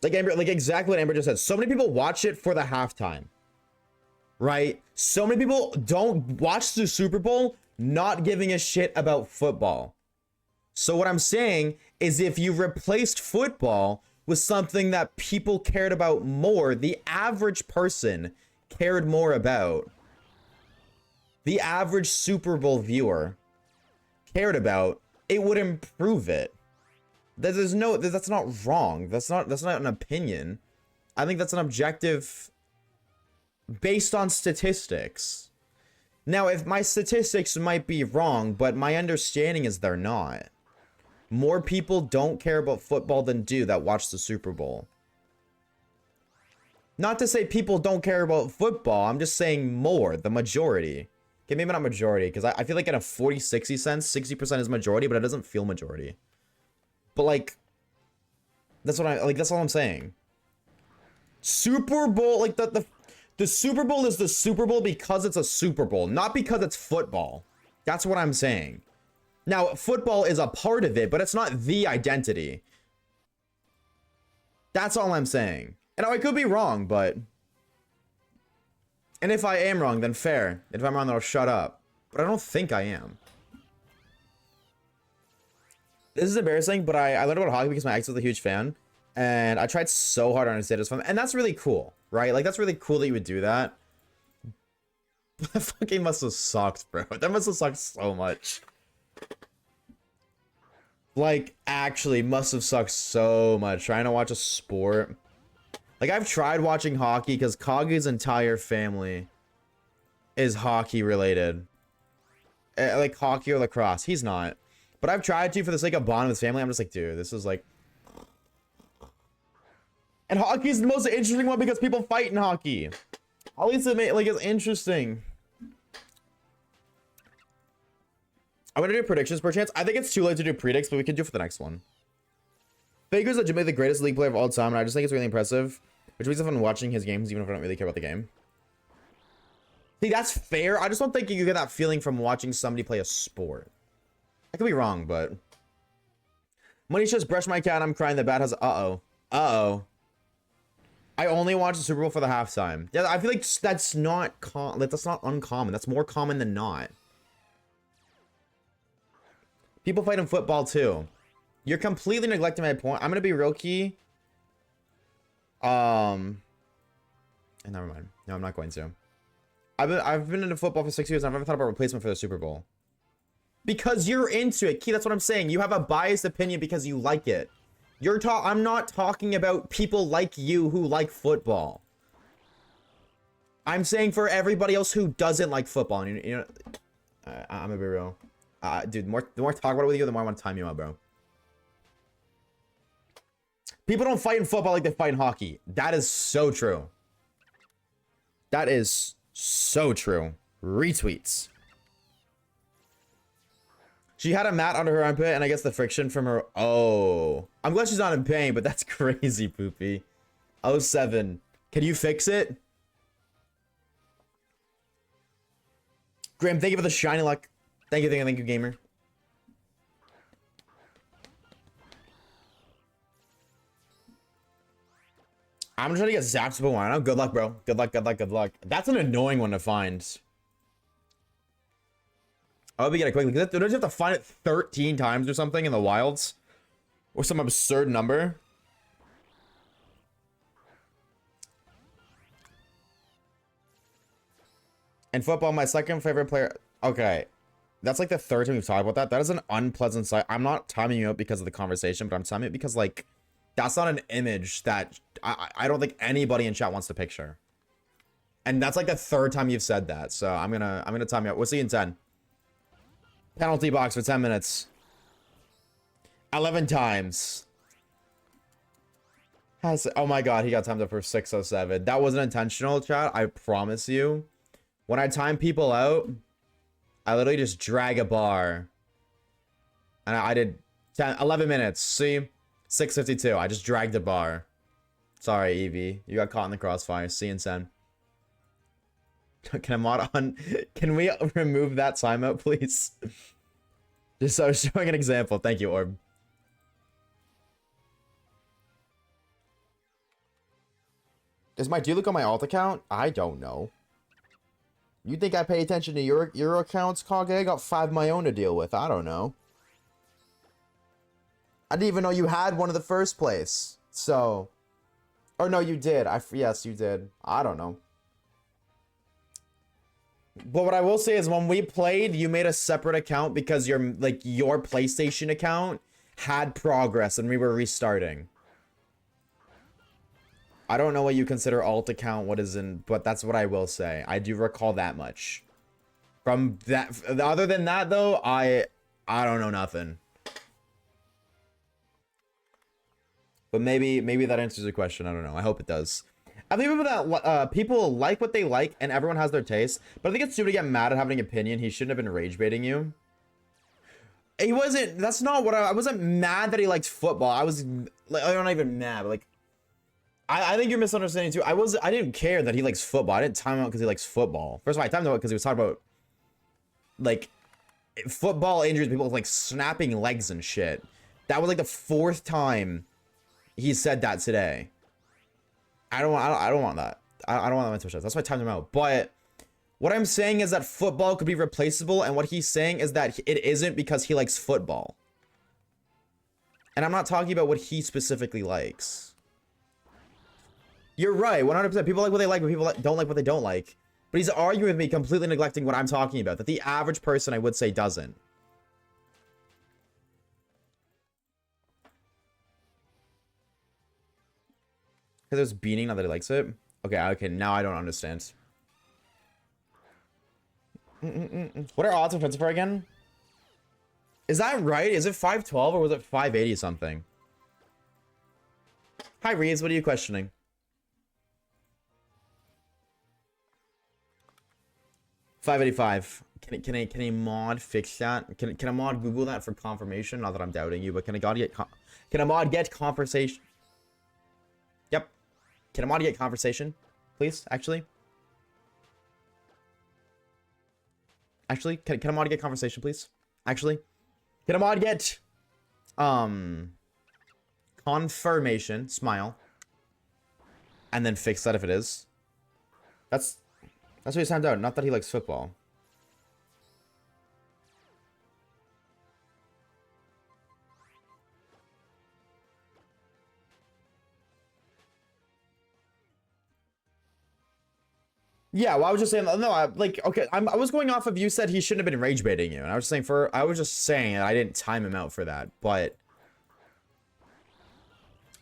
Like Amber, like exactly what Amber just said. So many people watch it for the halftime. Right? So many people don't watch the Super Bowl not giving a shit about football. So what I'm saying is if you replaced football with something that people cared about more, the average person cared more about, the average Super Bowl viewer cared about, it would improve it. That's not wrong. That's not an opinion. I think that's an objective based on statistics. Now, if my statistics might be wrong, but my understanding is they're not. More people don't care about football than do that watch the Super Bowl. Not to say people don't care about football, I'm just saying more, the majority. Okay, maybe not majority, because I feel like in a 40-60 sense, 60% is majority, but it doesn't feel majority. But like, that's all I'm saying. Super Bowl, like the Super Bowl is the Super Bowl because it's a Super Bowl, not because it's football. That's what I'm saying. Now, football is a part of it, but it's not the identity. That's all I'm saying. And I could be wrong, but... And if I am wrong, then fair. If I'm wrong, then I'll shut up. But I don't think I am. This is embarrassing, but I learned about hockey because my ex was a huge fan. And I tried so hard to understand his fun. And that's really cool, right? Like, that's really cool that you would do that. But that fucking must have sucked, bro. That must have sucked so much. Like, actually, must have sucked so much. Trying to watch a sport. Like, I've tried watching hockey because Kagi's entire family is hockey related. Like, hockey or lacrosse. He's not. But I've tried to for the sake of bonding with his family. I'm just like, dude, this is like... And hockey's the most interesting one because people fight in hockey. At least it like it's interesting. I'm gonna do predictions per chance. I think it's too late to do predicts, but we can do it for the next one. Faker's legitimately the greatest league player of all time, and I just think it's really impressive. Which means if I'm watching his games, even if I don't really care about the game. See, that's fair. I just don't think you get that feeling from watching somebody play a sport. I could be wrong, but... Money's just brushed my cat, I'm crying, the bat has... Uh-oh. Uh-oh. I only watch the Super Bowl for the halftime. Yeah, I feel like that's not uncommon. That's more common than not. People fight in football too. You're completely neglecting my point. I'm gonna be real key. And never mind. No, I'm not going to. I've been into football for 6 years. I've never thought about replacement for the Super Bowl. Because you're into it, Key. That's what I'm saying. You have a biased opinion because you like it. I'm not talking about people like you who like football. I'm saying for everybody else who doesn't like football. And you know, I'm gonna be real. Dude, the more I talk about it with you, the more I want to time you out, bro. People don't fight in football like they fight in hockey. That is so true. That is so true. Retweets. She had a mat under her armpit, and I guess the friction from her... Oh. I'm glad she's not in pain, but that's crazy, Poopy. 07. Can you fix it? Graham, thank you for the shiny luck. Thank you, gamer. I'm trying to get zapped by one. Good luck, bro. Good luck. That's an annoying one to find. I hope we get it quickly. Don't you have to find it 13 times or something in the wilds? Or some absurd number? And football, my second favorite player. Okay. That's like the third time we've talked about that. That is an unpleasant sight. I'm not timing you out because of the conversation, but I'm timing it because like that's not an image that I don't think anybody in chat wants to picture. And that's like the third time you've said that. So I'm gonna time you out. We'll see you in 10. Penalty box for 10 minutes. 11 times. Oh my god, he got timed up for 607. That wasn't intentional, chat. I promise you. When I time people out, I literally just drag a bar. And I did 11 minutes. See? 6:52. I just dragged a bar. Sorry, Evie. You got caught in the crossfire. See you in 10. Can I mod on? Can we remove that timeout, please? Just so I was showing an example. Thank you, Orb. Is my Duke on my alt account? I don't know. You think I pay attention to your accounts, Kage? I got 5 of my own to deal with. I don't know. I didn't even know you had one in the first place. So, or no, you did. Yes, you did. I don't know. But what I will say is when we played, you made a separate account because your PlayStation account had progress and we were restarting. I don't know what you consider alt account, what is in, but that's what I will say. I do recall that much. From that, other than that though, I don't know nothing. But maybe that answers the question. I don't know. I hope it does. I think people like what they like and everyone has their taste. But I think it's stupid to get mad at having an opinion. He shouldn't have been rage baiting you. He wasn't. That's not what I wasn't mad that he liked football. I was like, I'm not even mad. But like, I think you're misunderstanding too. I didn't care that he likes football. I didn't time him out because he likes football. First of all, I timed him out because he was talking about like football injuries, people with like snapping legs and shit. That was like the 4th time he said that today. I don't want that. I don't want that on my Twitch. That's why I timed him out. But what I'm saying is that football could be replaceable, and what he's saying is that it isn't because he likes football. And I'm not talking about what he specifically likes. You're right, 100%. People like what they like, but people don't like what they don't like. But he's arguing with me, completely neglecting what I'm talking about. That the average person, I would say, doesn't. Because there's beaning now that he likes it. Okay, now I don't understand. What are odds of Principal again? Is that right? Is it 512 or was it 580 something? Hi, Reeds. What are you questioning? $585. Can a mod fix that? Can a mod Google that for confirmation? Not that I'm doubting you, but can a mod get conversation? Yep. Can a mod get conversation, please? Actually, can a mod get conversation, please? Actually, can a mod get confirmation? Smile, and then fix that if it is. That's what he sounded out. Not that he likes football. Yeah, well, I was just saying, no, I was going off of you said he shouldn't have been rage baiting you, and I was just saying I didn't time him out for that, but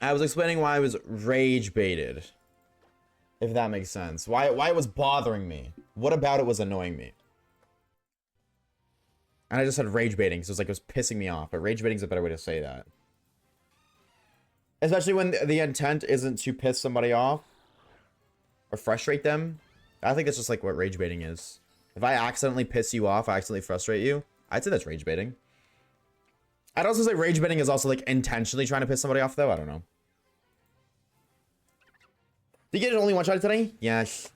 I was explaining why I was rage baited, if that makes sense. Why it was bothering me. What about it was annoying me? And I just said rage baiting, because it was pissing me off, but rage baiting is a better way to say that. Especially when the intent isn't to piss somebody off or frustrate them. I think that's just like what rage baiting is. If I accidentally piss you off, I accidentally frustrate you, I'd say that's rage baiting. I'd also say rage baiting is also like intentionally trying to piss somebody off though. I don't know. Did you get only one shot today? Yes.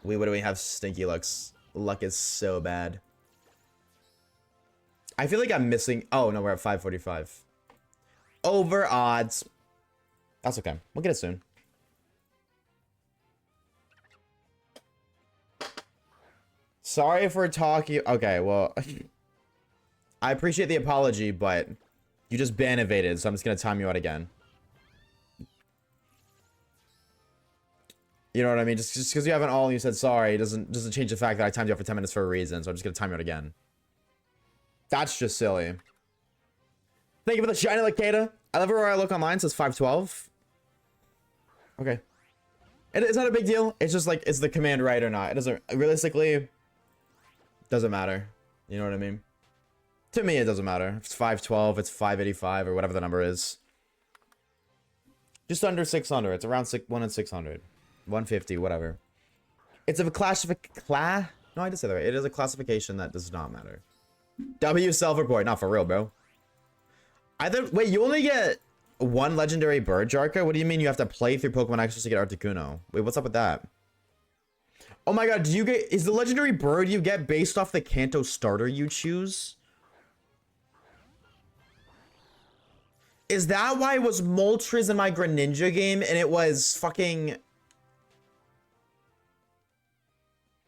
What do we have? Stinky looks. Luck is so bad. I feel like I'm missing. Oh no, we're at 545. Over odds. That's okay. We'll get it soon. Sorry if we're talking. Okay, well, I appreciate the apology, but you just ban evaded, so I'm just gonna time you out again. You know what I mean? Just because you haven't all and you said sorry doesn't change the fact that I timed you out for 10 minutes for a reason, so I'm just gonna time you out again. That's just silly. Thank you for the shiny Lacada. I love it where I look online, it says 512. Okay. It's not a big deal. It's just like, is the command right or not? It doesn't, realistically, doesn't matter. You know what I mean? To me, it doesn't matter. If it's 512, it's 585, or whatever the number is. Just under 600. It's around 1 in 600. 150, whatever. It's a classification. No, I just said that right. It is a classification that does not matter. W self-report. Not for real, bro. Wait, you only get one legendary bird, Jarka? What do you mean you have to play through Pokemon Extras to get Articuno? Wait, what's up with that? Oh my god, is the legendary bird you get based off the Kanto starter you choose? Is that why it was Moltres in my Greninja game and it was fucking...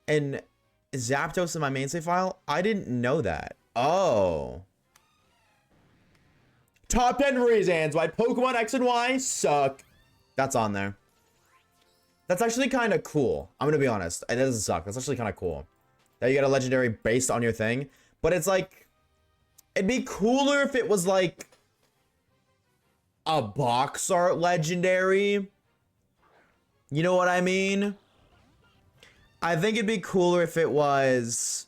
and Zapdos in my main save file? I didn't know that. Oh. Top 10 reasons why Pokemon X and Y suck. That's on there. That's actually kind of cool. I'm gonna be honest. It doesn't suck. That's actually kind of cool. That you get a legendary based on your thing. But it's like... it'd be cooler if it was like... a box art legendary. You know what I mean? I think it'd be cooler if it was...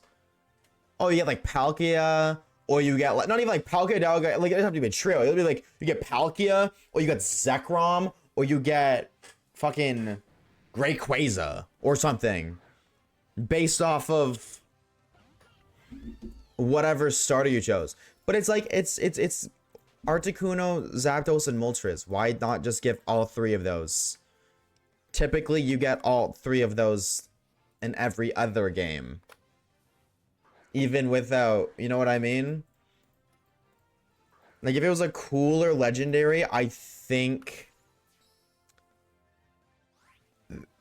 oh, you get like Palkia, or you get like not even like Palkia, like it doesn't have to be a trio. It'll be like you get Palkia, or you get Zekrom, or you get fucking Rayquaza or something, based off of whatever starter you chose. But it's like it's Articuno, Zapdos, and Moltres. Why not just give all three of those? Typically, you get all three of those in every other game. Even without, you know what I mean? Like, if it was a cooler legendary, I think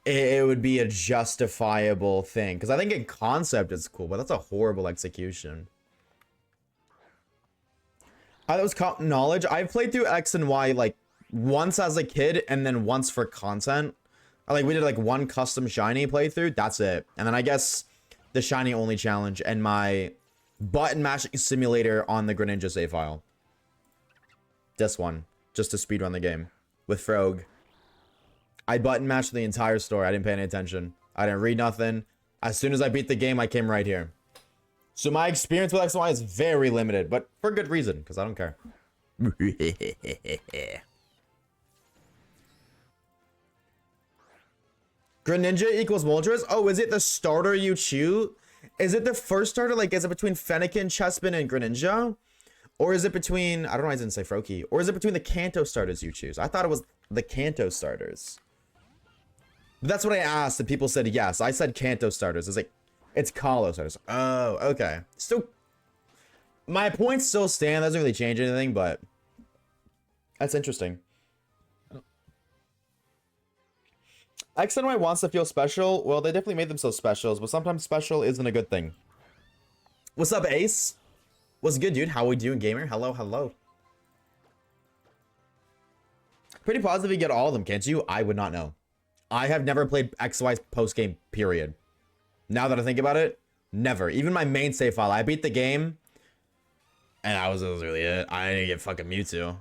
it would be a justifiable thing. Because I think in concept it's cool, but that's a horrible execution. That was knowledge. I've played through X and Y like once as a kid and then once for content. Like we did like one custom shiny playthrough. That's it. And then I guess the shiny only challenge and my button mashing simulator on the Greninja save file. This one, just to speedrun the game with Frog. I button mashed the entire story. I didn't pay any attention. I didn't read nothing. As soon as I beat the game, I came right here. So my experience with X and Y is very limited, but for good reason, because I don't care. Greninja equals Moltres? Oh, is it the starter you choose? Is it the first starter? Like, is it between Fennekin, Chespin, and Greninja? Or is it between... I don't know why I didn't say Froakie. Or is it between the Kanto starters you choose? I thought it was the Kanto starters. But that's what I asked, and people said yes. I said Kanto starters. It's like... it's Kalos starters. Oh, okay. Still... my points still stand. That doesn't really change anything, but... that's interesting. X and Y wants to feel special. Well, they definitely made themselves specials, but sometimes special isn't a good thing. What's up, Ace? What's good, dude? How we doing, gamer? Hello, hello. Pretty positive you get all of them, can't you? I would not know. I have never played XY's post-game, period. Now that I think about it, never. Even my main save file, I beat the game, and that was really it. I didn't get fucking Mewtwo. You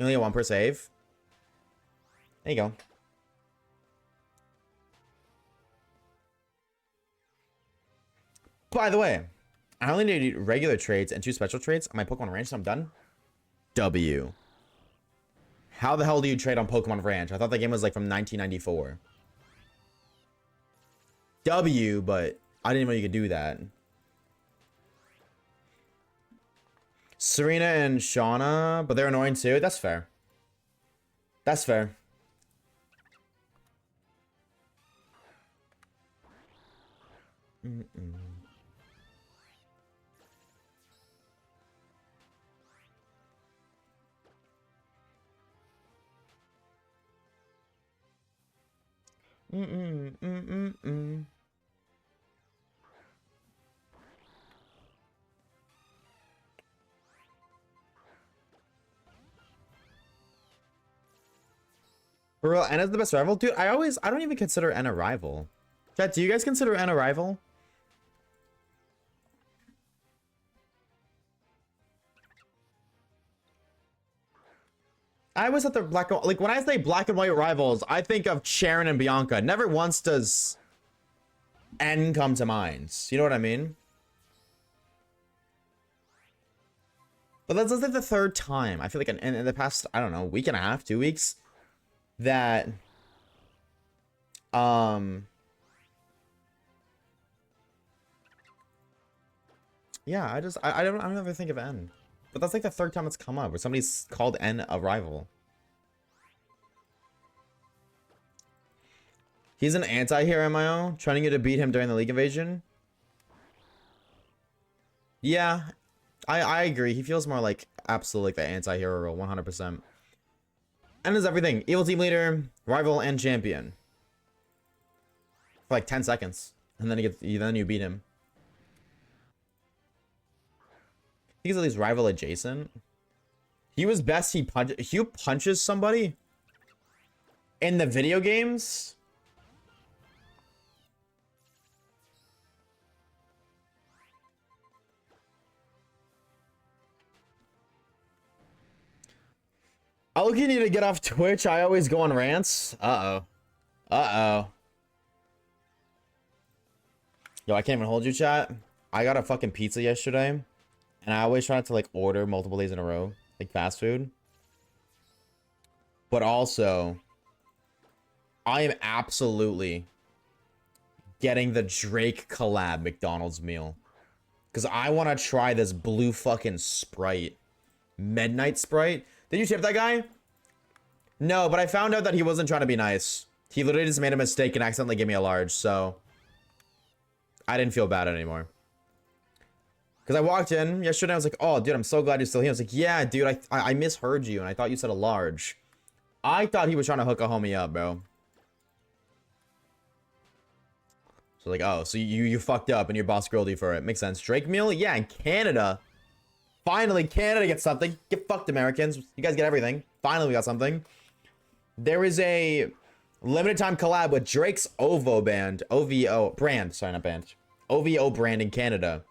only get one per save? There you go. By the way, I only need regular traits and 2 special traits on my Pokemon Ranch, so I'm done. W. How the hell do you trade on Pokemon Ranch? I thought the game was like from 1994. W, but I didn't know you could do that. Serena and Shauna, but they're annoying too. That's fair. That's fair. For real, Anna's the best rival? Dude, I don't even consider Anna rival. Chat, do you guys consider Anna rival? I always thought the black and, like when I say black and white rivals, I think of Sharon and Bianca. Never once does N come to mind. You know what I mean? But that's like the third time. I feel like in the past, I don't know, week and a half, 2 weeks, that yeah, I don't ever think of N. But that's like the third time it's come up where somebody's called N a rival. He's an anti-hero MIO, trying to beat him during the League invasion. Yeah, I agree. He feels more like absolutely like the anti-hero role, 100%. N is everything. Evil team leader, rival, and champion. For like 10 seconds. And then then you beat him. He's at least rival adjacent. He was best. He punches somebody in the video games. I look, you need to get off Twitch. I always go on rants. Uh-oh. Uh-oh. Yo, I can't even hold you, chat. I got a fucking pizza yesterday. And I always try to like order multiple days in a row. Like fast food. But also, I am absolutely getting the Drake collab McDonald's meal. Because I want to try this blue fucking Sprite. Midnight Sprite. Did you tip that guy? No, but I found out that he wasn't trying to be nice. He literally just made a mistake and accidentally gave me a large, so I didn't feel bad anymore. Because I walked in yesterday, I was like, oh, dude, I'm so glad you're still here. I was like, yeah, dude, I misheard you, and I thought you said a large. I thought he was trying to hook a homie up, bro. So like, oh, so you fucked up and your boss grilled you for it. Makes sense. Drake meal? Yeah, in Canada. Finally, Canada gets something. Get fucked, Americans. You guys get everything. Finally, we got something. There is a limited time collab with Drake's OVO band. OVO brand. Sorry, not band. OVO brand in Canada.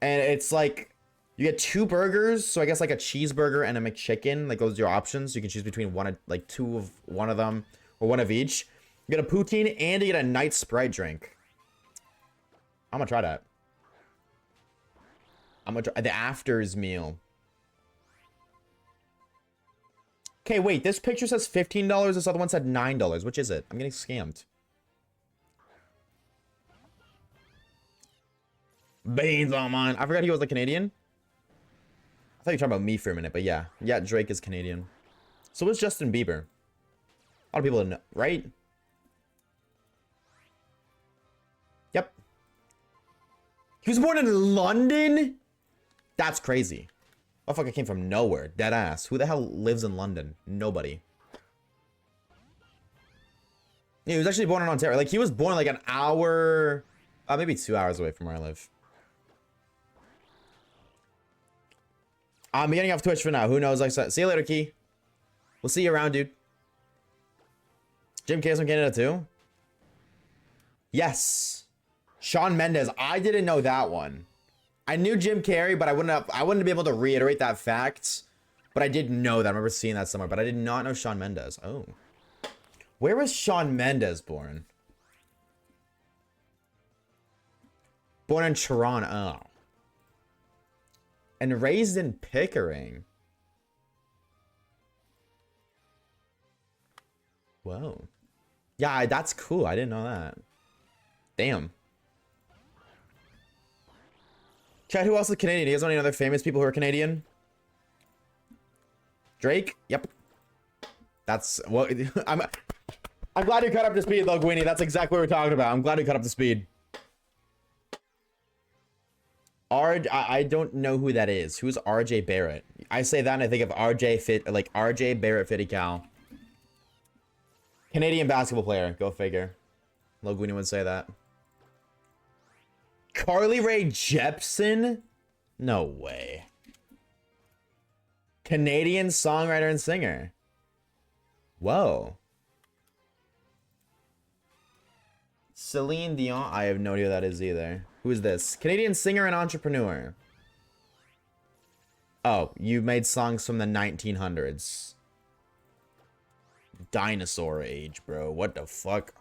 And it's like, you get 2 burgers. So I guess like a cheeseburger and a McChicken. Like those are your options. You can choose between like 2 of one of them. Or 1 of each. You get a poutine and you get a night Sprite drink. I'm gonna try that. I'm gonna try the afters meal. Okay, wait. This picture says $15. This other one said $9. Which is it? I'm getting scammed. Beans on mine. I forgot he was a Canadian. I thought you were talking about me for a minute, but yeah. Yeah, Drake is Canadian. So was Justin Bieber. A lot of people know, right? Yep. He was born in London? That's crazy. Motherfucker came from nowhere. Dead ass. Who the hell lives in London? Nobody. Yeah, he was actually born in Ontario. Like, he was born like an hour... maybe 2 hours away from where I live. I'm getting off Twitch for now. Who knows? Like, see you later, Key. We'll see you around, dude. Jim K's from Canada, too? Yes. Shawn Mendes. I didn't know that one. I knew Jim Carrey, but I wouldn't be able to reiterate that fact. But I did know that. I remember seeing that somewhere. But I did not know Shawn Mendes. Oh. Where was Shawn Mendes born? Born in Toronto. Oh. And raised in Pickering. Whoa. Yeah, that's cool. I didn't know that. Damn. Chat, who else is Canadian? You guys know any other famous people who are Canadian? Drake? Yep. That's what I'm glad you cut up to speed, though, Gwynny. That's exactly what we're talking about. I'm glad you cut up to speed. I don't know who that is. Who's RJ Barrett? I say that and I think of RJ Barrett Fitty Cal. Canadian basketball player. Go figure. Gwynny would say that. Carly Rae Jepsen? No way. Canadian songwriter and singer. Whoa. Celine Dion? I have no idea who that is either. Who is this? Canadian singer and entrepreneur. Oh, you made songs from the 1900s. Dinosaur age, bro. What the fuck?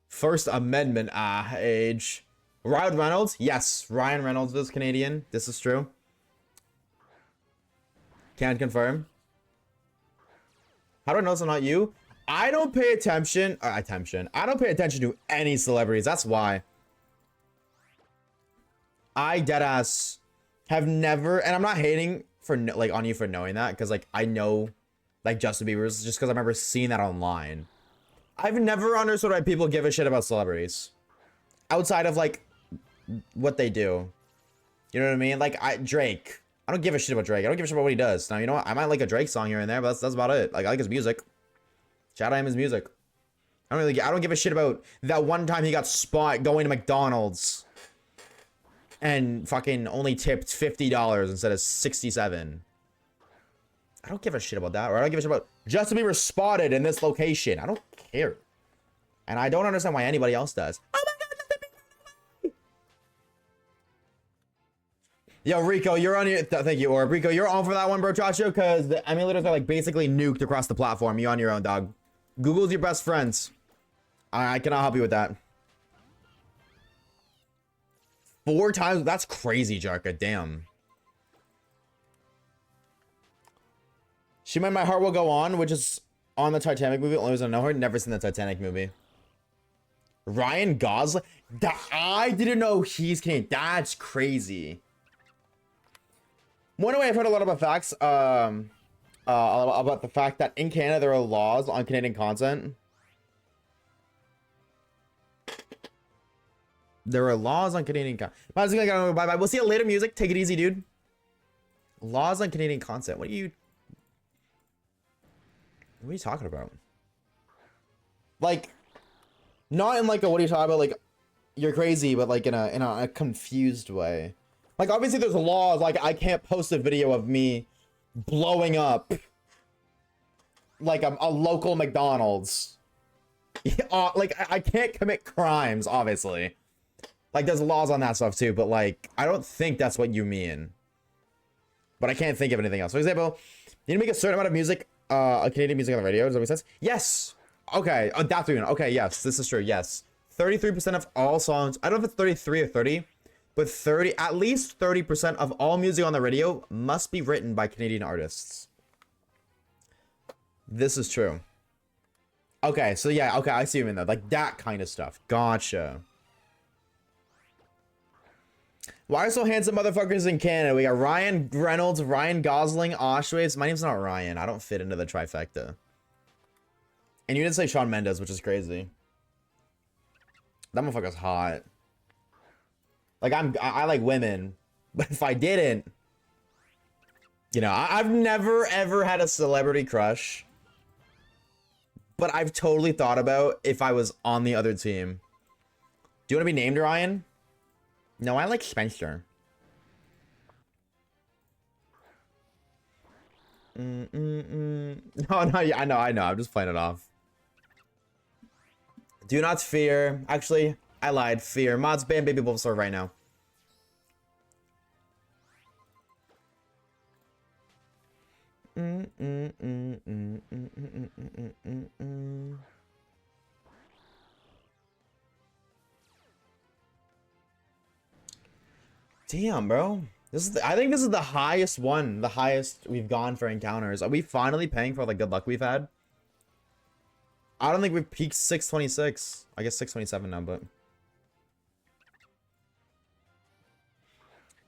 First Amendment age. Ryan Reynolds? Yes, Ryan Reynolds is Canadian. This is true. Can't confirm. How do I know it's not you? I don't pay attention. I don't pay attention to any celebrities. That's why. I deadass have never, and I'm not hating for like on you for knowing that, because like I know like Justin Bieber's just because I remember seeing that online. I've never understood why people give a shit about celebrities outside of like what they do. You know what I mean? Like Drake. I don't give a shit about Drake. I don't give a shit about what he does. Now, you know what? I might like a Drake song here and there, but that's about it. Like I like his music. Shout out him his music. I don't give a shit about that one time he got spot going to McDonald's and fucking only tipped $50 instead of 67. I don't give a shit about that. Or I don't give a shit about Justin Bieber spotted in this location. I don't care. And I don't understand why anybody else does. Oh my god, Justin Bieber! Yo, Rico, you're on your... thank you, Orb. Rico, you're on for that one, bro, Chacho, because the emulators are like basically nuked across the platform. You on your own, dog. Google's your best friends. I cannot help you with that. 4 times? That's crazy, Jarka. Damn. She Meant My Heart Will Go On, which is on the Titanic movie. Only reason I know her. Never seen the Titanic movie. Ryan Gosling? I didn't know he's Canadian. That's crazy. One way I've heard a lot about facts. About the fact that in Canada there are laws on Canadian content. There are laws on Canadian content. Bye-bye. We'll see you later, music. Take it easy, dude. Laws on Canadian content. What are you talking about? Like, not in like a what are you talking about? Like, you're crazy, but like in a confused way. Like, obviously there's laws. Like, I can't post a video of me blowing up like a local McDonald's. Like, I can't commit crimes, obviously. Like, there's laws on that stuff too, but like, I don't think that's what you mean. But I can't think of anything else. For example, you need to make a certain amount of music, Canadian music on the radio. Does that make sense? Yes. Okay. That's what you know. Okay. Yes. This is true. Yes. 33% of all songs. I don't know if it's 33 or 30, but at least 30% of all music on the radio must be written by Canadian artists. This is true. Okay. So yeah. Okay. I see you in there. Like that kind of stuff. Gotcha. Why are so handsome motherfuckers in Canada? We got Ryan Reynolds, Ryan Gosling, Oshawaves. My name's not Ryan. I don't fit into the trifecta. And you didn't say Shawn Mendes, which is crazy. That motherfucker's hot. Like, I like women. But if I didn't... You know, I've never, ever had a celebrity crush. But I've totally thought about if I was on the other team. Do you want to be named Ryan? No, I like Spencer. No, yeah, I know. I'm just playing it off. Do not fear. Actually, I lied. Fear. Mods ban Baby Bulbasaur right now. Damn, bro. I think this is the highest one. The highest we've gone for encounters. Are we finally paying for the good luck we've had? I don't think we've peaked 626. I guess 627 now, but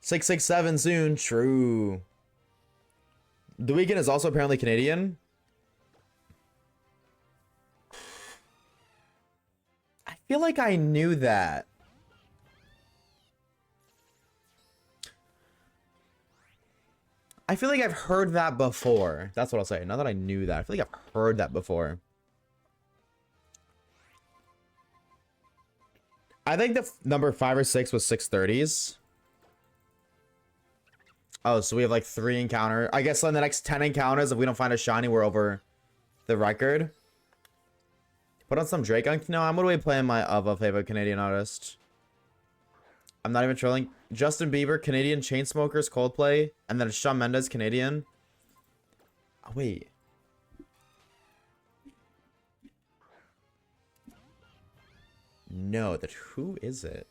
667 soon. True. The Weeknd is also apparently Canadian. I feel like I knew that. I feel like I've heard that before. That's what I'll say. Now that I knew that, I feel like I've heard that before. I think the number 5 or 6 was 630s. Oh, so we have like 3 encounters. I guess in the next 10 encounters, if we don't find a shiny, we're over the record. Put on some Drake. No, I'm gonna be playing my other favorite Canadian artist. I'm not even trolling. Justin Bieber, Canadian, Chainsmokers, Coldplay, and then Shawn Mendes, Canadian. Oh, wait. know that. Who is it?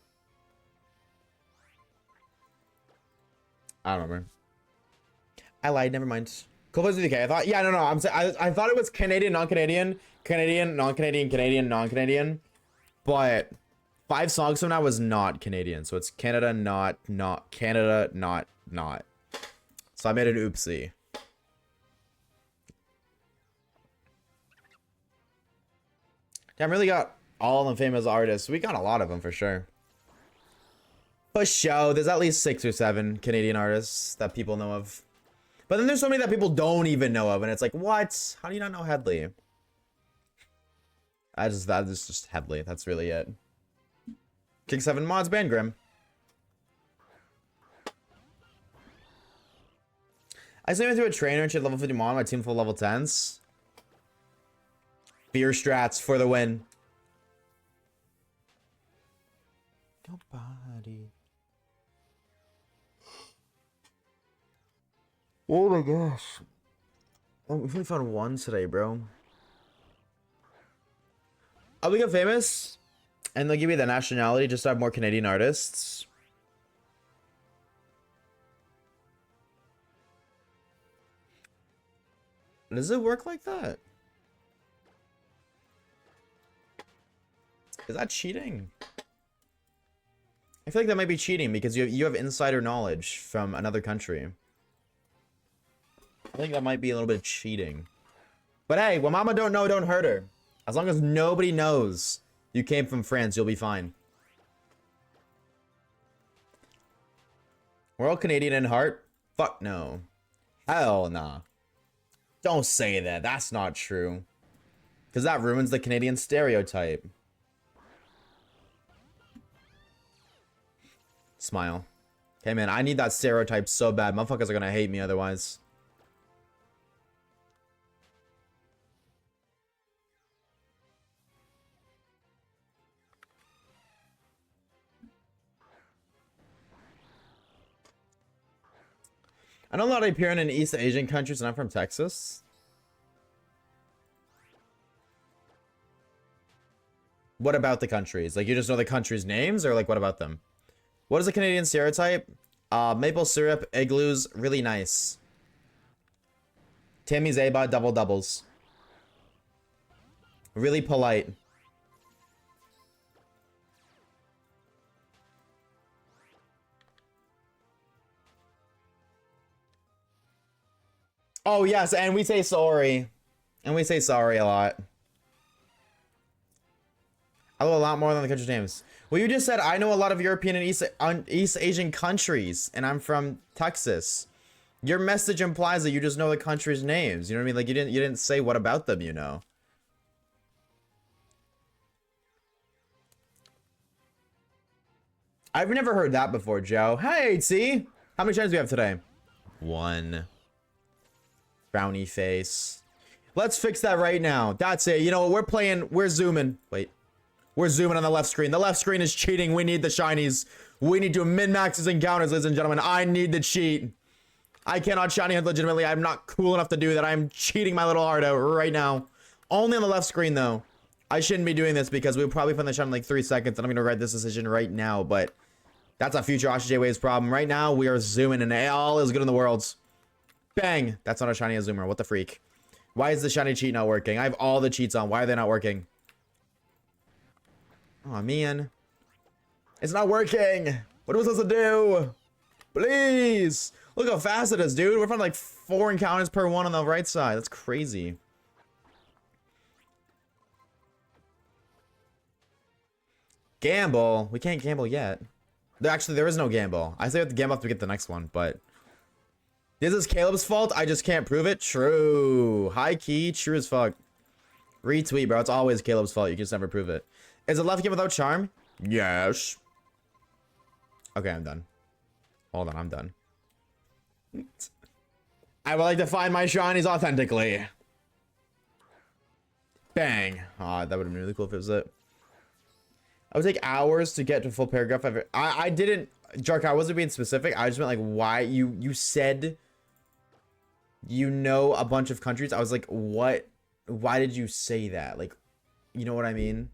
I don't remember. I lied. Never mind. Cool Place with UK. I thought. Yeah, no. I thought it was Canadian, non-Canadian, Canadian, non-Canadian, Canadian, non-Canadian. But 5 songs from now was not Canadian, so it's Canada, not Canada, not. So I made an oopsie. Damn, really got all the famous artists. We got a lot of them for sure. For sure, there's at least 6 or 7 Canadian artists that people know of. But then there's so many that people don't even know of, and it's like, what? How do you not know Headley? That is just Headley. That's really it. King 7 mods, ban Grim. I sent him to a trainer and she had level 50 mod, my team full level 10s. Fear strats for the win. Nobody. Oh my gosh. Oh, we've only found 1 today, bro. I'll become famous and they'll give me the nationality just to have more Canadian artists. Does it work like that? Is that cheating? I feel like that might be cheating because you have insider knowledge from another country. I think that might be a little bit cheating. But hey, what mama don't know, don't hurt her. As long as nobody knows you came from France, you'll be fine. We're all Canadian in heart? Fuck no. Hell nah. Don't say that. That's not true. Because that ruins the Canadian stereotype. Smile. Okay, man, I need that stereotype so bad. Motherfuckers are gonna hate me otherwise. I know a lot of appearing in East Asian countries, and I'm from Texas. What about the countries? Like, you just know the countries' names, or like, what about them? What is a Canadian stereotype? Maple syrup, igloos, really nice. Tammy Zaba, double doubles. Really polite. Oh, yes, and we say sorry. And we say sorry a lot. I know a lot more than the country's names. Well, you just said I know a lot of European and East Asian countries, and I'm from Texas. Your message implies that you just know the country's names. You know what I mean? Like, you didn't say what about them, you know. I've never heard that before, Joe. Hey, see? How many times do we have today? 1. Frowny face. Let's fix that right now. That's it. You know what? We're zooming. Wait. We're zooming on the left screen. The left screen is cheating. We need the shinies. We need to min-max his encounters, ladies and gentlemen. I need the cheat. I cannot shiny hunt legitimately. I'm not cool enough to do that. I'm cheating my little heart out right now. Only on the left screen, though. I shouldn't be doing this because we'll probably find the shot in like 3 seconds, and I'm going to regret this decision right now, but that's a future Oshawaves problem. Right now, we are zooming, and all is good in the world. Bang! That's not a shiny zoomer. What the freak? Why is the shiny cheat not working? I have all the cheats on. Why are they not working? Oh, man. It's not working. What are we supposed to do? Please. Look how fast it is, dude. We're finding like 4 encounters per one on the right side. That's crazy. Gamble. We can't gamble yet. Actually, there is no gamble. I say we have to gamble after we get the next one, but... This is Caleb's fault? I just can't prove it? True. High key. True as fuck. Retweet, bro. It's always Caleb's fault. You can just never prove it. Is it left game without charm? Yes. Okay, I'm done. Hold on, I'm done. I would like to find my shinies authentically. Bang. That would have been really cool if it was it. I would take hours to get to full paragraph. I didn't... Jark, I wasn't being specific. I just meant like why you said you know a bunch of countries. I was like, what? Why did you say that? Like, you know what I mean?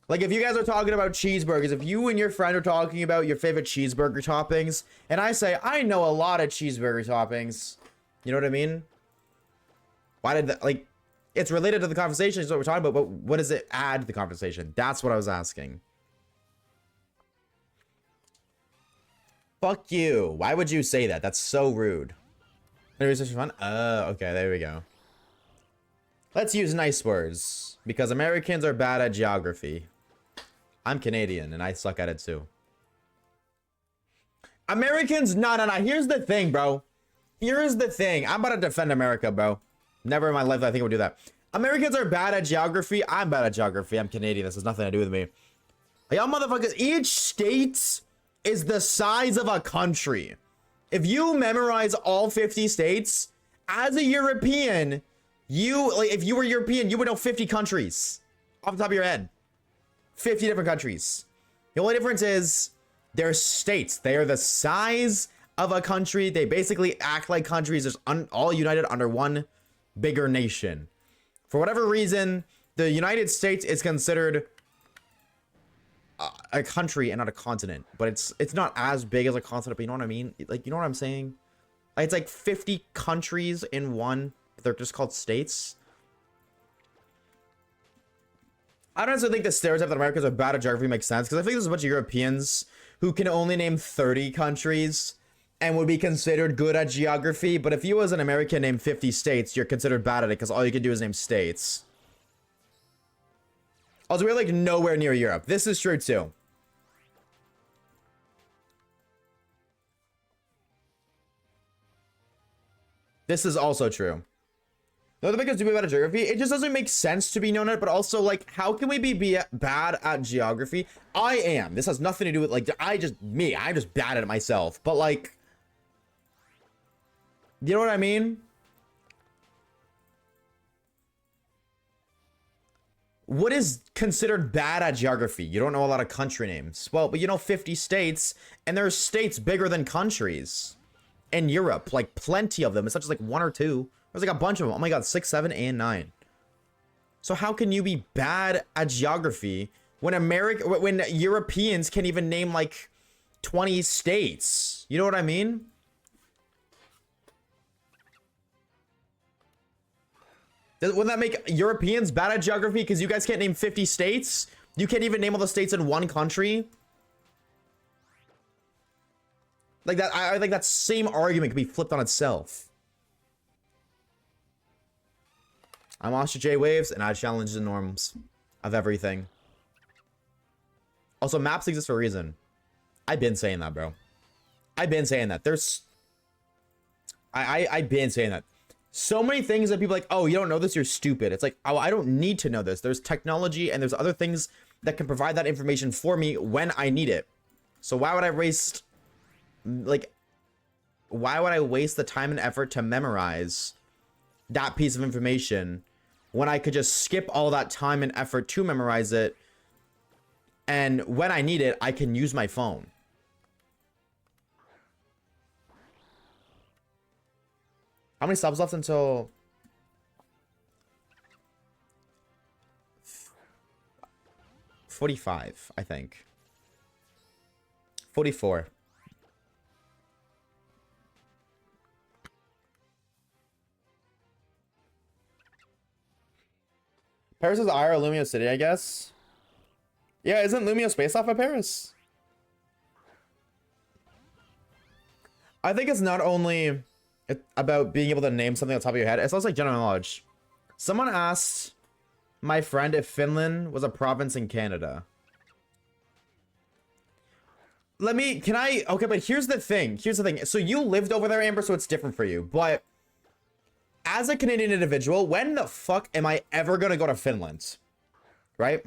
Like, if you guys are talking about cheeseburgers, if you and your friend are talking about your favorite cheeseburger toppings, and I say, I know a lot of cheeseburger toppings, you know what I mean? Why did that, like, it's related to the conversation, is what we're talking about, but what does it add to the conversation? That's what I was asking. Fuck you. Why would you say that? That's so rude. Maybe it's fun. Okay, there we go. Let's use nice words, because Americans are bad at geography. I'm Canadian, and I suck at it too. Americans, no. Here's the thing, bro. Here's the thing. I'm about to defend America, bro. Never in my life I think I would do that. Americans are bad at geography. I'm bad at geography. I'm Canadian. This has nothing to do with me. Y'all motherfuckers, each state is the size of a country. If you memorize all 50 states, as a European, if you were European, you would know 50 countries off the top of your head. 50 different countries. The only difference is they're states. They are the size of a country. They basically act like countries. They're all united under one bigger nation. For whatever reason, the United States is considered a country and not a continent. But it's not as big as a continent, but you know what I mean? Like, you know what I'm saying? It's like 50 countries in one. They're just called states. I don't necessarily think the stereotype that Americans are bad at geography makes sense, because I think there's a bunch of Europeans who can only name 30 countries and would be considered good at geography. But if you as an American name 50 states, you're considered bad at it because all you can do is name states. Also, we're like nowhere near Europe. This is true too. This is also true. No, the biggest do about geography, it just doesn't make sense to be known at, but also, like, how can we be bad at geography? I am. This has nothing to do with, like, I'm just bad at it myself. But, like, you know what I mean? What is considered bad at geography? You don't know a lot of country names. Well, but you know 50 states, and there are states bigger than countries in Europe. Like, plenty of them. It's not just, like, one or two. There's like a bunch of them. Oh my god, 6, 7, and 9. So how can you be bad at geography when Europeans can even name like 20 states? You know what I mean? Wouldn't that make Europeans bad at geography because you guys can't name 50 states? You can't even name all the states in one country? Like that, I think that same argument could be flipped on itself. I'm Oshawaves, and I challenge the norms of everything. Also, maps exist for a reason. I've been saying that, bro. I've been saying that. I've been saying that. So many things that people are like, oh, you don't know this, you're stupid. It's like, oh, I don't need to know this. There's technology and there's other things that can provide that information for me when I need it. So why would I waste, like, why would I waste the time and effort to memorize that piece of information when I could just skip all that time and effort to memorize it, and when I need it, I can use my phone. How many subs left until 45, I think. 44. Paris is IR Lumio City, I guess. Yeah, isn't Lumio based off of Paris? I think it's not only about being able to name something on top of your head, it's also like general knowledge. Someone asked my friend if Finland was a province in Canada. Okay, but here's the thing. So you lived over there, Amber, so it's different for you. But as a Canadian individual, when the fuck am I ever gonna go to Finland? Right?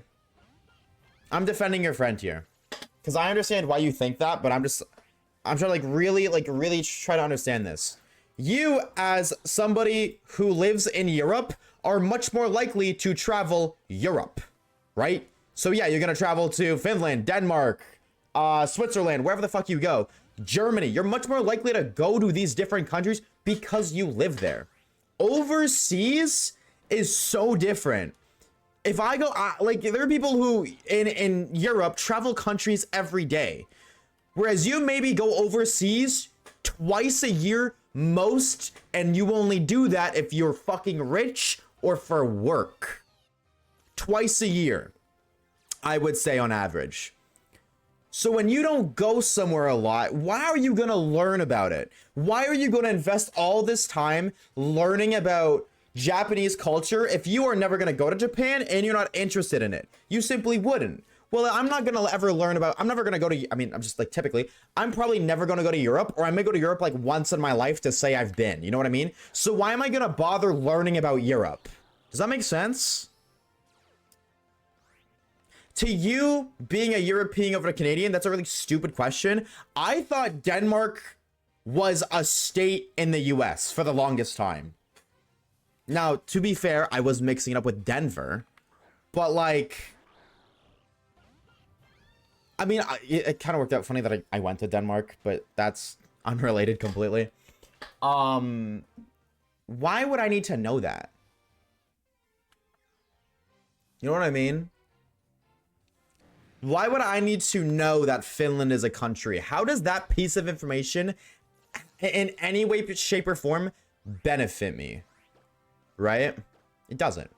I'm defending your friend here. Because I understand why you think that, but I'm trying to really try to understand this. You, as somebody who lives in Europe, are much more likely to travel Europe, right? So yeah, you're gonna travel to Finland, Denmark, Switzerland, wherever the fuck you go. Germany, you're much more likely to go to these different countries because you live there. Overseas is so different. If I go, like, there are people who in Europe travel countries every day, whereas you maybe go overseas twice a year most, and you only do that if you're fucking rich or for work. Twice a year, I would say on average. So when you don't go somewhere a lot, why are you gonna learn about it? Why are you gonna invest all this time learning about Japanese culture if you are never gonna go to Japan and you're not interested in it? You simply wouldn't. Well, I'm not gonna ever learn about, I'm never gonna go to, I mean, I'm just like, typically, I'm probably never gonna go to Europe, or I may go to Europe like once in my life to say I've been, you know what I mean? So why am I gonna bother learning about Europe? Does that make sense? To you, being a European over a Canadian, that's a really stupid question. I thought Denmark was a state in the US for the longest time. Now, to be fair, I was mixing it up with Denver, but like, I mean, it kind of worked out funny that I went to Denmark, but that's unrelated completely. Why would I need to know that? You know what I mean? Why would I need to know that Finland is a country? How does that piece of information in any way, shape, or form benefit me? Right? It doesn't.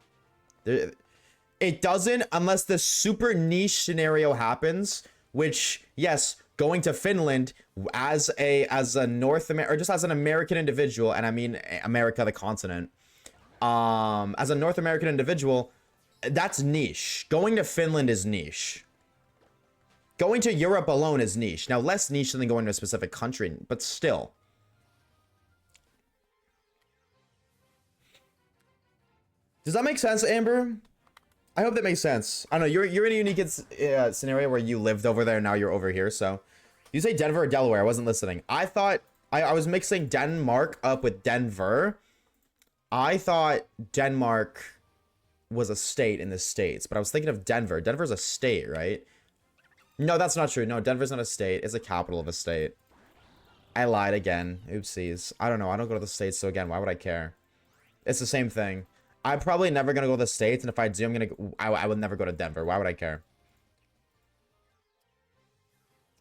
It doesn't unless the super niche scenario happens, which, yes, going to Finland as a North American, or just as an American individual, and I mean America, the continent, as a North American individual, that's niche. Going to Finland is niche. Going to Europe alone is niche. Now, less niche than going to a specific country, but still. Does that make sense, Amber? I hope that makes sense. I don't know, you're in a unique scenario where you lived over there, now you're over here, so. You say Denver or Delaware, I wasn't listening. I thought, I was mixing Denmark up with Denver. I thought Denmark was a state in the States, but I was thinking of Denver. Denver's a state, right? No, that's not true. No, Denver's not a state. It's a capital of a state. I lied again. Oopsies. I don't know. I don't go to the States, so again, why would I care? It's the same thing. I'm probably never going to go to the States, and if I do, I would never go to Denver. Why would I care?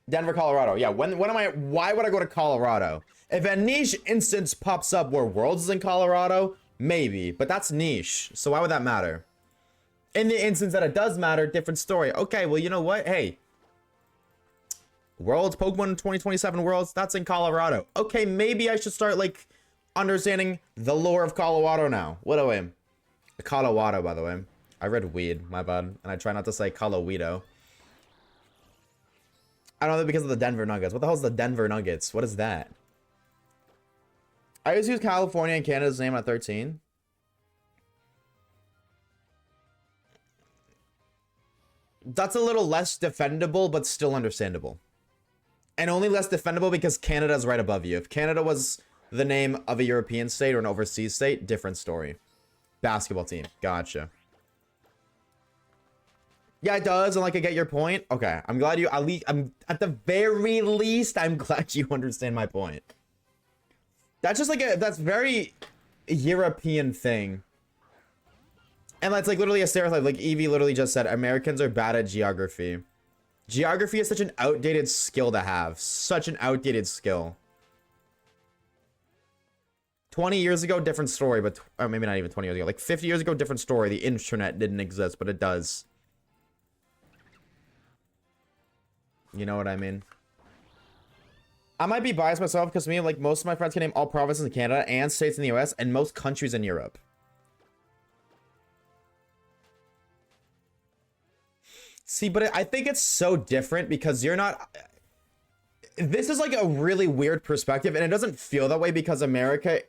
Denver, Colorado. Yeah, why would I go to Colorado? If a niche instance pops up where Worlds is in Colorado, maybe, but that's niche, so why would that matter? In the instance that it does matter, different story. Okay, well, you know what? Hey, Worlds, Pokemon 2027 Worlds, that's in Colorado. Okay, maybe I should start, like, understanding the lore of Colorado now. What do I? Colorado, by the way. I read weed, my bad. And I try not to say Colowedo. I don't know, because of the Denver Nuggets. What the hell is the Denver Nuggets? What is that? I just use California and Canada's name at 13. That's a little less defendable, but still understandable. And only less defendable because Canada's right above you. If Canada was the name of a European state or an overseas state, different story. Basketball team. Gotcha. Yeah, it does. And like, I get your point. Okay. I'm glad you, I'm at the very least, I'm glad you understand my point. That's just like that's very European thing. And that's like literally a stereotype. Like Evie literally just said, Americans are bad at geography. Geography is such an outdated skill to have. Such an outdated skill. 20 years ago, different story, but maybe not even 20 years ago. Like 50 years ago, different story. The internet didn't exist, but it does. You know what I mean? I might be biased myself because me, like most of my friends can name all provinces in Canada and states in the US and most countries in Europe. See, but I think it's so different because you're not... This is like a really weird perspective, and it doesn't feel that way because America,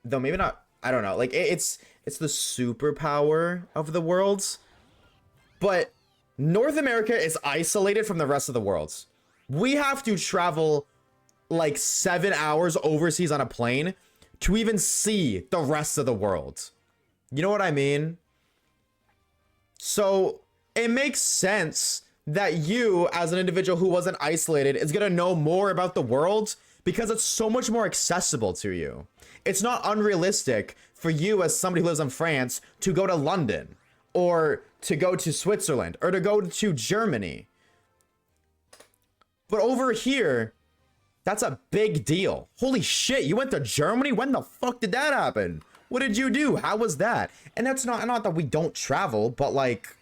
though maybe not, I don't know, like it's the superpower of the world, but North America is isolated from the rest of the world. We have to travel like 7 hours overseas on a plane to even see the rest of the world. You know what I mean? So it makes sense that you, as an individual who wasn't isolated, is going to know more about the world because it's so much more accessible to you. It's not unrealistic for you, as somebody who lives in France, to go to London or to go to Switzerland or to go to Germany. But over here, that's a big deal. Holy shit, you went to Germany? When the fuck did that happen? What did you do? How was that? And that's not that we don't travel, but like,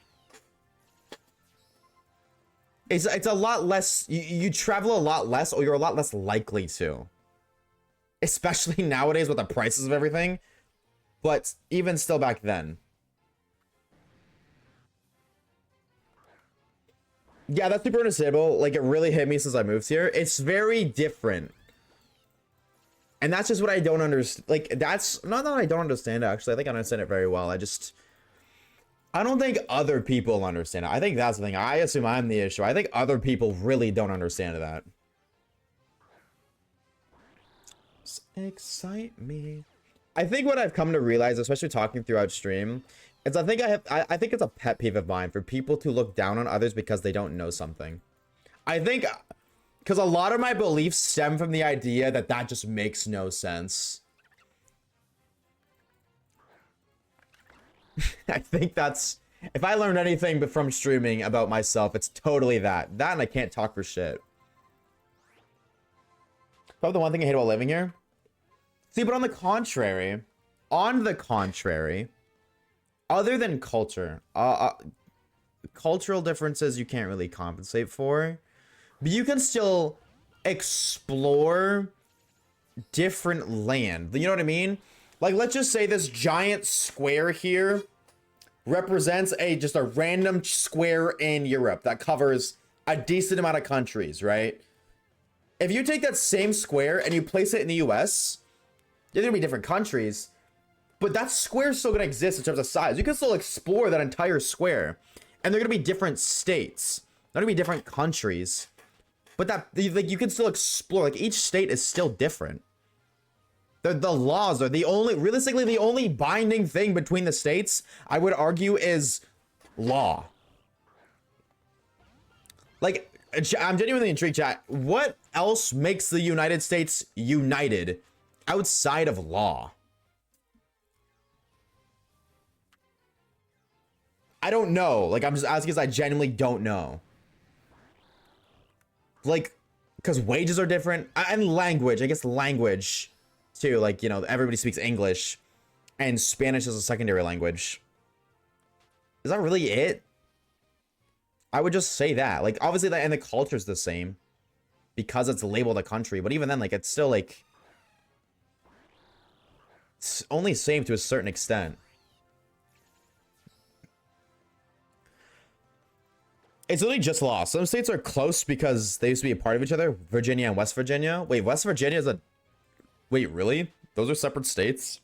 it's a lot less, you travel a lot less, or you're a lot less likely to. Especially nowadays with the prices of everything. But even still back then. Yeah, that's super understandable. Like, it really hit me since I moved here. It's very different. And that's just what I don't understand. Like, that's not that I don't understand it, actually. I think I understand it very well. I don't think other people understand it. I think that's the thing. I assume I'm the issue. I think other people really don't understand that. Excite me. I think what I've come to realize, especially talking throughout stream, is I think it's a pet peeve of mine for people to look down on others because they don't know something. I think because a lot of my beliefs stem from the idea that just makes no sense. I think that's, if I learned anything from streaming about myself, it's totally that. That and I can't talk for shit. Probably the one thing I hate about living here. See, but on the contrary, other than culture, cultural differences you can't really compensate for, but you can still explore different land. You know what I mean? Like, let's just say this giant square here represents just a random square in Europe that covers a decent amount of countries, right? If you take that same square and you place it in the US, there's gonna be different countries, but that square's still gonna exist in terms of size. You can still explore that entire square, and they're gonna be different states. They're gonna be different countries, but like, you can still explore. Like, each state is still different. The laws are realistically the only binding thing between the states, I would argue, is law. Like, I'm genuinely intrigued, chat. What else makes the United States united outside of law? I don't know. Like, I'm just asking because I genuinely don't know. Like, because wages are different. And language. I guess language, too. Like, you know, everybody speaks English. And Spanish is a secondary language. Is that really it? I would just say that. Like, obviously, and the culture's the same. Because it's labeled a country. But even then, like, it's still, like, it's only same to a certain extent. It's literally just law. Some states are close because they used to be a part of each other. Virginia and West Virginia. Wait, West Virginia is a... Wait, really? Those are separate states?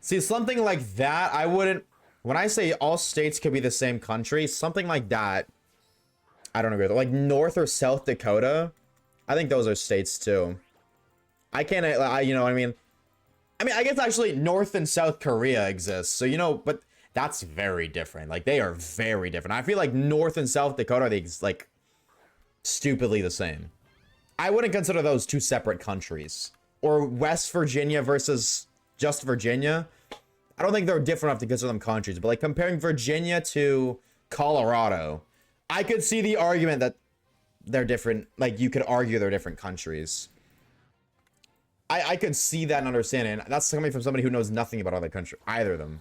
See, something like that, I wouldn't... When I say all states could be the same country, something like that, I don't agree with it. Like North or South Dakota, I think those are states too. I can't... you know what I mean? I guess actually North and South Korea exist. So, you know, but... That's very different. Like, they are very different. I feel like North and South Dakota are like stupidly the same. I wouldn't consider those two separate countries. Or West Virginia versus just Virginia. I don't think they're different enough to consider them countries. But like comparing Virginia to Colorado, I could see the argument that they're different. Like, you could argue they're different countries. I could see that and understand it. And that's coming from somebody who knows nothing about either of them.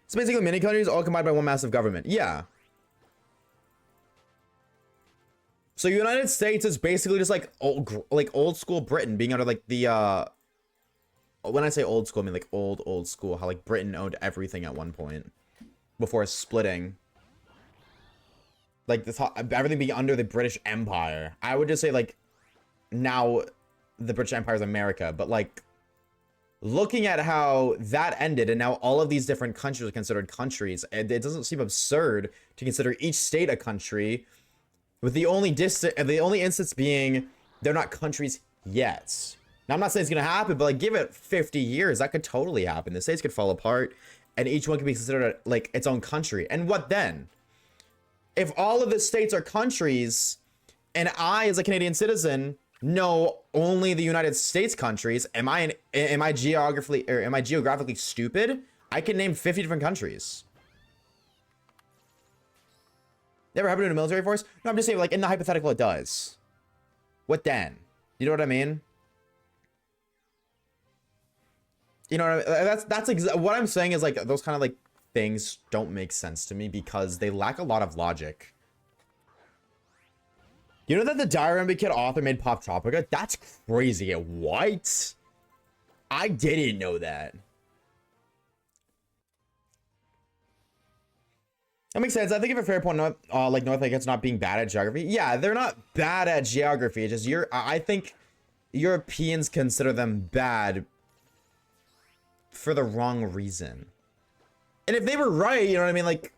It's basically mini countries all combined by one massive government. Yeah. So United States is basically just like old school Britain being under like the when I say old school, I mean like old school, how like Britain owned everything at one point before splitting. Like this, everything being under the British Empire. I would just say like now the British Empire is America, but like looking at how that ended and now all of these different countries are considered countries, and it doesn't seem absurd to consider each state a country, with the only instance being they're not countries yet. Now, I'm not saying it's gonna happen, but like give it 50 years, that could totally happen. The states could fall apart and each one could be considered like its own country. And what then? If all of the states are countries and I, as a Canadian citizen, No, only the United States countries. Am I geographically stupid? I can name 50 different countries. Never happened in a military force? No, I'm just saying, like, in the hypothetical, it does. What then? You know what I mean? You know what I mean? That's what I'm saying is, like, those kind of, like, things don't make sense to me because they lack a lot of logic. You know that the Diary Kid author made Pop Tropica? That's crazy. What? I didn't know that. That makes sense. I think you have a fair point. Like North America's not being bad at geography. Yeah, they're not bad at geography. It's just I think Europeans consider them bad for the wrong reason. And if they were right, you know what I mean? Like,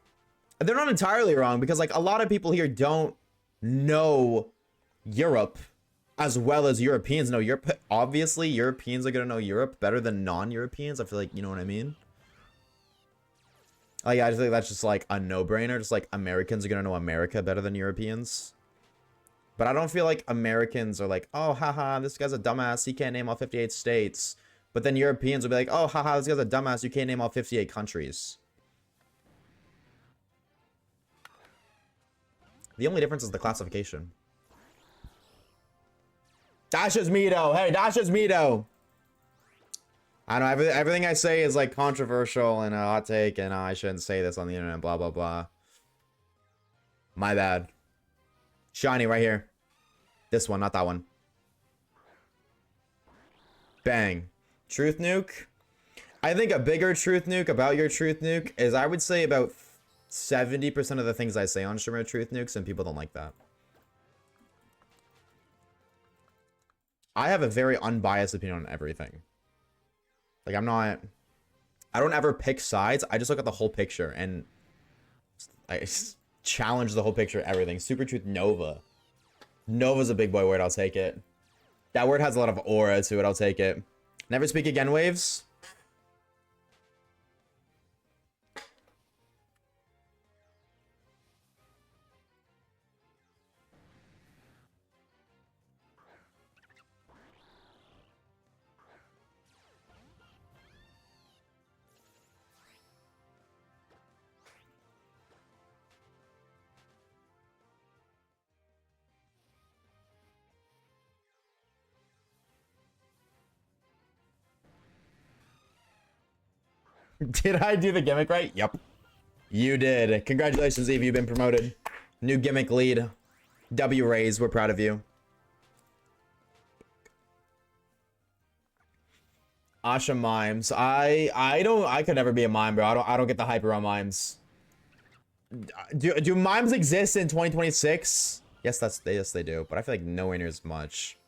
they're not entirely wrong because, like, a lot of people here don't know Europe as well as Europeans know Europe. Obviously, Europeans are gonna know Europe better than non-Europeans. I feel like, you know what I mean? Like, I just think that's just like a no-brainer. Just like Americans are gonna know America better than Europeans. But I don't feel like Americans are like, oh, haha, this guy's a dumbass. He can't name all 58 states. But then Europeans will be like, oh, haha, this guy's a dumbass. You can't name all 58 countries. The only difference is the classification. That's just me, though. Hey, that's just me, though. I know everything I say is like controversial and a hot take, and I shouldn't say this on the internet, blah, blah, blah. My bad. Shiny right here. This one, not that one. Bang. Truth nuke. I think a bigger truth nuke about your truth nuke is, I would say, about 70% of the things I say on stream are truth nukes, and people don't like that. I have a very unbiased opinion on everything. Like, I don't ever pick sides. I just look at the whole picture and I challenge the whole picture, everything. Super Truth Nova. Nova's a big boy word. I'll take it. That word has a lot of aura to it. I'll take it. Never speak again, waves. Did I do the gimmick right? Yep. You did. Congratulations, Eve. You've been promoted. New gimmick lead. W Rays. We're proud of you. Asha mimes. I could never be a mime, bro. I don't get the hype around mimes. Do mimes exist in 2026? Yes, yes they do. But I feel like nowhere near as much.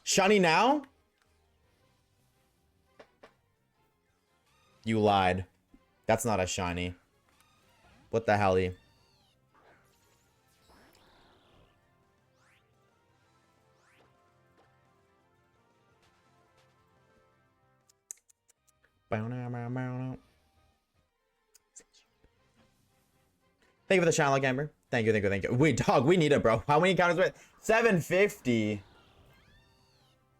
Shiny now? You lied. That's not a shiny. What the hell? Thank you for the channel, Amber. Thank you. Wait, dog, we need it, bro. How many encounters? 750.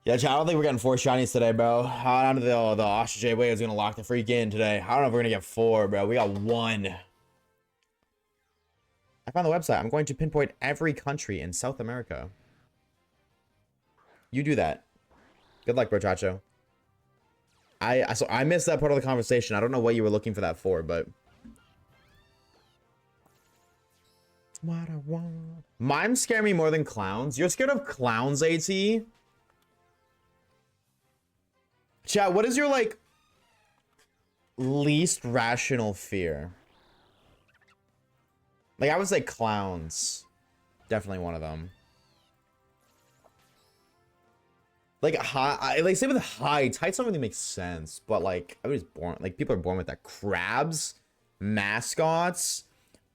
Yeah, chat, I don't think we're getting 4 shinies today, bro. I don't know if the Oshawaves is gonna lock the freak in today. I don't know if we're gonna get 4, bro. We got 1. I found the website. I'm going to pinpoint every country in South America. You do that. Good luck, bro, Chacho. So I missed that part of the conversation. I don't know what you were looking for that for, but what I want. Mimes scare me more than clowns. You're scared of clowns, AT? Chat, what is your, like, least rational fear? Like, I would say clowns. Definitely one of them. Like, like, same with heights. Heights don't really make sense, but, like, I was born, like, people are born with that. Crabs? Mascots?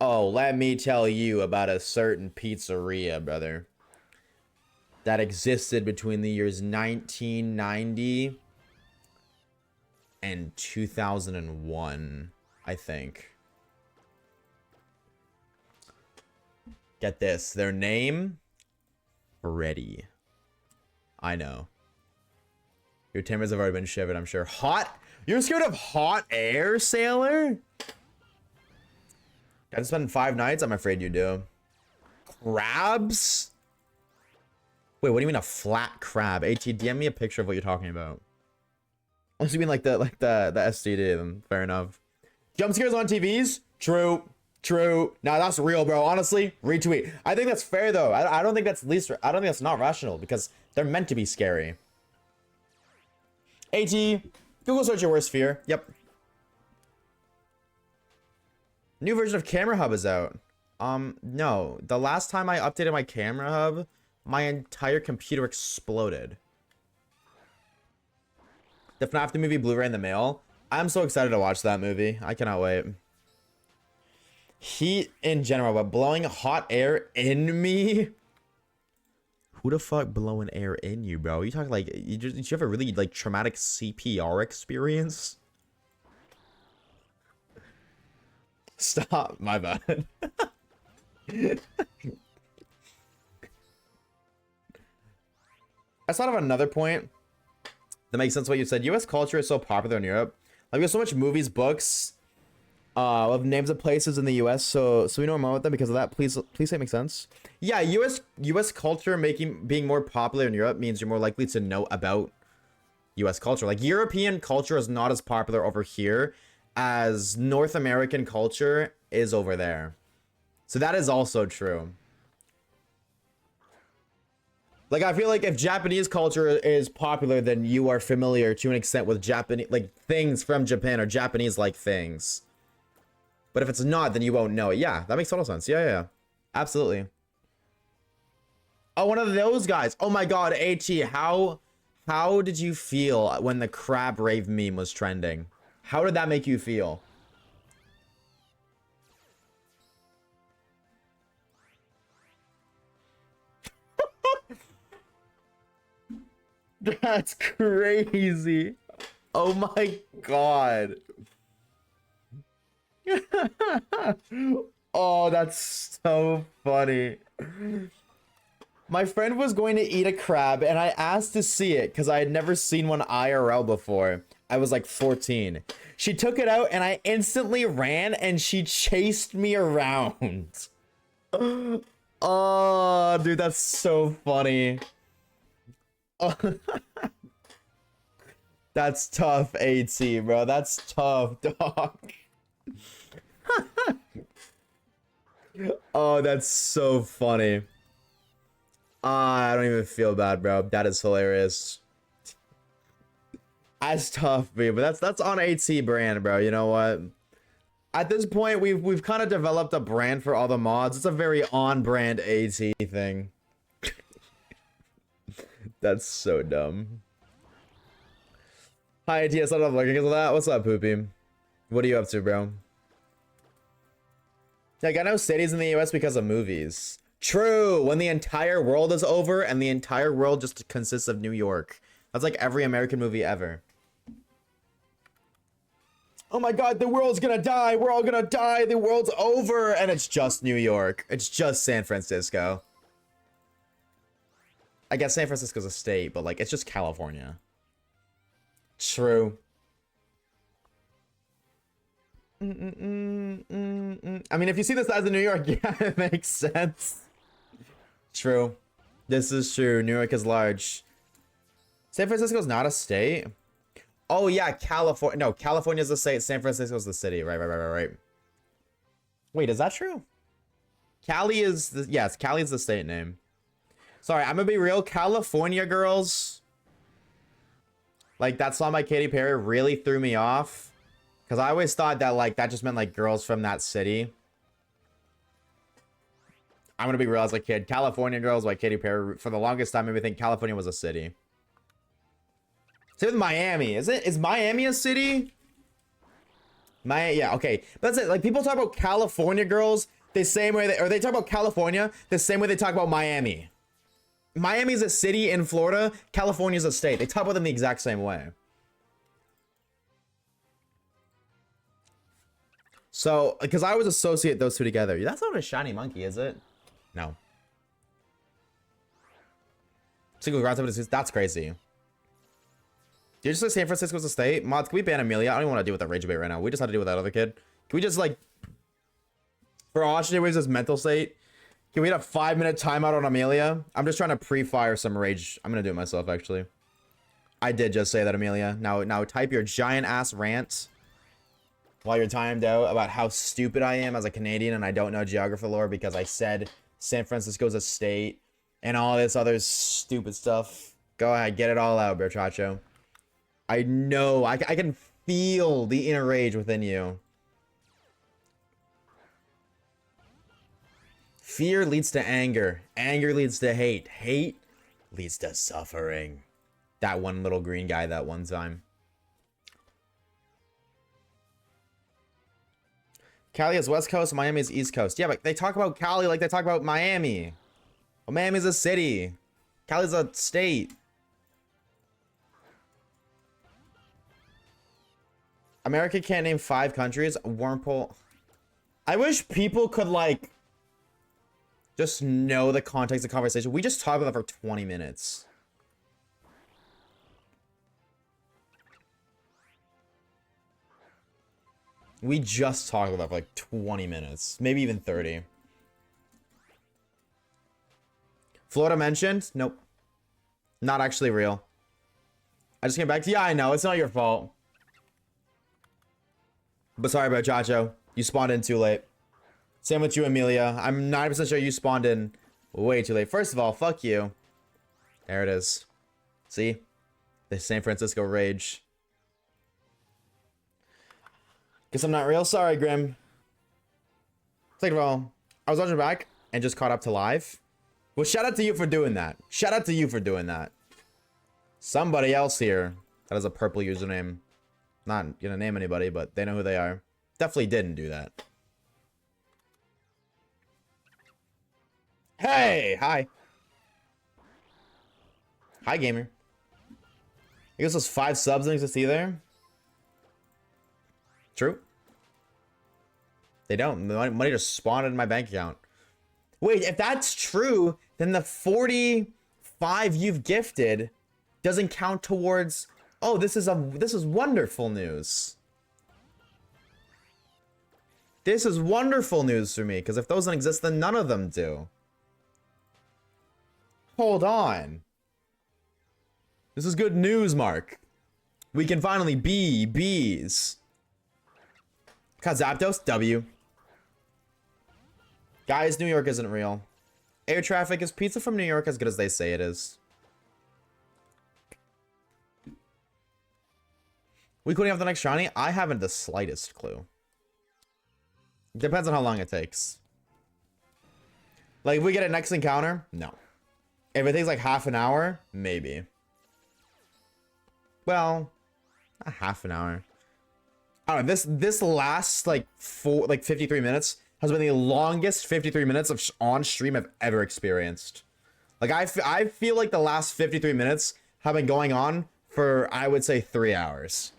Oh, let me tell you about a certain pizzeria, brother, that existed between the years 1990 and 2001, I think. Get this. Their name? Freddy. I know. Your timbers have already been shivered, I'm sure. Hot? You're scared of hot air, sailor? Gotta spend 5 nights? I'm afraid you do. Crabs? Wait, what do you mean a flat crab? AT, DM me a picture of what you're talking about. Unless you mean like the STD, then fair enough. Jump scares on TVs? True. True. Nah, that's real, bro. Honestly, retweet. I think that's fair though. I don't think that's I don't think that's not rational because they're meant to be scary. AT, Google search your worst fear. Yep. New version of Camera Hub is out. No. The last time I updated my Camera Hub, my entire computer exploded. The FNAF the movie Blu-ray in the mail. I'm so excited to watch that movie. I cannot wait. Heat in general, but blowing hot air in me? Who the fuck blowing air in you, bro? You talking like, did you have a really like traumatic CPR experience? Stop, my bad. I thought of another point that makes sense what you said. US culture is so popular in Europe. Like there's so much movies, books, of names of places in the US, so we know more about them because of that. Please say it makes sense. Yeah, US culture being more popular in Europe means you're more likely to know about US culture. Like European culture is not as popular over here as North American culture is over there. So that is also true. Like, I feel like if Japanese culture is popular, then you are familiar to an extent with Japanese, like, things from Japan or Japanese-like things. But if it's not, then you won't know it. Yeah, that makes total sense. Yeah. Absolutely. Oh, one of those guys. Oh my god, AT, how did you feel when the crab rave meme was trending? How did that make you feel? That's crazy. Oh my god. Oh, that's so funny. My friend was going to eat a crab and I asked to see it because I had never seen one IRL before. I was like 14. She took it out and I instantly ran and she chased me around. Oh, dude, that's so funny. Oh. That's tough, AT, bro. That's tough, dog. Oh, that's so funny. I don't even feel bad, bro. That is hilarious. That's tough, B, but that's on AT brand, bro. You know what? At this point, we've kind of developed a brand for all the mods. It's a very on-brand AT thing. That's so dumb. Hi, AT. I started off looking into that. What's up, Poopy? What are you up to, bro? Like, I know cities in the US because of movies. True, when the entire world is over and the entire world just consists of New York. That's like every American movie ever. Oh my god, the world's gonna die, we're all gonna die, the world's over, and it's just New York. It's just San Francisco. I guess San Francisco's a state, but like, it's just California. True. I mean, if you see the size of New York, yeah, it makes sense. True. This is true. New York is large. San Francisco's not a state. Oh yeah, California. No, California's the state. San Francisco's the city. Right. Wait, is that true? Cali is the, yes, Cali is the state name. Sorry, I'm gonna be real. California girls, like that song by Katy Perry really threw me off. Because I always thought that like that just meant like girls from that city. I'm gonna be real as a kid. California Girls by Katy Perry. For the longest time, I made me think California was a city. Same with Miami. Is Miami a city? Yeah, okay. That's it. Like people talk about California girls the same way or they talk about California the same way they talk about Miami. Miami's a city in Florida. California's a state. They talk about them the exact same way. So, because I always associate those two together. That's not a shiny monkey, is it? No. Single ground 76. That's crazy. Did you just say San Francisco's a state? Mods, can we ban Amelia? I don't even want to deal with that rage debate right now. We just had to deal with that other kid. Can we just, like, for Oshawaves' mental state, can we get a 5-minute timeout on Amelia? I'm just trying to pre-fire some rage. I'm going to do it myself, actually. I did just say that, Amelia. Now type your giant-ass rant while you're timed out about how stupid I am as a Canadian and I don't know geography lore because I said San Francisco's a state and all this other stupid stuff. Go ahead, get it all out, Bertracho. I know, I can feel the inner rage within you. Fear leads to anger. Anger leads to hate. Hate leads to suffering. That one little green guy that one time. Cali is West Coast, Miami is East Coast. Yeah, but they talk about Cali like they talk about Miami. Well, Miami's a city. Cali's a state. America can't name 5 countries. Wormhole. I wish people could, like, just know the context of the conversation. We just talked about that for 20 minutes. We just talked about that for like 20 minutes. Maybe even 30. Florida mentioned? Nope. Not actually real. I just came back to... Yeah, I know. It's not your fault. But sorry about Chacho. You spawned in too late. Same with you, Amelia. I'm 90% sure you spawned in way too late. First of all, fuck you. There it is. See? The San Francisco rage. Guess I'm not real. Sorry, Grim. Second of all, I was watching back and just caught up to live. Well, shout out to you for doing that. Shout out to you for doing that. Somebody else here that has a purple username. Not gonna name anybody, but they know who they are. Definitely didn't do that. Hey! Hi. Hi, gamer. I guess those 5 subs things to see there. True. They don't. The money just spawned in my bank account. Wait, if that's true, then the 45 you've gifted doesn't count towards... Oh, this is wonderful news. This is wonderful news for me, because if those don't exist, then none of them do. Hold on. This is good news, Mark. We can finally be bees. Zapdos, W. Guys, New York isn't real. Air traffic, is pizza from New York as good as they say it is? We couldn't have the next shiny? I haven't the slightest clue. Depends on how long it takes. Like, if we get a next encounter? No. If it takes like half an hour? Maybe. Well, not half an hour. I don't know, this last like 53 minutes has been the longest 53 minutes of on stream I've ever experienced. Like I feel like the last 53 minutes have been going on for, I would say, 3 hours.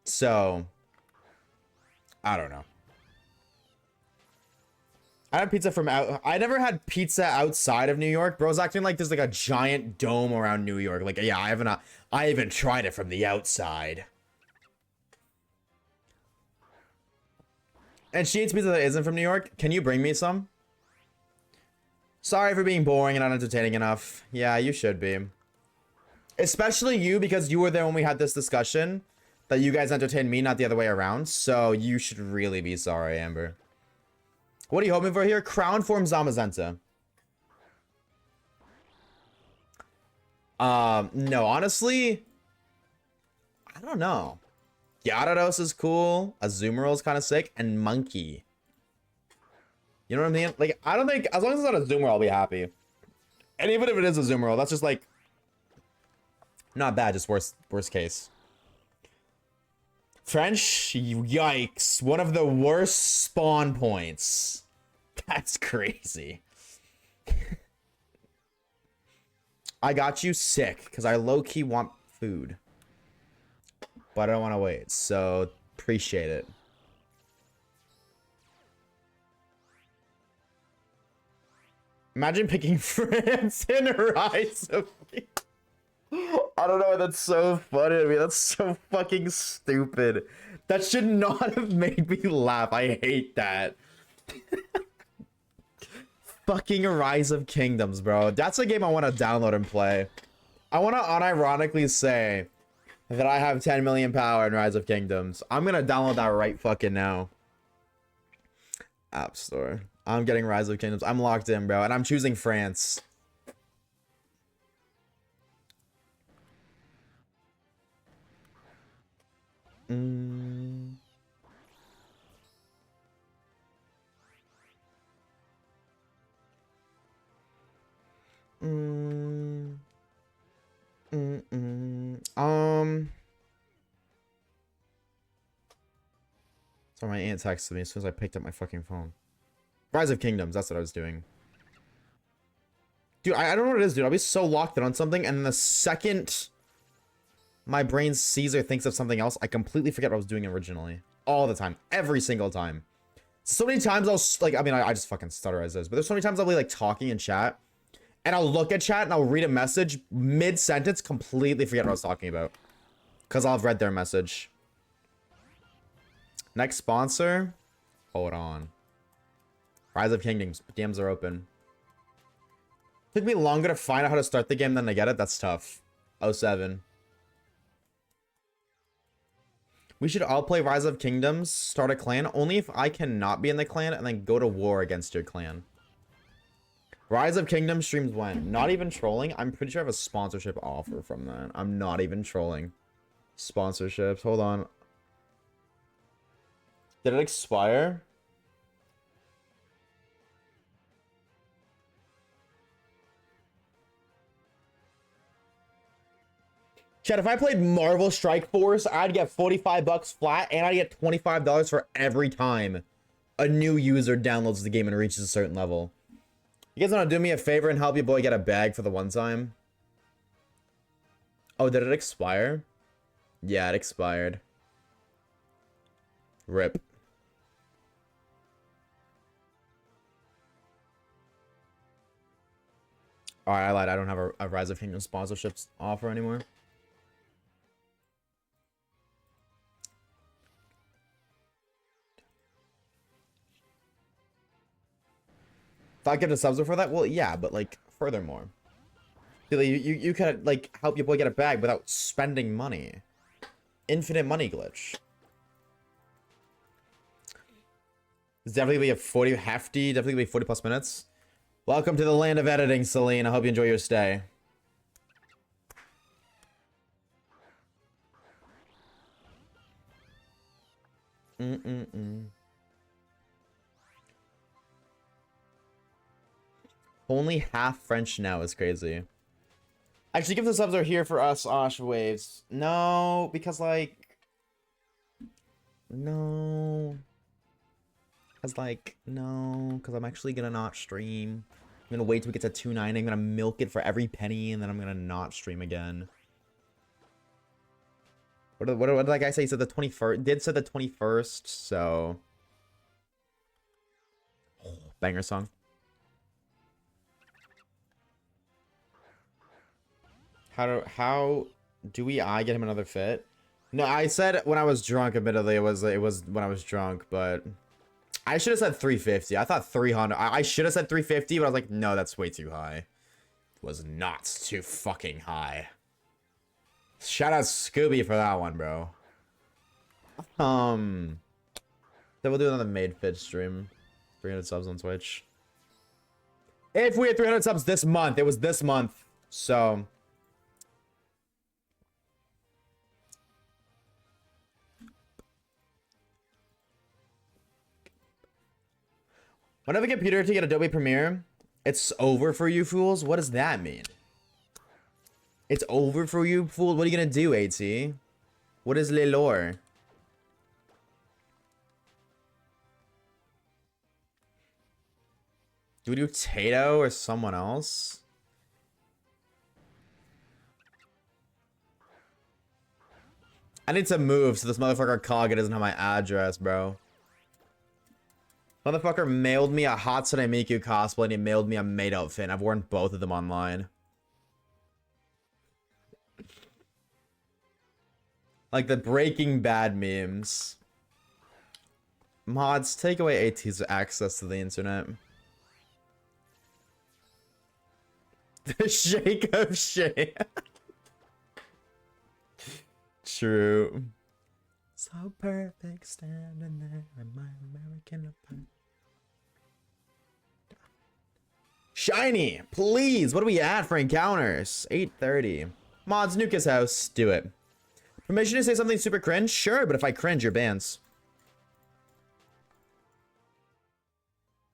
So I don't know. I had pizza from I never had pizza outside of New York. Bro's acting like there's like a giant dome around New York. Like, yeah, I haven't tried it from the outside. And she eats pizza that isn't from New York. Can you bring me some? Sorry for being boring and not entertaining enough. Yeah, you should be. Especially you, because you were there when we had this discussion. That you guys entertained me, not the other way around. So you should really be sorry, Amber. What are you hoping for here? Crown form Zamazenta. No, honestly, I don't know. Gyarados is cool. Azumarill is kind of sick. And Monkey. You know what I mean? Like, I don't think, as long as it's not Azumarill, I'll be happy. And even if it is Azumarill, that's just like, not bad, just worst case. French? Yikes. One of the worst spawn points. That's crazy. I got you sick, because I low-key want food. But I don't want to wait, so appreciate it. Imagine picking France in Rise of Kingdoms. I don't know why that's so funny to me. That's so fucking stupid. That should not have made me laugh. I hate that. Fucking Rise of Kingdoms, bro. That's a game I want to download and play. I want to unironically say that I have 10 million power in Rise of Kingdoms. I'm gonna download that right fucking now. App Store. I'm getting Rise of Kingdoms. I'm locked in, bro. And I'm choosing France. So my aunt texted me as soon as I picked up my fucking phone. Rise of Kingdoms, that's what I was doing. Dude, I don't know what it is, dude. I'll be so locked in on something, and the second my brain sees or thinks of something else, I completely forget what I was doing originally. All the time. Every single time. So many times I'll, like, I mean, I just fucking stutter as is, but there's so many times I'll be, like, talking in chat, and I'll look at chat, and I'll read a message, mid-sentence, completely forget what I was talking about. Because I'll have read their message. Next sponsor? Hold on. Rise of Kingdoms. DMs are open. Took me longer to find out how to start the game than to get it. That's tough. 07. We should all play Rise of Kingdoms, start a clan, only if I cannot be in the clan, and then go to war against your clan. Rise of Kingdoms streams when? Not even trolling? I'm pretty sure I have a sponsorship offer from that. I'm not even trolling. Sponsorships. Hold on. Did it expire? Chad, if I played Marvel Strike Force, I'd get 45 bucks flat, and I'd get $25 for every time a new user downloads the game and reaches a certain level. You guys want to do me a favor and help your boy get a bag for the one time? Oh, did it expire? Yeah, it expired. RIP. Alright, I lied. I don't have a Rise of Kingdoms sponsorships offer anymore. If I get a subs for that, well, yeah, but like, furthermore, you could like help your boy get a bag without spending money. Infinite money glitch. It's definitely be a 40 hefty, definitely be 40 plus minutes. Welcome to the land of editing, Celine. I hope you enjoy your stay. Only half French now is crazy. Actually, give the subs are here for us, Oshawaves. No, because like... No. Because like, no. Because I'm actually gonna not stream. I'm gonna wait till we get to 290. I'm gonna milk it for every penny, and then I'm gonna not stream again. What did that guy say? He said the 21st. Did say the 21st, so... Oh, banger song. How do I get him another fit? No, I said when I was drunk, admittedly, it was when I was drunk, but I should have said 350. I thought 300. I should have said 350, but I was like, no, that's way too high. It was not too fucking high. Shout out Scooby for that one, bro. Then we'll do another made fit stream. 300 subs on Twitch. If we had 300 subs this month, it was this month, so... When I have a computer to get Adobe Premiere, it's over for you fools? What does that mean? It's over for you fools? What are you gonna do, AT? What is le lore? Do we do Tato or someone else? I need to move so this motherfucker Kaga doesn't have my address, bro. Motherfucker mailed me a Hatsune Miku cosplay and he mailed me a maid outfit. And I've worn both of them online. Like the Breaking Bad memes. Mods, take away AT's access to the internet. The shake of shame. True. So perfect standing there in my American apartment. Shiny, please. What do we at for encounters? 8:30. Mods, nuke his house. Do it. Permission to say something super cringe? Sure, but if I cringe, you're bans.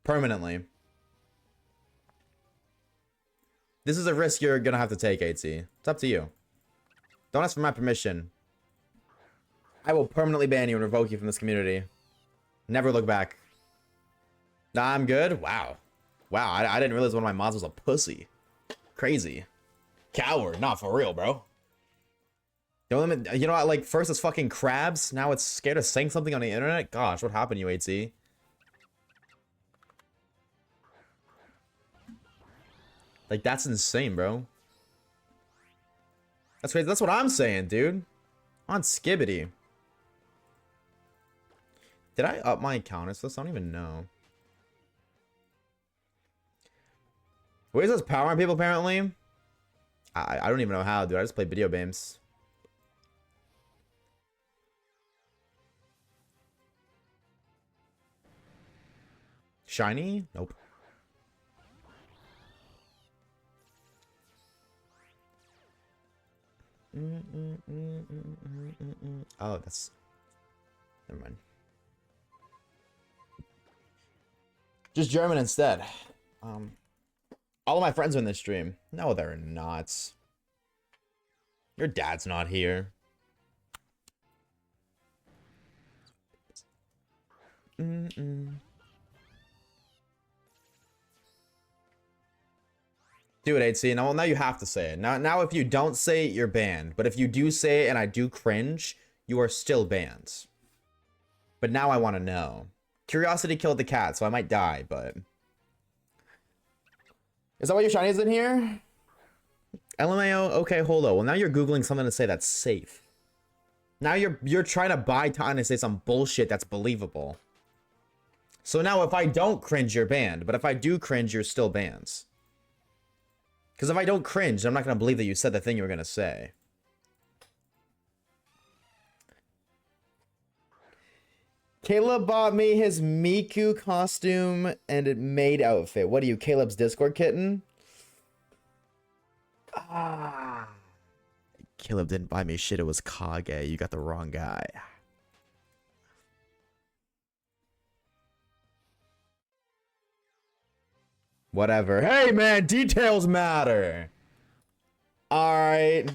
Permanently. This is a risk you're gonna have to take, AT. It's up to you. Don't ask for my permission. I will permanently ban you and revoke you from this community. Never look back. Nah, I'm good? Wow. Wow, I didn't realize one of my mods was a pussy. Crazy. Coward. Not for real, bro. You know what? Like, first it's fucking crabs. Now it's scared of saying something on the internet? Gosh, what happened to you, AT? Like, that's insane, bro. That's crazy. That's what I'm saying, dude. On Skibbity. Did I up my encounters list? I don't even know. Where's this power on people, apparently? I don't even know how, dude. I just play video games. Shiny? Nope. Oh, that's... Never mind. Just German instead. All of my friends are in this stream. No, they're not. Your dad's not here. Do it, 8C. Now you have to say it. Now if you don't say it, you're banned. But if you do say it and I do cringe, you are still banned. But now I want to know. Curiosity killed the cat, so I might die, but... Is that why your shinies in here? LMAO? Okay, hold on. Well, now you're Googling something to say that's safe. Now you're trying to buy time to say some bullshit that's believable. So now if I don't cringe, you're banned. But if I do cringe, you're still banned. Because if I don't cringe, I'm not going to believe that you said the thing you were going to say. Caleb bought me his Miku costume and it made outfit. What are you, Caleb's Discord kitten? Ah. Caleb didn't buy me shit. It was Kage. You got the wrong guy. Whatever. Hey, man, details matter. All right.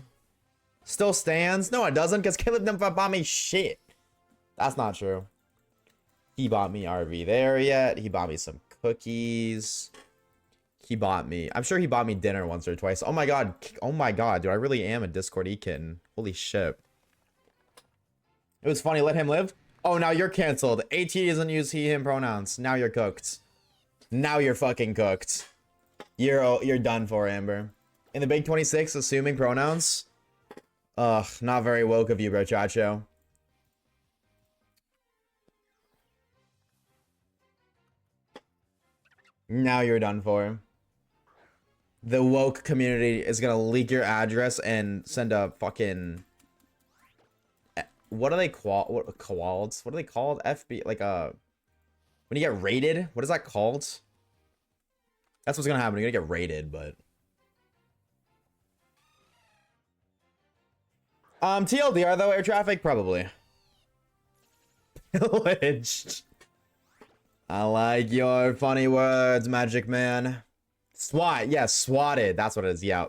Still stands? No, it doesn't, because Caleb never bought me shit. That's not true. He bought me RV there yet. He bought me some cookies. He bought me... I'm sure he bought me dinner once or twice. Oh my god. Oh my god, dude. I really am a Discord E-kitten. Holy shit. It was funny. Let him live. Oh, now you're canceled. AT doesn't use he, him pronouns. Now you're cooked. Now you're fucking cooked. You're done for, Amber. In the Big 26, assuming pronouns? Ugh, not very woke of you, bro, Chacho. Now you're done for. The woke community is gonna leak your address and send a fucking... What are they called? What are they called? FB, like when you get raided? What is that called? That's what's gonna happen. You're gonna get raided, but... TLDR though, air traffic? Probably. Pillaged. I like your funny words, Magic Man. SWAT. Yeah, swatted. That's what it is. Yeah.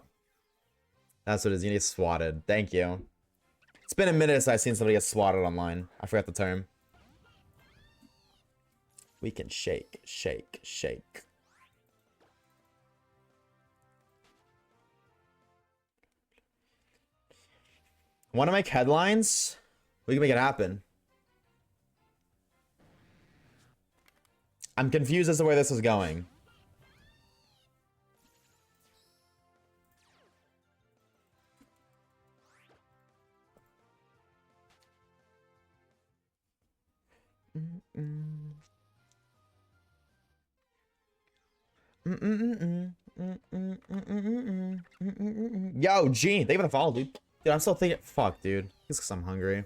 That's what it is. You need swatted. Thank you. It's been a minute since I've seen somebody get swatted online. I forgot the term. We can shake, shake, shake. Want to make headlines? We can make it happen. I'm confused as to where this is going. Yo, Gene, thank you for the follow, dude. Dude, I'm still thinking. Fuck, dude. It's because I'm hungry.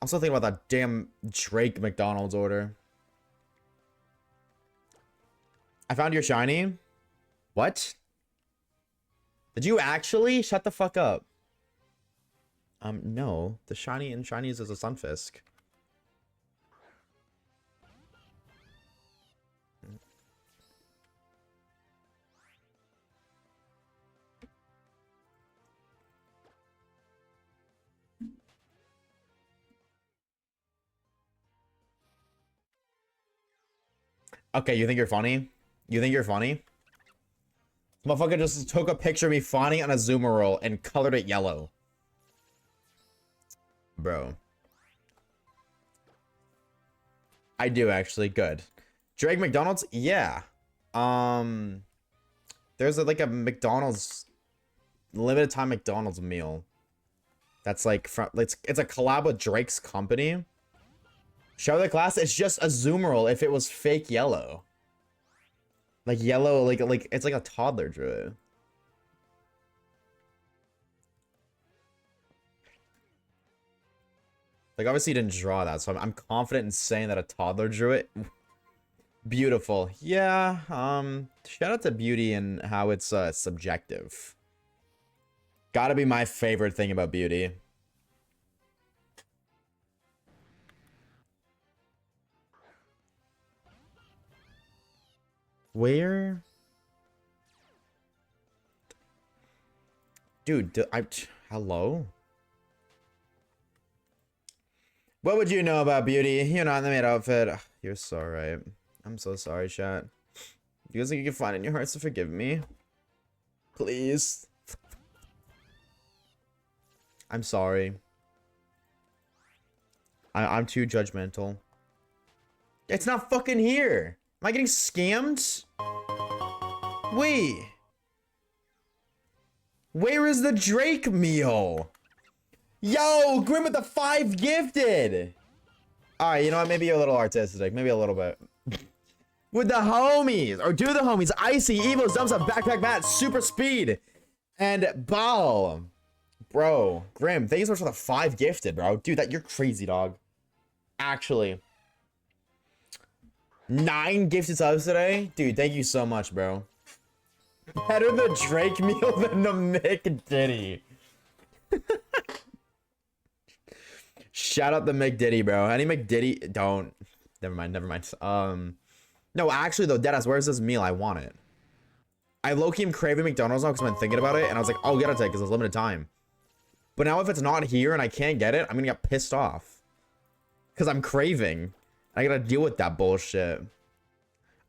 I'm still thinking about that damn Drake McDonald's order. I found your shiny. What? Did you actually? Shut the fuck up. No. The shiny in shinies is a Sunfisk. Okay, you think you're funny? You think you're funny? Motherfucker just took a picture of me fawning on a zoomer roll and colored it yellow. Bro. I do actually. Good. Drake McDonald's? Yeah. There's like a McDonald's limited time McDonald's meal. That's like it's a collab with Drake's company. Show the class. It's just a zoomer roll if it was fake yellow. Like yellow, like it's like a toddler drew it. Like obviously you didn't draw that, so I'm confident in saying that a toddler drew it. Beautiful. Yeah, shout out to beauty and how it's subjective. Gotta be my favorite thing about beauty. Where? Dude, hello? What would you know about beauty? You're not in the maid outfit. Ugh, you're so right. I'm so sorry, chat. You guys think you can find it in your hearts to forgive me? Please. I'm sorry. I'm too judgmental. It's not fucking here. Am I getting scammed? Wait. Where is the Drake meal? Yo, Grim with the 5 gifted. Alright, you know what? Maybe you're a little artistic. Maybe a little bit. With the homies. Or do the homies. Icy, Evo, Zumps Up, Backpack Matt, Super Speed, and Ball. Bro, Grim, thank you so much for the 5 gifted, bro. Dude, you're crazy, dog. Actually. 9 gifted subs today? Dude, thank you so much, bro. Better the Drake meal than the McDiddy. Shout out the McDiddy, bro. Any McDiddy? Don't. Never mind, never mind. No, actually, though, deadass, where's this meal? I want it. I low-key am craving McDonald's now because I've been thinking about it, and I was like, I'll get it today because it's limited time. But now if it's not here and I can't get it, I'm gonna get pissed off. Because I'm craving. I gotta deal with that bullshit.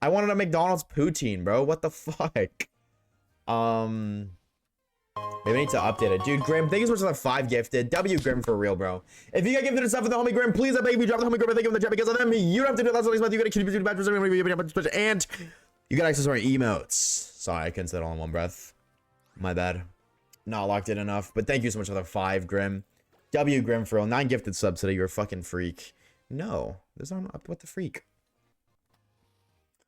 I wanted a McDonald's poutine, bro. What the fuck? Maybe I need to update it. Dude, Grim, thank you so much for the 5 gifted. W Grim for real, bro. If you got gifted stuff for the homie Grim, please, I beg you, drop the homie Grim and thank you in the chat because of them. You don't have to do that. That's all you gotta keep it and you got access to our emotes. Sorry, I couldn't say it all in one breath. My bad. Not locked in enough. But thank you so much for the 5, Grim. W Grim for real. 9 gifted subs today. You're a fucking freak. No, there's not what the freak.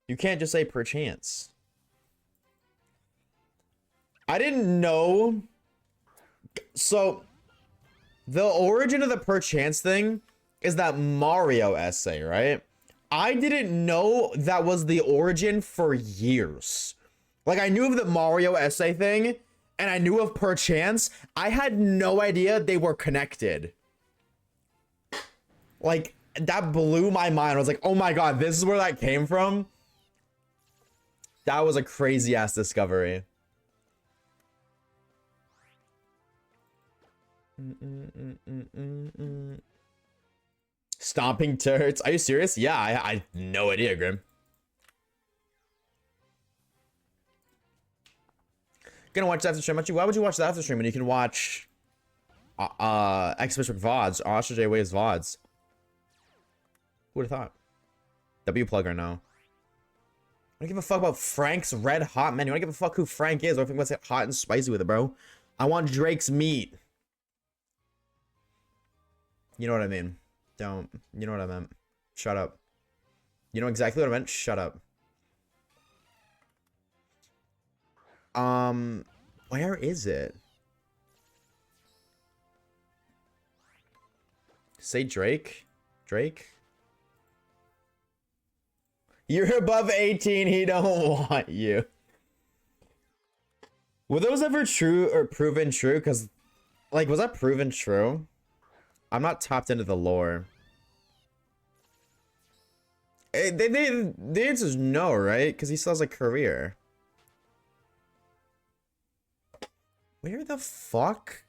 You can't just say perchance. I didn't know. So, the origin of the perchance thing is that Mario essay, right? I didn't know that was the origin for years. Like, I knew of the Mario essay thing, and I knew of perchance. I had no idea they were connected. Like, that blew my mind. I was like, oh my god, this is where that came from? That was a crazy-ass discovery. Stomping turrets. Are you serious? Yeah, I had no idea, Grim. Gonna watch the after stream. Why would you watch the after stream when you can watch Exhibition Vods, Oshawaves Vods? Who would have thought? W plug or no? I don't give a fuck about Frank's Red Hot menu. I don't give a fuck who Frank is or if he wants it hot and spicy with it, bro. I want Drake's meat. You know what I mean? Don't. You know what I meant. Shut up. You know exactly what I meant? Shut up. Where is it? Say Drake? Drake? You're above 18, he don't want you. Were those ever true or proven true? Because, like, was that proven true? I'm not tapped into the lore. The answer is no, right? Because he still has a career. Where the fuck?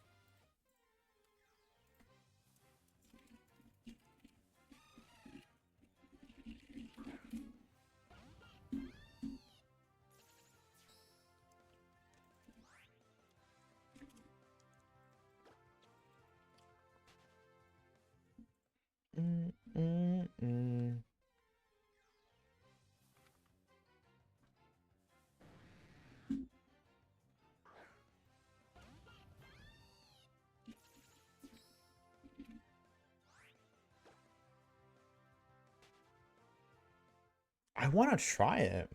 I want to try it.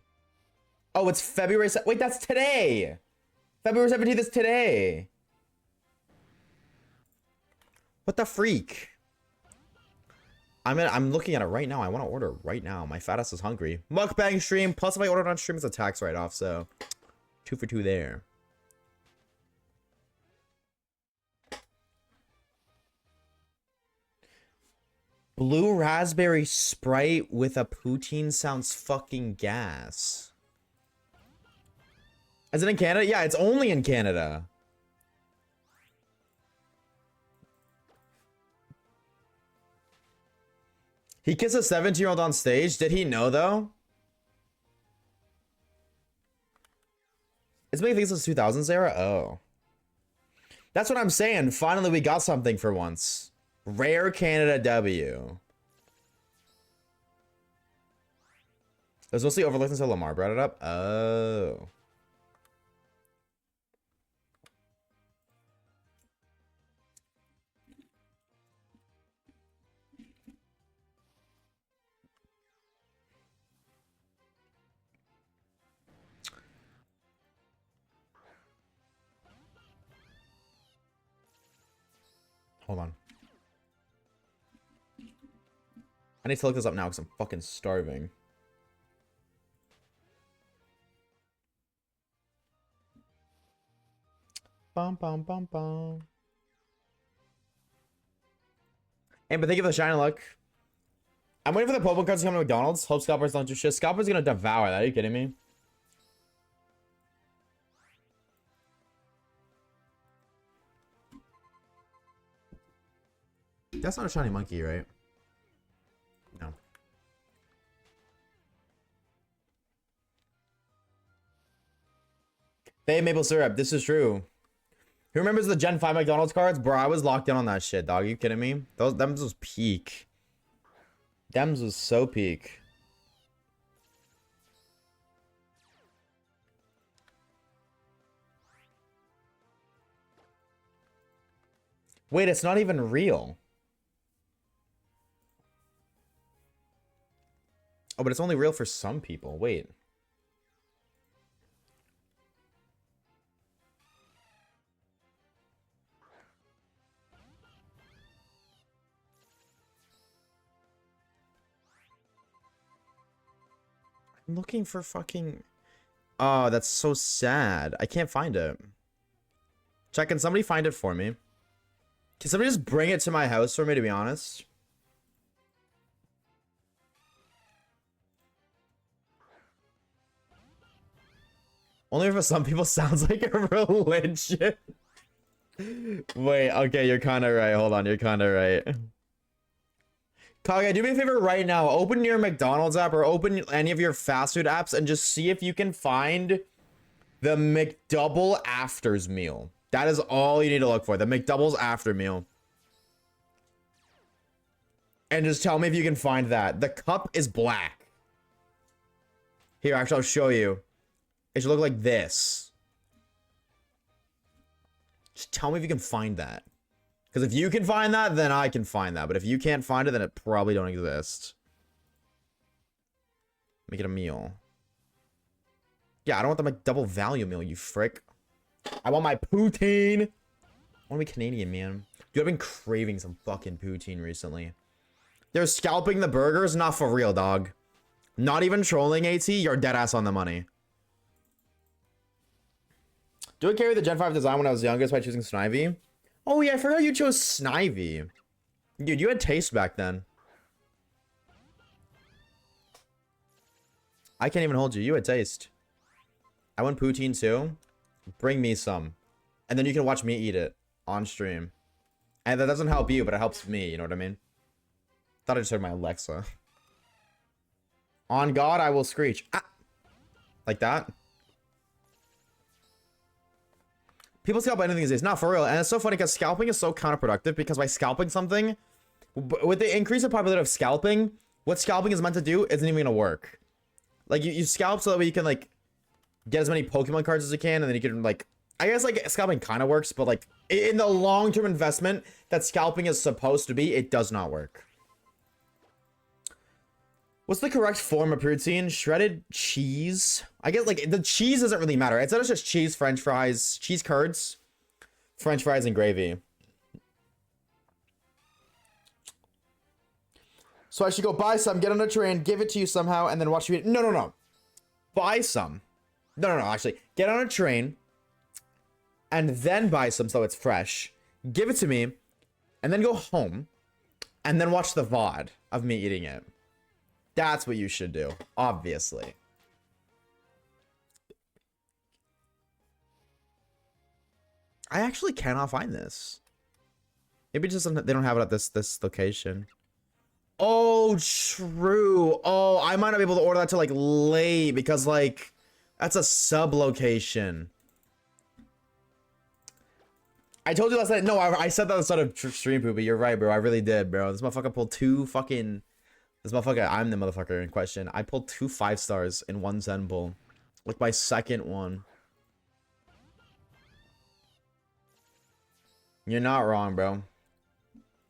Oh, it's February. Wait, that's today. February 17th is today. What the freak? I'm looking at it right now. I want to order right now. My fat ass is hungry. Mukbang stream. Plus, if I ordered on stream, it's a tax write-off. So, 2 for 2 there. Blue raspberry Sprite with a poutine sounds fucking gas. Is it in Canada? Yeah, it's only in Canada. He kissed a 17-year-old on stage. Did he know, though? It's making things since 2000s era? Oh. That's what I'm saying. Finally, we got something for once. Rare Canada W. It was mostly overlooked until Lamar brought it up. Oh. Hold on. I need to look this up now because I'm fucking starving. Bum bum bum bum. Hey, but thank you for the shiny luck. I'm waiting for the Pokemon cards to come to McDonald's. Hope Scalpers don't do shit. Scalpers gonna devour that. Are you kidding me? That's not a shiny monkey, right? No. Hey, maple syrup. This is true. Who remembers the Gen 5 McDonald's cards? Bro, I was locked in on that shit, dog. Are you kidding me? Them's was peak. Them's was so peak. Wait, it's not even real. Oh, but it's only real for some people. Wait. I'm looking for fucking... Oh, that's so sad. I can't find it. Check, can somebody find it for me? Can somebody just bring it to my house for me, to be honest? Only for some people sounds like a religion. Wait, okay, you're kind of right. Hold on, you're kind of right. Kaga, do me a favor right now. Open your McDonald's app or open any of your fast food apps and just see if you can find the McDouble Afters meal. That is all you need to look for. The McDouble's After meal. And just tell me if you can find that. The cup is black. Here, actually, I'll show you. It should look like this. Just tell me if you can find that. Because if you can find that, then I can find that. But if you can't find it, then it probably don't exist. Make it a meal. Yeah, I don't want the double value meal, you frick. I want my poutine. I want to be Canadian, man. Dude, I've been craving some fucking poutine recently. They're scalping the burgers? Not for real, dog. Not even trolling, AT. You're dead ass on the money. Do I carry the Gen 5 design when I was youngest by choosing Snivy? Oh yeah, I forgot you chose Snivy. Dude, you had taste back then. I can't even hold you. You had taste. I want poutine too. Bring me some. And then you can watch me eat it on stream. And that doesn't help you, but it helps me. You know what I mean? Thought I just heard my Alexa. On God, I will screech. Ah! Like that. People scalp anything these days. Not for real. And it's so funny because scalping is so counterproductive because by scalping something, with the increase of popularity of scalping, what scalping is meant to do isn't even going to work. Like, you scalp so that way you can, like, get as many Pokemon cards as you can, and then you can, like, I guess, like, scalping kind of works, but, like, in the long-term investment that scalping is supposed to be, it does not work. What's the correct form of poutine? Shredded cheese? I guess, like, the cheese doesn't really matter. It's not just cheese, french fries, cheese curds, french fries, and gravy. So I should go buy some, get on a train, give it to you somehow, and then watch you eat. No, no, no. Buy some. No, actually. Get on a train, and then buy some so it's fresh. Give it to me, and then go home, and then watch the VOD of me eating it. That's what you should do, obviously. I actually cannot find this. Maybe just they don't have it at this location. Oh, true. Oh, I might not be able to order that till like late because like that's a sub location. I told you last night. No, I said that at the start of stream, Poopy. You're right, bro. I really did, bro. This motherfucker pulled two fucking. This motherfucker. I'm the motherfucker in question. I pulled 2 5-stars in 1 Zen pull. Like my second one. You're not wrong, bro.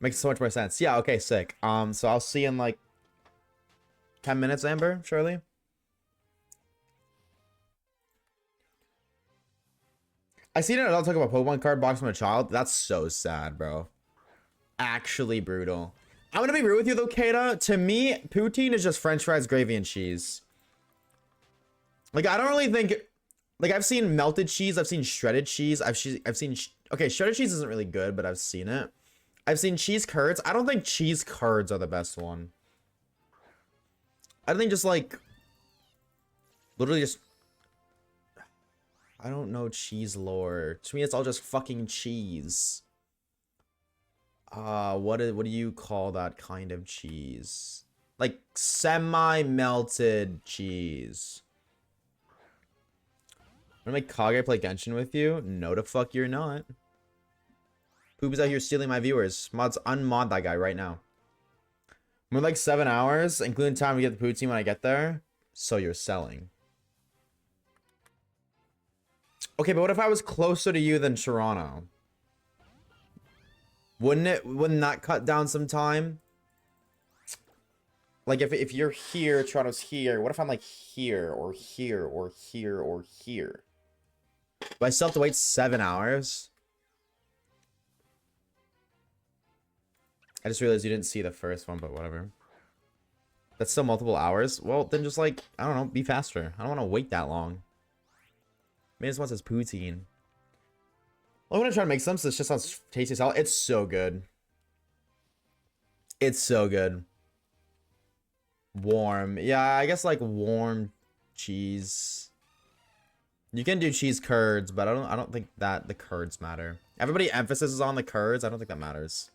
Makes so much more sense. Yeah, okay, sick. So I'll see you in like 10 minutes, Amber, surely. I seen an adult talk about Pokemon card box from a child. That's so sad, bro. Actually brutal. I'm gonna be real with you though, Kata. To me, poutine is just french fries, gravy, and cheese. Like, I don't really think... Like, I've seen melted cheese. I've seen shredded cheese. I've seen... Okay, shredded cheese isn't really good, but I've seen it. I've seen cheese curds. I don't think cheese curds are the best one. I think just like literally just I don't know cheese lore. To me it's all just fucking cheese. What do you call that kind of cheese? Like semi-melted cheese. Wanna make Kage play Genshin with you? No, the fuck you're not. Poop is out here stealing my viewers. Mods, unmod that guy right now. More like 7 hours, including time to get the poutine when I get there. So you're selling. Okay, but what if I was closer to you than Toronto? Wouldn't that cut down some time? Like if you're here, Toronto's here. What if I'm like here or here or here or here? Do I still have to wait 7 hours? I just realized you didn't see the first one, but whatever. That's still multiple hours? Well, then just like, I don't know, be faster. I don't want to wait that long. Maybe this one says poutine. Well, I'm going to try to make some so it's just sounds tasty as hell. It's so good. It's so good. Warm. Yeah, I guess like warm cheese. You can do cheese curds, but I don't think that the curds matter. Everybody emphasis is on the curds. I don't think that matters.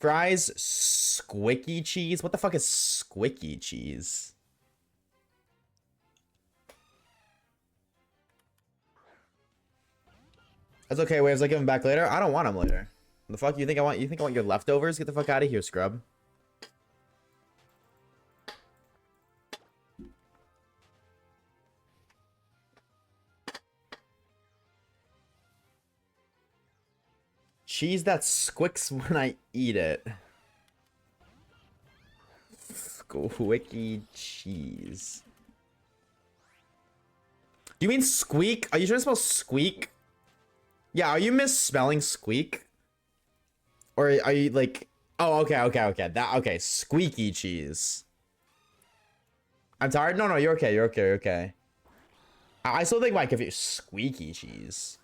Fries, squicky cheese? What the fuck is squicky cheese? That's okay, Waves. I'll give them back later. I don't want them later. The fuck you think I want? You think I want your leftovers? Get the fuck out of here, scrub. cheese that squicks when I eat it. Squicky cheese. Do you mean squeak? Are you trying to spell squeak? Yeah, are you misspelling squeak? Or are you like... Oh, okay. Okay, squeaky cheese. I'm tired? No, you're okay, you're okay. I still think Mike, if you squeaky cheese.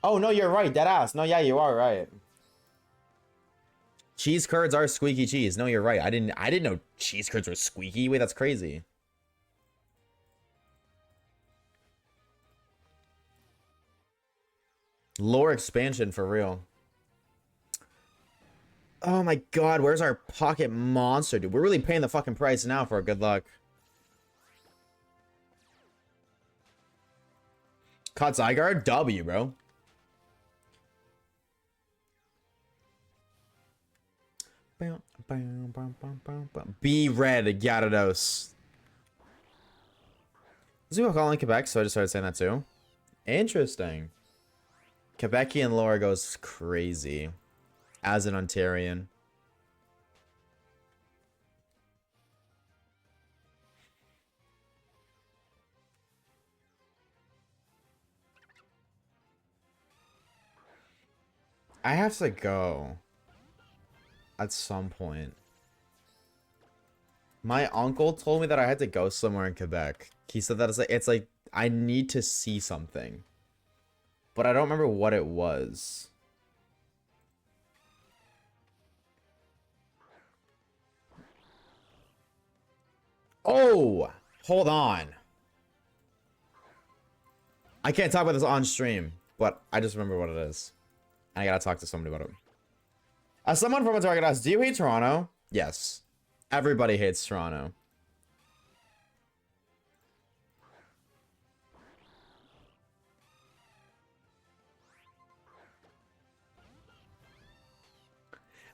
Oh, no, you're right, deadass. No, yeah, you are right. Cheese curds are squeaky cheese. No, you're right. I didn't know cheese curds were squeaky. Wait, that's crazy. Lore expansion for real. Oh my god, where's our pocket monster, dude? We're really paying the fucking price now for our good luck. Caught Zygarde? W, bro. Be red, Gyarados. This is people calling Quebec, so I just started saying that too. Interesting. Quebecian lore goes crazy. As an Ontarian. I have to go. At some point. My uncle told me that I had to go somewhere in Quebec. He said that it's like I need to see something. But I don't remember what it was. Oh, hold on. I can't talk about this on stream, but I just remember what it is. And I gotta talk to somebody about it. As someone from Ontario asks, do you hate Toronto? Yes. Everybody hates Toronto.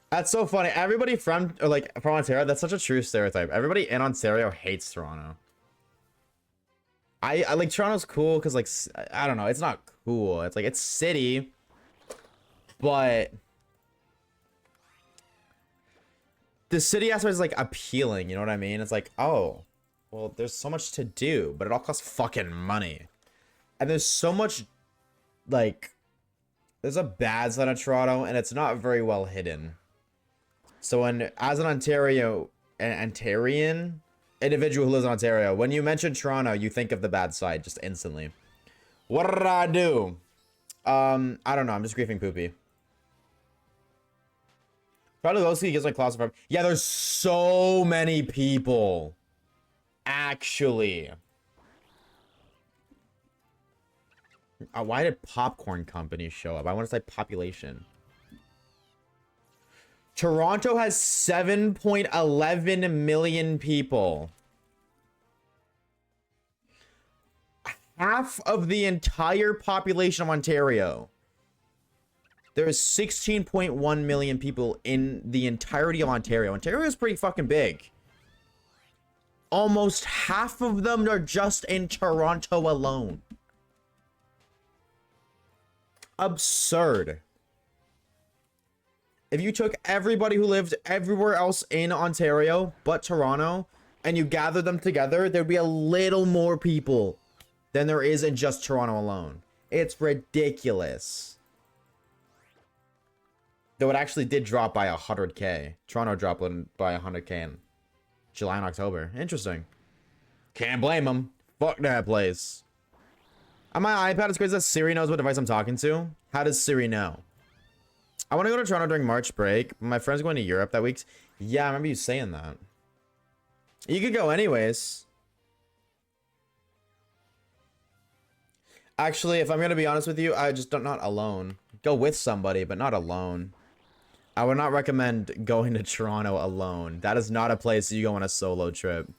That's so funny. Everybody from Ontario, that's such a true stereotype. Everybody in Ontario hates Toronto. I like Toronto's cool because like I don't know, it's not cool. It's like it's city, but the city aspect is like appealing, you know what I mean? It's like, oh, well, there's so much to do, but it all costs fucking money. And there's so much like there's a bad side of Toronto and it's not very well hidden. So when, as an Ontarian individual who lives in Ontario, when you mention Toronto, you think of the bad side just instantly. What did I do? I don't know. I'm just griefing poopy. Probably mostly gives my claustrophobic. Yeah, there's so many people. Actually. Why did popcorn companies show up? I want to say population. Toronto has 7.11 million people. Half of the entire population of Ontario. There's 16.1 million people in the entirety of Ontario. Ontario is pretty fucking big. Almost half of them are just in Toronto alone. Absurd. If you took everybody who lived everywhere else in Ontario but Toronto and you gathered them together, there'd be a little more people than there is in just Toronto alone. It's ridiculous. Though it actually did drop by 100k. Toronto dropped by 100k in July and October. Interesting. Can't blame them. Fuck that place. On my iPad, it's crazy that Siri knows what device I'm talking to. How does Siri know? I want to go to Toronto during March break. My friend's going to Europe that week. Yeah, I remember you saying that. You could go anyways. Actually, if I'm going to be honest with you, I just don't, not alone. Go with somebody, but not alone. I would not recommend going to Toronto alone. That is not a place you go on a solo trip.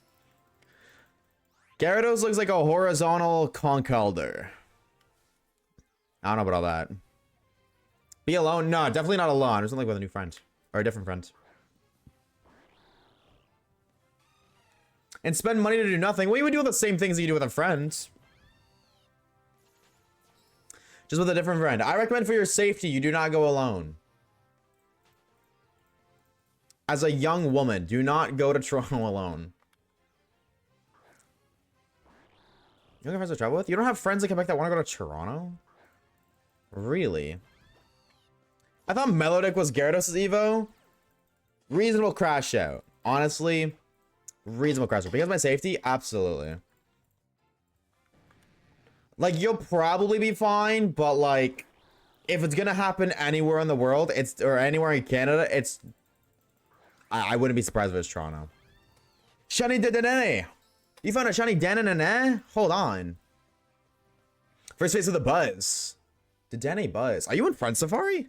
Gyarados looks like a horizontal conch-calder. I don't know about all that. Be alone? No, definitely not alone. Or something with a new friend. Or a different friend. And spend money to do nothing. Well, you would do the same things that you do with a friend. Just with a different friend. I recommend for your safety, you do not go alone. As a young woman, do not go to Toronto alone. You don't have friends to travel with? You don't have friends in Quebec that want to go to Toronto? Really? I thought Melodic was Gyarados' Evo. Reasonable crash out. Honestly, reasonable crash out. Because of my safety? Absolutely. Like, you'll probably be fine, but like, if it's gonna happen anywhere in the world, or anywhere in Canada, I wouldn't be surprised if it's Toronto. Shani Dedene! You found a Shani Dedene? Hold on. First face of the Buzz. Dedene Buzz. Are you in Friend Safari?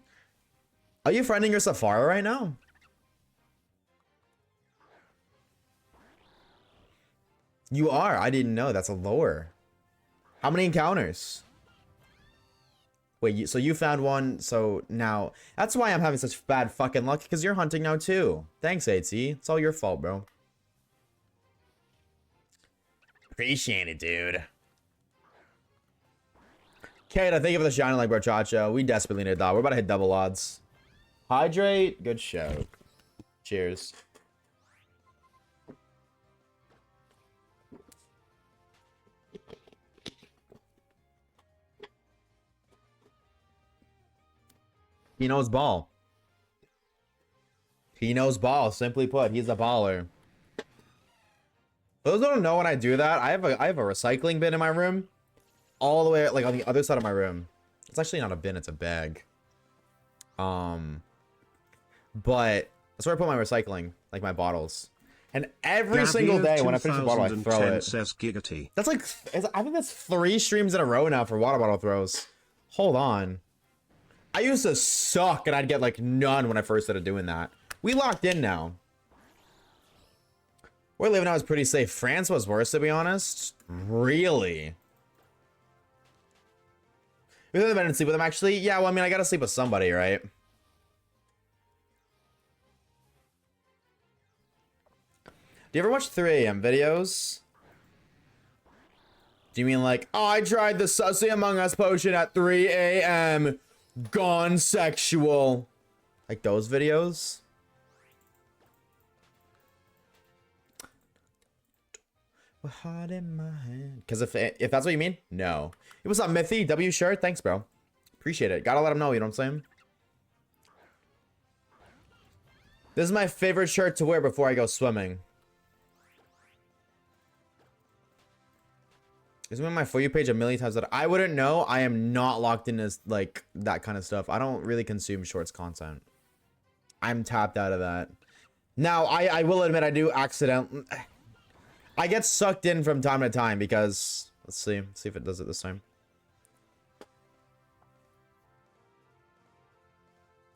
Are you friending your Safari right now? You are. I didn't know. That's a lore. How many encounters? Wait, so you found one, so now... That's why I'm having such bad fucking luck, because you're hunting now too. Thanks, AT. It's all your fault, bro. Appreciate it, dude. Kata, thank you for the shining like bro, Chacho. We desperately need a dog. We're about to hit double odds. Hydrate. Good show. Cheers. He knows ball. He knows ball. Simply put, he's a baller. For those who don't know when I do that, I have a recycling bin in my room. All the way, like, on the other side of my room. It's actually not a bin, it's a bag. But that's where I put my recycling, like my bottles. And every single day when I finish a bottle, I throw it. Says Giggity. That's like, I think that's 3 streams in a row now for water bottle throws. Hold on. I used to suck and I'd get like none when I first started doing that. We locked in now. Where I live now is pretty safe. France was worse, to be honest. Really? You think I didn't sleep with them, actually? Yeah, well, I mean, I gotta sleep with somebody, right? Do you ever watch 3 a.m. videos? Do you mean like, oh, I tried the Sussy Among Us potion at 3 a.m. Gone sexual. Like those videos? With heart in my hand. Because if that's what you mean, no. It was up, Mithy. W shirt. Thanks, bro. Appreciate it. Gotta let him know, you know what I'm saying? This is my favorite shirt to wear before I go swimming. It's been on my For You page a million times that I wouldn't know. I am not locked into like that kind of stuff. I don't really consume shorts content. I'm tapped out of that. Now, I will admit I do I get sucked in from time to time because let's see if it does it this time.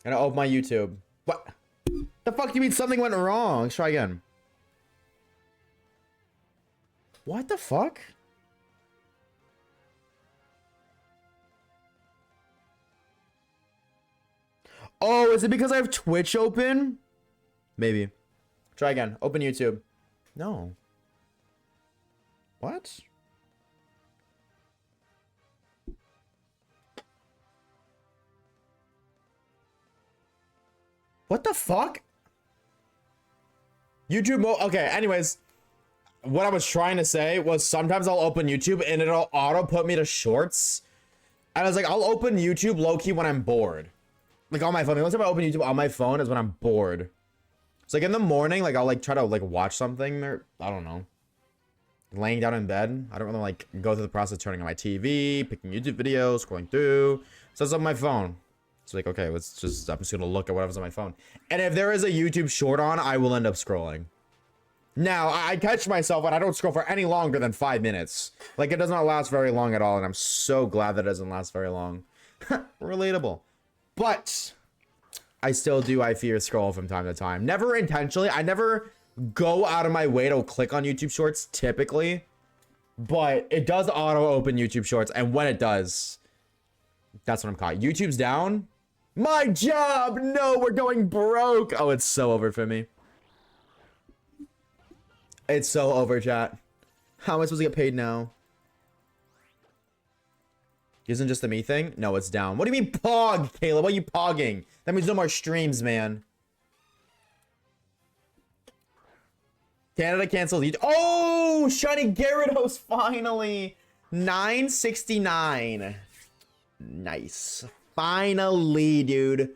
And I open my YouTube. What the fuck do you mean something went wrong? Let's try again. What the fuck? Oh, is it because I have Twitch open? Maybe. Try again. Open YouTube. No. What? What the fuck? YouTube okay, anyways. What I was trying to say was sometimes I'll open YouTube and it'll auto put me to shorts. And I was like, I'll open YouTube low-key when I'm bored. Like on my phone. The only time I open YouTube on my phone is when I'm bored. So like in the morning, like I'll like try to like watch something or I don't know. Laying down in bed. I don't really like go through the process of turning on my TV, picking YouTube videos, scrolling through. So it's on my phone. It's like, okay, I'm just gonna look at whatever's on my phone. And if there is a YouTube short on, I will end up scrolling. Now, I catch myself and I don't scroll for any longer than 5 minutes. Like it does not last very long at all. And I'm so glad that it doesn't last very long. Relatable. But I still do, I fear, scroll from time to time. Never intentionally. I never go out of my way to click on YouTube shorts typically. But it does auto open YouTube shorts. And when it does, that's what I'm caught. YouTube's down. My job. No, we're going broke. Oh, it's so over for me. It's so over, chat. How am I supposed to get paid now? Isn't just a me thing? No, it's down. What do you mean pog, Caleb? What are you pogging? That means no more streams, man. Canada canceled. Oh, shiny Gyarados finally. 969. Nice. Finally, dude.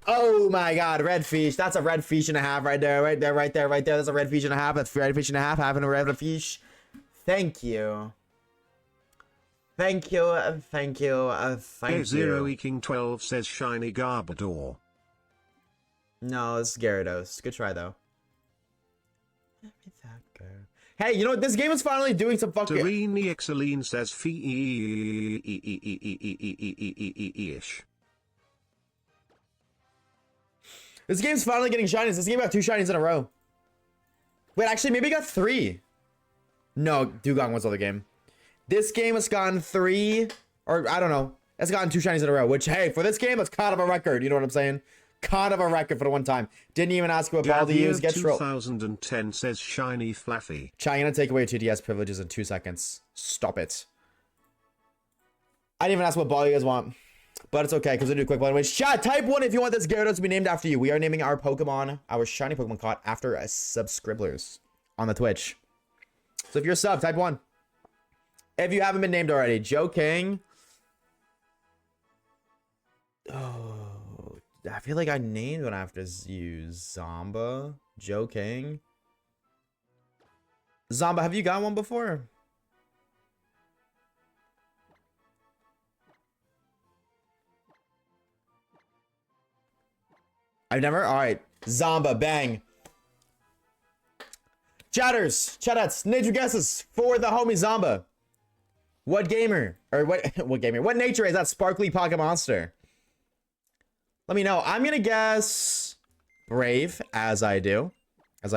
Oh my god, red fish. That's a red fish and a half right there, right there, right there, right there. That's a red fish and a half. That's red fish and a half, having a red fish. Thank you. Thank you, thank you, thank you. Zero King 12 says shiny Garbodor. No, it's Gyarados. Good try though. Hey, you know what? This game is finally doing some fucking. Serene Exeline says ish. This game's finally getting shinies. This game got 2 shinies in a row. Wait, actually, maybe it got 3. No, Dugong was the other game. This game has gotten 3, or I don't know. It's gotten 2 shinies in a row, which, hey, for this game, it's kind of a record. You know what I'm saying? Kind of a record for the one time. Didn't even ask what ball to use. Get trolled. 2010 says shiny Fluffy. Chai, gonna take away TTS privileges in 2 seconds. Stop it. I didn't even ask what ball you guys want. But it's okay, because we'll do a quick one. Chat, type 1 if you want this Gyarados to be named after you. We are naming our Pokemon, our shiny Pokemon caught, after subscribers on the Twitch. So if you're a sub, type 1. If you haven't been named already. Joe King. Oh, I feel like I named one after you. Zomba. Joe King. Zomba, have you got one before? I've never. All right, Zomba, bang. Chatters, chattets, nature guesses for the homie Zomba. What gamer or what gamer? What nature is that sparkly pocket monster? Let me know. I'm gonna guess brave, as I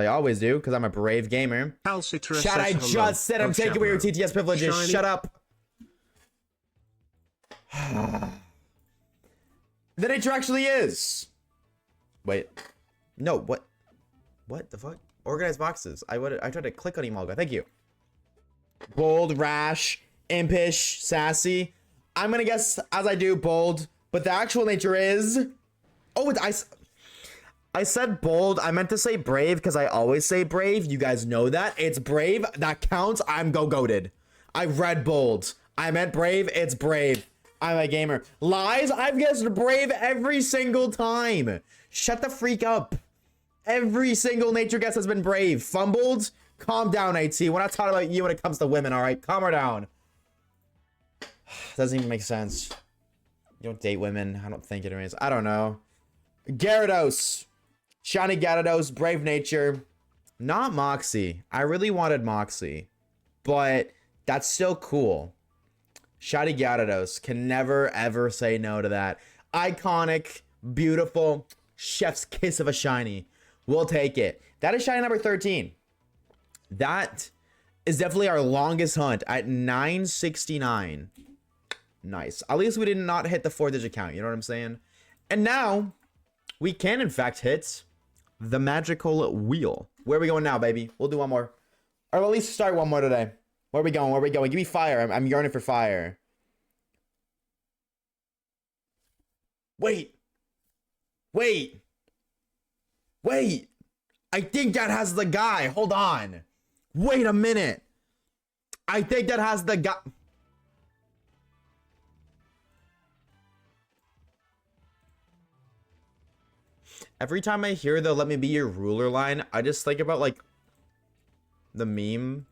always do, because I'm a brave gamer. Chat, I just said I'm taking away your TTS privileges. Shiny. Shut up. The nature actually is. Wait, no, what the fuck? Organized boxes. I tried to click on Emolga. Thank you. Bold, rash, impish, sassy. I'm gonna guess as I do bold, but the actual nature is. Oh, I said bold. I meant to say brave because I always say brave. You guys know that. It's brave. That counts. I'm goated. I read bold. I meant brave. It's brave. I'm a gamer. Lies. I've guessed brave every single time. Shut the freak up. Every single nature guess has been brave. Fumbled? Calm down, AT. We're not talking about you when it comes to women, alright? Calm her down. Doesn't even make sense. You don't date women. I don't think anyways. I don't know. Gyarados. Shiny Gyarados. Brave nature. Not Moxie. I really wanted Moxie. But that's still cool. Shiny Gyarados. Can never, ever say no to that. Iconic. Beautiful. Chef's kiss of a shiny. We'll take it. That is shiny number 13. That is definitely our longest hunt at 969. Nice. At least we did not hit the 4-digit count. You know what I'm saying? And now we can, in fact, hit the magical wheel. Where are we going now, baby? We'll do one more. Or at least start one more today. Where are we going? Where are we going? Give me fire. I'm yearning for fire. Wait. I think that has the guy. Hold on. Wait a minute. I think that has the guy. Every time I hear the "let me be your ruler" line, I just think about like the meme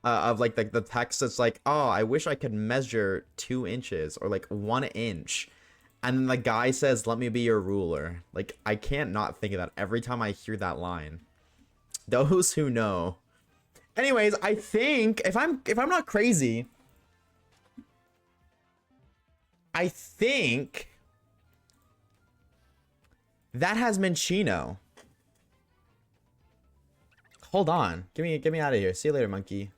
of like the text that's like, oh, I wish I could measure 2 inches or like 1 inch. And then the guy says, "Let me be your ruler." Like, I can't not think of that every time I hear that line. Those who know. Anyways, I think if I'm not crazy, I think that has Minchino. Hold on. Get me out of here. See you later, monkey.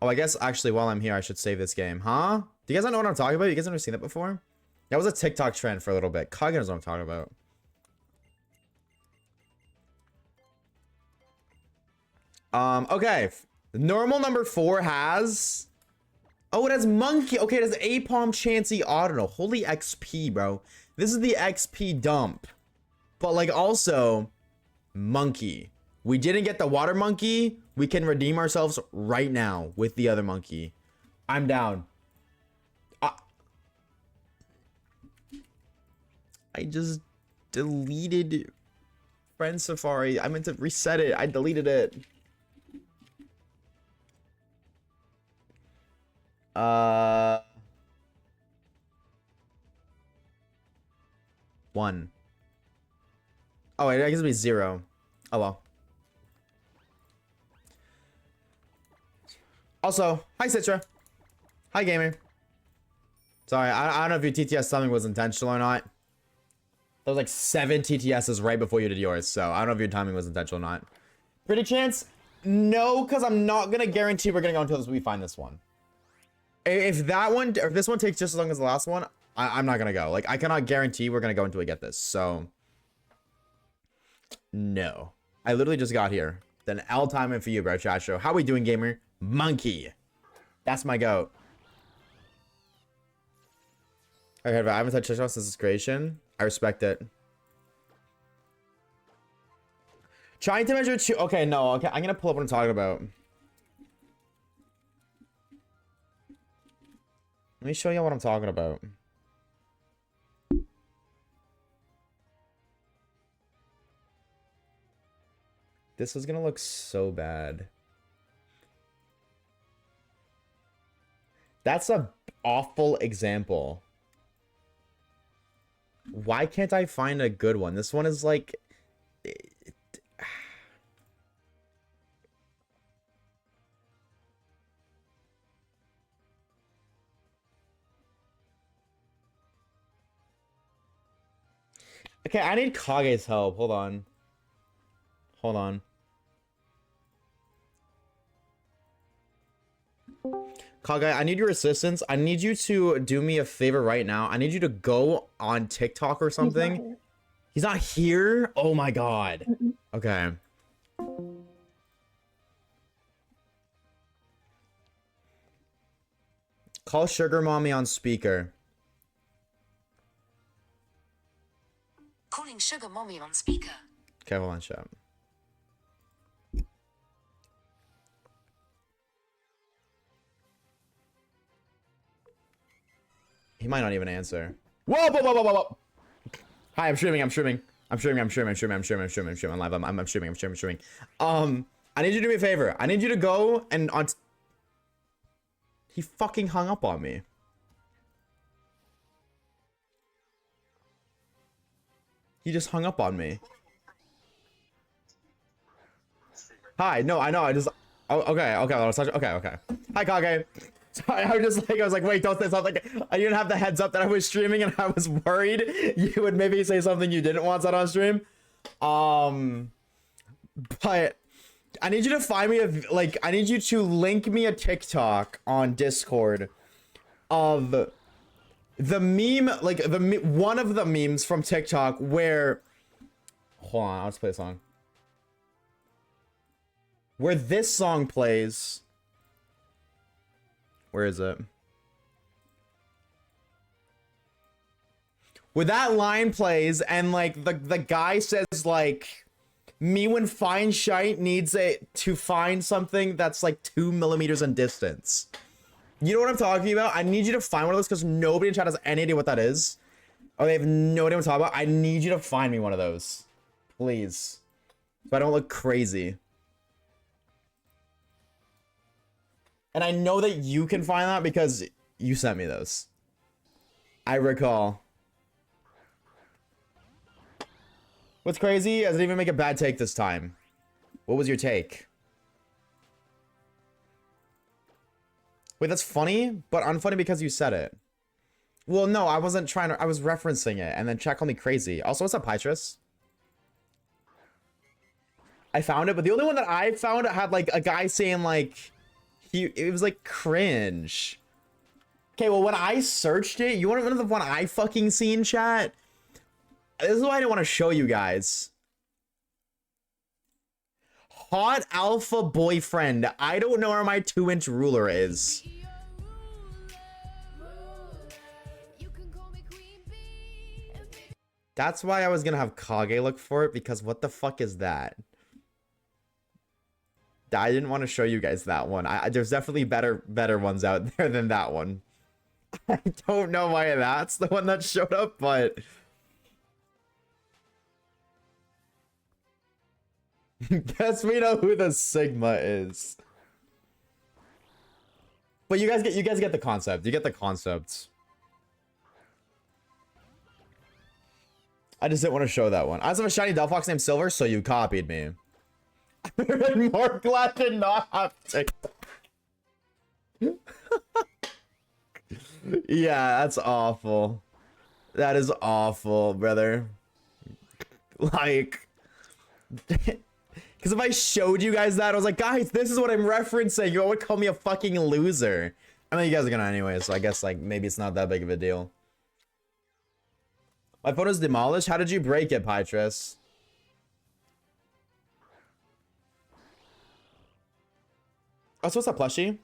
Oh, I guess actually while I'm here, I should save this game. Huh? Do you guys not know what I'm talking about? You guys never seen that before? That was a TikTok trend for a little bit. Kage knows what I'm talking about. Okay. Normal number 4 has Oh, it has monkey. Okay, it has Apom Chansey Auto. Holy XP, bro. This is the XP dump. But like also, monkey. We didn't get the water monkey. We can redeem ourselves right now with the other monkey. I'm down. I just deleted Friend Safari. I meant to reset it. I deleted it. One. Oh, wait, I guess it'd be 0. Oh, well. Also, hi, Citra. Hi, gamer. Sorry, I don't know if your TTS something was intentional or not. There was like 7 TTSs right before you did yours, so I don't know if your timing was intentional or not. Pretty chance? No, because I'm not going to guarantee we're going to go until we find this one. If that one, or if this one takes just as long as the last one, I'm not going to go. Like, I cannot guarantee we're going to go until we get this, so... No. I literally just got here. Then L timing for you, bro, chat show. How we doing, gamer? Monkey. That's my goat. Okay, but I haven't touched touchdown since its creation. I respect it. Trying to measure 2. Okay, no. Okay, I'm gonna pull up what I'm talking about. Let me show you what I'm talking about. This is gonna look so bad. That's a awful example. Why can't I find a good one? This one is like... Okay, I need Kage's help. Hold on. Hold on. Kage, I need your assistance. I need you to do me a favor right now. I need you to go on TikTok or something. He's not here? Oh my god. Okay. Call Sugar Mommy on speaker. Calling Sugar Mommy on speaker. Okay, hold on, chat. He might not even answer. Whoa, whoa, whoa, whoa, whoa. Hi, I'm streaming. I'm streaming. I'm streaming. I'm streaming. I'm streaming. I'm streaming. I'm streaming. I'm streaming. I'm live. I'm streaming. I'm streaming. I'm streaming. I need you to do me a favor. I need you to go and on. He fucking hung up on me. He just hung up on me. Hi. No, I know. I just. Oh, okay. Okay. Okay. Hi, Kage. Sorry, I was like, wait, don't say something. I didn't have the heads up that I was streaming, and I was worried you would maybe say something you didn't want said on stream. But I need you to find me I need you to link me a TikTok on Discord of the meme, like one of the memes from TikTok where, hold on, let's play a song. Where this song plays. Where is it? Where that line plays and like the guy says like, me when find shite needs it to find something that's like 2 millimeters in distance. You know what I'm talking about? I need you to find one of those because nobody in chat has any idea what that is. Or they have no idea what I'm talking about. I need you to find me one of those. Please. So I don't look crazy. And I know that you can find that because you sent me those. I recall. What's crazy? I didn't even make a bad take this time. What was your take? Wait, that's funny, but unfunny because you said it. Well, no, I wasn't trying to. I was referencing it, and then chat called me crazy. Also, what's up, Pytrus? I found it, but the only one that I found had like a guy saying like, it was like cringe. Okay, well, when I searched it, you want to know the one I fucking seen, chat? This is why I didn't want to show you guys. Hot alpha boyfriend. I don't know where my 2-inch ruler is. That's why I was gonna have Kage look for it, because what the fuck is that? I didn't want to show you guys that one. There's definitely better ones out there than that one. I don't know why that's the one that showed up, but guess we know who the Sigma is. But you guys get the concept. You get the concept. I just didn't want to show that one. I also have a shiny Delphox named Silver, so you copied me. I'm more glad to not have TikTok. Yeah, that's awful. That is awful, brother. Like, because if I showed you guys that, I was like, guys, this is what I'm referencing. You would call me a fucking loser. I mean, you guys are gonna anyway, so I guess, like, maybe it's not that big of a deal. My phone is demolished? How did you break it, Pytrus? Oh, so what's up, plushie?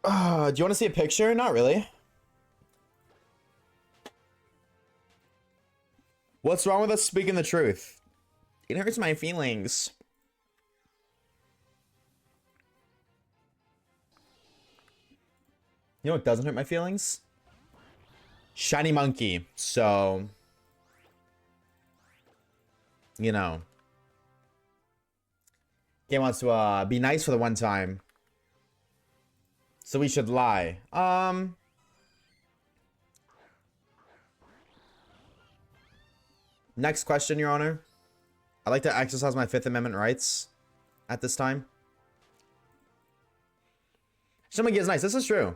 Do you want to see a picture? Not really. What's wrong with us speaking the truth? It hurts my feelings. You know what doesn't hurt my feelings? Shiny monkey. So, you know. Game wants to be nice for the one time. So we should lie. Next question, Your Honor. I'd like to exercise my Fifth Amendment rights at this time. Shimagi is nice. This is true.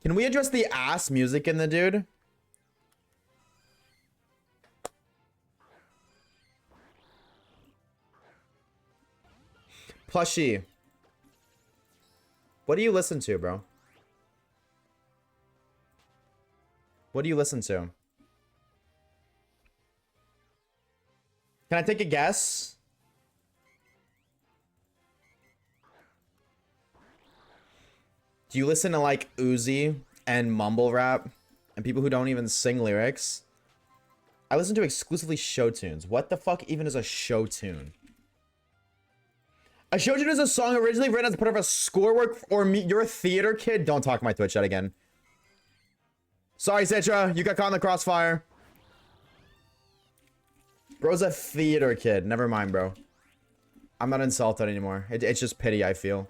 Can we address the ass music in the dude? Plushie. What do you listen to, bro? What do you listen to? Can I take a guess? Do you listen to like Uzi and mumble rap and people who don't even sing lyrics? I listen to exclusively show tunes. What the fuck even is a show tune? A show tune is a song originally written as part of a score work or you're a theater kid? Don't talk my Twitch chat again. Sorry, Citra. You got caught in the crossfire. Bro's a theater kid. Never mind, bro. I'm not insulted anymore. It's just pity I feel.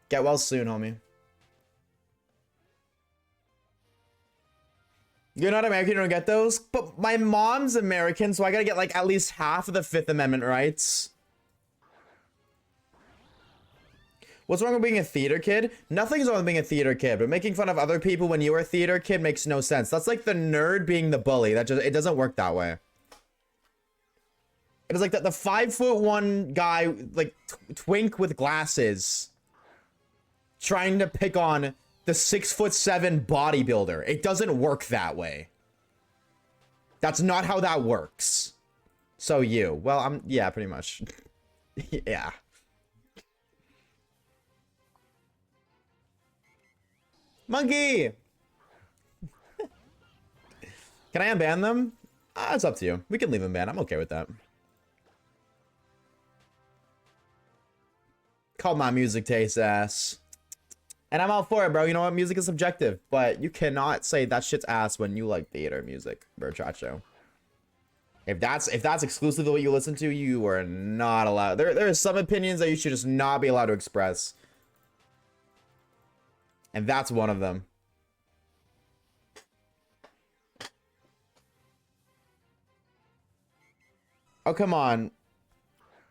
Get well soon, homie. You're not American, you don't get those? But my mom's American, so I gotta get like at least half of the Fifth Amendment rights. What's wrong with being a theater kid? Nothing's wrong with being a theater kid, but making fun of other people when you're a theater kid makes no sense. That's like the nerd being the bully. It doesn't work that way. It is like the 5'1" guy, like twink with glasses, trying to pick on the 6'7" bodybuilder. It doesn't work that way. That's not how that works. So well, yeah, pretty much. Yeah. Monkey! Can I unban them? It's up to you. We can leave them banned. I'm okay with that. Called my music taste ass. And I'm all for it, bro. You know what? Music is subjective. But you cannot say that shit's ass when you like theater music, bro, Chacho. If that's exclusively what you listen to, you are not allowed. There are some opinions that you should just not be allowed to express. And that's one of them. Oh, come on.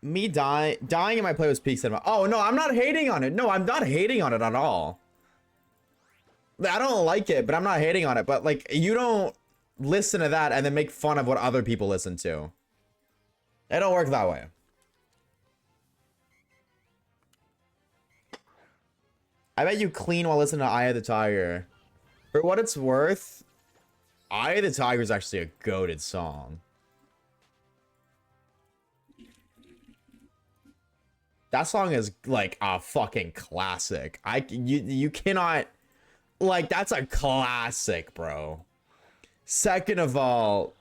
Me dying in my play was peak cinema. Oh, no, I'm not hating on it. No, I'm not hating on it at all. I don't like it, but I'm not hating on it. But, like, you don't listen to that and then make fun of what other people listen to. It don't work that way. I bet you clean while listening to Eye of the Tiger. For what it's worth, Eye of the Tiger is actually a goated song. That song is like a fucking classic. You cannot Like, that's a classic, bro. Second of all,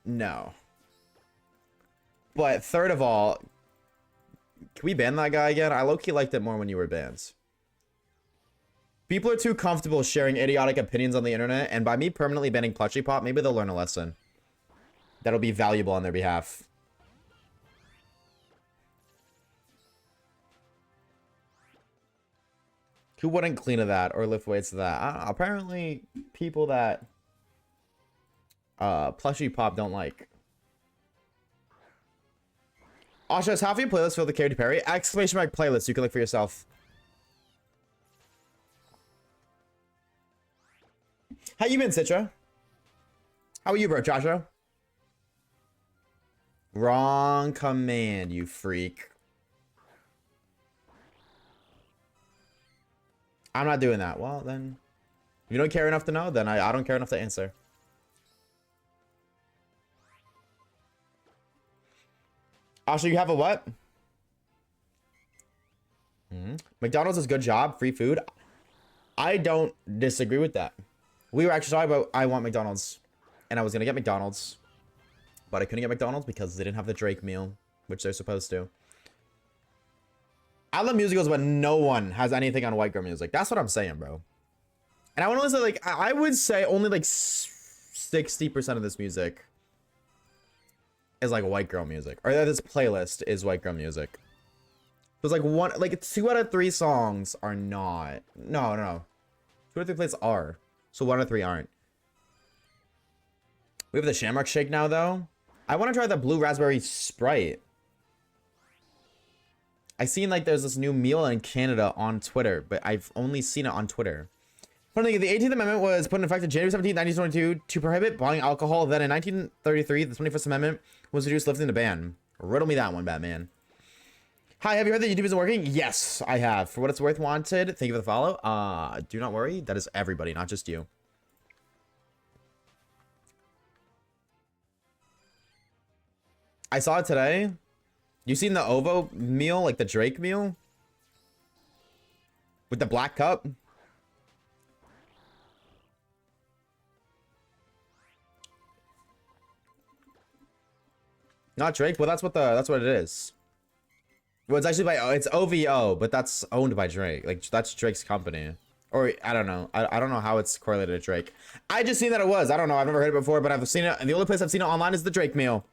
no. But third of all, can we ban that guy again? I low-key liked it more when you were banned. People are too comfortable sharing idiotic opinions on the internet, and by me permanently banning Plushie Pop, maybe they'll learn a lesson that'll be valuable on their behalf. Who wouldn't clean to that or lift weights to that? I don't know. Apparently, people that Plushie Pop don't like. Oshawaves, half your playlist filled with Katy Perry? Exclamation mark playlist. You can look for yourself. How you been, Citra? How are you, bro, Joshua? Wrong command, you freak. I'm not doing that. Well, then, if you don't care enough to know, then I don't care enough to answer. Asha, you have a what? McDonald's is good job. Free food. I don't disagree with that. We were actually talking about I want McDonald's. And I was going to get McDonald's. But I couldn't get McDonald's because they didn't have the Drake meal. Which they're supposed to. I love musicals, but no one has anything on white girl music. That's what I'm saying, bro. And I want to say, like, I would say only like 60% of this music is like white girl music. Or this playlist is white girl music. There's like 2 out of 3 songs are not. No. 2 out of 3 playlists are. So 1 out of 3 aren't. We have the Shamrock Shake now, though. I want to try the Blue Raspberry Sprite. I seen like there's this new meal in Canada on Twitter, but I've only seen it on Twitter. Funny, the 18th Amendment was put in effect on January 17, 1922 to prohibit buying alcohol. Then in 1933, the 21st Amendment was introduced, lifting the ban. Riddle me that one, Batman. Hi, have you heard that YouTube isn't working? Yes, I have. For what it's worth, wanted. Thank you for the follow. Do not worry. That is everybody, not just you. I saw it today. You seen the Ovo meal, like the Drake meal? With the black cup? Not Drake? Well, that's what it is. Well, it's actually it's OVO, but that's owned by Drake. Like, that's Drake's company. Or, I don't know. I don't know how it's correlated to Drake. I just seen that it was. I don't know. I've never heard it before, but I've seen it. And the only place I've seen it online is the Drake meal.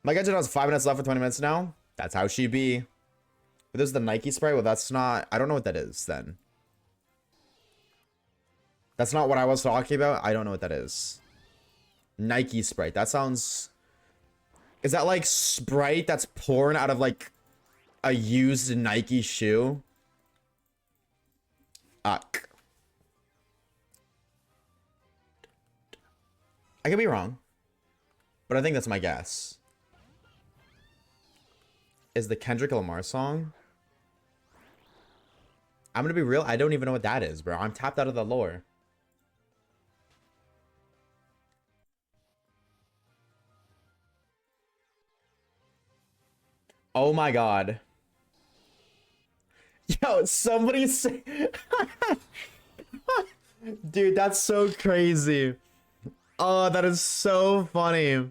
My guy has 5 minutes left for 20 minutes now. That's how she be. But there's the Nike spray. Well, that's not... I don't know what that is, then. That's not what I was talking about. I don't know what that is. Nike Sprite. That sounds... Is that like Sprite that's poured out of like a used Nike shoe? Uck. I could be wrong. But I think that's my guess. Is the Kendrick Lamar song? I'm gonna be real. I don't even know what that is, bro. I'm tapped out of the lore. Oh my god. Yo, somebody say... Dude, that's so crazy. Oh, that is so funny.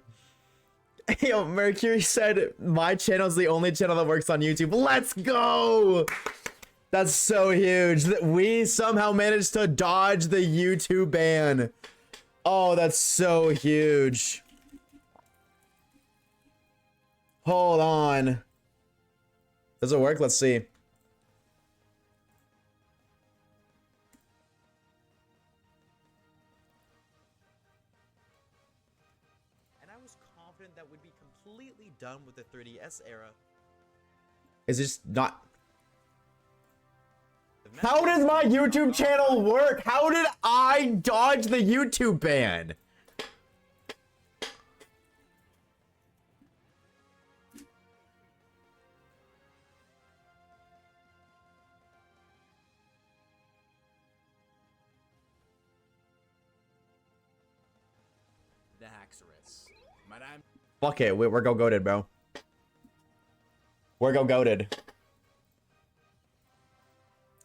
Yo, Mercury said, my channel is the only channel that works on YouTube. Let's go! That's so huge. We somehow managed to dodge the YouTube ban. Oh, that's so huge. Hold on. Does it work? Let's see. And I was confident that we'd be completely done with the 3DS era. Is this not... How does my YouTube channel work? How did I dodge the YouTube ban? The Haxorus. Madame. Fuck it, we're go goated, bro. We're go goated.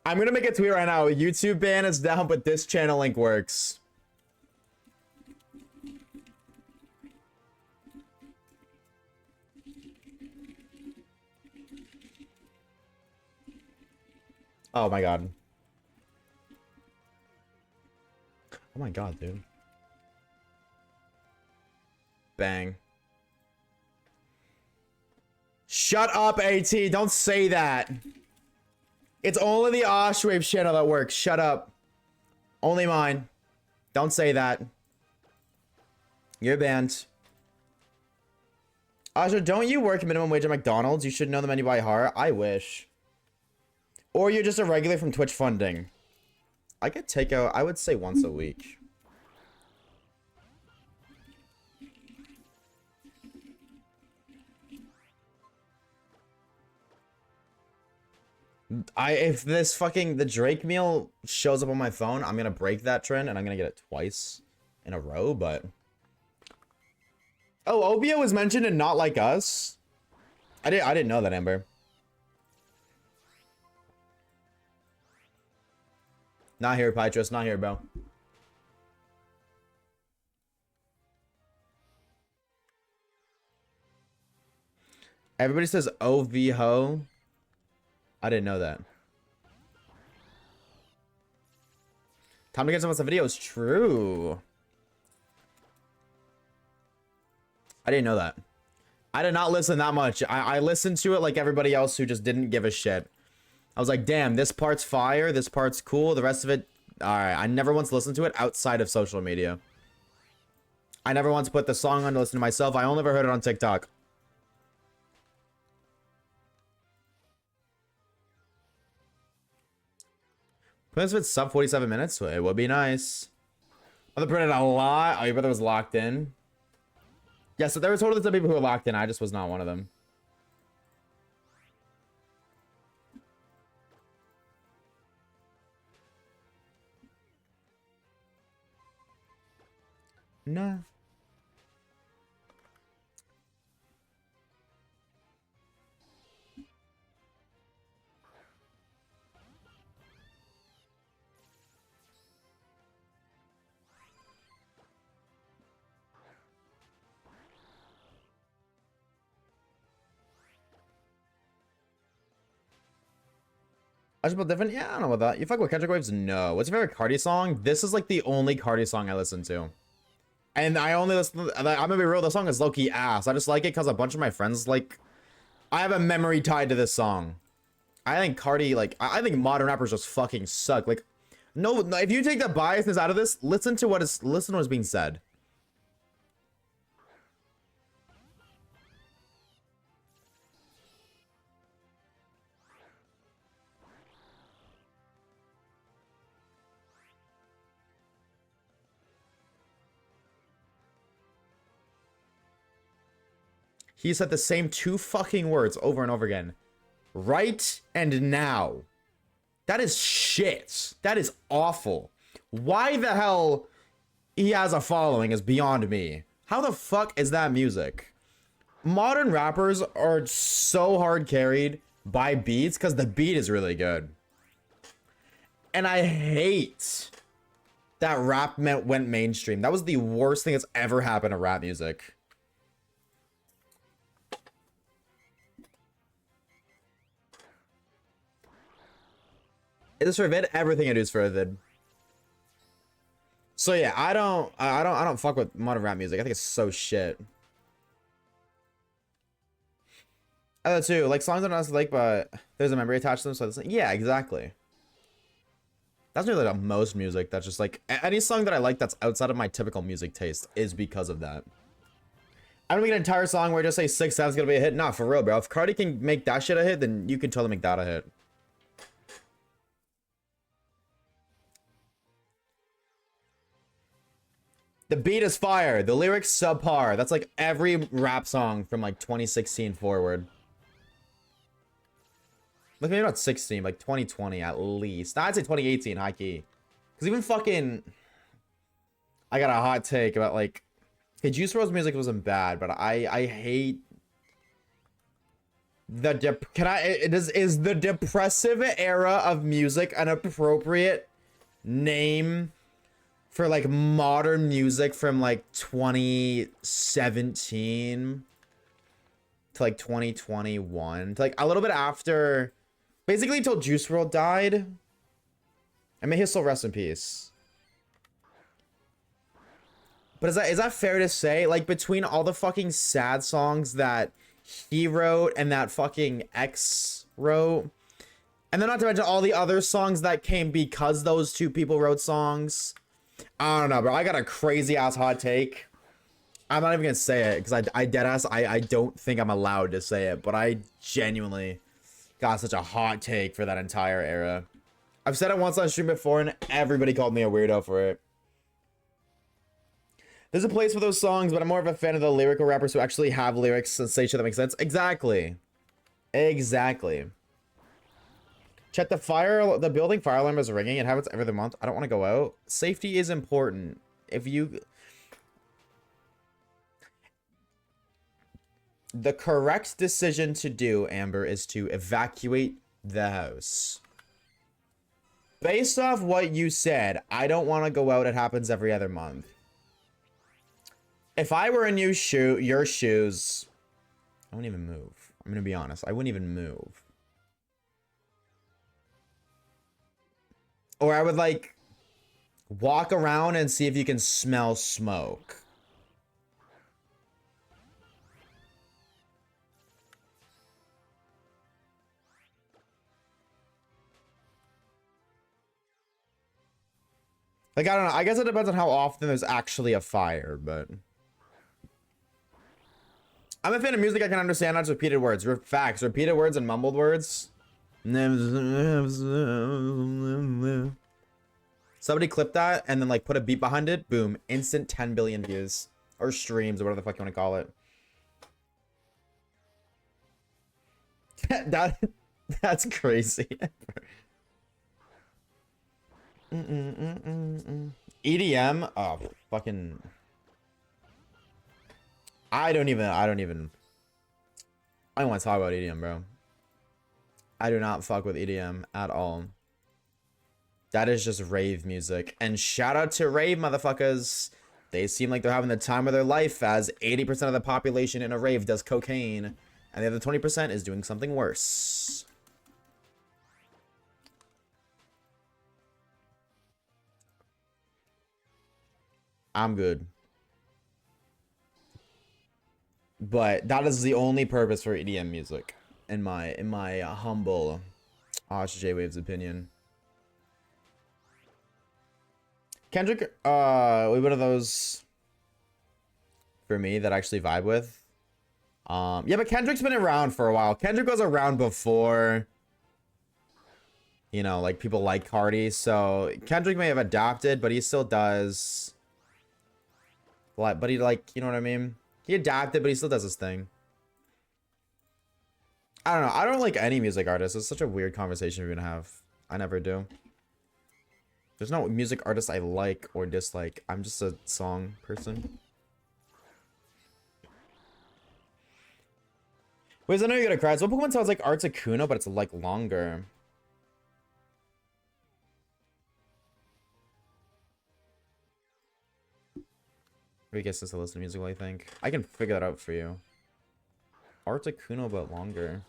I'm gonna make a tweet right now. YouTube ban is down, but this channel link works. Oh my god. Oh my god, dude. Bang. Shut up, AT. Don't say that. It's only the Oshawaves channel that works. Shut up. Only mine. Don't say that. You're banned. Asha, don't you work minimum wage at McDonald's? You should know the menu by heart. I wish. Or you're just a regular from Twitch funding. I could take out, I would say once a week. If this fucking, the Drake meal shows up on my phone, I'm gonna break that trend and I'm gonna get it twice in a row, but. Oh, Obio was mentioned in Not Like Us? I didn't know that, Amber. Not here, Pytros. Not here, bro. Everybody says OV ho. I didn't know that. Time to get some of the videos. True. I didn't know that. I did not listen that much. I listened to it like everybody else who just didn't give a shit. I was like, damn, this part's fire. This part's cool. The rest of it, all right. I never once listened to it outside of social media. I never once put the song on to listen to myself. I only ever heard it on TikTok. If it's sub 47 minutes, it would be nice. Brother printed a lot. Oh, your brother was locked in. Yeah, so there were totally some people who were locked in. I just was not one of them. No. I should different. Yeah, I don't know about that. You fuck with Kendrick Waves? No. What's your favorite Cardi song? This is like the only Cardi song I listen to. And I only listen to, I'm gonna be real, the song is low-key ass. I just like it because a bunch of my friends, like, I have a memory tied to this song. I think Cardi, like, I think modern rappers just fucking suck. Like, no, if you take the biasness out of this, listen to what's being said. He said the same two fucking words over and over again. Right and now. That is shit. That is awful. Why the hell he has a following is beyond me. How the fuck is that music? Modern rappers are so hard carried by beats because the beat is really good. And I hate that rap went mainstream. That was the worst thing that's ever happened to rap music. Is this for a vid? Everything I do is for a vid. So yeah, I don't fuck with modern rap music. I think it's so shit. Other too, like songs I don't like, but there's a memory attached to them, so it's like, yeah, exactly. That's really like most music that's just like any song that I like that's outside of my typical music taste is because of that. I don't make an entire song where I just say 6 7's gonna be a hit. Nah, for real, bro. If Cardi can make that shit a hit, then you can totally make that a hit. The beat is fire. The lyrics subpar. That's like every rap song from like 2016 forward. Like maybe not 16, like 2020 at least. Nah, I'd say 2018, high key. Because even fucking... I got a hot take about like... Okay, Juice WRLD's music wasn't bad, but I hate... Is the depressive era of music an appropriate name for like modern music from like 2017 to like 2021 to like a little bit after, basically until Juice WRLD died? I may his soul rest in peace. But is that fair to say? Like, between all the fucking sad songs that he wrote and that fucking X wrote, and then not to mention all the other songs that came because those two people wrote songs. I don't know, bro. I got a crazy ass hot take. I'm not even gonna say it because I deadass I don't think I'm allowed to say it, but I genuinely got such a hot take for that entire era. I've said it once on stream before and everybody called me a weirdo for it. There's a place for those songs, but I'm more of a fan of the lyrical rappers who actually have lyrics and say shit that makes sense. Exactly. Exactly. Check the building fire alarm is ringing. It happens every other month. I don't want to go out. Safety is important. If you... The correct decision to do, Amber, is to evacuate the house. Based off what you said, I don't want to go out. It happens every other month. If I were in your shoes, I wouldn't even move. I'm gonna be honest. I wouldn't even move. Or I would like walk around and see if you can smell smoke. Like, I don't know. I guess it depends on how often there's actually a fire, but... I'm a fan of music I can understand, not just repeated words. Facts. Repeated words and mumbled words. Somebody clip that and then, like, put a beat behind it. Boom. Instant 10 billion views. Or streams, or whatever the fuck you want to call it. That's crazy. EDM? Oh, fucking... I don't even I don't want to talk about EDM, bro. I do not fuck with EDM at all. That is just rave music. And shout out to rave motherfuckers. They seem like they're having the time of their life, as 80% of the population in a rave does cocaine, and the other 20% is doing something worse. I'm good. But that is the only purpose for EDM music, in my humble Oshawaves opinion. Kendrick, one of those for me that I actually vibe with. Yeah, but Kendrick's been around for a while. Kendrick was around before, you know, like people like Cardi. So Kendrick may have adapted, but he still does. But he, like, you know what I mean? He adapted, but he still does his thing. I don't know. I don't like any music artist. It's such a weird conversation we're gonna have. I never do. There's no music artist I like or dislike. I'm just a song person. Wait, I know you're gonna cry. So what Pokemon sounds like Articuno, but it's like longer. I guess it's a listen to music, I think. I can figure that out for you. Articuno, but longer.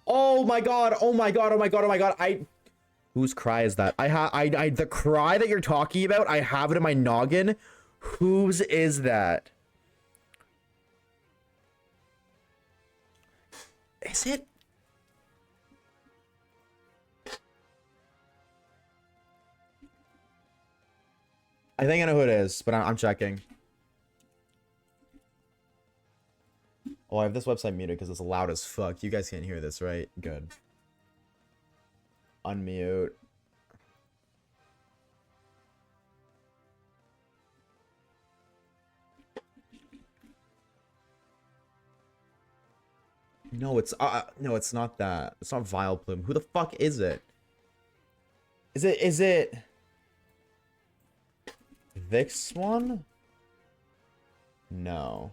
Oh my god! Oh my god! Oh my god! Oh my god! Whose cry is that? The cry that you're talking about, I have it in my noggin. Whose is that? Is it? I think I know who it is, but I'm checking. Oh, I have this website muted because it's loud as fuck. You guys can't hear this, right? Good. Unmute. No, it's not that. It's not Vileplume. Who the fuck is it? Is it this one? No.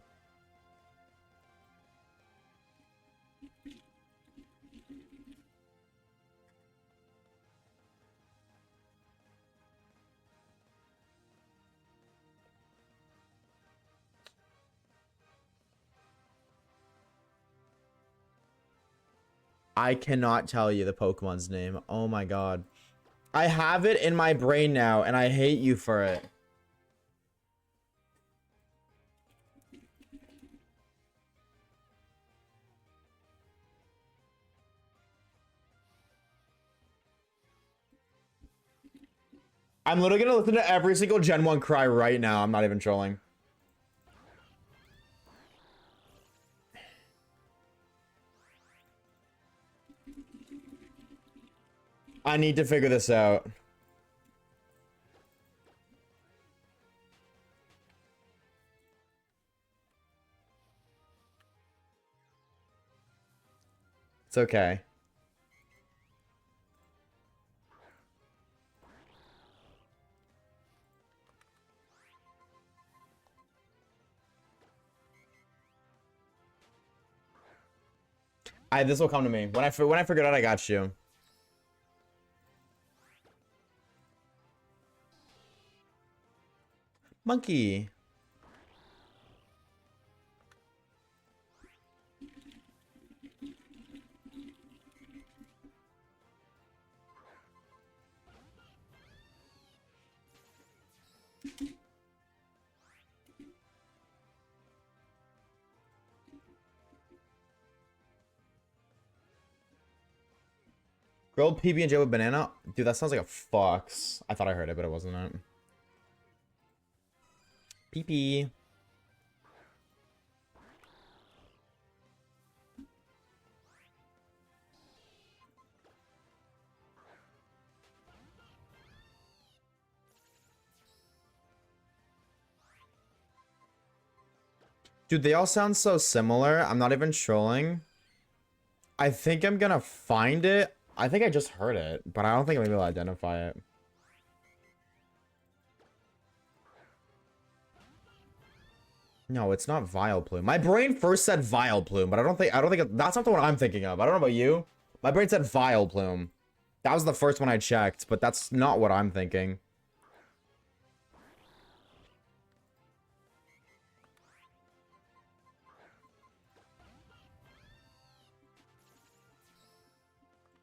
I cannot tell you the Pokemon's name. Oh my god. I have it in my brain now, and I hate you for it. I'm literally gonna listen to every single Gen 1 cry right now. I'm not even trolling. I need to figure this out. It's okay. This will come to me. When I figure it out, I got you. Monkey. Grilled PB&J with banana? Dude, that sounds like a fox. I thought I heard it, but it wasn't it. PP. Dude, they all sound so similar. I'm not even trolling. I think I'm gonna find it. I think I just heard it, but I don't think I'm gonna be able to identify it. No, it's not Vileplume. My brain first said Vileplume, but I don't think that's not the one I'm thinking of. I don't know about you. My brain said Vileplume. That was the first one I checked, but that's not what I'm thinking.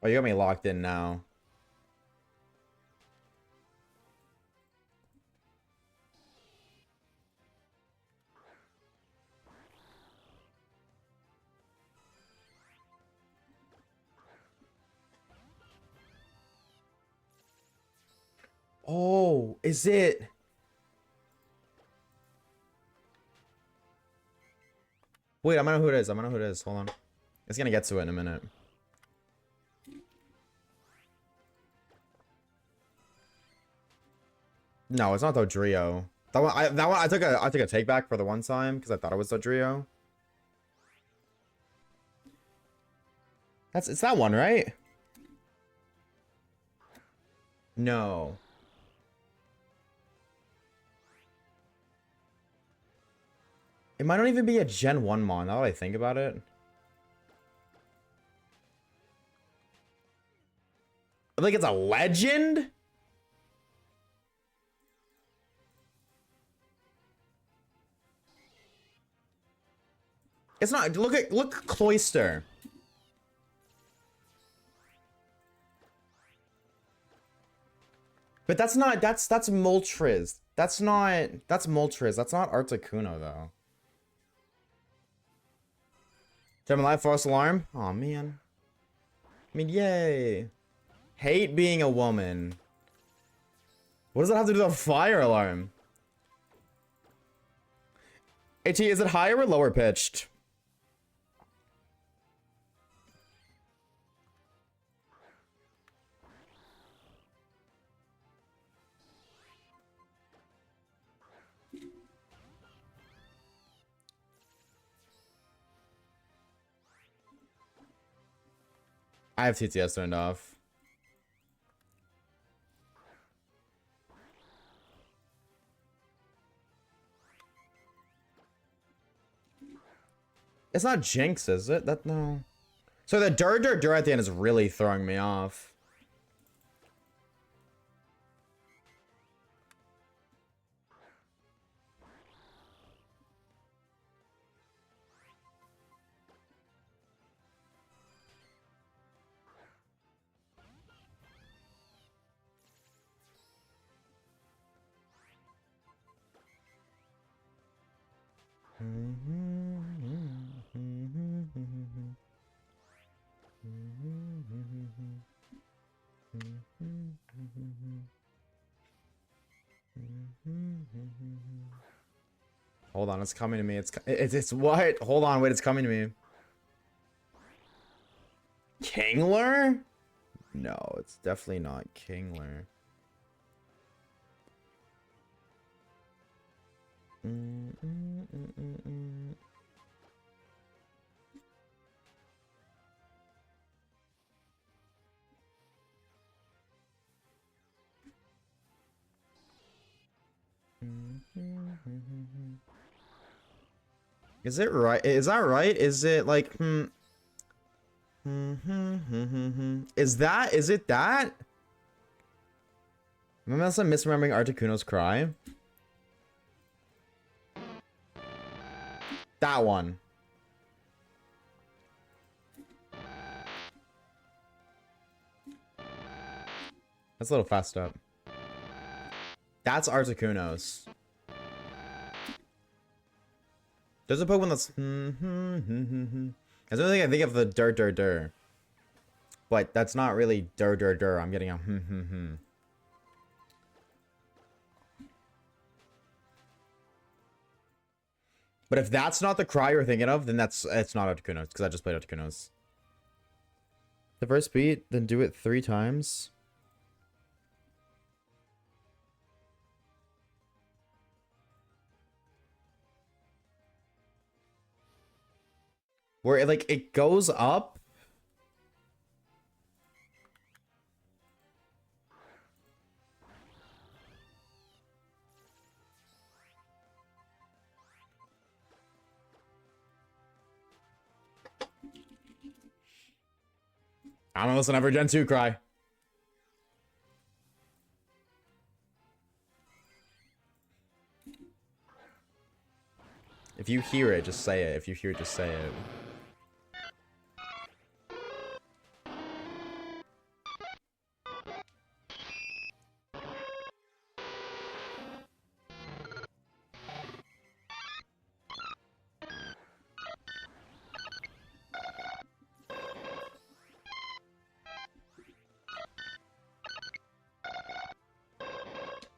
Oh, you got me locked in now. Oh, is it? Wait, I might know who it is. I might know who it is. Hold on. It's gonna get to it in a minute. No, it's not Dodrio. That one I took a take back for the one time because I thought it was Dodrio. It's that one, right? No. It might not even be a Gen 1 mon, now that I think about it. Like it's a legend? It's not. Look Cloyster. But that's Moltres. That's Moltres. That's not Articuno though. German Life False Alarm? Oh man. I mean, yay. Hate being a woman. What does that have to do with a fire alarm? AT, is it higher or lower pitched? I have TTS turned off. It's not Jinx, is it? No. So the dur at the end is really throwing me off. Hold on, it's coming to me. It's what? Hold on, wait, it's coming to me. Kingler? No, it's definitely not Kingler. Is it right? Is that right? Is it like Is it that? Unless I'm misremembering Articuno's cry. That one. That's a little fast up. That's Articuno's. There's a Pokemon that's That's the only thing I think of the dur. But that's not really dur. I'm getting a But if that's not the cry you're thinking of, then it's not Articuno's, because I just played Articuno's. The first beat, then do it 3 times. Where it goes up. I don't listen ever Gen 2 cry. If you hear it, just say it. If you hear it, just say it.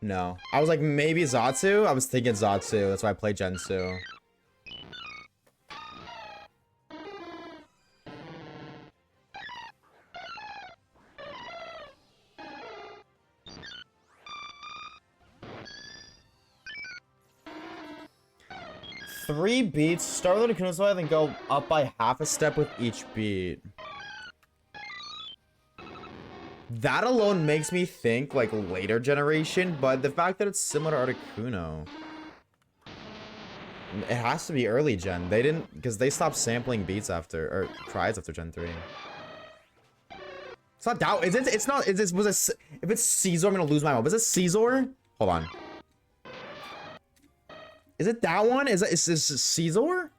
No. I was like, maybe Zatsu? I was thinking Zatsu. That's why I played Gensu. Three beats. Start with Articuno, then go up by half a step with each beat. That alone makes me think like later generation, but the fact that it's similar to Articuno, it has to be early gen. They didn't, because they stopped sampling beats after, or cries after Gen 3. It's not doubt. It's not. If it's Caesar, I'm gonna lose my mind. Was it Caesar? Hold on. Is it that one? Is it Caesar?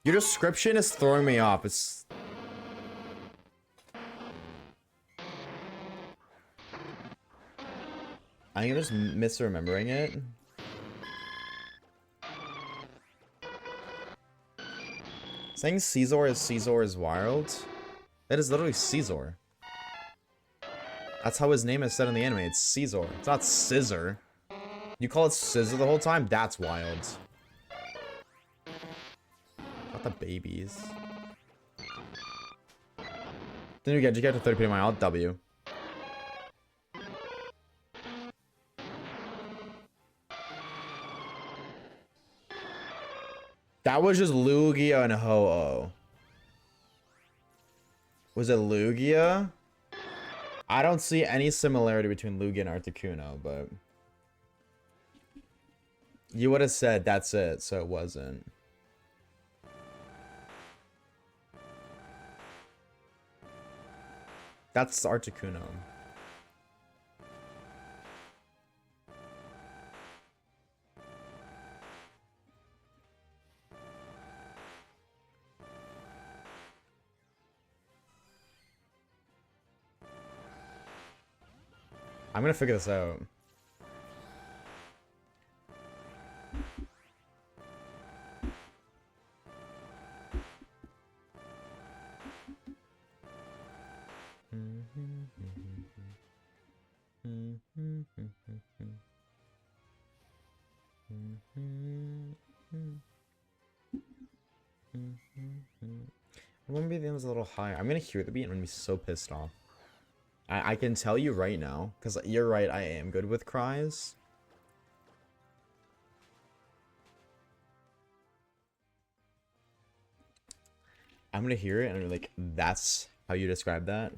Your description is throwing me off. It's. I think I'm just misremembering it. Saying Caesar is wild. That is literally Caesar. That's how his name is said in the anime. It's Caesar. It's not Scissor. You call it Scissor the whole time? That's wild. Not the babies. Then you get to 30 PMI. I'll W. That was just Lugia and Ho-Oh. Was it Lugia? I don't see any similarity between Lugia and Articuno, but you would have said that's it, so it wasn't. That's Articuno. I'm gonna figure this out. I'm gonna be the a little higher. I'm gonna hear the beat and I'm gonna be so pissed off. I can tell you right now, because you're right, I am good with cries. I'm gonna hear it and I'm like, that's how you describe that?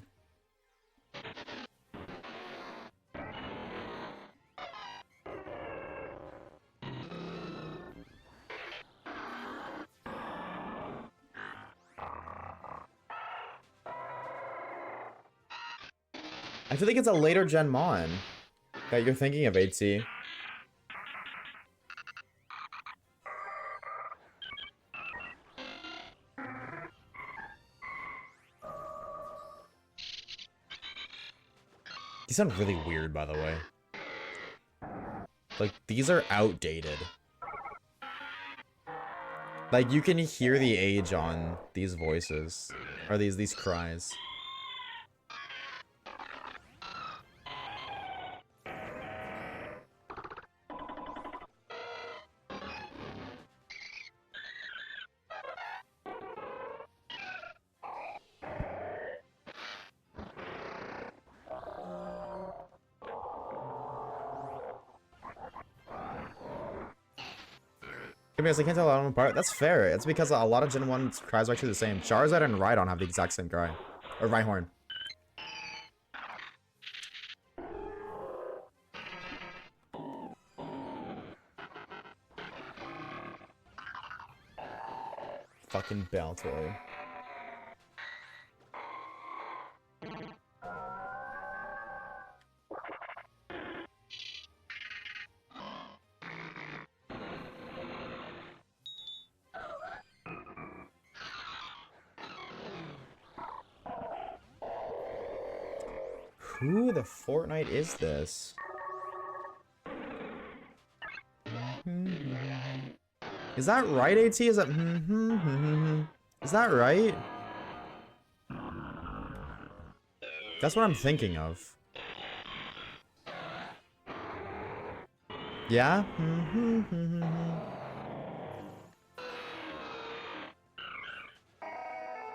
I feel like it's a later gen mon that you're thinking of, AT. These sound really weird, by the way. Like, these are outdated. Like, you can hear the age on these voices. Or these cries. Because I can't tell a lot of them apart. That's fair. It's because a lot of Gen 1 cries are actually the same. Charizard and Rhydon have the exact same cry. Or Rhyhorn. Fucking Baltoy. Who the Fortnite is this? Is that right, AT? Is that Is that right? That's what I'm thinking of. Yeah?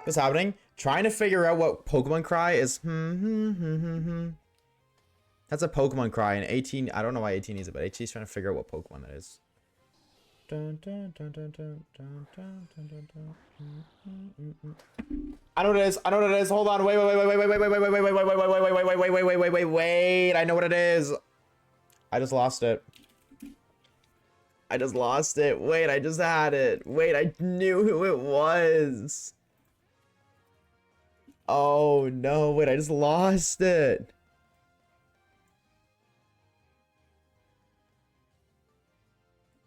What's happening? Trying to figure out what Pokemon cry is. That's a Pokemon cry, and 18. I don't know why 18 needs it, but 18 is trying to figure out what Pokemon that is. I know what it is. I know what it is. Hold on. Wait. I know what it is. I just lost it. I just lost it. Wait, I just had it. Wait, I knew who it was. Oh no, wait, I just lost it.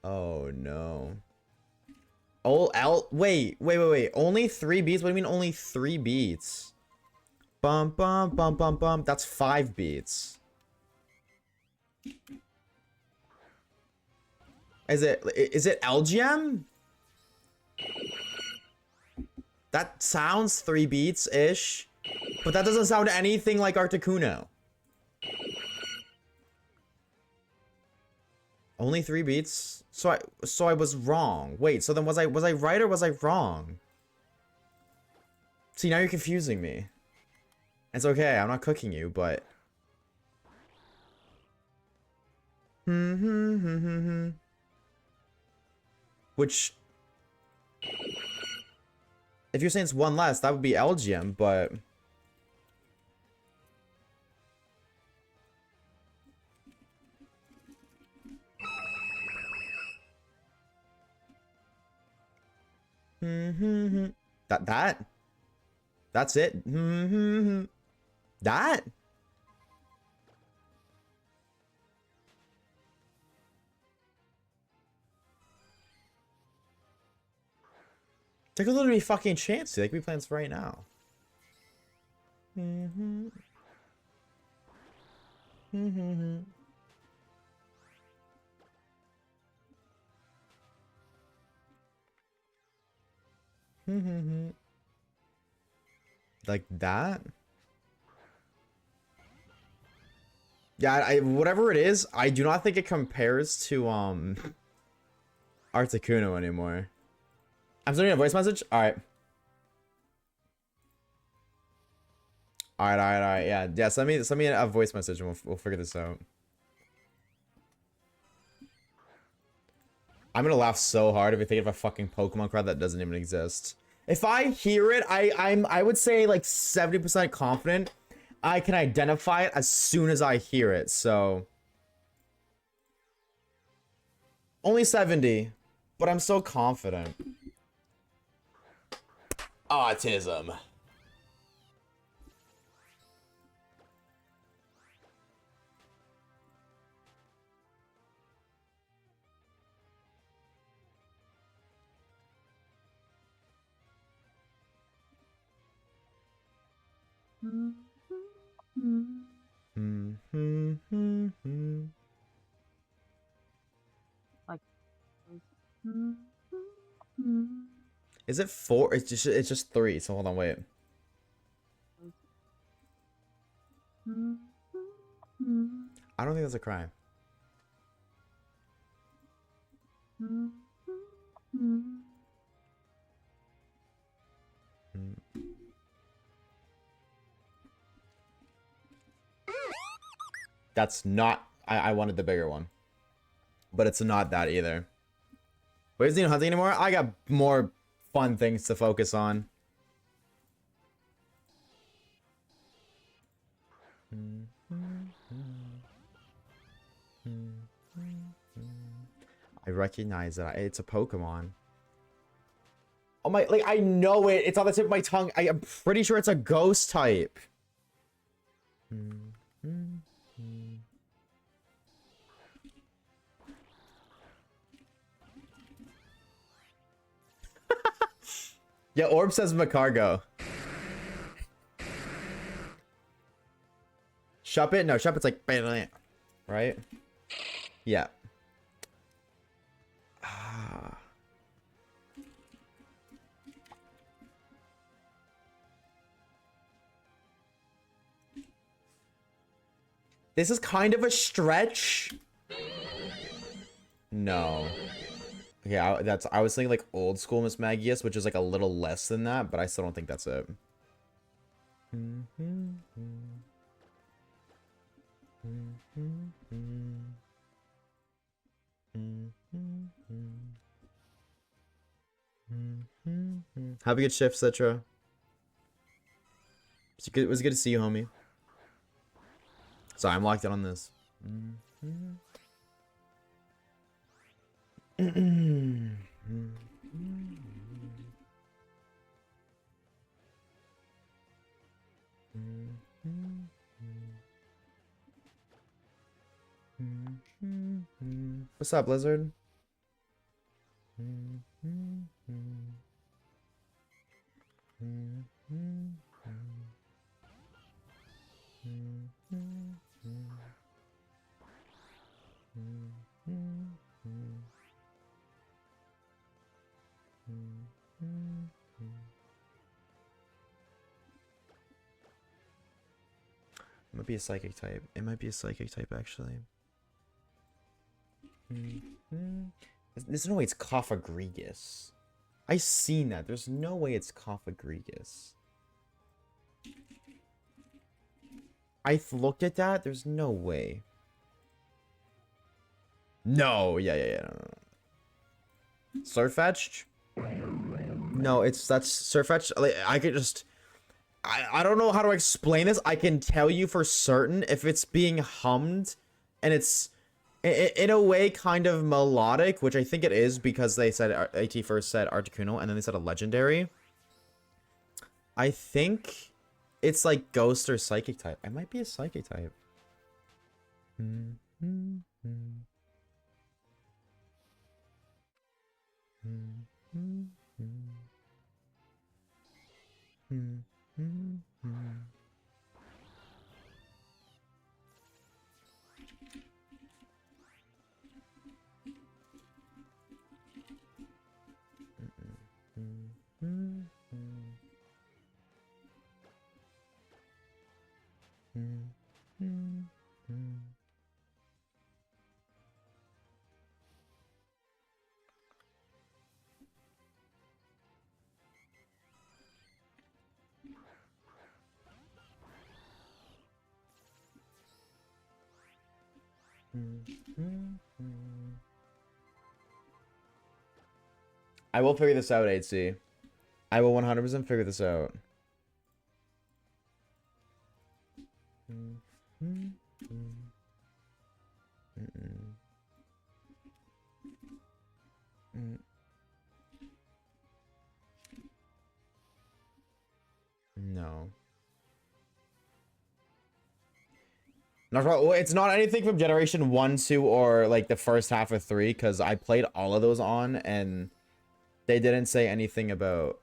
Oh no. Oh, wait. Only 3 beats? What do you mean only 3 beats? Bum. That's 5 beats. Is it LGM? That sounds 3 beats-ish, but that doesn't sound anything like Articuno. Only 3 beats? So I was wrong. Wait, so then was I right or was I wrong? See, now you're confusing me. It's okay, I'm not cooking you, but which, if you're saying it's 1 less, that would be LGM, but that's it. That there could literally be fucking chance. They could be playing this right now. Like that? Yeah, whatever it is, I do not think it compares to Articuno anymore. I'm sending a voice message. All right. All right, all right, all right. Yeah, yeah. Send me a voice message, and we'll figure this out. I'm gonna laugh so hard if you think of a fucking Pokemon card that doesn't even exist. If I hear it, I would say like 70% confident I can identify it as soon as I hear it. So only 70, but I'm so confident. Autism. Like, Is it 4? It's just 3. So hold on, wait. I don't think that's a crime. That's not. I wanted the bigger one, but it's not that either. Wait, isn't he hunting anymore? I got more fun things to focus on. I recognize that it's a Pokemon. Oh my, like I know it. It's on the tip of my tongue. I am pretty sure it's a ghost type. Yeah, Orb says Macargo. Shuppet? No, Shuppet's like, right? Yeah. This is kind of a stretch. No. Yeah, I was thinking like old school Miss Magius, which is like a little less than that, but I still don't think that's it. Have a good shift, Citra. It was good to see you, homie. Sorry, I'm locked in on this. What's up, Blizzard? It might be a psychic type. It might be a psychic type, actually. There's no way it's Cophagregus. I seen that. There's no way it's Cophagregus. I've looked at that. There's no way. No. Yeah. No. Surfetched? No, that's Surfetched. Like, I could just... I don't know how to explain this. I can tell you for certain if it's being hummed and it's in a way kind of melodic, which I think it is because they said AT first said Articuno and then they said a legendary. I think it's like ghost or psychic type. It might be a psychic type. I will figure this out, 8C. I will 100% figure this out. No. Well, it's not anything from Generation 1, 2, or like the first half of 3, because I played all of those on, and they didn't say anything about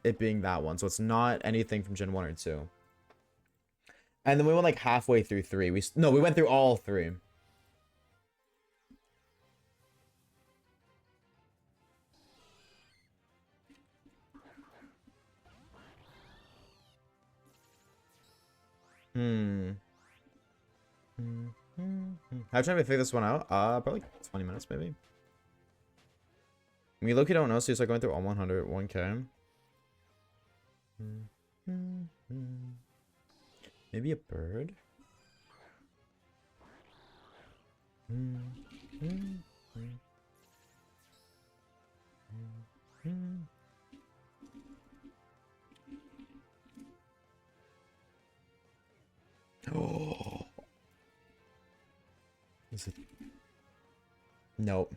it being that one. So it's not anything from Gen 1 or 2. And then we went like halfway through 3. We went through all 3. How trying to figure this one out? Probably 20 minutes maybe. I mean, look, you don't know, so you start going through all 100, 1K. Maybe a bird? Oh. Is it? Nope.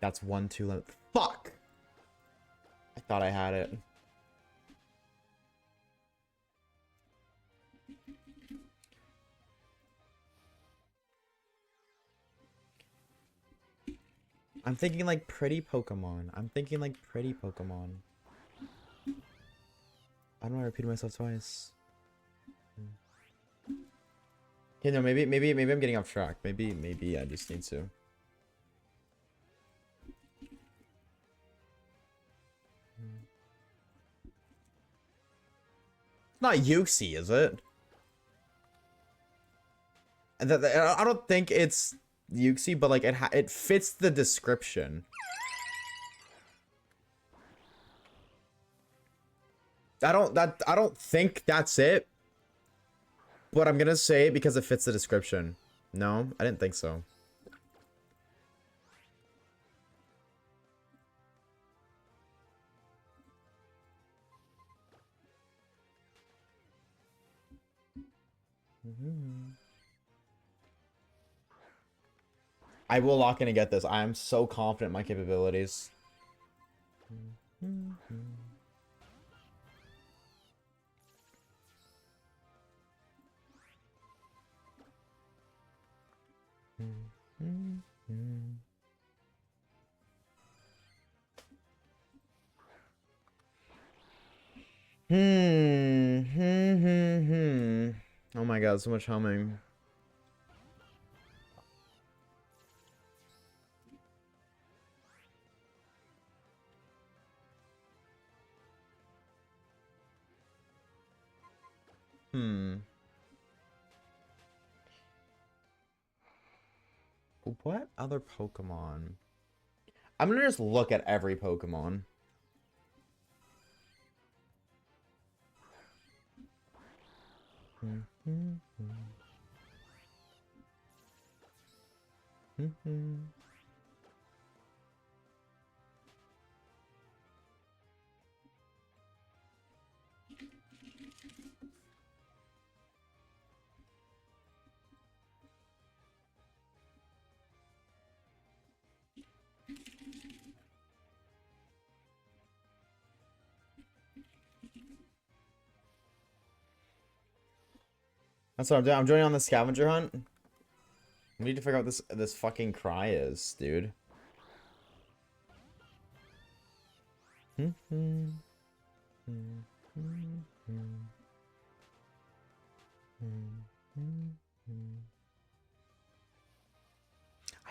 That's 1, 2 limit. Fuck! I thought I had it. I'm thinking like pretty Pokemon. I don't want to repeat myself twice. Okay, no, maybe I'm getting off track. Maybe I just need to. Not Yuxi, is it? I don't think it's Yuxi, but like it fits the description. I don't think that's it. But I'm gonna say it because it fits the description. No, I didn't think so. I will lock in and get this. I am so confident in my capabilities. Oh my god, so much humming. What other Pokemon? I'm gonna just look at every Pokemon. That's what I'm doing. I'm joining on the scavenger hunt. We need to figure out what this fucking cry is, dude. I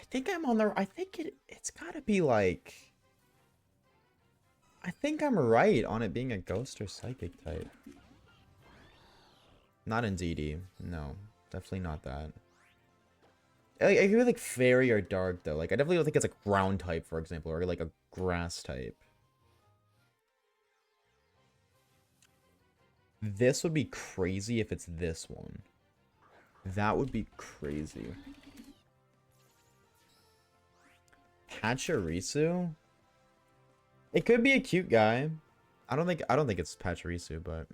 think I'm on the. I think it's gotta be like. I think I'm right on it being a ghost or psychic type. Not in DD. No, definitely not that. Like, I feel like fairy or dark though. Like I definitely don't think it's a ground type, for example, or like a grass type. This would be crazy if it's this one. That would be crazy. Pachirisu? It could be a cute guy. I don't think it's Pachirisu, but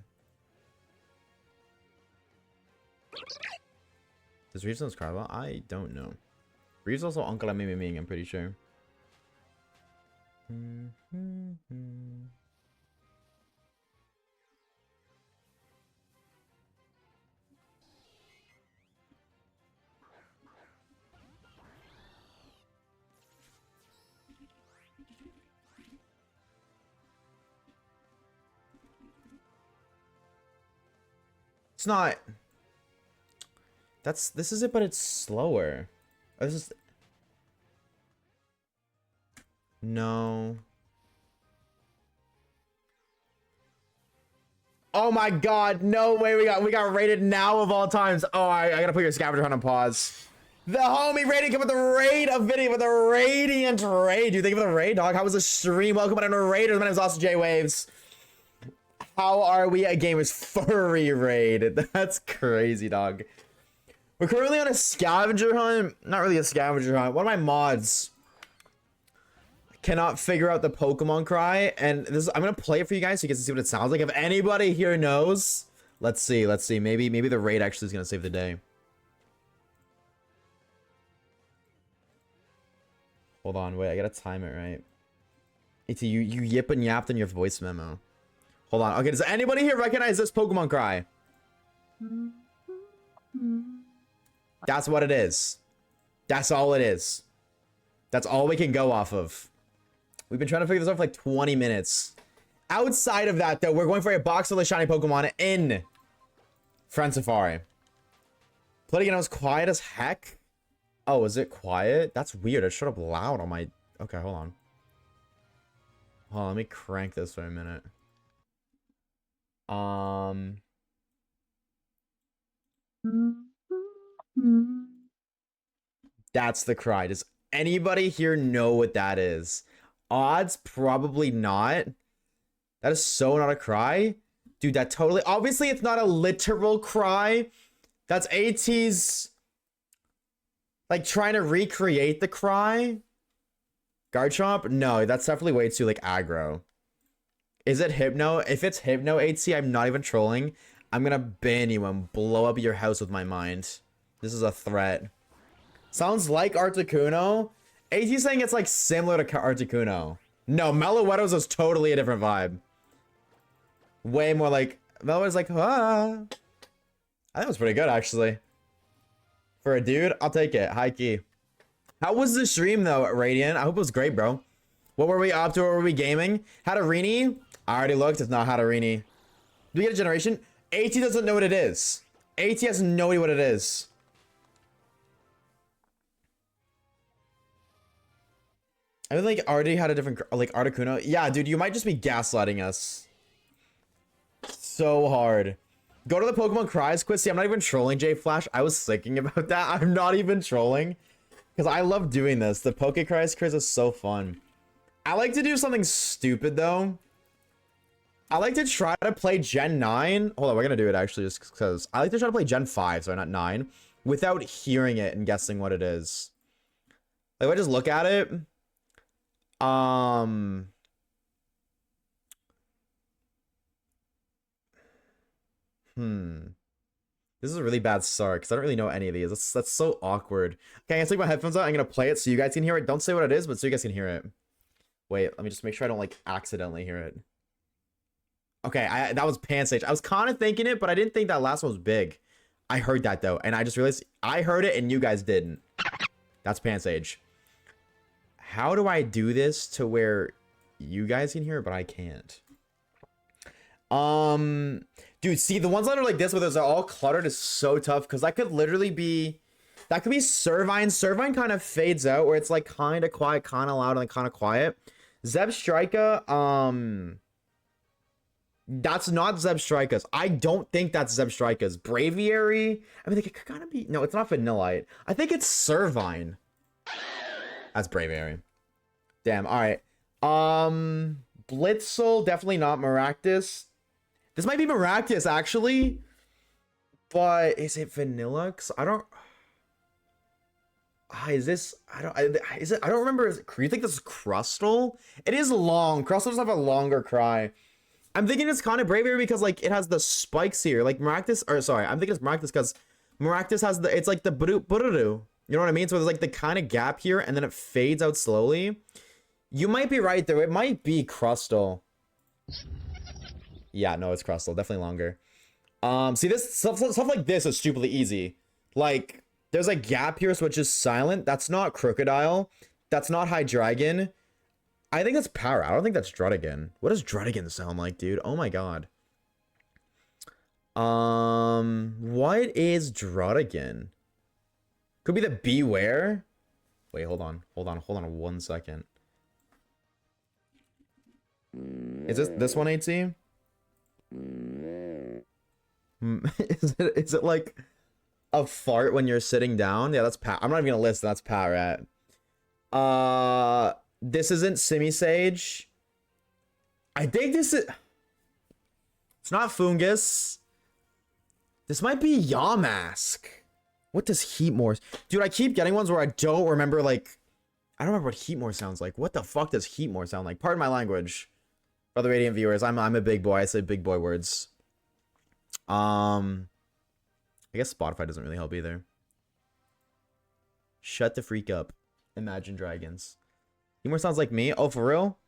does Reeves know Carla? I don't know. Reeves also Uncle Ming, I'm pretty sure. It's not. This is it, but it's slower. This is no. Oh my god, no way, we got rated now of all times. Oh, I gotta put your scavenger hunt on pause. The homie rating come with the raid of video with a radiant raid. Dude, thank you for the raid, dog. How was the stream? Welcome to Raiders. My name is Oshawaves. How are we at Gamers Furry raid? That's crazy, dog. We're currently on a scavenger hunt. Not really a scavenger hunt. One of my mods cannot figure out the Pokemon cry, and this I'm gonna play it for you guys so you guys can see what it sounds like. If anybody here knows, let's see. Maybe the raid actually is gonna save the day. Hold on, wait, I gotta time it right. It's you yip and yapped in your voice memo. Hold on. Okay, does anybody here recognize this Pokemon cry? That's what it is. That's all it is. That's all we can go off of. We've been trying to figure this out for like 20 minutes. Outside of that, though, we're going for a box of the shiny Pokemon in Friend Safari. Playing it was quiet as heck. Oh, is it quiet? That's weird. It showed up loud on my... Okay, hold on. Hold on, let me crank this for a minute. That's the cry. Does anybody here know what that is? Odds? Probably not. That is so not a cry. Dude, that totally... Obviously, it's not a literal cry. That's AT's... like, trying to recreate the cry. Garchomp? No, that's definitely way too, like, aggro. Is it Hypno? If it's Hypno, AT, I'm not even trolling. I'm gonna ban you and blow up your house with my mind. This is a threat. Sounds like Articuno. AT saying it's, like, similar to Articuno. No, Meloetto's is totally a different vibe. Way more like... Meloetto's like, ah. I think it was pretty good, actually. For a dude, I'll take it. High key. How was the stream, though, Radiant? I hope it was great, bro. What were we up to? What were we gaming? Hatterini? I already looked. It's not Hatterini. Do we get a generation? AT doesn't know what it is. AT has no idea what it is. I think like already had a different, like, Articuno. Yeah, dude, you might just be gaslighting us. So hard. Go to the Pokemon Cries quiz. See, I'm not even trolling, J Flash. I was thinking about that. I'm not even trolling. Because I love doing this. The Poke Cries quiz is so fun. I like to do something stupid, though. I like to try to play Gen 9. Hold on, we're going to do it, actually, just because. I like to try to play Gen 5, so not 9, without hearing it and guessing what it is. Like, if I just look at it. This is a really bad start because I don't really know any of these. That's so awkward. Okay, I'm gonna take my headphones out. I'm gonna play it so you guys can hear it. Don't say what it is, but so you guys can hear it. Wait, let me just make sure I don't like accidentally hear it. Okay, that was Pansage. I was kind of thinking it, but I didn't think that last one was big. I heard that though, and I just realized I heard it and you guys didn't. That's Pansage. How do I do this to where you guys can hear it, but I can't? Dude, see, the ones that are like this, where those are all cluttered, is so tough, because that could literally be... That could be Servine. Servine kind of fades out, where it's like kind of quiet, kind of loud, and like kind of quiet. Zebstrika, that's not Zebstrika's. I don't think that's Zebstrika's. Braviary, I mean, like, it could kind of be... No, it's not Vanillite. I think it's Servine. That's Braviary. Damn, alright. Blitzel, definitely not Maractus. This might be Maractus, actually. But is it Vanilla? 'Cause I don't... Is this? Is it? I don't remember. You think this is Crustal? It is long. Crustals have a longer cry. I'm thinking it's kind of Braviary because like it has the spikes here. Like Maractus, or sorry, I'm thinking it's Maractus because Maractus has the. It's like the Bururu. You know what I mean? So there's like the kind of gap here, and then it fades out slowly. You might be right though. It might be Crustal. Yeah, no, it's Crustal. Definitely longer. See this stuff like this is stupidly easy. Like there's a gap here, so it's just silent. That's not Crocodile. That's not Hydreigon. I think that's Power. I don't think that's Drudigan. What does Drudigan sound like, dude? Oh my god. What is Drudigan? Could be the Beware. Wait, hold on 1 second. Is this one AT? Is it like a fart when you're sitting down? Yeah, that's Pat. I'm not even gonna list. That's Pat Rat. This isn't Simisage. I think this is. It's not Fungus. This might be Yamask. What does Heatmore? Dude, I keep getting ones where I don't remember, like. I don't remember what Heatmore sounds like. What the fuck does Heatmore sound like? Pardon my language. For the Radiant viewers, I'm a big boy. I say big boy words. I guess Spotify doesn't really help either. Shut the freak up. Imagine Dragons. Heatmore sounds like me. Oh, for real?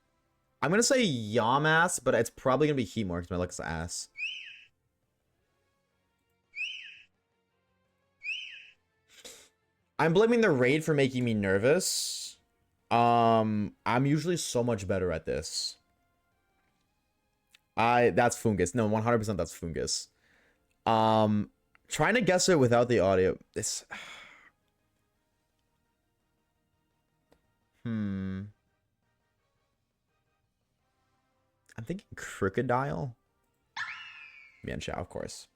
I'm gonna say Yamask, but it's probably gonna be Heatmore because my luck's ass. I'm blaming the raid for making me nervous. I'm usually so much better at this. That's Fungus. No, 100% that's Fungus. Trying to guess it without the audio. I'm thinking Crocodile. Mienshao, of course.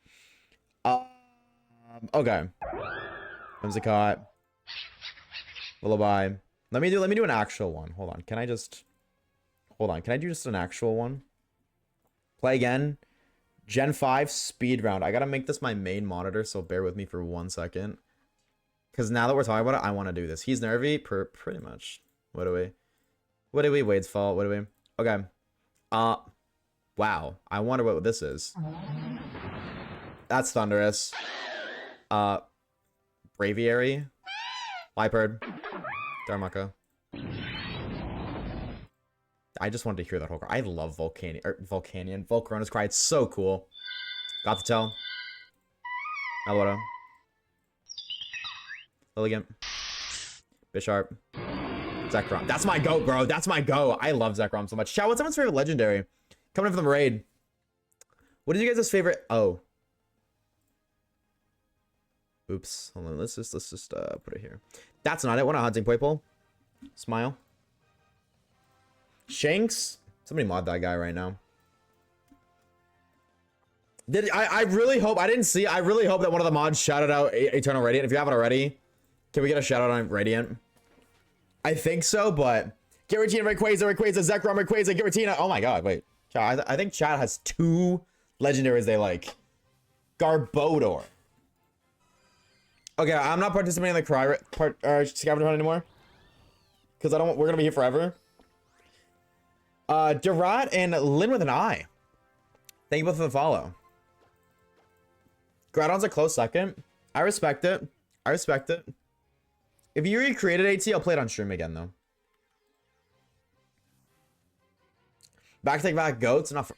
Okay. Whimsicott. Lullaby. Let me do an actual one. Hold on. Can I do just an actual one? Play again. Gen 5 speed round. I gotta make this my main monitor, so bear with me for 1 second. Because now that we're talking about it, I want to do this. He's nervy, pretty much. What do we? Wade's fault. What do we? Okay. Wow. I wonder what this is. That's Thunderous. Braviary. Liepard. Darmaka. I just wanted to hear that whole cry. I love Volcanion. Volcarona's cry. It's so cool. Got to tell. Alora. Lilligant. Bisharp. Zekrom. That's my goat, bro. That's my go. I love Zekrom so much. Chat, what's someone's favorite legendary? Coming in from the raid. What is you guys' favorite? Oh. Oops. Hold on. Let's just put it here. That's not it. We're not hunting Poipole. Smile. Shanks. Somebody mod that guy right now. I really hope I really hope that one of the mods shouted out Eternal Radiant. If you haven't already, can we get a shout out on Radiant? I think so, but Giratina, Rayquaza, Zekrom, Rayquaza, Giratina. Oh my god, wait. I think chat has 2 legendaries they like. Garbodor. Okay, I'm not participating in the scavenger hunt anymore. Because we're gonna be here forever. Durat and Lin with an I. Thank you both for the follow. Groudon's a close second. I respect it. If you recreated AT, I'll play it on stream again, though. Take back goats. Not for...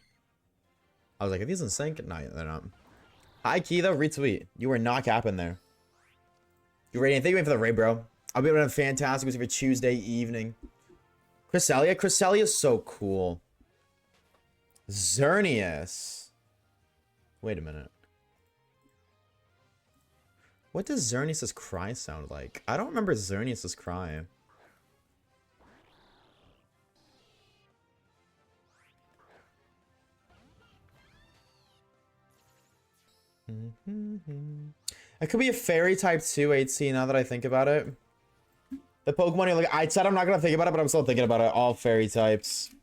I was like, are these in sync? No, they're not. Hi, Key, though. Retweet. You were not capping there. You're radiant. Thank you for the raid, bro. I'll be able to have fantastic with you for Tuesday evening. Cresselia? Cresselia is so cool. Xerneas. Wait a minute. What does Xerneas' cry sound like? I don't remember Xerneas' cry. It could be a fairy type 2 8C now that I think about it. The Pokemon you're like, I said I'm not gonna think about it, but I'm still thinking about it. All fairy types.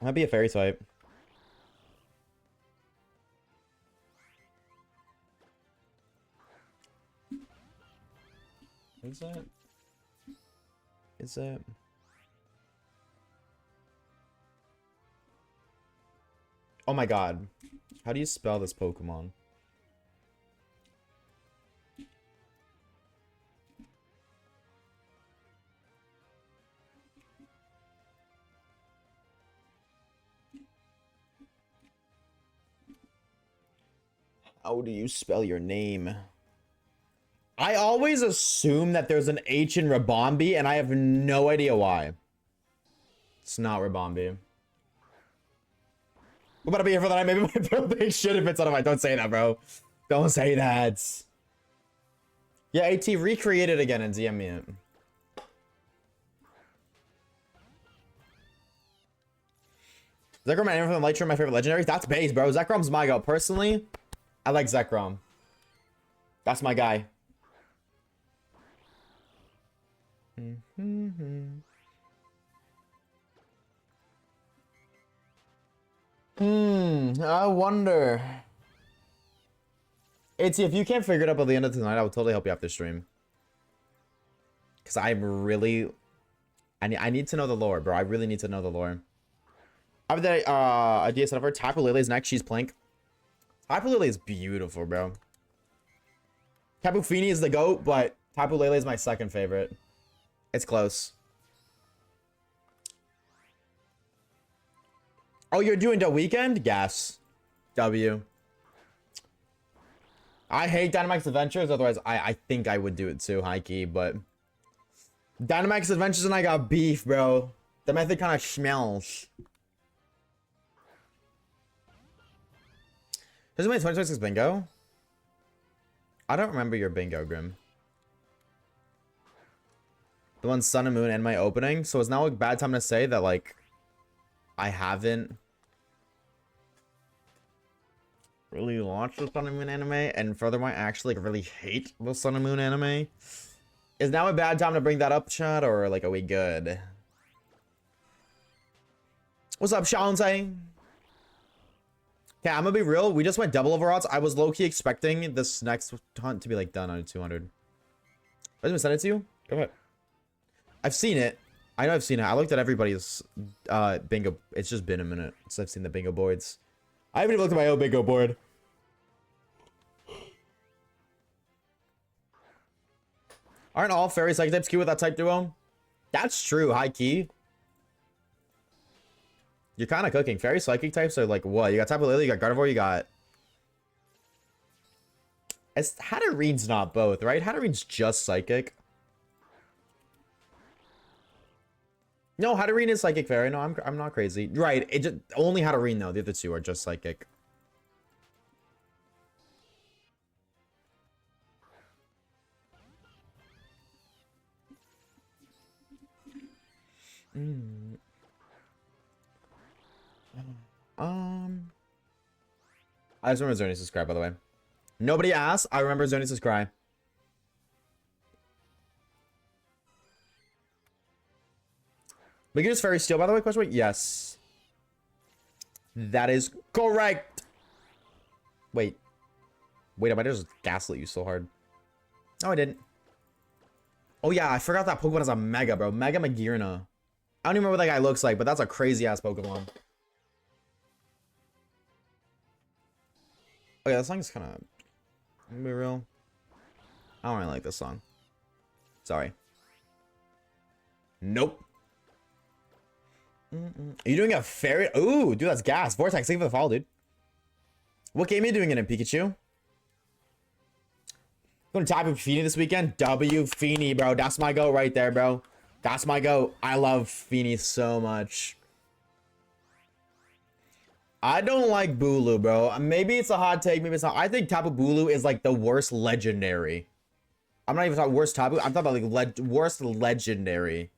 Might be a fairy type. Is it? Is it? Oh my god. How do you spell this Pokemon? How do you spell your name? I always assume that there's an H in Rabombi, and I have no idea why. It's not Rabombi. We're about to be here for the night. Maybe my birthday shit if it's on my. Don't say that, bro. Don't say that. Yeah, AT recreated again and DM me it. Zekrom and Aaron from the Light Tree, my favorite legendaries. That's base, bro. Zekrom's my go. Personally, I like Zekrom. That's my guy. I wonder. AT, if you can't figure it out by the end of tonight, I will totally help you after stream. Because I'm really... I need to know the lore, bro. I really need to know the lore. I have the idea set up for Tapu Lele's next. She's Plink. Tapu Lele is beautiful, bro. Tapu Fini is the GOAT, but Tapu Lele is my second favorite. It's close. Oh, you're doing the weekend? Yes. W. I hate Dynamax Adventures, otherwise I think I would do it too, high key, but Dynamax Adventures and I got beef, bro. The method kind of smells. Here's my 2026 bingo. I don't remember your bingo, Grim. The one Sun and Moon and my opening. So it's now a bad time to say that, like, I haven't really watched the Sun and Moon anime, and furthermore, I actually like really hate the Sun and Moon anime. Is now a bad time to bring that up, chat, or like are we good? What's up, Shalantay? Okay, I'm gonna be real. We just went double over odds. I was low-key expecting this next hunt to be like done on 200. I was gonna send it to you. Go ahead. I've seen it. I know I've seen it. I looked at everybody's bingo. It's just been a minute since I've seen the bingo boards. I haven't even looked at my own bingo board. Aren't all fairy psychic types cute with that type duo? That's true, high key. You're kind of cooking. Fairy psychic types are like what? You got Tapu Lele, you got Gardevoir, you got... Hatterene's not both, right? Hatterene's just psychic. No, Hatterene is psychic fairy. No, I'm not crazy. Right, it just only Hatterene though. The other two are just psychic. I just remember Xerneas' cry, by the way. Nobody asked. I remember Xerneas' cry. We can use Fairy Steel, by the way, question mark? Yes. That is correct. Wait. Wait, I might just gaslit you so hard. No, I didn't. Oh, yeah, I forgot that Pokemon is a Mega, bro. Mega Magirna. I don't even remember what that guy looks like, but that's a crazy-ass Pokemon. Oh, yeah, that song is kind of... I'm gonna be real. I don't really like this song. Sorry. Nope. Are you doing a fairy? Ooh, dude, that's gas. Vortex, thank you for the follow, dude. What game are you doing it in, Pikachu? Going to Tapu Fini this weekend? W Fini, bro. That's my go right there, bro. That's my go. I love Fini so much. I don't like Bulu, bro. Maybe it's a hot take. Maybe it's not. I think Tapu Bulu is like the worst legendary. I'm not even talking worst Tapu. I'm talking about like worst legendary.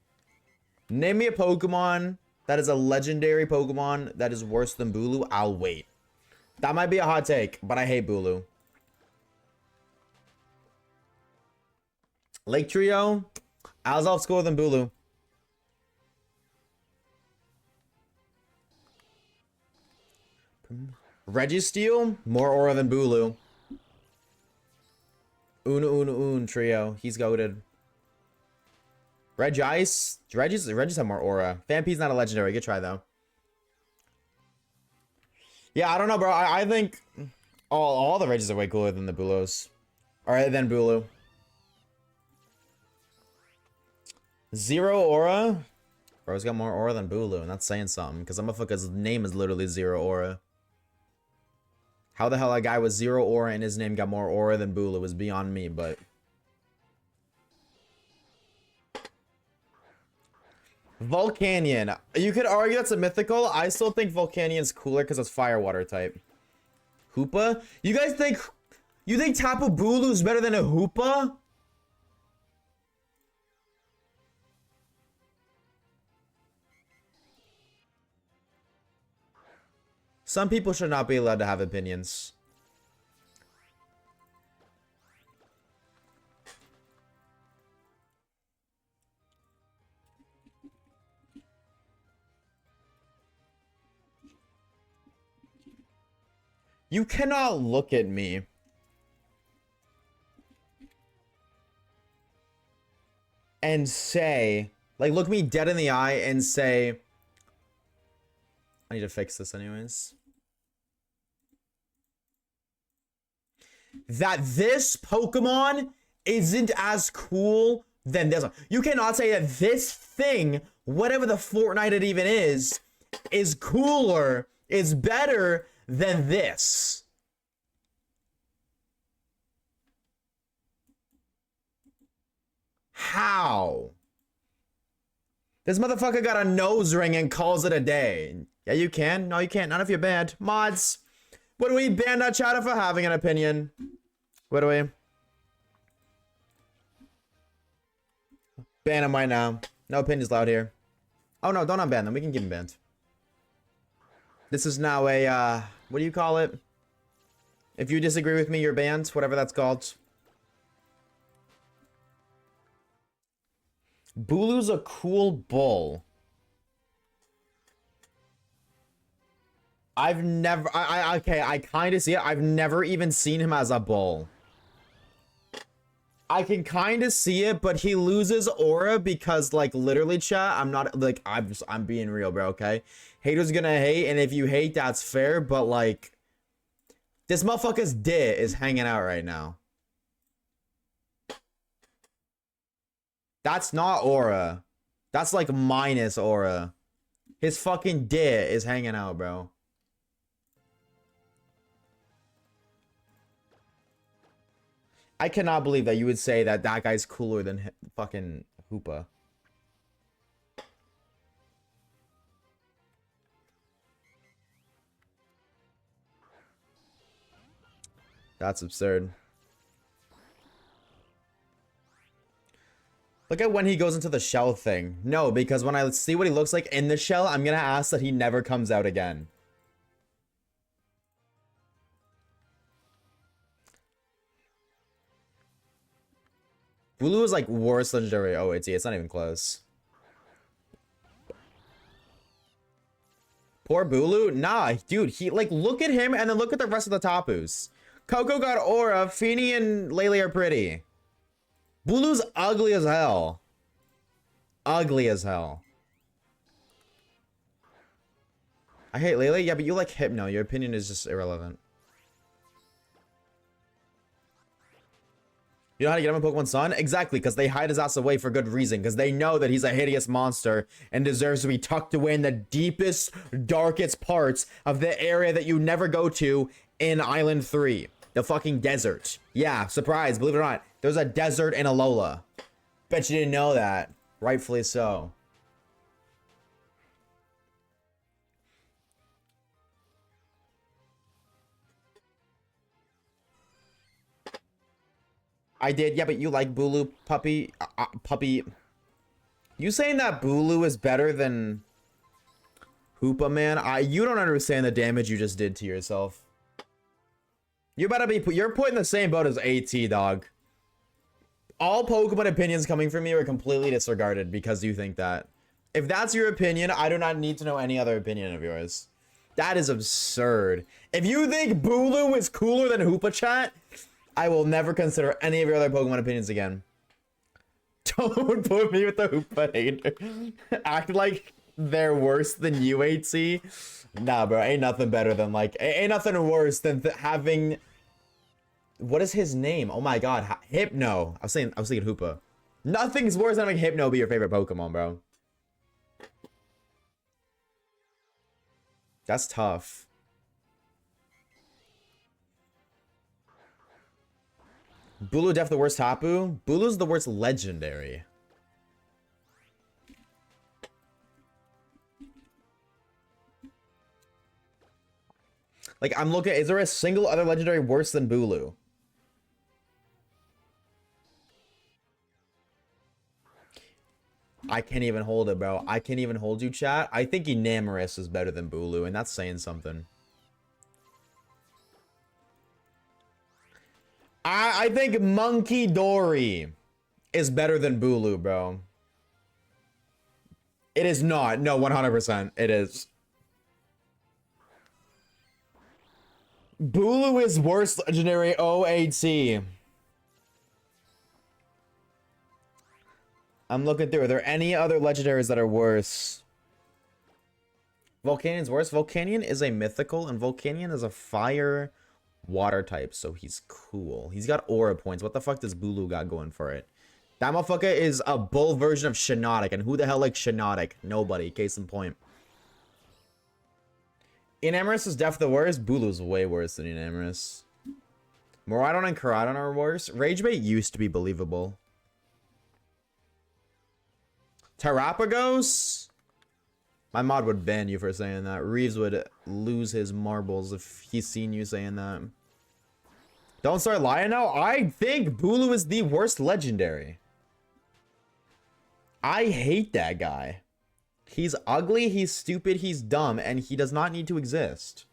Name me a Pokemon that is a legendary Pokemon that is worse than Bulu. I'll wait. That might be a hot take, but I hate Bulu. Lake Trio. Alzolf's cooler than Bulu. Registeel, more aura than Bulu. Un Trio. He's goated. Regice. Regis have more aura. Vampire's not a legendary. Good try, though. Yeah, I don't know, bro. I think all the Regis are way cooler than the Bulos. Or than Bulu. Zero aura? Bro's got more aura than Bulu, and that's saying something, because that motherfucker's name is literally zero aura. How the hell a guy with zero aura and his name got more aura than Bulu is beyond me, but... Volcanion. You could argue that's a mythical. I still think Volcanion's cooler because it's fire water type. Hoopa? You guys think... You think Tapu Bulu's better than a Hoopa? Some people should not be allowed to have opinions. You cannot look at me and say, like, look me dead in the eye and say, I need to fix this anyways. That this Pokemon isn't as cool than this one. You cannot say that this thing, whatever the Fortnite it even is cooler, is better than this. How? This motherfucker got a nose ring and calls it a day. Yeah, you can. No, you can't. Not if you're banned. Mods. What do we ban that chatter for having an opinion? What do we? Ban him right now. No opinions allowed here. Oh no, don't unban them. We can keep them banned. This is now a, what do you call it? If you disagree with me, you're banned. Whatever that's called. Bulu's a cool bull. I've never, okay, I kind of see it. I've never even seen him as a bull. I can kind of see it, but he loses aura because, like, literally, chat, I'm not, like, I'm being real, bro, okay? Haters gonna hate, and if you hate, that's fair, but, like, this motherfucker's dit is hanging out right now. That's not aura. That's, like, minus aura. His fucking dit is hanging out, bro. I cannot believe that you would say that that guy's cooler than fucking Hoopa. That's absurd. Look at when he goes into the shell thing. No, because when I see what he looks like in the shell, I'm gonna ask that he never comes out again. Bulu is like worse legendary OAT. It's not even close. Poor Bulu? Nah, dude, he like look at him and then look at the rest of the Tapus. Coco got aura, Feeny and Lele are pretty. Bulu's ugly as hell. Ugly as hell. I hate Lele. Yeah, but you like Hypno. Your opinion is just irrelevant. You know how to get him in Pokemon Sun? Exactly, because they hide his ass away for good reason. Because they know that he's a hideous monster and deserves to be tucked away in the deepest, darkest parts of the area that you never go to in Island 3. The fucking desert. Yeah, surprise, believe it or not. There's a desert in Alola. Bet you didn't know that. Rightfully so. I did, yeah, but you like Bulu, puppy, puppy. You saying that Bulu is better than Hoopa, man? You don't understand the damage you just did to yourself. You better be, you're put in the same boat as AT, dog. All Pokemon opinions coming from you are completely disregarded because you think that. If that's your opinion, I do not need to know any other opinion of yours. That is absurd. If you think Bulu is cooler than Hoopa, chat, I will never consider any of your other Pokemon opinions again. Don't put me with the Hoopa hater. Act like they're worse than you, HC. Nah, bro, ain't nothing better than like, ain't nothing worse than having. What is his name? Oh my god, Hypno. I was thinking Hoopa. Nothing's worse than having Hypno be your favorite Pokemon, bro. That's tough. Bulu def the worst Tapu? Bulu's the worst legendary. Like, I'm looking, is there a single other legendary worse than Bulu? I can't even hold it, bro. I can't even hold you, chat. I think Enamorus is better than Bulu, and that's saying something. I think Monkey Dory is better than Bulu, bro. It is not. No, 100%. It is. Bulu is worst legendary OAT. I'm looking through. Are there any other legendaries that are worse? Volcanian's worse. Volcanian is a mythical, and Volcanian is a fire water type, so he's cool. He's got aura points. What the fuck does Bulu got going for it? That motherfucker is a bull version of Shiinotic, and who the hell likes Shiinotic? Nobody. Case in point. Enamorus is definitely the worst. Bulu's way worse than Enamorus. Miraidon and Koraidon are worse. Rage Bait used to be believable. Terrapagos? My mod would ban you for saying that. Reeves would lose his marbles if he's seen you saying that. Don't start lying now. I think Bulu is the worst legendary. I hate that guy. He's ugly, he's stupid, he's dumb, and he does not need to exist.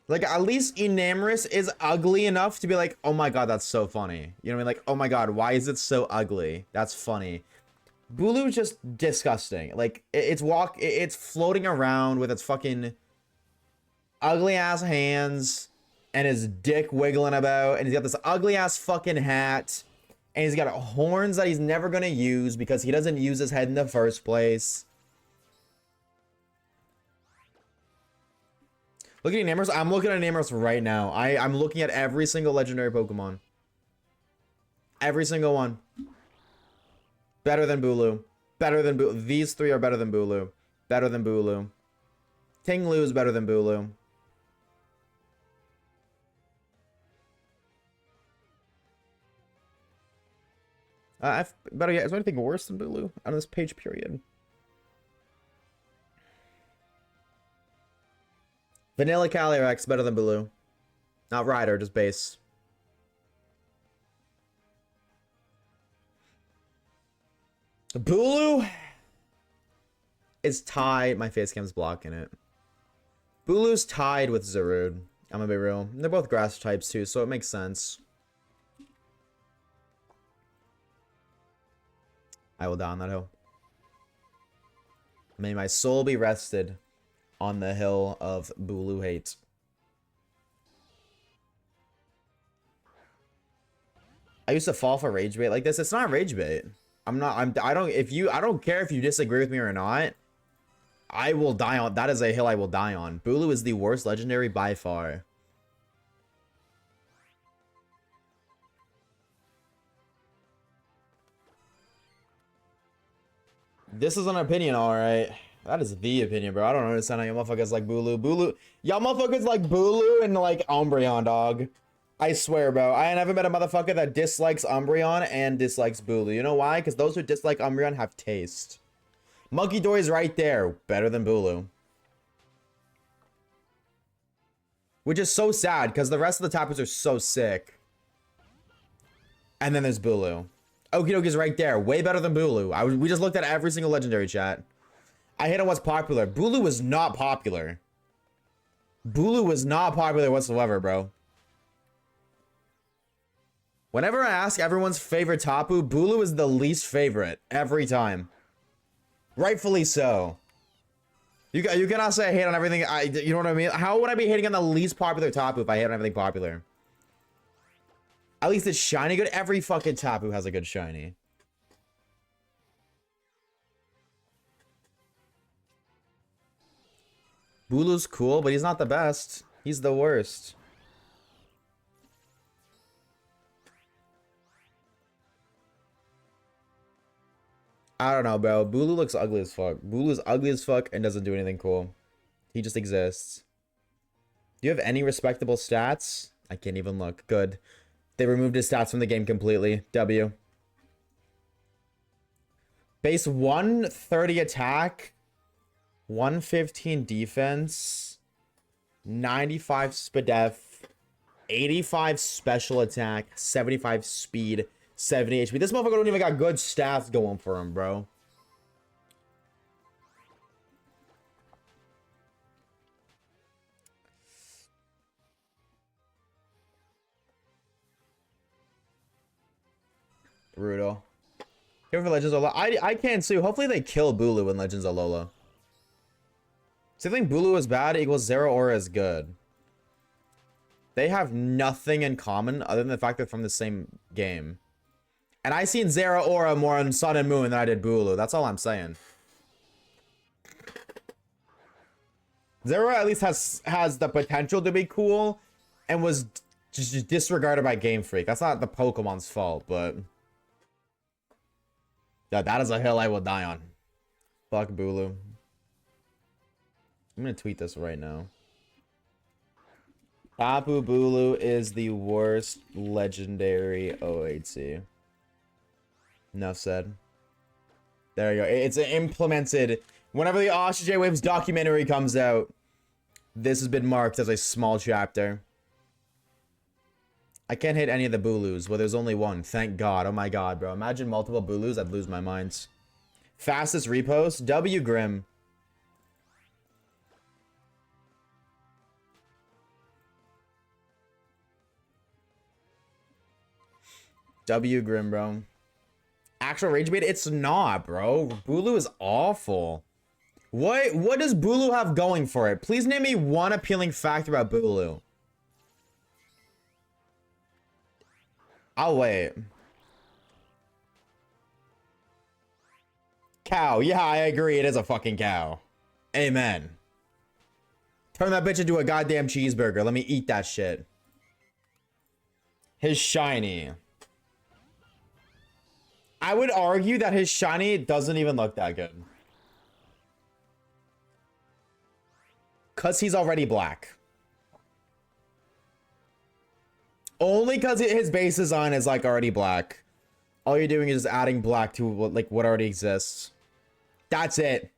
Like, at least Enamorus is ugly enough to be like, oh my god, that's so funny. You know what I mean? Like, oh my god, why is it so ugly? That's funny. Bulu's just disgusting. Like, it's floating around with its fucking ugly ass hands and his dick wiggling about, and he's got this ugly ass fucking hat, and he's got horns that he's never gonna use because he doesn't use his head in the first place. Look at Enamorus. I'm looking at Enamorus right now. I'm looking at every single legendary Pokemon. Every single one. Better than Bulu. Better than Bulu. These three are better than Bulu. Better than Bulu. Tinglu is better than Bulu. Better yet, is there anything worse than Bulu on this page period? Vanilla Calyrex better than Bulu. Not Rider, just base. Bulu is tied. My face cam's blocking it. Bulu's tied with Zarude. I'm gonna be real. They're both grass types too, so it makes sense. I will die on that hill. May my soul be rested on the hill of Bulu hate. I used to fall for rage bait like this. It's not rage bait. I don't care if you disagree with me or not. I will die on. That is a hill I will die on. Bulu is the worst legendary by far. This is an opinion, alright. That is the opinion, bro. I don't understand how y'all motherfuckers like Bulu. Y'all motherfuckers like Bulu and like Umbreon, dog. I swear, bro. I ain't never met a motherfucker that dislikes Umbreon and dislikes Bulu. You know why? Because those who dislike Umbreon have taste. Monkey Dory is right there. Better than Bulu. Which is so sad, because the rest of the Tapus are so sick. And then there's Bulu. Okie dokie right there. Way better than Bulu. We just looked at every single legendary chat. I hit on what's popular. Bulu was not popular. Bulu was not popular whatsoever, bro. Whenever I ask everyone's favorite Tapu, Bulu is the least favorite. Every time. Rightfully so. You cannot say I hate on everything. You know what I mean? How would I be hating on the least popular Tapu if I hate on everything popular? At least it's shiny good. Every fucking Tapu has a good shiny. Bulu's cool, but he's not the best. He's the worst. I don't know, bro. Bulu looks ugly as fuck. Bulu's ugly as fuck and doesn't do anything cool. He just exists. Do you have any respectable stats? I can't even look. Good. They removed his stats from the game completely. W. Base 130 attack, 115 defense, 95 SPDF, 85 special attack, 75 speed, 70 HP. This motherfucker don't even got good stats going for him, bro. Brutal. Here for Legends Alola. I can't sue. Hopefully they kill Bulu in Legends Alola. So I think Bulu is bad equals Zero Aura is good. They have nothing in common other than the fact they're from the same game. And I seen Zero Aura more on Sun and Moon than I did Bulu. That's all I'm saying. Zero at least has the potential to be cool and was just disregarded by Game Freak. That's not the Pokemon's fault, but yeah, that is a hill I will die on. Fuck Bulu. I'm gonna tweet this right now. Tapu Bulu is the worst legendary OHC. Enough said. There you go. It's implemented. Whenever the Oshawaves documentary comes out, this has been marked as a small chapter. I can't hit any of the Bulus. Well, there's only one. Thank God. Oh my God, bro. Imagine multiple Bulus. I'd lose my mind. Fastest repost. W Grim. W Grim, bro. Actual rage bait? It's not, bro. Bulu is awful. What does Bulu have going for it? Please name me one appealing fact about Bulu. I'll wait. Cow. Yeah, I agree. It is a fucking cow. Amen. Turn that bitch into a goddamn cheeseburger. Let me eat that shit. His shiny. I would argue that his shiny doesn't even look that good. Because he's already black. Only because his base design is like already black. All you're doing is adding black to what already exists. That's it.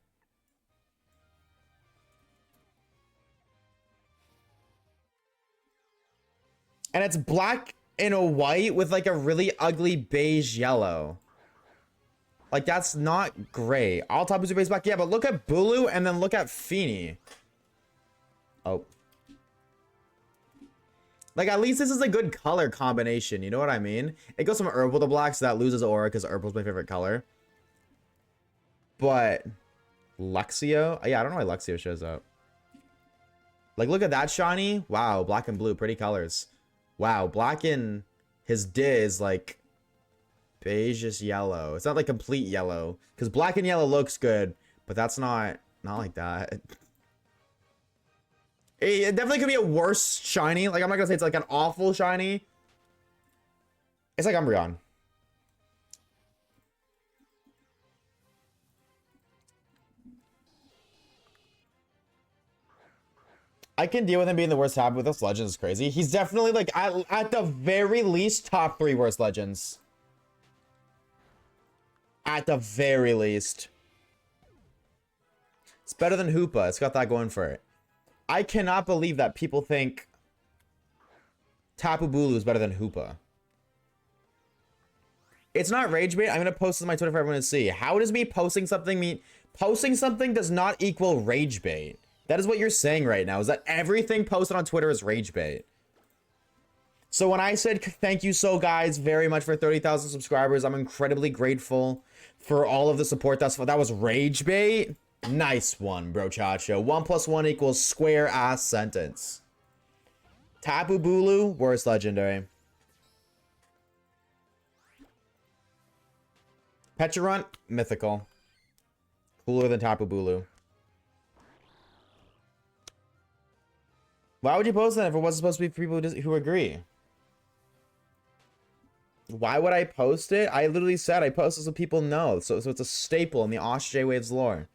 And it's black and a white with like a really ugly beige yellow. Like, that's not great. All Tapu's are base black. Yeah, but look at Bulu and then look at Feeny. Oh. Like, at least this is a good color combination. You know what I mean? It goes from Herbal to black, so that loses aura because Herbal's my favorite color. But Luxio? Yeah, I don't know why Luxio shows up. Like, look at that shiny. Wow, black and blue. Pretty colors. Wow, black and his is like beige yellow. It's not like complete yellow. Because black and yellow looks good, but that's not like that. It definitely could be a worse shiny. Like, I'm not gonna say it's like an awful shiny. It's like Umbreon. I can deal with him being the worst Tapu, with this Legends is crazy. He's definitely like at the very least top 3 worst Legends. At the very least. It's better than Hoopa. It's got that going for it. I cannot believe that people think Tapu Bulu is better than Hoopa. It's not rage bait. I'm going to post this on my Twitter for everyone to see. How does me posting something mean? Posting something does not equal rage bait. That is what you're saying right now, is that everything posted on Twitter is rage bait. So when I said thank you so guys very much for 30,000 subscribers, I'm incredibly grateful for all of the support thus far. That was rage bait. Nice one, bro Chacho. 1 + 1 equals square ass sentence. Tapu Bulu, worst legendary. Pecharunt, mythical. Cooler than Tapu Bulu. Why would you post that if it wasn't supposed to be for people who agree? Why would I post it? I literally said I posted so people know. So it's a staple in the Oshawaves lore.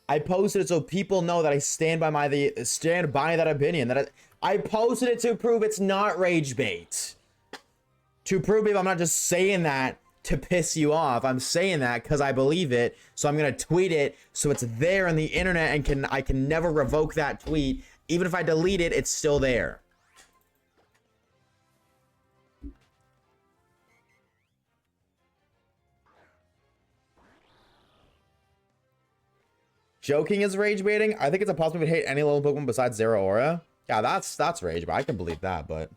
I posted it so people know that I stand by that opinion. That I posted it to prove it's not rage bait. To prove it, I'm not just saying that to piss you off. I'm saying that because I believe it. So I'm gonna tweet it so it's there on the internet and I can never revoke that tweet. Even if I delete it, it's still there. Joking is rage baiting. I think it's impossible to hate any level Pokemon besides Zero Aura. Yeah, that's rage, but I can believe that, but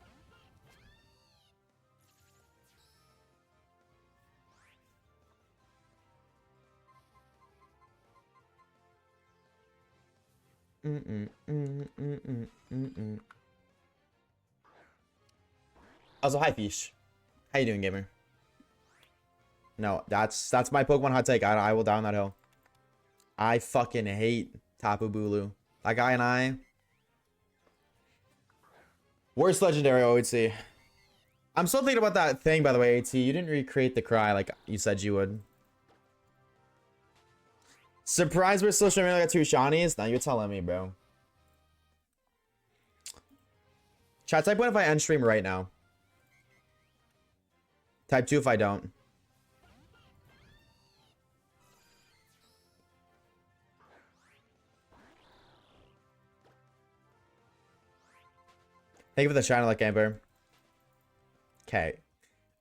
Also, hi Fish. How you doing, gamer? No, that's my Pokemon hot take. I will die on that hill. I fucking hate Tapu Bulu. That guy and I. Worst legendary OET. I'm still thinking about that thing, by the way, AT. You didn't recreate the cry like you said you would. Surprised we're still streaming like 2 shinies? Now you're telling me, bro. Chat, type 1 if I end stream right now. Type 2 if I don't. Thank you for the shine like Amber. Okay.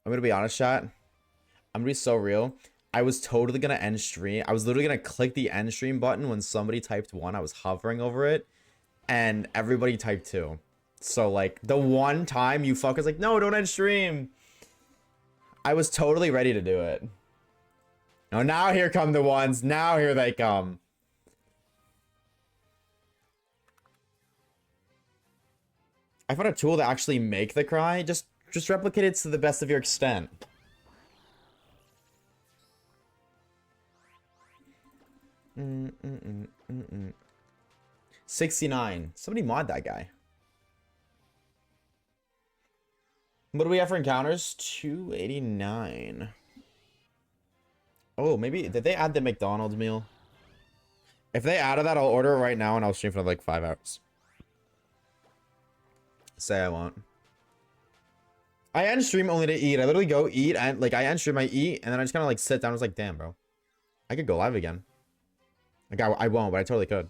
I'm gonna be honest, chat. I'm gonna be so real. I was totally gonna end stream. I was literally gonna click the end stream button when somebody typed 1. I was hovering over it. And everybody typed 2. So like the one time you fuckers like, no, don't end stream. I was totally ready to do it. Oh, now here come the ones. Now here they come. I found a tool to actually make the cry. Just replicate it to the best of your extent. Mm, mm, mm, mm, mm. 69. Somebody mod that guy. What do we have for encounters? 289. Oh, maybe did they add the McDonald's meal? If they added that, I'll order it right now and I'll stream for like 5 hours. Say I won't. I end stream only to eat. I literally go eat and like I end stream, I eat, and then I just kind of like sit down. I was like, damn, bro, I could go live again. Like I won't, but I totally could.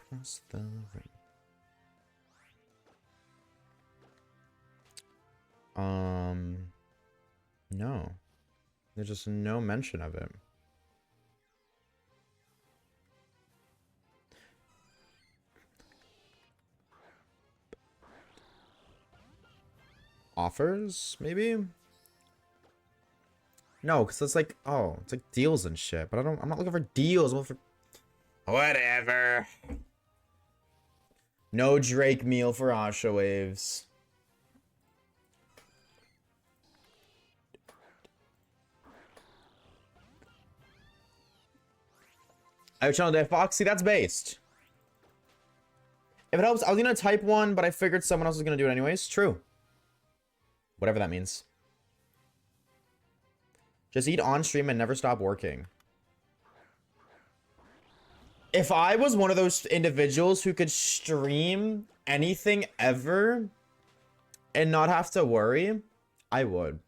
Cross the ring. No. There's just no mention of it. Offers, maybe? No, because it's like, oh, it's like deals and shit. But I'm not looking for deals. I'm looking for whatever. No Drake meal for Oshawaves. I have channel day Foxy, that's based. If it helps, I was gonna type 1, but I figured someone else was gonna do it anyways. True. Whatever that means. Just eat on stream and never stop working. If I was one of those individuals who could stream anything ever and not have to worry, I would.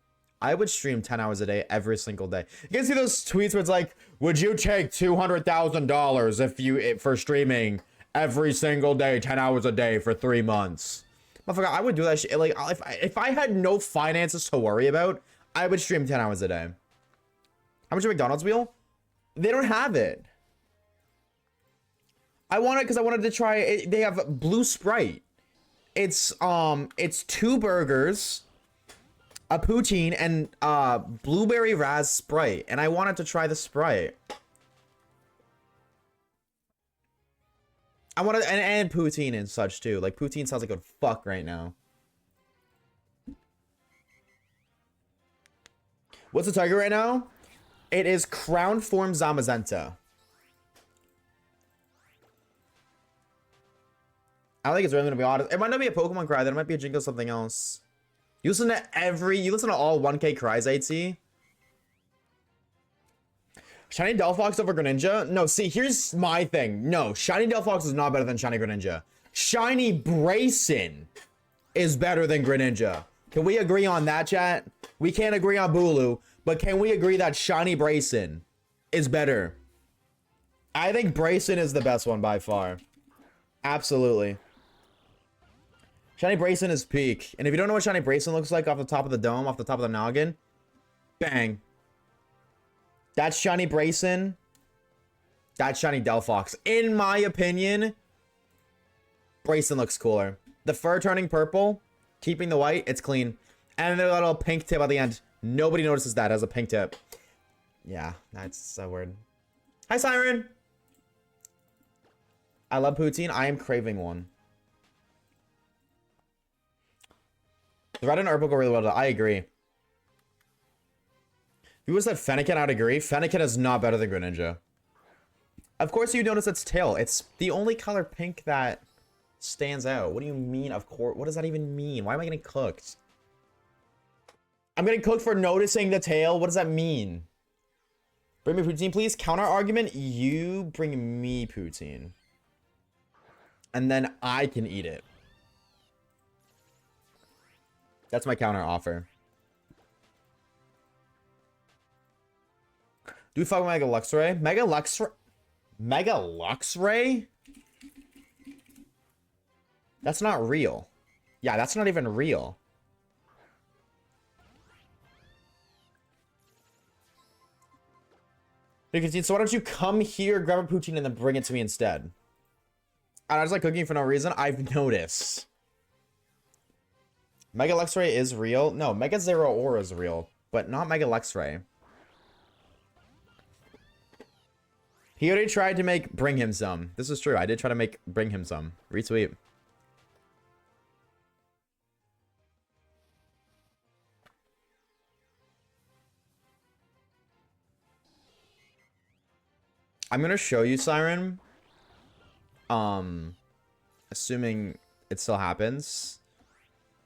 I would stream 10 hours a day every single day. You can see those tweets where it's like, would you take $200,000 for streaming every single day, 10 hours a day for 3 months? Motherfucker, I would do that shit. Like, if I had no finances to worry about, I would stream 10 hours a day. How much a McDonald's meal? They don't have it. I want it because I wanted to try it. They have Blue Sprite. It's 2 burgers, a poutine, and blueberry raz Sprite. And I wanted to try the Sprite. I wanted and poutine and such too. Like poutine sounds like a fuck right now. What's the target right now? It is Crown Form Zamazenta. I don't think it's really gonna be honest. It might not be a Pokemon cry, then it might be a jingle something else. You listen to all 1K cries, AT. Shiny Delphox over Greninja? No, see, here's my thing. No, Shiny Delphox is not better than Shiny Greninja. Shiny Brayson is better than Greninja. Can we agree on that, chat? We can't agree on Bulu, but can we agree that Shiny Brayson is better? I think Brayson is the best one by far. Absolutely. Shiny Brayson is peak. And if you don't know what Shiny Brayson looks like off the top of the dome, off the top of the noggin, bang. That's Shiny Brayson. That's Shiny Delphox. In my opinion, Brayson looks cooler. The fur turning purple, keeping the white, it's clean. And the little pink tip at the end. Nobody notices that as a pink tip. Yeah, that's so weird. Hi, Siren. I love poutine. I am craving one. The red and purple go really well. I agree. If you said Fennekin, I'd agree. Fennekin is not better than Greninja. Of course, you notice its tail. It's the only color pink that stands out. What do you mean, of course? What does that even mean? Why am I getting cooked? I'm getting cooked for noticing the tail. What does that mean? Bring me poutine, please. Counter argument. You bring me poutine. And then I can eat it. That's my counter offer. Do we fuck with Mega Luxray? Mega Luxray? Mega Luxray? That's not real. Yeah, that's not even real. So why don't you come here, grab a poutine, and then bring it to me instead? I just like cooking for no reason. I've noticed. Mega Luxray is real. No, Mega Zero Ore is real, but not Mega Luxray. He already tried to make bring him some. This is true. I did try to make bring him some. Retweet. I'm gonna show you, Siren. Assuming it still happens.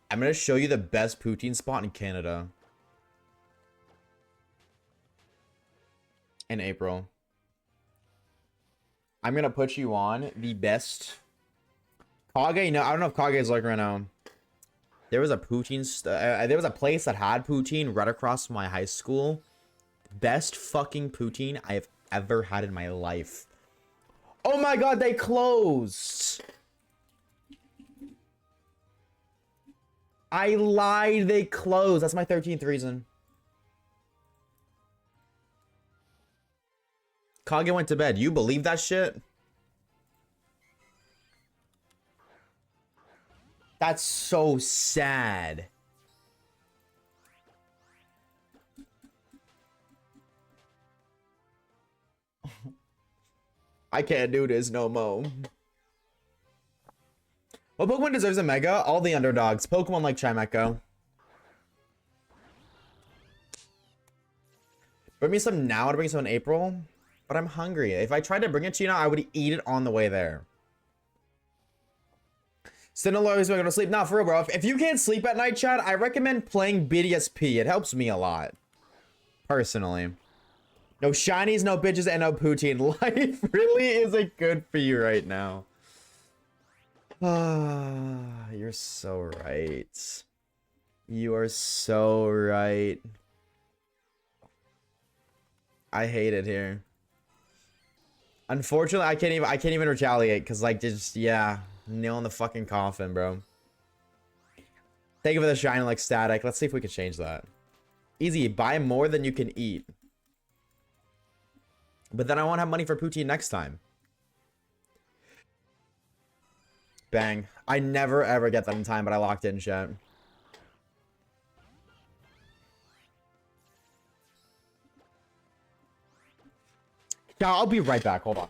I'm gonna show you the best poutine spot in Canada. In April. I'm gonna put you on the best. Kage, no, I don't know if Kage is like right now. There was a poutine. There was a place that had poutine right across my high school. Best fucking poutine I have ever had in my life. Oh my god, they closed. I lied, they closed. That's my 13th reason. Kage went to bed. You believe that shit? That's so sad. I can't do this no more. What Pokemon deserves a Mega? All the underdogs. Pokemon like Chimecho. Bring me some now. I'd bring some in April. But I'm hungry. If I tried to bring it to you now, I would eat it on the way there. Sinaloa is going to go to sleep. Nah, for real, bro. If you can't sleep at night, chat, I recommend playing BDSP. It helps me a lot. Personally. No shinies, no bitches, and no poutine. Life really isn't good for you right now. Ah, you're so right. You are so right. I hate it here. Unfortunately, I can't even retaliate because like just yeah, nail in the fucking coffin, bro. Thank you for the shine like static. Let's see if we can change that. Easy, buy more than you can eat. But then I won't have money for poutine next time. Bang. I never ever get that in time, but I locked in shit. Yeah, I'll be right back. Hold on.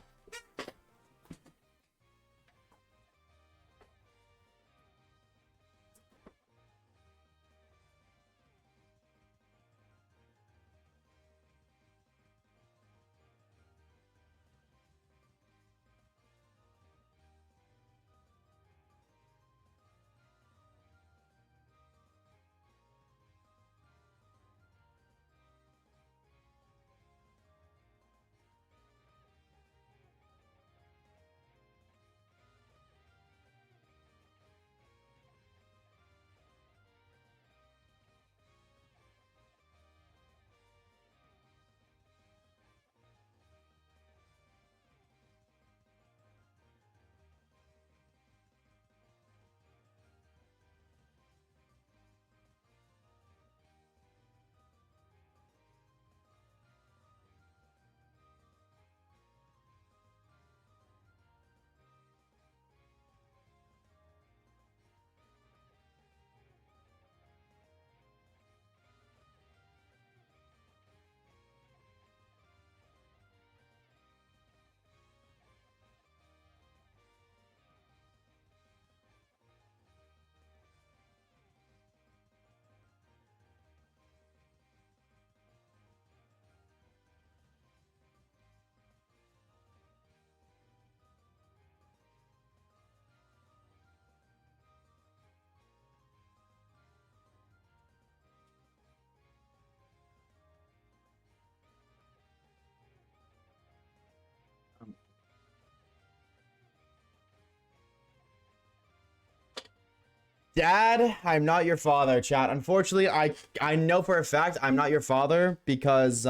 Dad, I'm not your father, chat. Unfortunately, I know for a fact I'm not your father because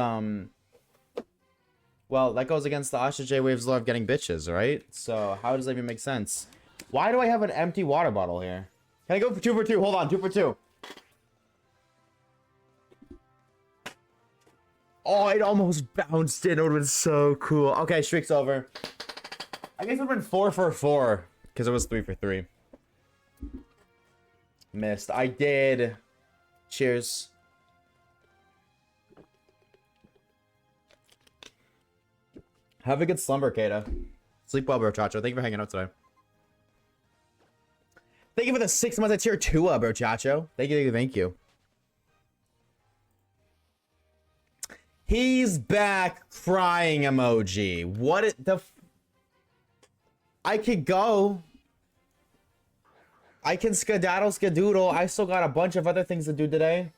well, that goes against the Oshawaves law of getting bitches, right? So how does that even make sense? Why do I have an empty water bottle here? Can I go for 2 for 2? Hold on, 2 for 2. Oh, it almost bounced in. It would have been so cool. Okay, streak's over. I guess it would have been 4 for 4 because it was 3 for 3. Missed. I did. Cheers. Have a good slumber, Kata. Sleep well, bro, Chacho. Thank you for hanging out today. Thank you for the 6 months of tier 2, bro, Chacho. Thank you, thank you, thank you. He's back, crying emoji. What the I could go. I can skedaddle, skedoodle. I still got a bunch of other things to do today.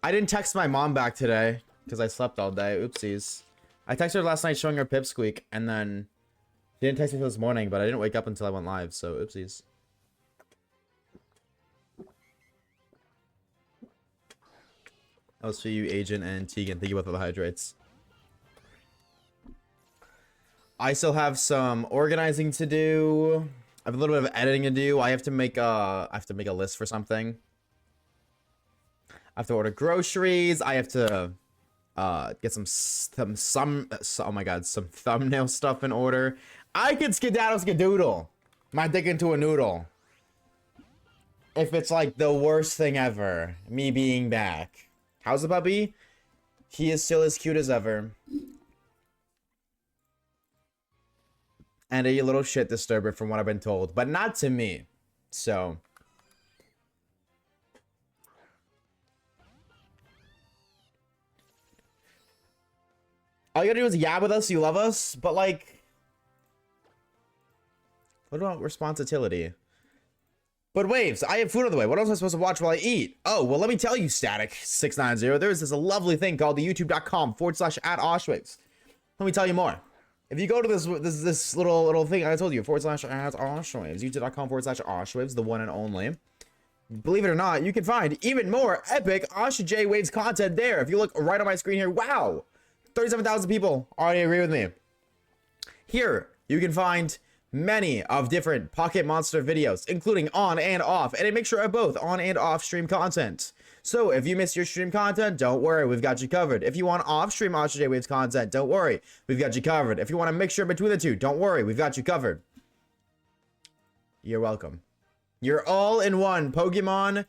I didn't text my mom back today because I slept all day. Oopsies. I texted her last night showing her pipsqueak, and then she didn't text me this morning, but I didn't wake up until I went live, so oopsies. That was for you, Agent and Tegan. Thank you both for the hydrates. I still have some organizing to do. I have a little bit of editing to do. I have to make a list for something. I have to order groceries. I have to get some oh my god, some thumbnail stuff in order. I could skedaddle skedoodle my dick into a noodle if it's like the worst thing ever, me being back. How's the puppy? He is still as cute as ever. And a little shit disturber from what I've been told, but not to me. So all you gotta do is yab with us, you love us, but like, what about responsibility? But Waves, I have food on the way. What else am I supposed to watch while I eat? Oh, well, let me tell you, Static690. There is this lovely thing called the youtube.com/@Oshawaves. Let me tell you more. If you go to this little thing I told you, /@Oshawaves, youtube.com/Oshawaves, the one and only. Believe it or not, you can find even more epic Osha J Waves content there. If you look right on my screen here, wow, 37,000 people already agree with me. Here, you can find many of different Pocket Monster videos, including on and off, and a mixture of both on and off stream content. So if you miss your stream content, don't worry, we've got you covered. If you want off-stream Osha J Waves content, don't worry, we've got you covered. If you want a mixture between the two, don't worry, we've got you covered. You're welcome. You're all in one Pokemon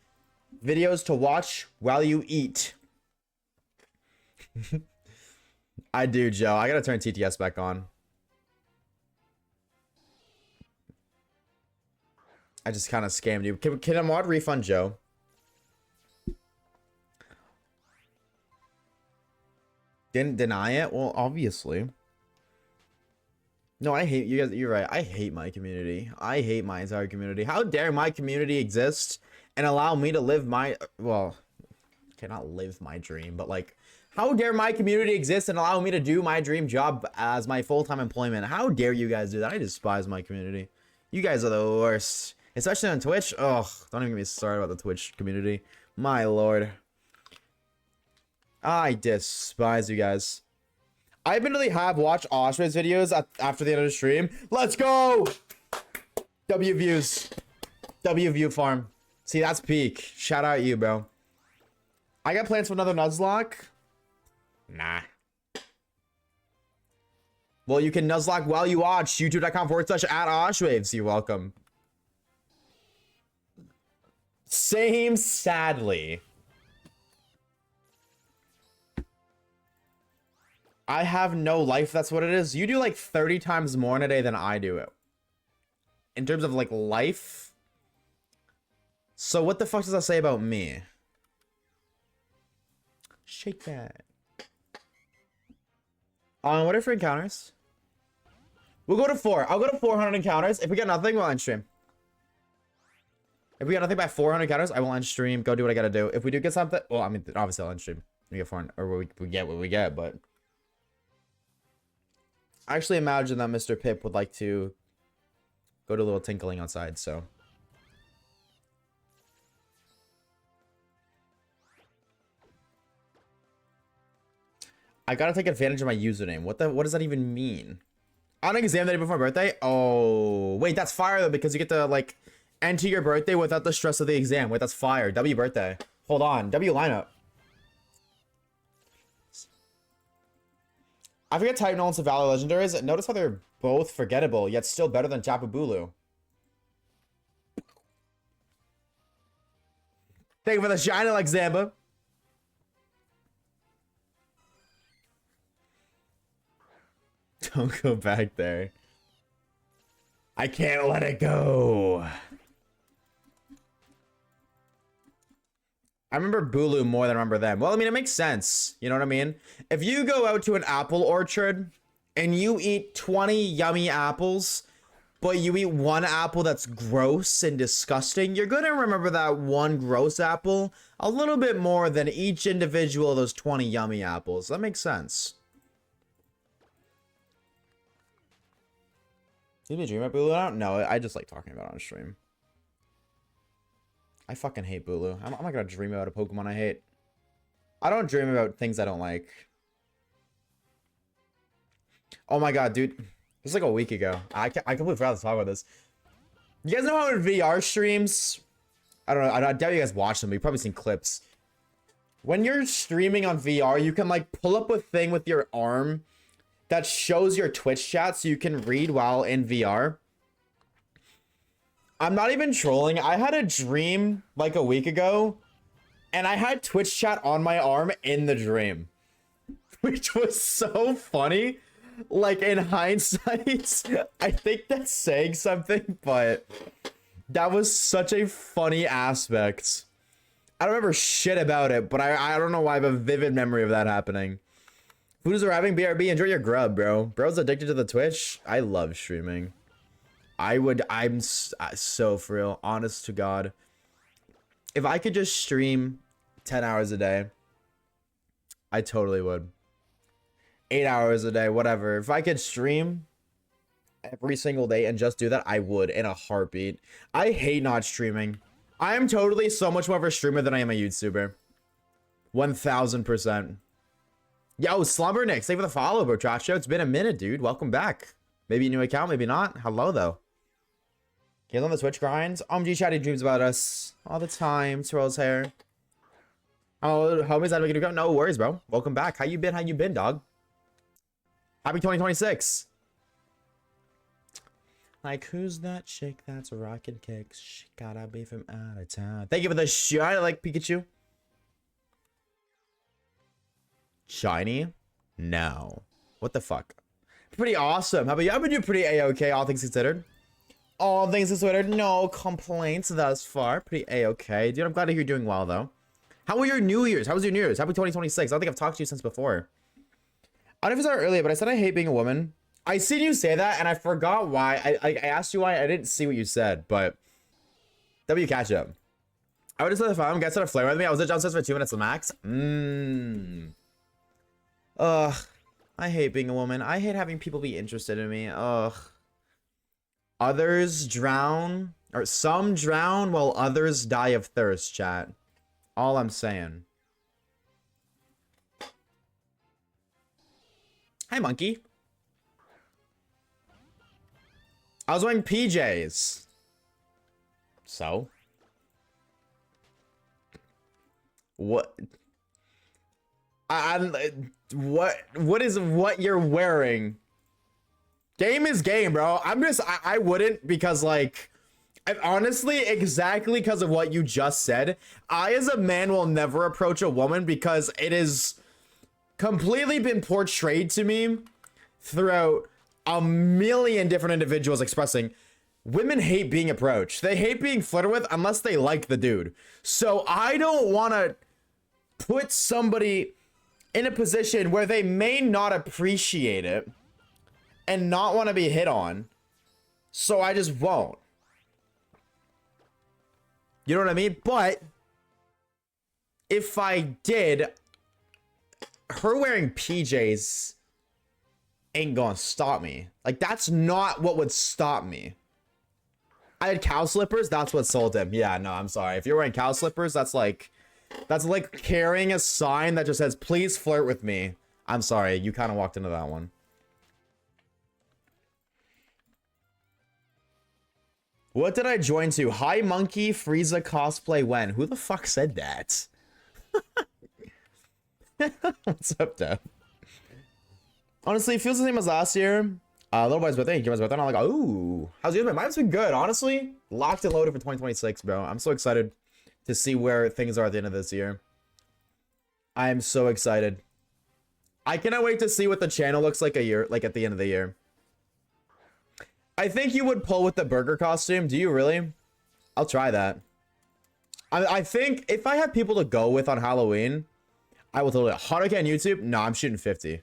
videos to watch while you eat. I do, Joe. I gotta turn TTS back on. I just kind of scammed you. Can a mod refund Joe? Didn't deny it? Well, obviously. No, I hate you guys. You're right. I hate my community. I hate my entire community. How dare my community exist and allow me to live my... Well, cannot live my dream, but like... How dare my community exist and allow me to do my dream job as my full-time employment? How dare you guys do that? I despise my community. You guys are the worst. Especially on Twitch. Ugh, don't even get me started about the Twitch community. My lord. I despise you guys. I admittedly have watched Oshawaves videos after the end of the stream. Let's go! W views. W view farm. See, that's peak. Shout out you, bro. I got plans for another Nuzlocke. Nah. Well, you can Nuzlocke while you watch. youtube.com/@Oshawaves. You're welcome. Same, sadly. I have no life, that's what it is. You do like 30 times more in a day than I do it. In terms of like life. So what the fuck does that say about me? Shake that. What are for encounters? We'll go to 4. I'll go to 400 encounters. If we get nothing, we'll end stream. If we get nothing by 400 encounters, I will end stream. Go do what I gotta do. If we do get something, well, I mean, obviously I'll end stream. We get 400, or we get what we get, but I actually imagine that Mr. Pip would like to go to a little tinkling outside, so I gotta take advantage of my username. What does that even mean? On exam the day before my birthday? Oh, wait, that's fire though, because you get to like enter your birthday without the stress of the exam. Wait, that's fire. W birthday. Hold on. W lineup. I forget type Nolan's and Valor Legendaries. Notice how they're both forgettable, yet still better than Tapu Bulu. Thank you for the shine, Alexamba. Don't go back there. I can't let it go. I remember Bulu more than I remember them. Well, I mean, it makes sense. You know what I mean? If you go out to an apple orchard and you eat 20 yummy apples, but you eat one apple that's gross and disgusting, you're going to remember that one gross apple a little bit more than each individual of those 20 yummy apples. That makes sense. Did you dream about Bulu now? No, I just like talking about it on stream. I fucking hate Bulu. I'm not gonna dream about a Pokemon I hate. I don't dream about things I don't like. Oh my god, dude. This was like a week ago. I completely forgot to talk about this. You guys know how in VR streams... I don't know, I doubt you guys watch them, but you've probably seen clips. When you're streaming on VR, you can like pull up a thing with your arm that shows your Twitch chat so you can read while in VR. I'm not even trolling. I had a dream like a week ago, and I had Twitch chat on my arm in the dream, which was so funny. Like, in hindsight, I think that's saying something, but that was such a funny aspect. I don't remember shit about it, but I don't know why I have a vivid memory of that happening. Food is arriving, BRB. Enjoy your grub, bro. Bro's addicted to the Twitch. I love streaming. I'm so for real, honest to God. If I could just stream 10 hours a day, I totally would. 8 hours a day, whatever. If I could stream every single day and just do that, I would in a heartbeat. I hate not streaming. I am totally so much more of a streamer than I am a YouTuber. 1000%. Yo, Slumber Nick, thank you for the follow, bro. Trash Show. It's been a minute, dude. Welcome back. Maybe a new account, maybe not. Hello, though. Kids on the Switch grinds. OMG Chatty dreams about us all the time. Swirls hair. Oh, homies, how do we go? No worries, bro. Welcome back. How you been? How you been, dog? Happy 2026. Like, who's that chick that's rocking kicks? She gotta be from out of town. Thank you for the shine. I like Pikachu. Shiny? No. What the fuck? Pretty awesome. How about you? I've been doing pretty A-okay, all things considered. All things considered, no complaints thus far. Pretty A-okay. Dude, I'm glad to hear you're doing well, though. How were your New Year's? How was your New Year's? Happy 2026. I don't think I've talked to you since before. I don't know if I said it earlier, but I said I hate being a woman. I seen you say that, and I forgot why. I asked you why. I didn't see what you said, but W catch up. I would have said if I'm guys had a flare with me. I was at Johnson's for 2 minutes max. Ugh. I hate being a woman. I hate having people be interested in me. Ugh. Others drown, or some drown while others die of thirst, chat. All I'm saying. Hi, monkey. I was wearing PJs. So? What? What is what you're wearing? Game is game, bro. I wouldn't, because like, honestly, exactly because of what you just said, I as a man will never approach a woman, because it is completely been portrayed to me throughout a million different individuals expressing women hate being approached. They hate being flirted with unless they like the dude. So I don't want to put somebody in a position where they may not appreciate it and not want to be hit on. So I just won't. You know what I mean? But if I did, her wearing PJs ain't gonna stop me. Like, that's not what would stop me. I had cow slippers. That's what sold him. Yeah, no, I'm sorry. If you're wearing cow slippers, that's like carrying a sign that just says, please flirt with me. I'm sorry, you kind of walked into that one. What did I join to? Hi Monkey Frieza cosplay when? Who the fuck said that? What's up, Dad? Honestly, it feels the same as last year. Little boy's birthday, give us birthday. And I'm like, ooh, how's yours been? Mine's been good, honestly. Locked and loaded for 2026, bro. I'm so excited to see where things are at the end of this year. I am so excited. I cannot wait to see what the channel looks like at the end of the year. I think you would pull with the burger costume. Do you really? I'll try that. I think if I have people to go with on Halloween, I will totally. Haruka on YouTube? No, I'm shooting 50.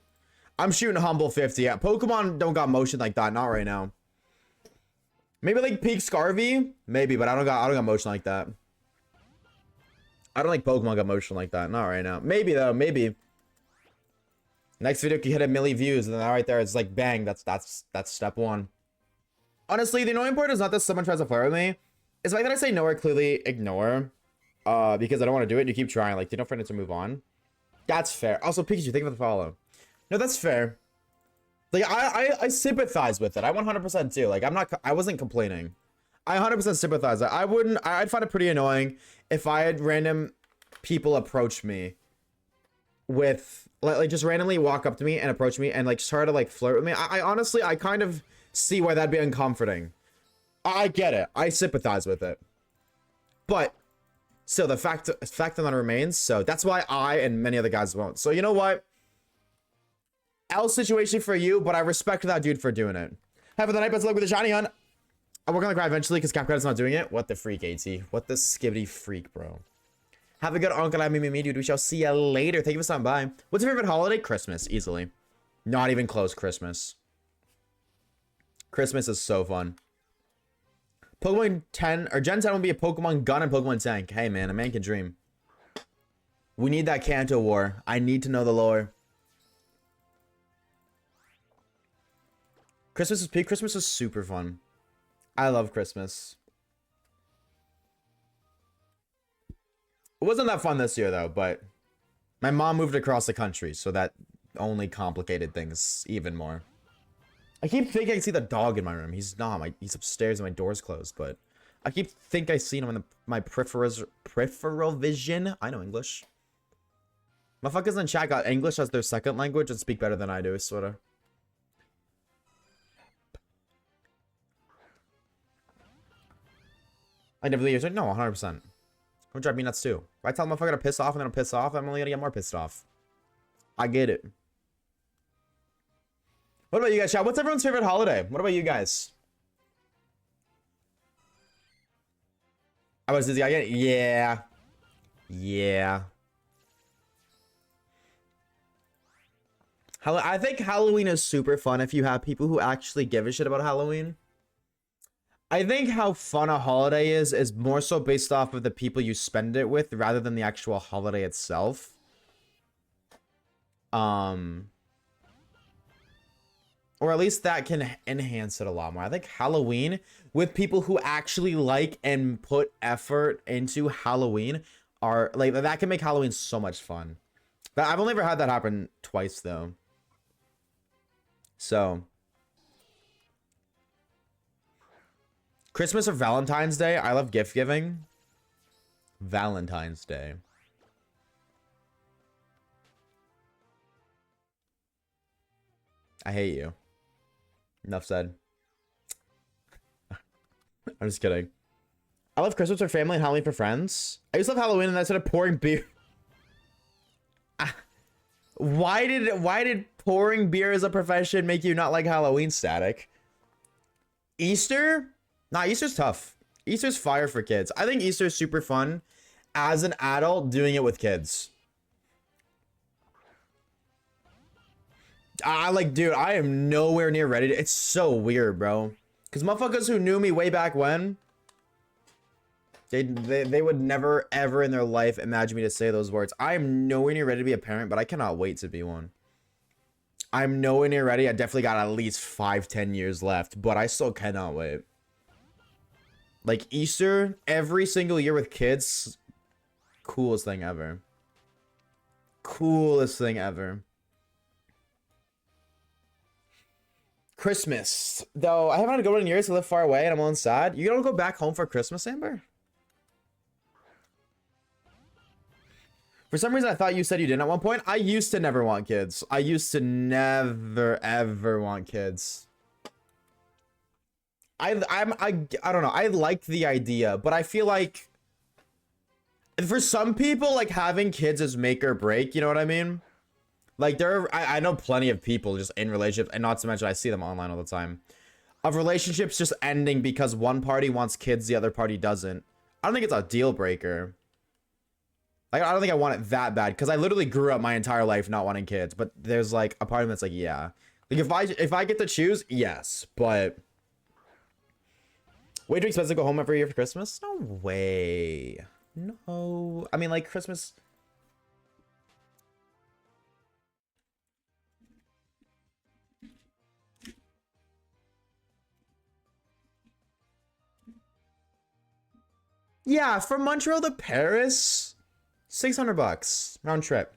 I'm shooting humble 50. Yeah, Pokemon don't got motion like that. Not right now. Maybe like Peak Scarvy? Maybe, but I don't got motion like that. I don't think Pokemon got motion like that. Not right now. Maybe though, maybe. Next video can hit 1 million views, and then right there, it's like bang. That's step one. Honestly, the annoying part is not that someone tries to flirt with me. It's like that I say no or clearly ignore. Because I don't want to do it, and you keep trying. Like, you don't find it to move on. That's fair. Also, Pikachu, thank you for the follow. No, that's fair. Like, I sympathize with it. I 100% do. Like, I wasn't complaining. I 100% sympathize. I'd find it pretty annoying if I had random people approach me with, like just randomly walk up to me and approach me and, like, try to, like, flirt with me. I honestly, I kind of see why that'd be uncomforting. I get it. I sympathize with it. But still, the fact of the matter remains. So that's why I and many other guys won't. So you know what? L situation for you, but I respect that dude for doing it. Have a night, best of luck with the shiny hunt. I'm working on the grind eventually because Capcom's not doing it. What the freak, AT? What the skibbity freak, bro? Have a good uncle. I'm me, dude. We shall see you later. Thank you for stopping by. What's your favorite holiday? Christmas, easily. Not even close. Christmas. Christmas is so fun. Pokemon 10 or Gen 10 will be a Pokemon gun and Pokemon tank. Hey man, a man can dream. We need that Kanto war. I need to know the lore. Christmas is peak. Christmas is super fun. I love Christmas. It wasn't that fun this year though, but my mom moved across the country, so that only complicated things even more. I keep thinking I can see the dog in my room. He's not. He's upstairs and my door's closed, but I think I seen him in my peripheral vision. I know English. Motherfuckers in chat got English as their second language and speak better than I do, sorta. I never leave. No, 100%. Don't drive me nuts too. If I tell the motherfucker to piss off and then I'll piss off, I'm only gonna get more pissed off. I get it. What about you guys, chat? What's everyone's favorite holiday? What about you guys? I was dizzy again. Yeah. Yeah. I think Halloween is super fun if you have people who actually give a shit about Halloween. I think how fun a holiday is more so based off of the people you spend it with rather than the actual holiday itself. Or at least that can enhance it a lot more. I think Halloween with people who actually like and put effort into Halloween are like that can make Halloween so much fun. But I've only ever had that happen twice though. So Christmas or Valentine's Day? I love gift giving. Valentine's Day. I hate you. Enough said. I'm just kidding. I love Christmas for family and Halloween for friends. I used to love Halloween and I started pouring beer. Why did pouring beer as a profession make you not like Halloween, Static? Easter? Nah, Easter's tough. Easter's fire for kids. I think Easter's super fun as an adult doing it with kids. Dude, I am nowhere near ready to, it's so weird, bro. Because motherfuckers who knew me way back when, they would never, ever in their life imagine me to say those words. I am nowhere near ready to be a parent, but I cannot wait to be one. I'm nowhere near ready. I definitely got at least 5-10 years left, but I still cannot wait. Like, Easter, every single year with kids, coolest thing ever. Coolest thing ever. Christmas. Though I haven't had a good one in years. I live far away and I'm all sad. You don't go back home for Christmas, Amber? For some reason, I thought you said you didn't at one point. I used to never want kids. I used to never, ever want kids. I don't know. I like the idea, but I feel like for some people, like having kids is make or break. You know what I mean? Like I know plenty of people just in relationships, and not to mention I see them online all the time, of relationships just ending because one party wants kids, the other party doesn't. I don't think it's a deal breaker. Like, I don't think I want it that bad, because I literally grew up my entire life not wanting kids. But there's like a part of me that's like, yeah. Like if I get to choose, yes. But way too expensive to go home every year for Christmas? No way. No. I mean, like Christmas. Yeah, from Montreal to Paris, $600 round trip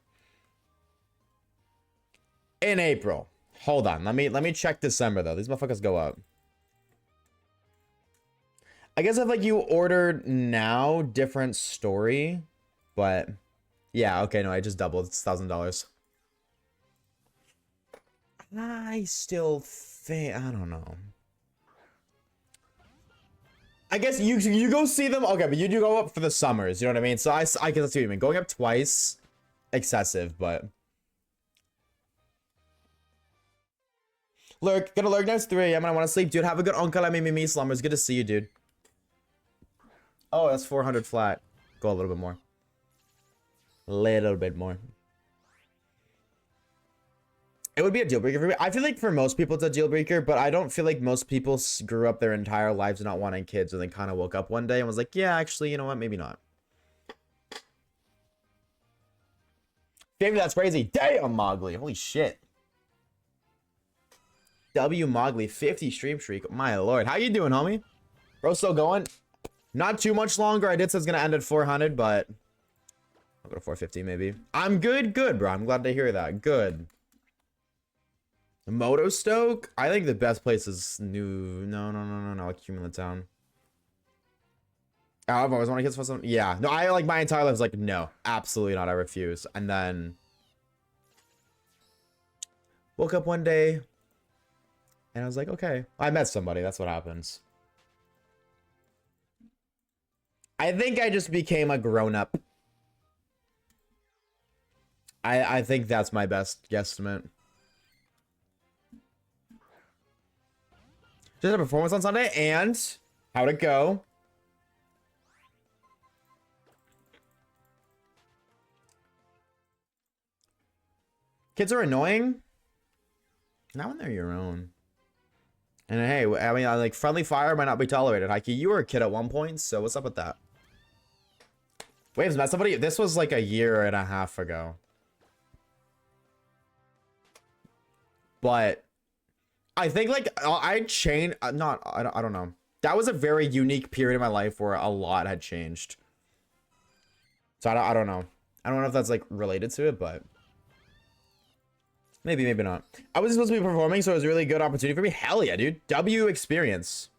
in April. Hold on, let me check December though. These motherfuckers go up. I guess if like you ordered now, different story, but yeah, okay, no, I just doubled. It's $1,000. I still think I don't know. I guess you go see them. Okay, but you do go up for the summers. You know what I mean? So I guess that's what you mean. Going up twice, excessive, but. Lurk, gonna lurk now. It's 3 a.m. and I want to sleep, dude. Have a good uncle. I mean, me slumbers. Good to see you, dude. Oh, that's 400 flat. Go a little bit more. Little bit more. It would be a deal breaker for me. I feel like for most people it's a deal breaker, but I don't feel like most people grew up their entire lives not wanting kids and then kind of woke up one day and was like, yeah, actually, you know what? Maybe not. Maybe that's crazy. Damn, Mowgli. Holy shit. W Mowgli, 50 stream streak. My lord. How you doing, homie? Bro, still going? Not too much longer. I did say it's going to end at 400, but I'll go to 450 maybe. I'm good, bro. I'm glad to hear that. Good. Moto Stoke? I think the best place is no, Cumulative Town. Oh, I've always wanted kids for some. Yeah, no, I like my entire life was like, no, absolutely not. I refuse. And then woke up one day and I was like, okay, I met somebody. That's what happens. I think I just became a grown up. I think that's my best guesstimate. Just a performance on Sunday, and how'd it go? Kids are annoying. Not when they're your own. And hey, I mean, like friendly fire might not be tolerated. Heike, you were a kid at one point, so what's up with that? Waves met somebody. This was like a year and a half ago. But I think like I changed. I don't know. That was a very unique period in my life where a lot had changed. So I don't know. I don't know if that's like related to it, but maybe not. I was supposed to be performing, so it was a really good opportunity for me. Hell yeah, dude. W experience.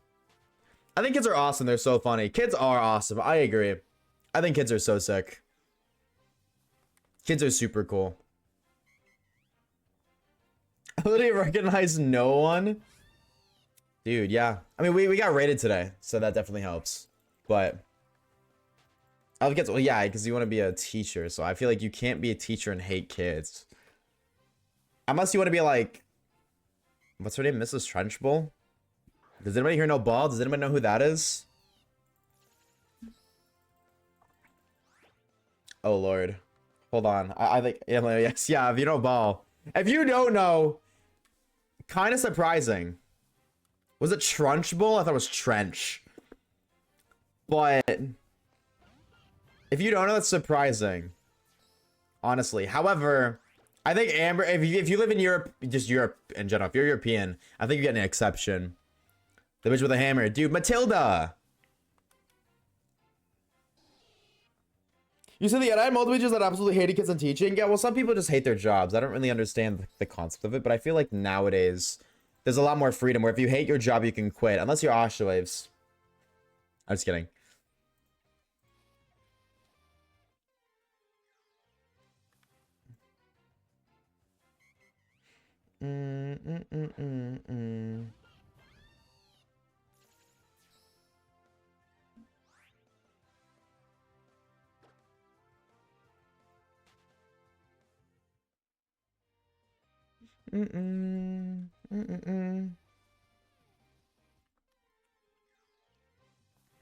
I think kids are awesome. They're so funny. Kids are awesome. I agree. I think kids are so sick. Kids are super cool. I literally recognize no one. Dude, yeah. I mean, we got rated today, so that definitely helps. But I guess, well, yeah, because you want to be a teacher, so I feel like you can't be a teacher and hate kids. Unless you want to be like, what's her name? Mrs. Trenchbull? Does anybody here know Ball? Does anybody know who that is? Oh, Lord. Hold on. I think, yeah, yes, yeah, if you know Ball. If you don't know, kind of surprising. Was it Trunchbull? I thought it was Trench. But if you don't know, that's surprising. Honestly. However, I think Amber, if you live in Europe, just Europe in general, if you're European, I think you get an exception. The bitch with a hammer. Dude, Matilda! You said I had multiple teachers that absolutely hated kids and teaching. Yeah, well, some people just hate their jobs. I don't really understand the concept of it, but I feel like nowadays there's a lot more freedom where if you hate your job, you can quit. Unless you're Oshawaves. I'm just kidding.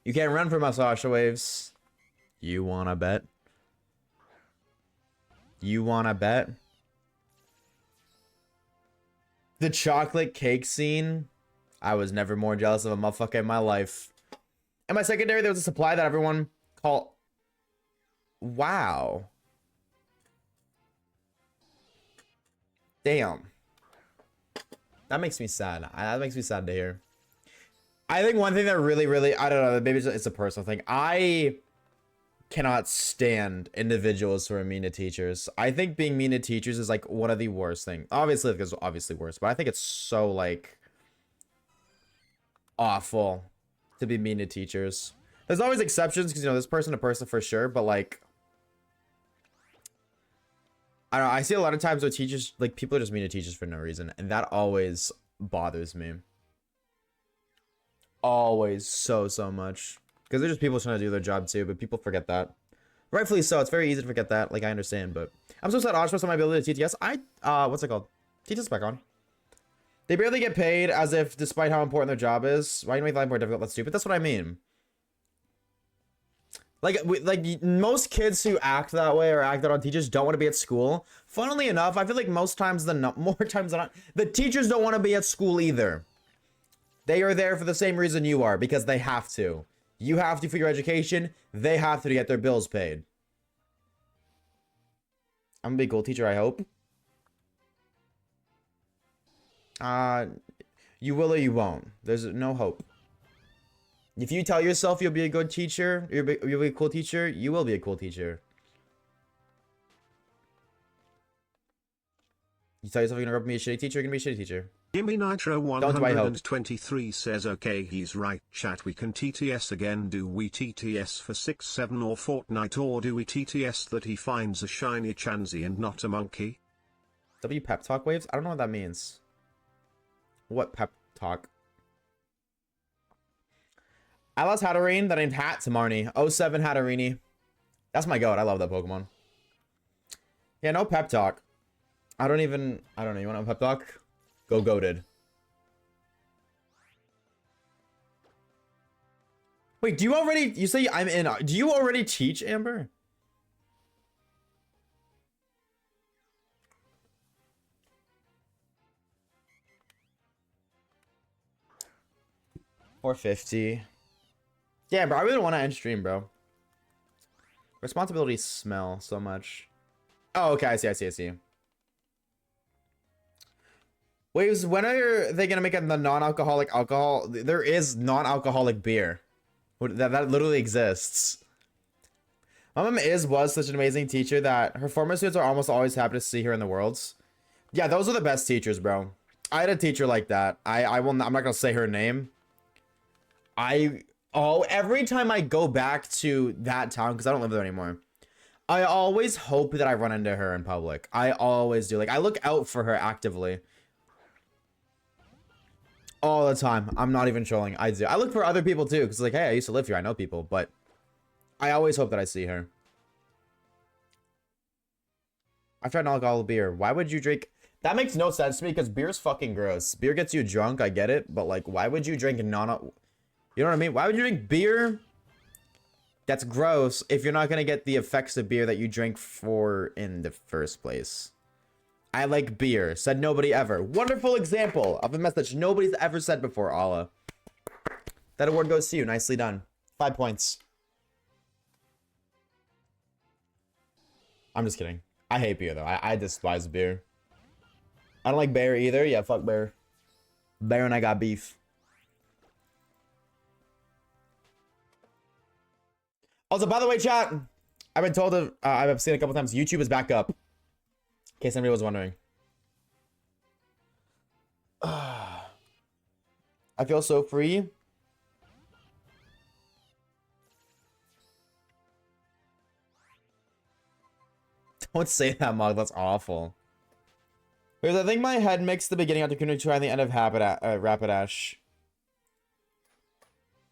You can't run from us, Oshawaves. You wanna bet? You wanna bet? The chocolate cake scene. I was never more jealous of a motherfucker in my life. In my secondary, there was a supply that everyone called. Wow. Damn. That makes me sad. That makes me sad to hear. I think one thing that really, I don't know, maybe it's a personal thing. I cannot stand individuals who are mean to teachers. I think being mean to teachers is like one of the worst things. Obviously, it's obviously worse, but I think it's so like awful to be mean to teachers. There's always exceptions because, you know, there's person to person for sure, but like, I don't know, I see a lot of times where teachers, like, people are just mean to teachers for no reason, and that always bothers me. Always so much. Because they're just people trying to do their job too, but people forget that. Rightfully so, it's very easy to forget that, like, I understand, but I'm so sad Oshpus on my ability to TTS. What's it called? TTS back on. They barely get paid as if, despite how important their job is, why do you make life more difficult? That's stupid. That's what I mean. Like most kids who act that way or act out on teachers don't want to be at school. Funnily enough, I feel like more times than not, the teachers don't want to be at school either. They are there for the same reason you are, because they have to. You have to for your education. They have to get their bills paid. I'm gonna be a cool teacher, I hope. You will or you won't. There's no hope. If you tell yourself you'll be a good teacher, you'll be a cool teacher, you will be a cool teacher. You tell yourself you're gonna be a shitty teacher, you're gonna be a shitty teacher. Gimme Nitro 123 says okay, he's right chat, we can TTS again. Do we TTS for 6, 7 or Fortnite, or do we TTS that he finds a shiny Chansey and not a monkey? W pep talk waves? I don't know what that means. What pep talk? I lost Hatterene that named Hat to Marnie. 07 Hatterini. That's my goat. I love that Pokemon. Yeah, no pep talk. I don't know. You want a pep talk? Go goated. Wait, do you already... You say I'm in... Do you already teach, Amber? $450. Yeah, bro, I really want to end stream, bro. Responsibilities smell so much. Oh, okay, I see. Waves, when are they gonna make it the non-alcoholic alcohol? There is non-alcoholic beer. That literally exists. My mom was such an amazing teacher that her former students are almost always happy to see her in the worlds. Yeah, those are the best teachers, bro. I had a teacher like that. I'm not gonna say her name. Every time I go back to that town, because I don't live there anymore, I always hope that I run into her in public. I always do. Like, I look out for her actively. All the time. I'm not even trolling. I do. I look for other people too, because like, hey, I used to live here. I know people, but I always hope that I see her. I've tried non-alcoholic beer. Why would you drink? That makes no sense to me, because beer's fucking gross. Beer gets you drunk, I get it, but like, why would you drink you know what I mean? Why would you drink beer that's gross if you're not going to get the effects of beer that you drink for in the first place? I like beer. Said nobody ever. Wonderful example of a message nobody's ever said before, Allah. That award goes to you. Nicely done. 5 points. I'm just kidding. I hate beer, though. I despise beer. I don't like bear either. Yeah, fuck bear. Bear and I got beef. Also, by the way, chat, I've been told, I've seen a couple times, YouTube is back up. In case anybody was wondering. I feel so free. Don't say that, Mog. That's awful. Because I think my head mixed the beginning of Takuna 2 and the end of Rapidash.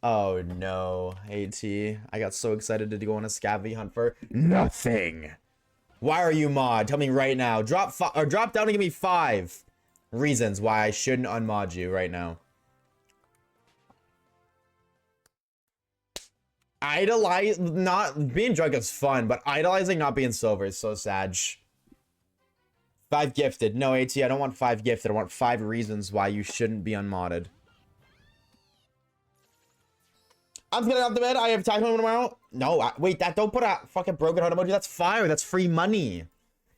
Oh no, AT. I got so excited to go on a scavvy hunt for nothing. Why are you mod? Tell me right now. Drop down and give me 5 reasons why I shouldn't unmod you right now. Idolize not being drunk is fun, but idolizing not being sober is so sad. 5 gifted. No, AT, I don't want 5 gifted. I want 5 reasons why you shouldn't be unmodded. I'm getting off the bed. I have time tomorrow. No, wait, don't put a fucking broken heart emoji. That's fire. That's free money.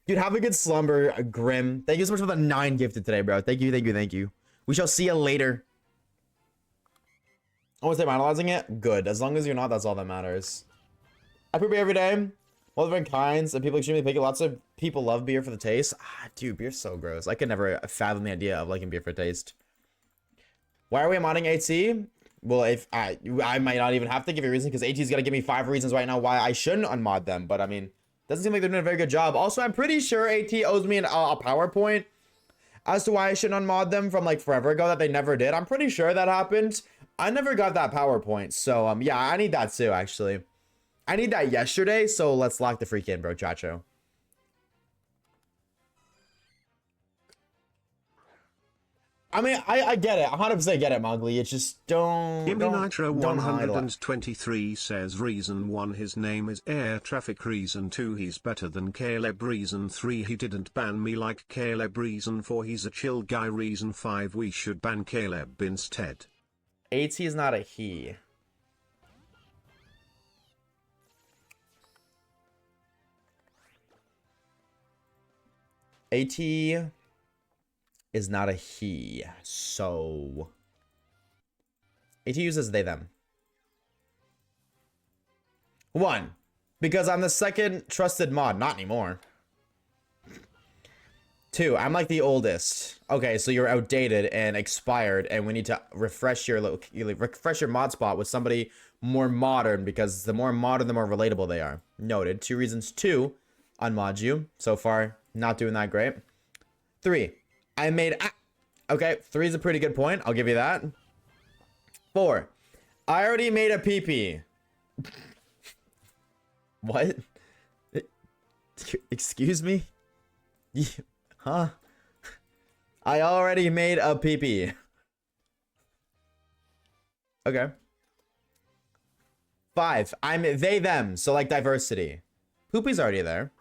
Dude, have a good slumber, Grim. Thank you so much for the 9 gifted today, bro. Thank you, thank you, thank you. We shall see you later. Oh, is they analyzing it? Good. As long as you're not, that's all that matters. I brew beer every day. All different kinds, and people extremely picky. Lots of people love beer for the taste. Ah, dude, beer's so gross. I could never fathom the idea of liking beer for taste. Why are we modding AT? Well, if I might not even have to give you a reason, because AT's got to give me 5 reasons right now why I shouldn't unmod them. But I mean, doesn't seem like they're doing a very good job. Also, I'm pretty sure AT owes me a PowerPoint as to why I shouldn't unmod them from like forever ago that they never did. I'm pretty sure that happened. I never got that PowerPoint. So yeah, I need that too, actually. I need that yesterday, so let's lock the freak in, bro, Chacho. I mean, I get it. 100% get it, Mowgli. It's just don't... Gimme Nitro don't 123 says reason 1 his name is air traffic, reason 2 he's better than Caleb, reason 3 he didn't ban me like Caleb, reason 4 he's a chill guy, reason 5 we should ban Caleb instead. AT is not a he. AT is not a he, so AT uses they them. 1, because I'm the second trusted mod, not anymore. 2, I'm like the oldest. Okay, so you're outdated and expired, and we need to refresh your mod spot with somebody more modern, because the more modern, the more relatable they are. Noted. 2 reasons to unmod you. So far, not doing that great. 3, I made... Okay, 3 is a pretty good point. I'll give you that. 4, I already made a PP. What? Excuse me? Huh? I already made a PP. Okay. 5, I'm they, them. So like diversity. Poopy's already there.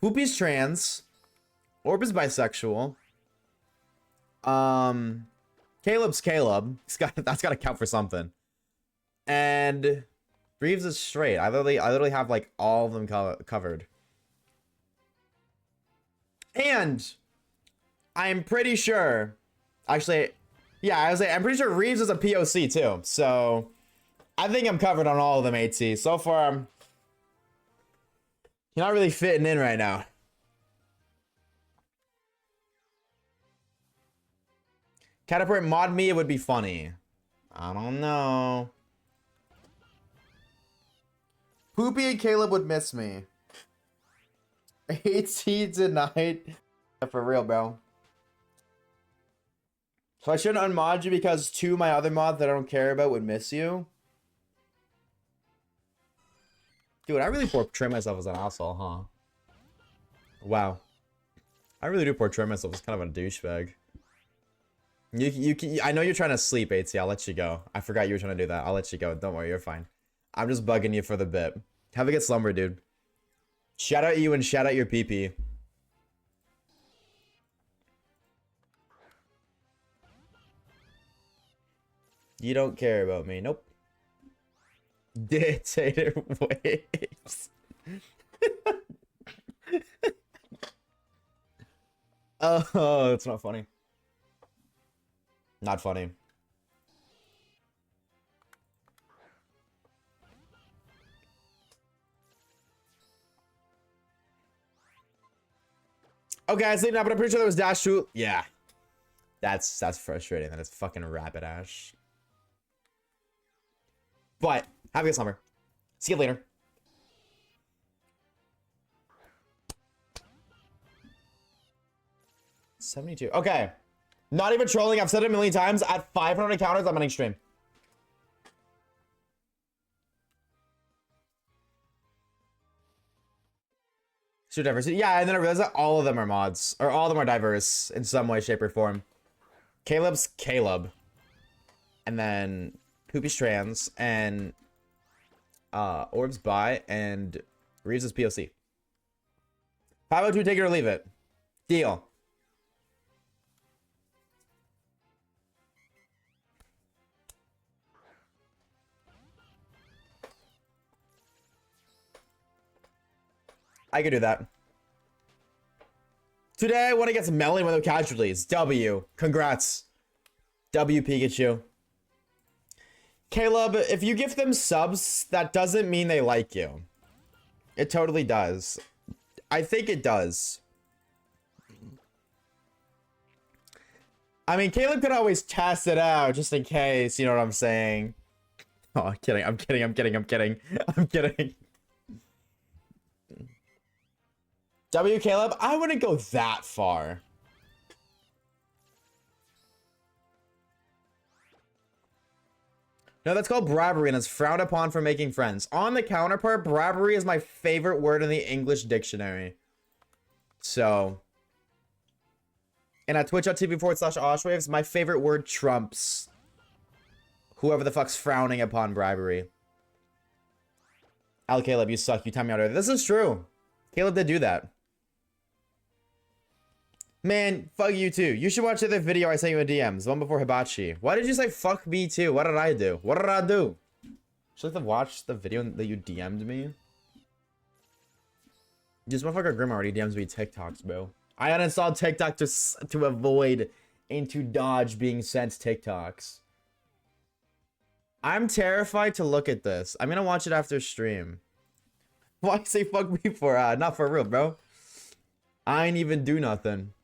Poopy's trans. Orb is bisexual. Caleb's Caleb. That's gotta count for something. And Reeves is straight. I literally have like all of them covered. And I'm pretty sure, actually, yeah, I'm pretty sure Reeves is a POC too. So I think I'm covered on all of them, AT. So far, you're not really fitting in right now. Catapult mod me, it would be funny. I don't know. Poopy and Caleb would miss me. AT denied. For real, bro. So I shouldn't unmod you because 2 of my other mods that I don't care about would miss you? Dude, I really portray myself as an asshole, huh? Wow. I really do portray myself as kind of a douchebag. I know you're trying to sleep, AT. I'll let you go. I forgot you were trying to do that. I'll let you go. Don't worry, you're fine. I'm just bugging you for the bit. Have a good slumber, dude. Shout out you and shout out your PP. You don't care about me. Nope. Dictator waves. Oh, that's not funny. Not funny. Okay, I sleep now, but I'm pretty sure there was dash 2. Yeah. That's frustrating. That is fucking rapid ash. But have a good summer. See you later. $72. Okay. Not even trolling. I've said it a million times. At 500 encounters, I'm ending stream. Should diversity. Yeah, and then I realized that all of them are mods. Or all of them are diverse in some way, shape, or form. Caleb's Caleb. And then Poopy's trans. And Orb's bi. And Reeves is POC. 502, take it or leave it. Deal. I could do that. Today, I want to get some melee without casualties. W. Congrats. W, Pikachu. Caleb, if you give them subs, that doesn't mean they like you. It totally does. I think it does. I mean, Caleb could always test it out just in case, you know what I'm saying? Oh, I'm kidding. I'm kidding. I'm kidding. I'm kidding. I'm kidding. W, Caleb, I wouldn't go that far. No, that's called bribery and it's frowned upon for making friends. On the counterpart, bribery is my favorite word in the English dictionary. So. And at twitch.tv/Oshawaves, my favorite word trumps whoever the fuck's frowning upon bribery. Al, Caleb, you suck. You timed me out earlier. This is true. Caleb did do that. Man, fuck you too. You should watch the other video I sent you in DMs, the one before Hibachi. Why did you say fuck me too? What did I do? What did I do? Should I have watched the video that you DM'd me? This motherfucker Grim already DMs me TikToks, bro. I uninstalled TikTok to avoid and to dodge being sent TikToks. I'm terrified to look at this. I'm gonna watch it after stream. Why say fuck me for? Not for real, bro. I ain't even do nothing.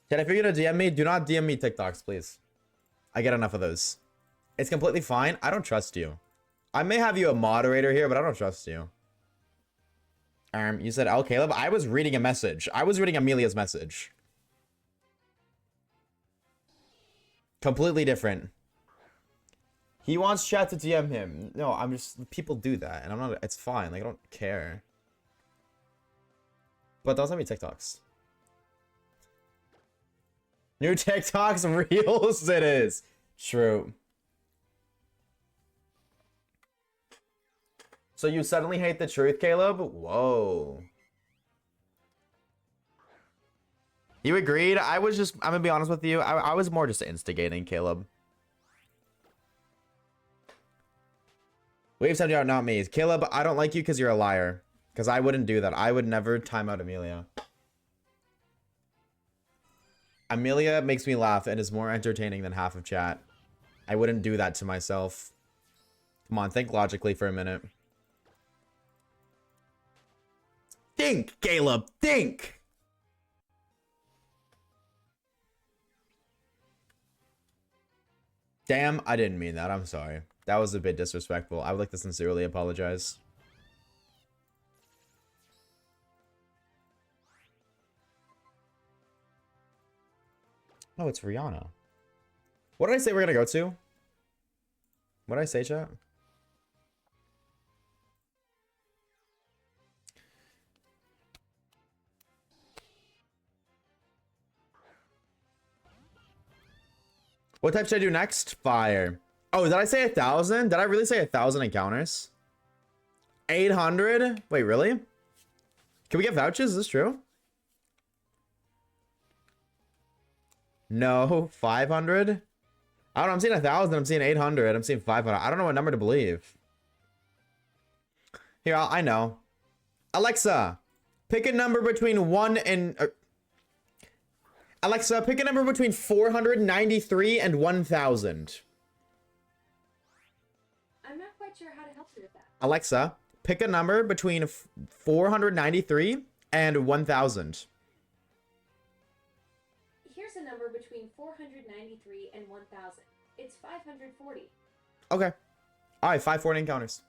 Chat, if you're gonna DM me, do not DM me TikToks, please. I get enough of those. It's completely fine. I don't trust you. I may have you a moderator here, but I don't trust you. You said L Caleb. I was reading a message. I was reading Amelia's message. Completely different. He wants chat to DM him. No, I'm just, people do that, and I'm not. It's fine. Like I don't care. But don't send me TikToks. New TikToks, reels it is. True. So you suddenly hate the truth, Caleb? Whoa. You agreed? I was just, I'm gonna be honest with you. I was more just instigating, Caleb. Wave sent you out, not me. Caleb, I don't like you because you're a liar. Because I wouldn't do that. I would never time out Amelia. Amelia makes me laugh and is more entertaining than half of chat. I wouldn't do that to myself. Come on, think logically for a minute. Think, Caleb, think! Damn, I didn't mean that. I'm sorry. That was a bit disrespectful. I would like to sincerely apologize. Oh, it's Rihanna. What did I say we're gonna go to? What did I say, chat? What type should I do next? Fire. Oh, did I say 1,000? Did I really say 1,000 encounters? 800? Wait, really? Can we get vouchers? Is this true? No, 500? I don't know, I'm seeing 1,000, I'm seeing 800, I'm seeing 500. I don't know what number to believe. Here, I know. Alexa, pick a number between 1 and... Alexa, pick a number between 493 and 1,000. I'm not quite sure how to help you with that. Alexa, pick a number between 493 and 1,000. 493 and 1000. It's 540. Okay. All right, 540 encounters.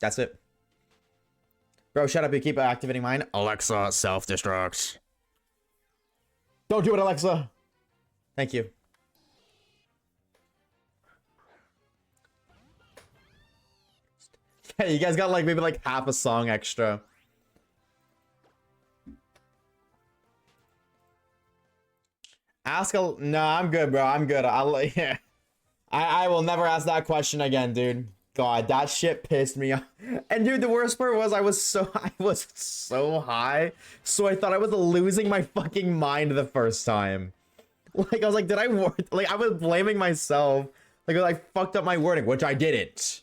That's it. Bro, shut up. You keep activating mine. Alexa, self-destruct. Don't do it, Alexa. Thank you. Hey, you guys got like maybe like half a song extra. No, I'm good, bro. I'm good. Yeah. I will never ask that question again, dude. God, that shit pissed me off. And dude, the worst part was I was so high, so I thought I was losing my fucking mind the first time. Like I was like, did I like I was blaming myself. Like I fucked up my wording, which I didn't.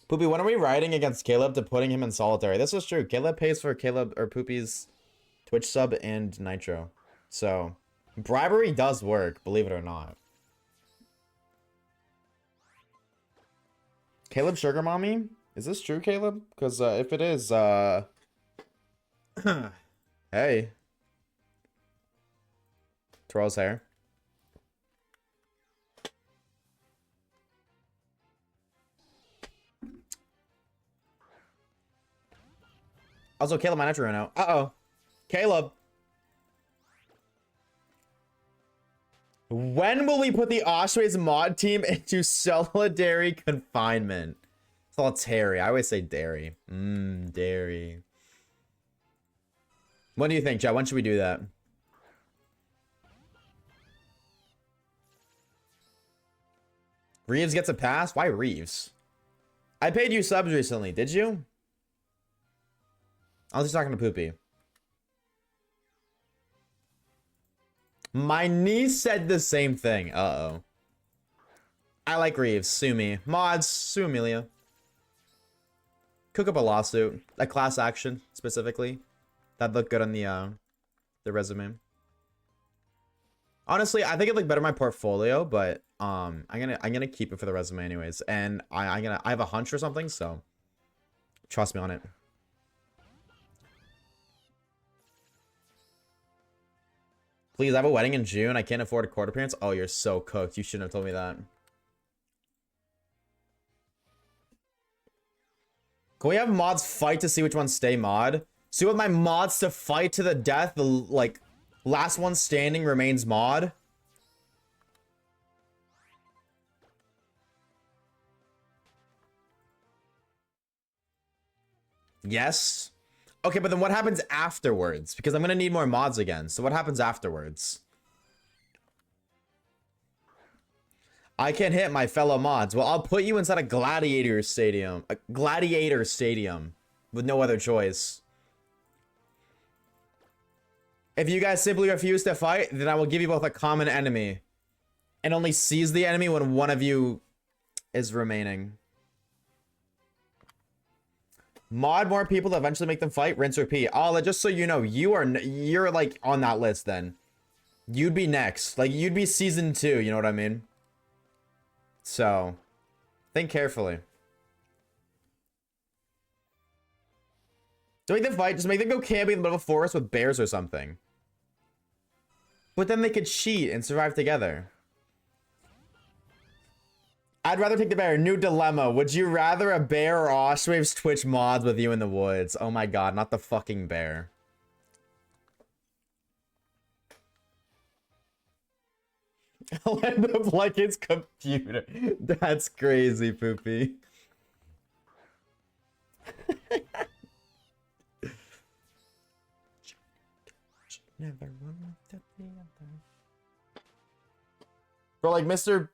Poopy, when are we riding against Caleb to putting him in solitary? This is true. Caleb pays for Caleb or Poopy's Twitch sub and Nitro. So bribery does work, believe it or not. Caleb Sugar Mommy? Is this true, Caleb? Because if it is, hey. Twirls hair. Also, Caleb, my Nitro ran out. Uh-oh. Caleb. When will we put the Oshawaves mod team into solitary confinement? Solitary. I always say dairy. Dairy. What do you think, Chad? When should we do that? Reeves gets a pass? Why Reeves? I paid you subs recently. Did you? I was just talking to Poopy. My niece said the same thing. Uh-oh. I like Reeves. Sue me. Mods, sue Amelia. Cook up a lawsuit. A class action, specifically. That'd look good on the resume. Honestly, I think it'd look better in my portfolio, but I'm gonna keep it for the resume anyways. And I have a hunch or something, so trust me on it. Please, I have a wedding in June. I can't afford a court appearance. Oh, you're so cooked. You shouldn't have told me that. Can we have mods fight to see which ones stay mod? So you want my mods to fight to the death? The, like, last one standing remains mod? Yes. Okay, but then what happens afterwards? Because I'm gonna need more mods again. So what happens afterwards? I can't hit my fellow mods. Well, I'll put you inside a gladiator stadium. A gladiator stadium. With no other choice. If you guys simply refuse to fight, then I will give you both a common enemy. And only seize the enemy when one of you is remaining. Mod more people to eventually make them fight, rinse, repeat. Oh, just so you know, you're like on that list then. You'd be next. Like, you'd be season 2, you know what I mean? So, think carefully. Don't make them fight, just make them go camping in the middle of a forest with bears or something. But then they could cheat and survive together. I'd rather take the bear. New dilemma. Would you rather a bear or Oshawaves Twitch mods with you in the woods? Oh my god, not the fucking bear. I'll end up like its computer. That's crazy, Poopy. Never one to the other. Bro, like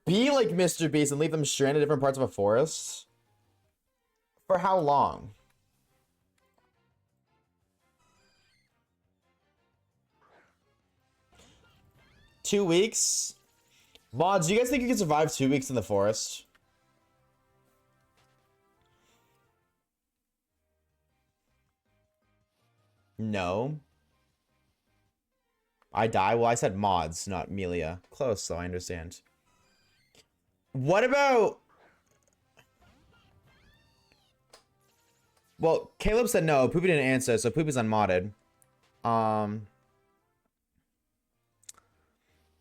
be like Mr. Beast and leave them stranded in different parts of a forest? For how long? Two weeks? Vods, do you guys think you can survive 2 weeks in the forest? No. I die? Well, I said mods, not Melia. Close, though, I understand. What about... Well, Caleb said no. Poopy didn't answer, so Poopy's unmodded. Do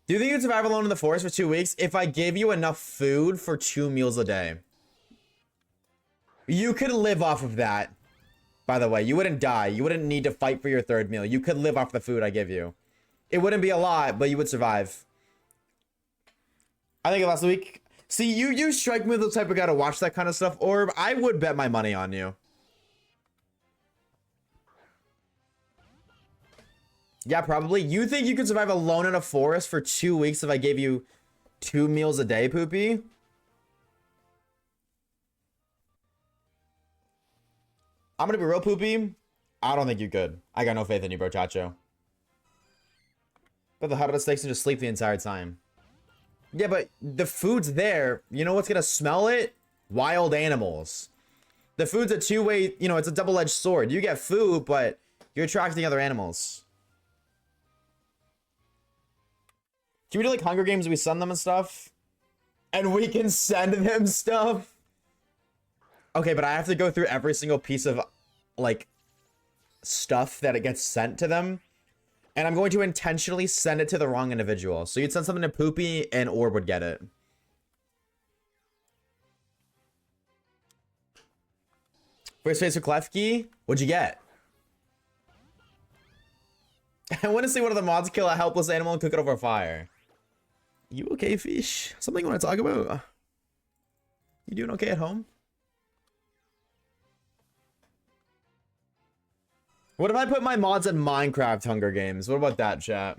you think you'd survive alone in the forest for 2 weeks if I gave you enough food for 2 meals a day? You could live off of that. By the way, you wouldn't die. You wouldn't need to fight for your 3rd meal. You could live off the food I give you. It wouldn't be a lot, but you would survive. I think last week... See, you strike me as the type of guy to watch that kind of stuff, or I would bet my money on you. Yeah, probably. You think you could survive alone in a forest for 2 weeks if I gave you 2 meals a day, Poopy? I'm gonna be real, Poopy. I don't think you could. I got no faith in you, bro, Chacho. But the hut of the snakes and just sleep the entire time. Yeah, but the food's there. You know what's gonna smell it? Wild animals. The food's a two-way, you know, it's a double-edged sword. You get food, but you're attracting other animals. Can we do like Hunger Games? We send them and stuff? And we can send them stuff? Okay, but I have to go through every single piece of, like, stuff that it gets sent to them. And I'm going to intentionally send it to the wrong individual. So you'd send something to Poopy and Orb would get it. First face for Klefki? What'd you get? I want to see one of the mods kill a helpless animal and cook it over fire. You okay, fish? Something you want to talk about? You doing okay at home? What if I put my mods in Minecraft Hunger Games? What about that, chat?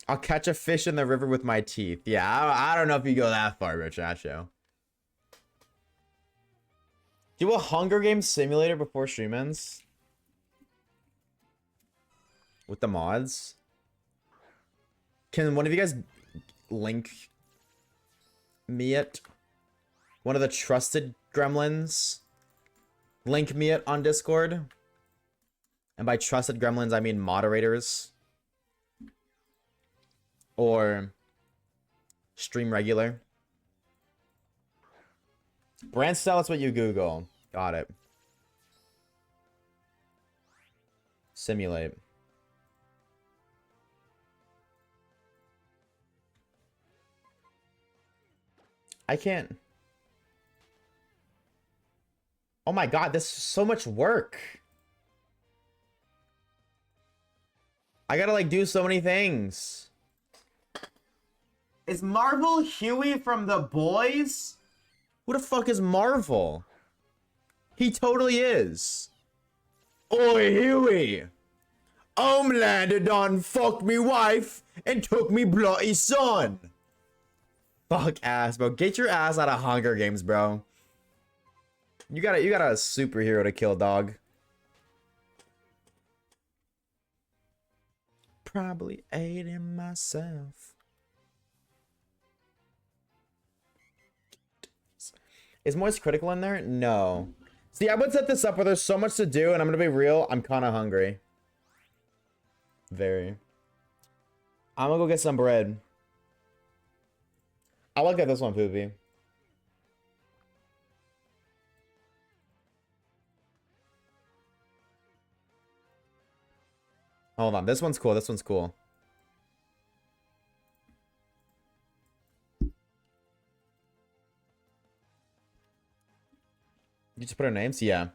I'll catch a fish in the river with my teeth. Yeah, I don't know if you go that far, Rich Asho. Do a Hunger Games simulator before stream ends? With the mods? Can one of you guys link me it? One of the trusted gremlins? Link me it on Discord? And by trusted gremlins, I mean moderators. Or stream regular. Brand style, that's what you Google. Got it. Simulate. I can't. Oh my god, this is so much work. I gotta like do so many things. Is Marvel Huey from The Boys? Who the fuck is Marvel? He totally is. Oi, Huey. Homelander done fucked me wife and took me bloody son. Fuck ass, bro. Get your ass out of Hunger Games, bro. You got a superhero to kill, dog. Probably ate him myself. Is Moist Critical in there? No. See, I would set this up where there's so much to do, and I'm gonna be real, I'm kind of hungry. Very. I'm gonna go get some bread. I'll look at this one, Poopy. Hold on, this one's cool, this one's cool. You just put our names? Yeah.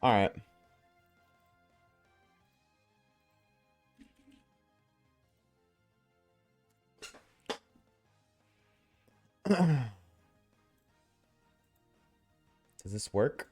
All right. Does this work?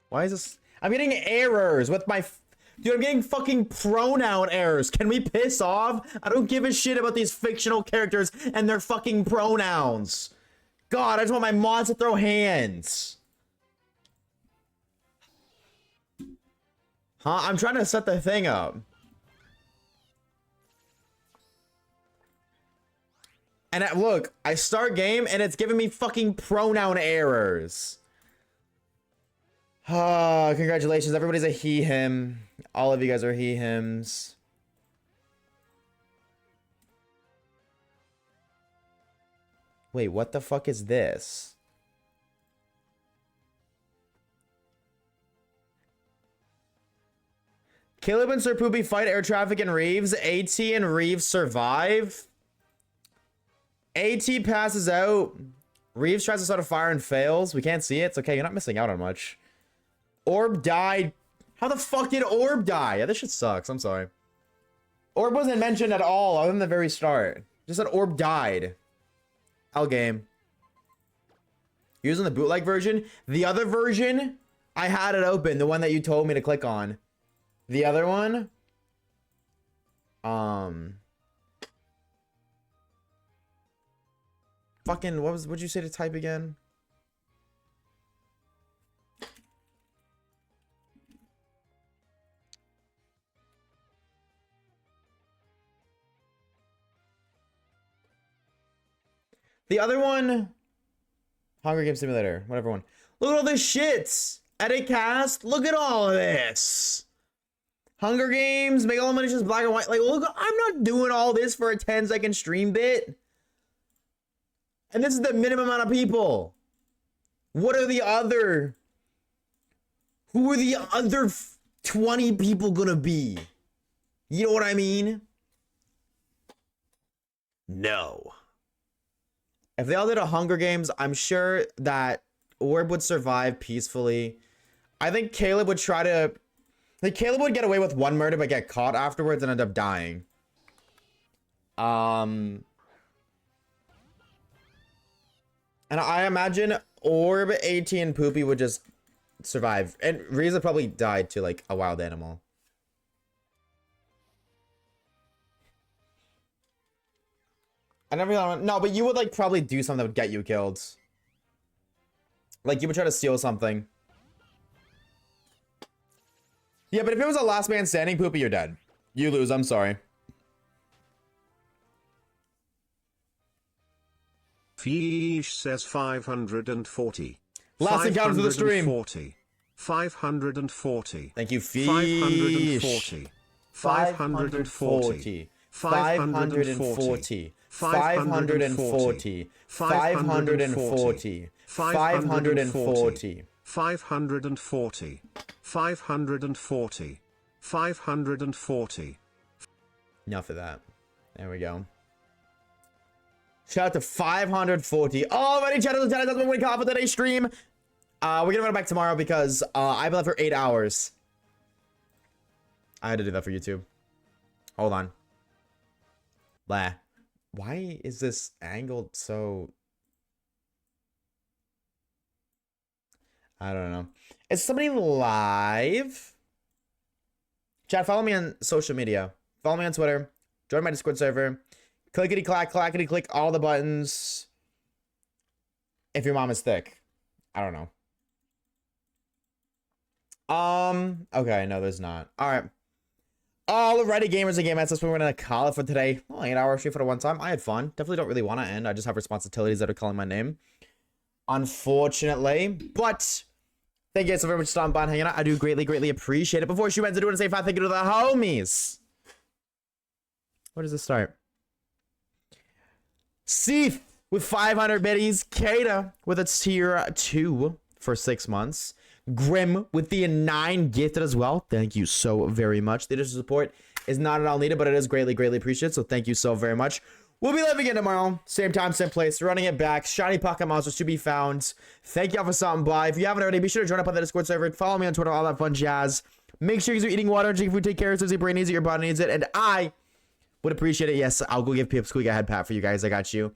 Why is this? I'm getting errors with my... Dude, I'm getting fucking pronoun errors. Can we piss off? I don't give a shit about these fictional characters and their fucking pronouns. God, I just want my mods to throw hands. Huh? I'm trying to set the thing up. And look, I start game and it's giving me fucking pronoun errors. Ah, congratulations. Everybody's a he, him. All of you guys are he, hims. Wait, what the fuck is this? Caleb and Sir Poopy fight air traffic and Reeves. AT and Reeves survive. AT passes out. Reeves tries to start a fire and fails. We can't see it. It's okay. You're not missing out on much. Orb died. How the fuck did Orb die? Yeah, this shit sucks. I'm sorry. Orb wasn't mentioned at all other than the very start. Just that Orb died. L game. Using the bootleg version. The other version, I had it open. The one that you told me to click on. The other one. Fucking, what'd you say to type again? The other one, Hunger Games Simulator, whatever one. Look at all this shit. Edit cast. Look at all of this. Hunger Games, make all the money just black and white. Like, look, I'm not doing all this for a 10-second stream bit. And this is the minimum amount of people. What are the other? Who are the other 20 people gonna be? You know what I mean? No. If they all did a Hunger Games, I'm sure that Orb would survive peacefully. I think Caleb would try to... Like, Caleb would get away with one murder but get caught afterwards and end up dying. And I imagine Orb, AT, and Poopy would just survive. And Riza probably died to, like, a wild animal. I never thought... No, but you would, like, probably do something that would get you killed. Like, you would try to steal something. Yeah, but if it was a last man standing, Poopy, you're dead. You lose, I'm sorry. Fish says 540. Last encounter to the stream. 540. Thank you, Fish. 540. 540. 540. 540. 540. 540. 540. 540. 540. Enough of that. There we go. Shout out to 540. Already, chat. That's what we call for today's stream. We're gonna run it back tomorrow because I've been left for 8 hours. I had to do that for YouTube. Hold on. Blah. Why is this angled so... I don't know. Is somebody live? Chat, follow me on social media. Follow me on Twitter. Join my Discord server. Clickety clack, clackety click all the buttons. If your mom is thick. I don't know. Okay, no, there's not. Alright. Alrighty, gamers and gamettes, that's what we're gonna call it for today. Oh, 8 hour stream for the one time. I had fun. Definitely don't really want to end. I just have responsibilities that are calling my name. Unfortunately. But thank you guys so very much for stopping by and hanging out. I do greatly appreciate it. Before she ends, I do want to say thank you to the homies. Where does this start? Seath with 500 biddies. Kata with a tier 2 for 6 months. Grim with the 9 gifted as well. Thank you so very much. The additional support is not at all needed, but it is greatly appreciated. So thank you so very much. We'll be live again tomorrow. Same time, same place. Running it back. Shiny pocket monsters to be found. Thank y'all for stopping by. If you haven't already, be sure to join up on the Discord server. Follow me on Twitter, all that fun jazz. Make sure you're eating water, drinking food, take care of yourselves. Your brain needs it, your body needs it. And I would appreciate it. Yes, I'll go give Pip Squeak a head pat for you guys. I got you.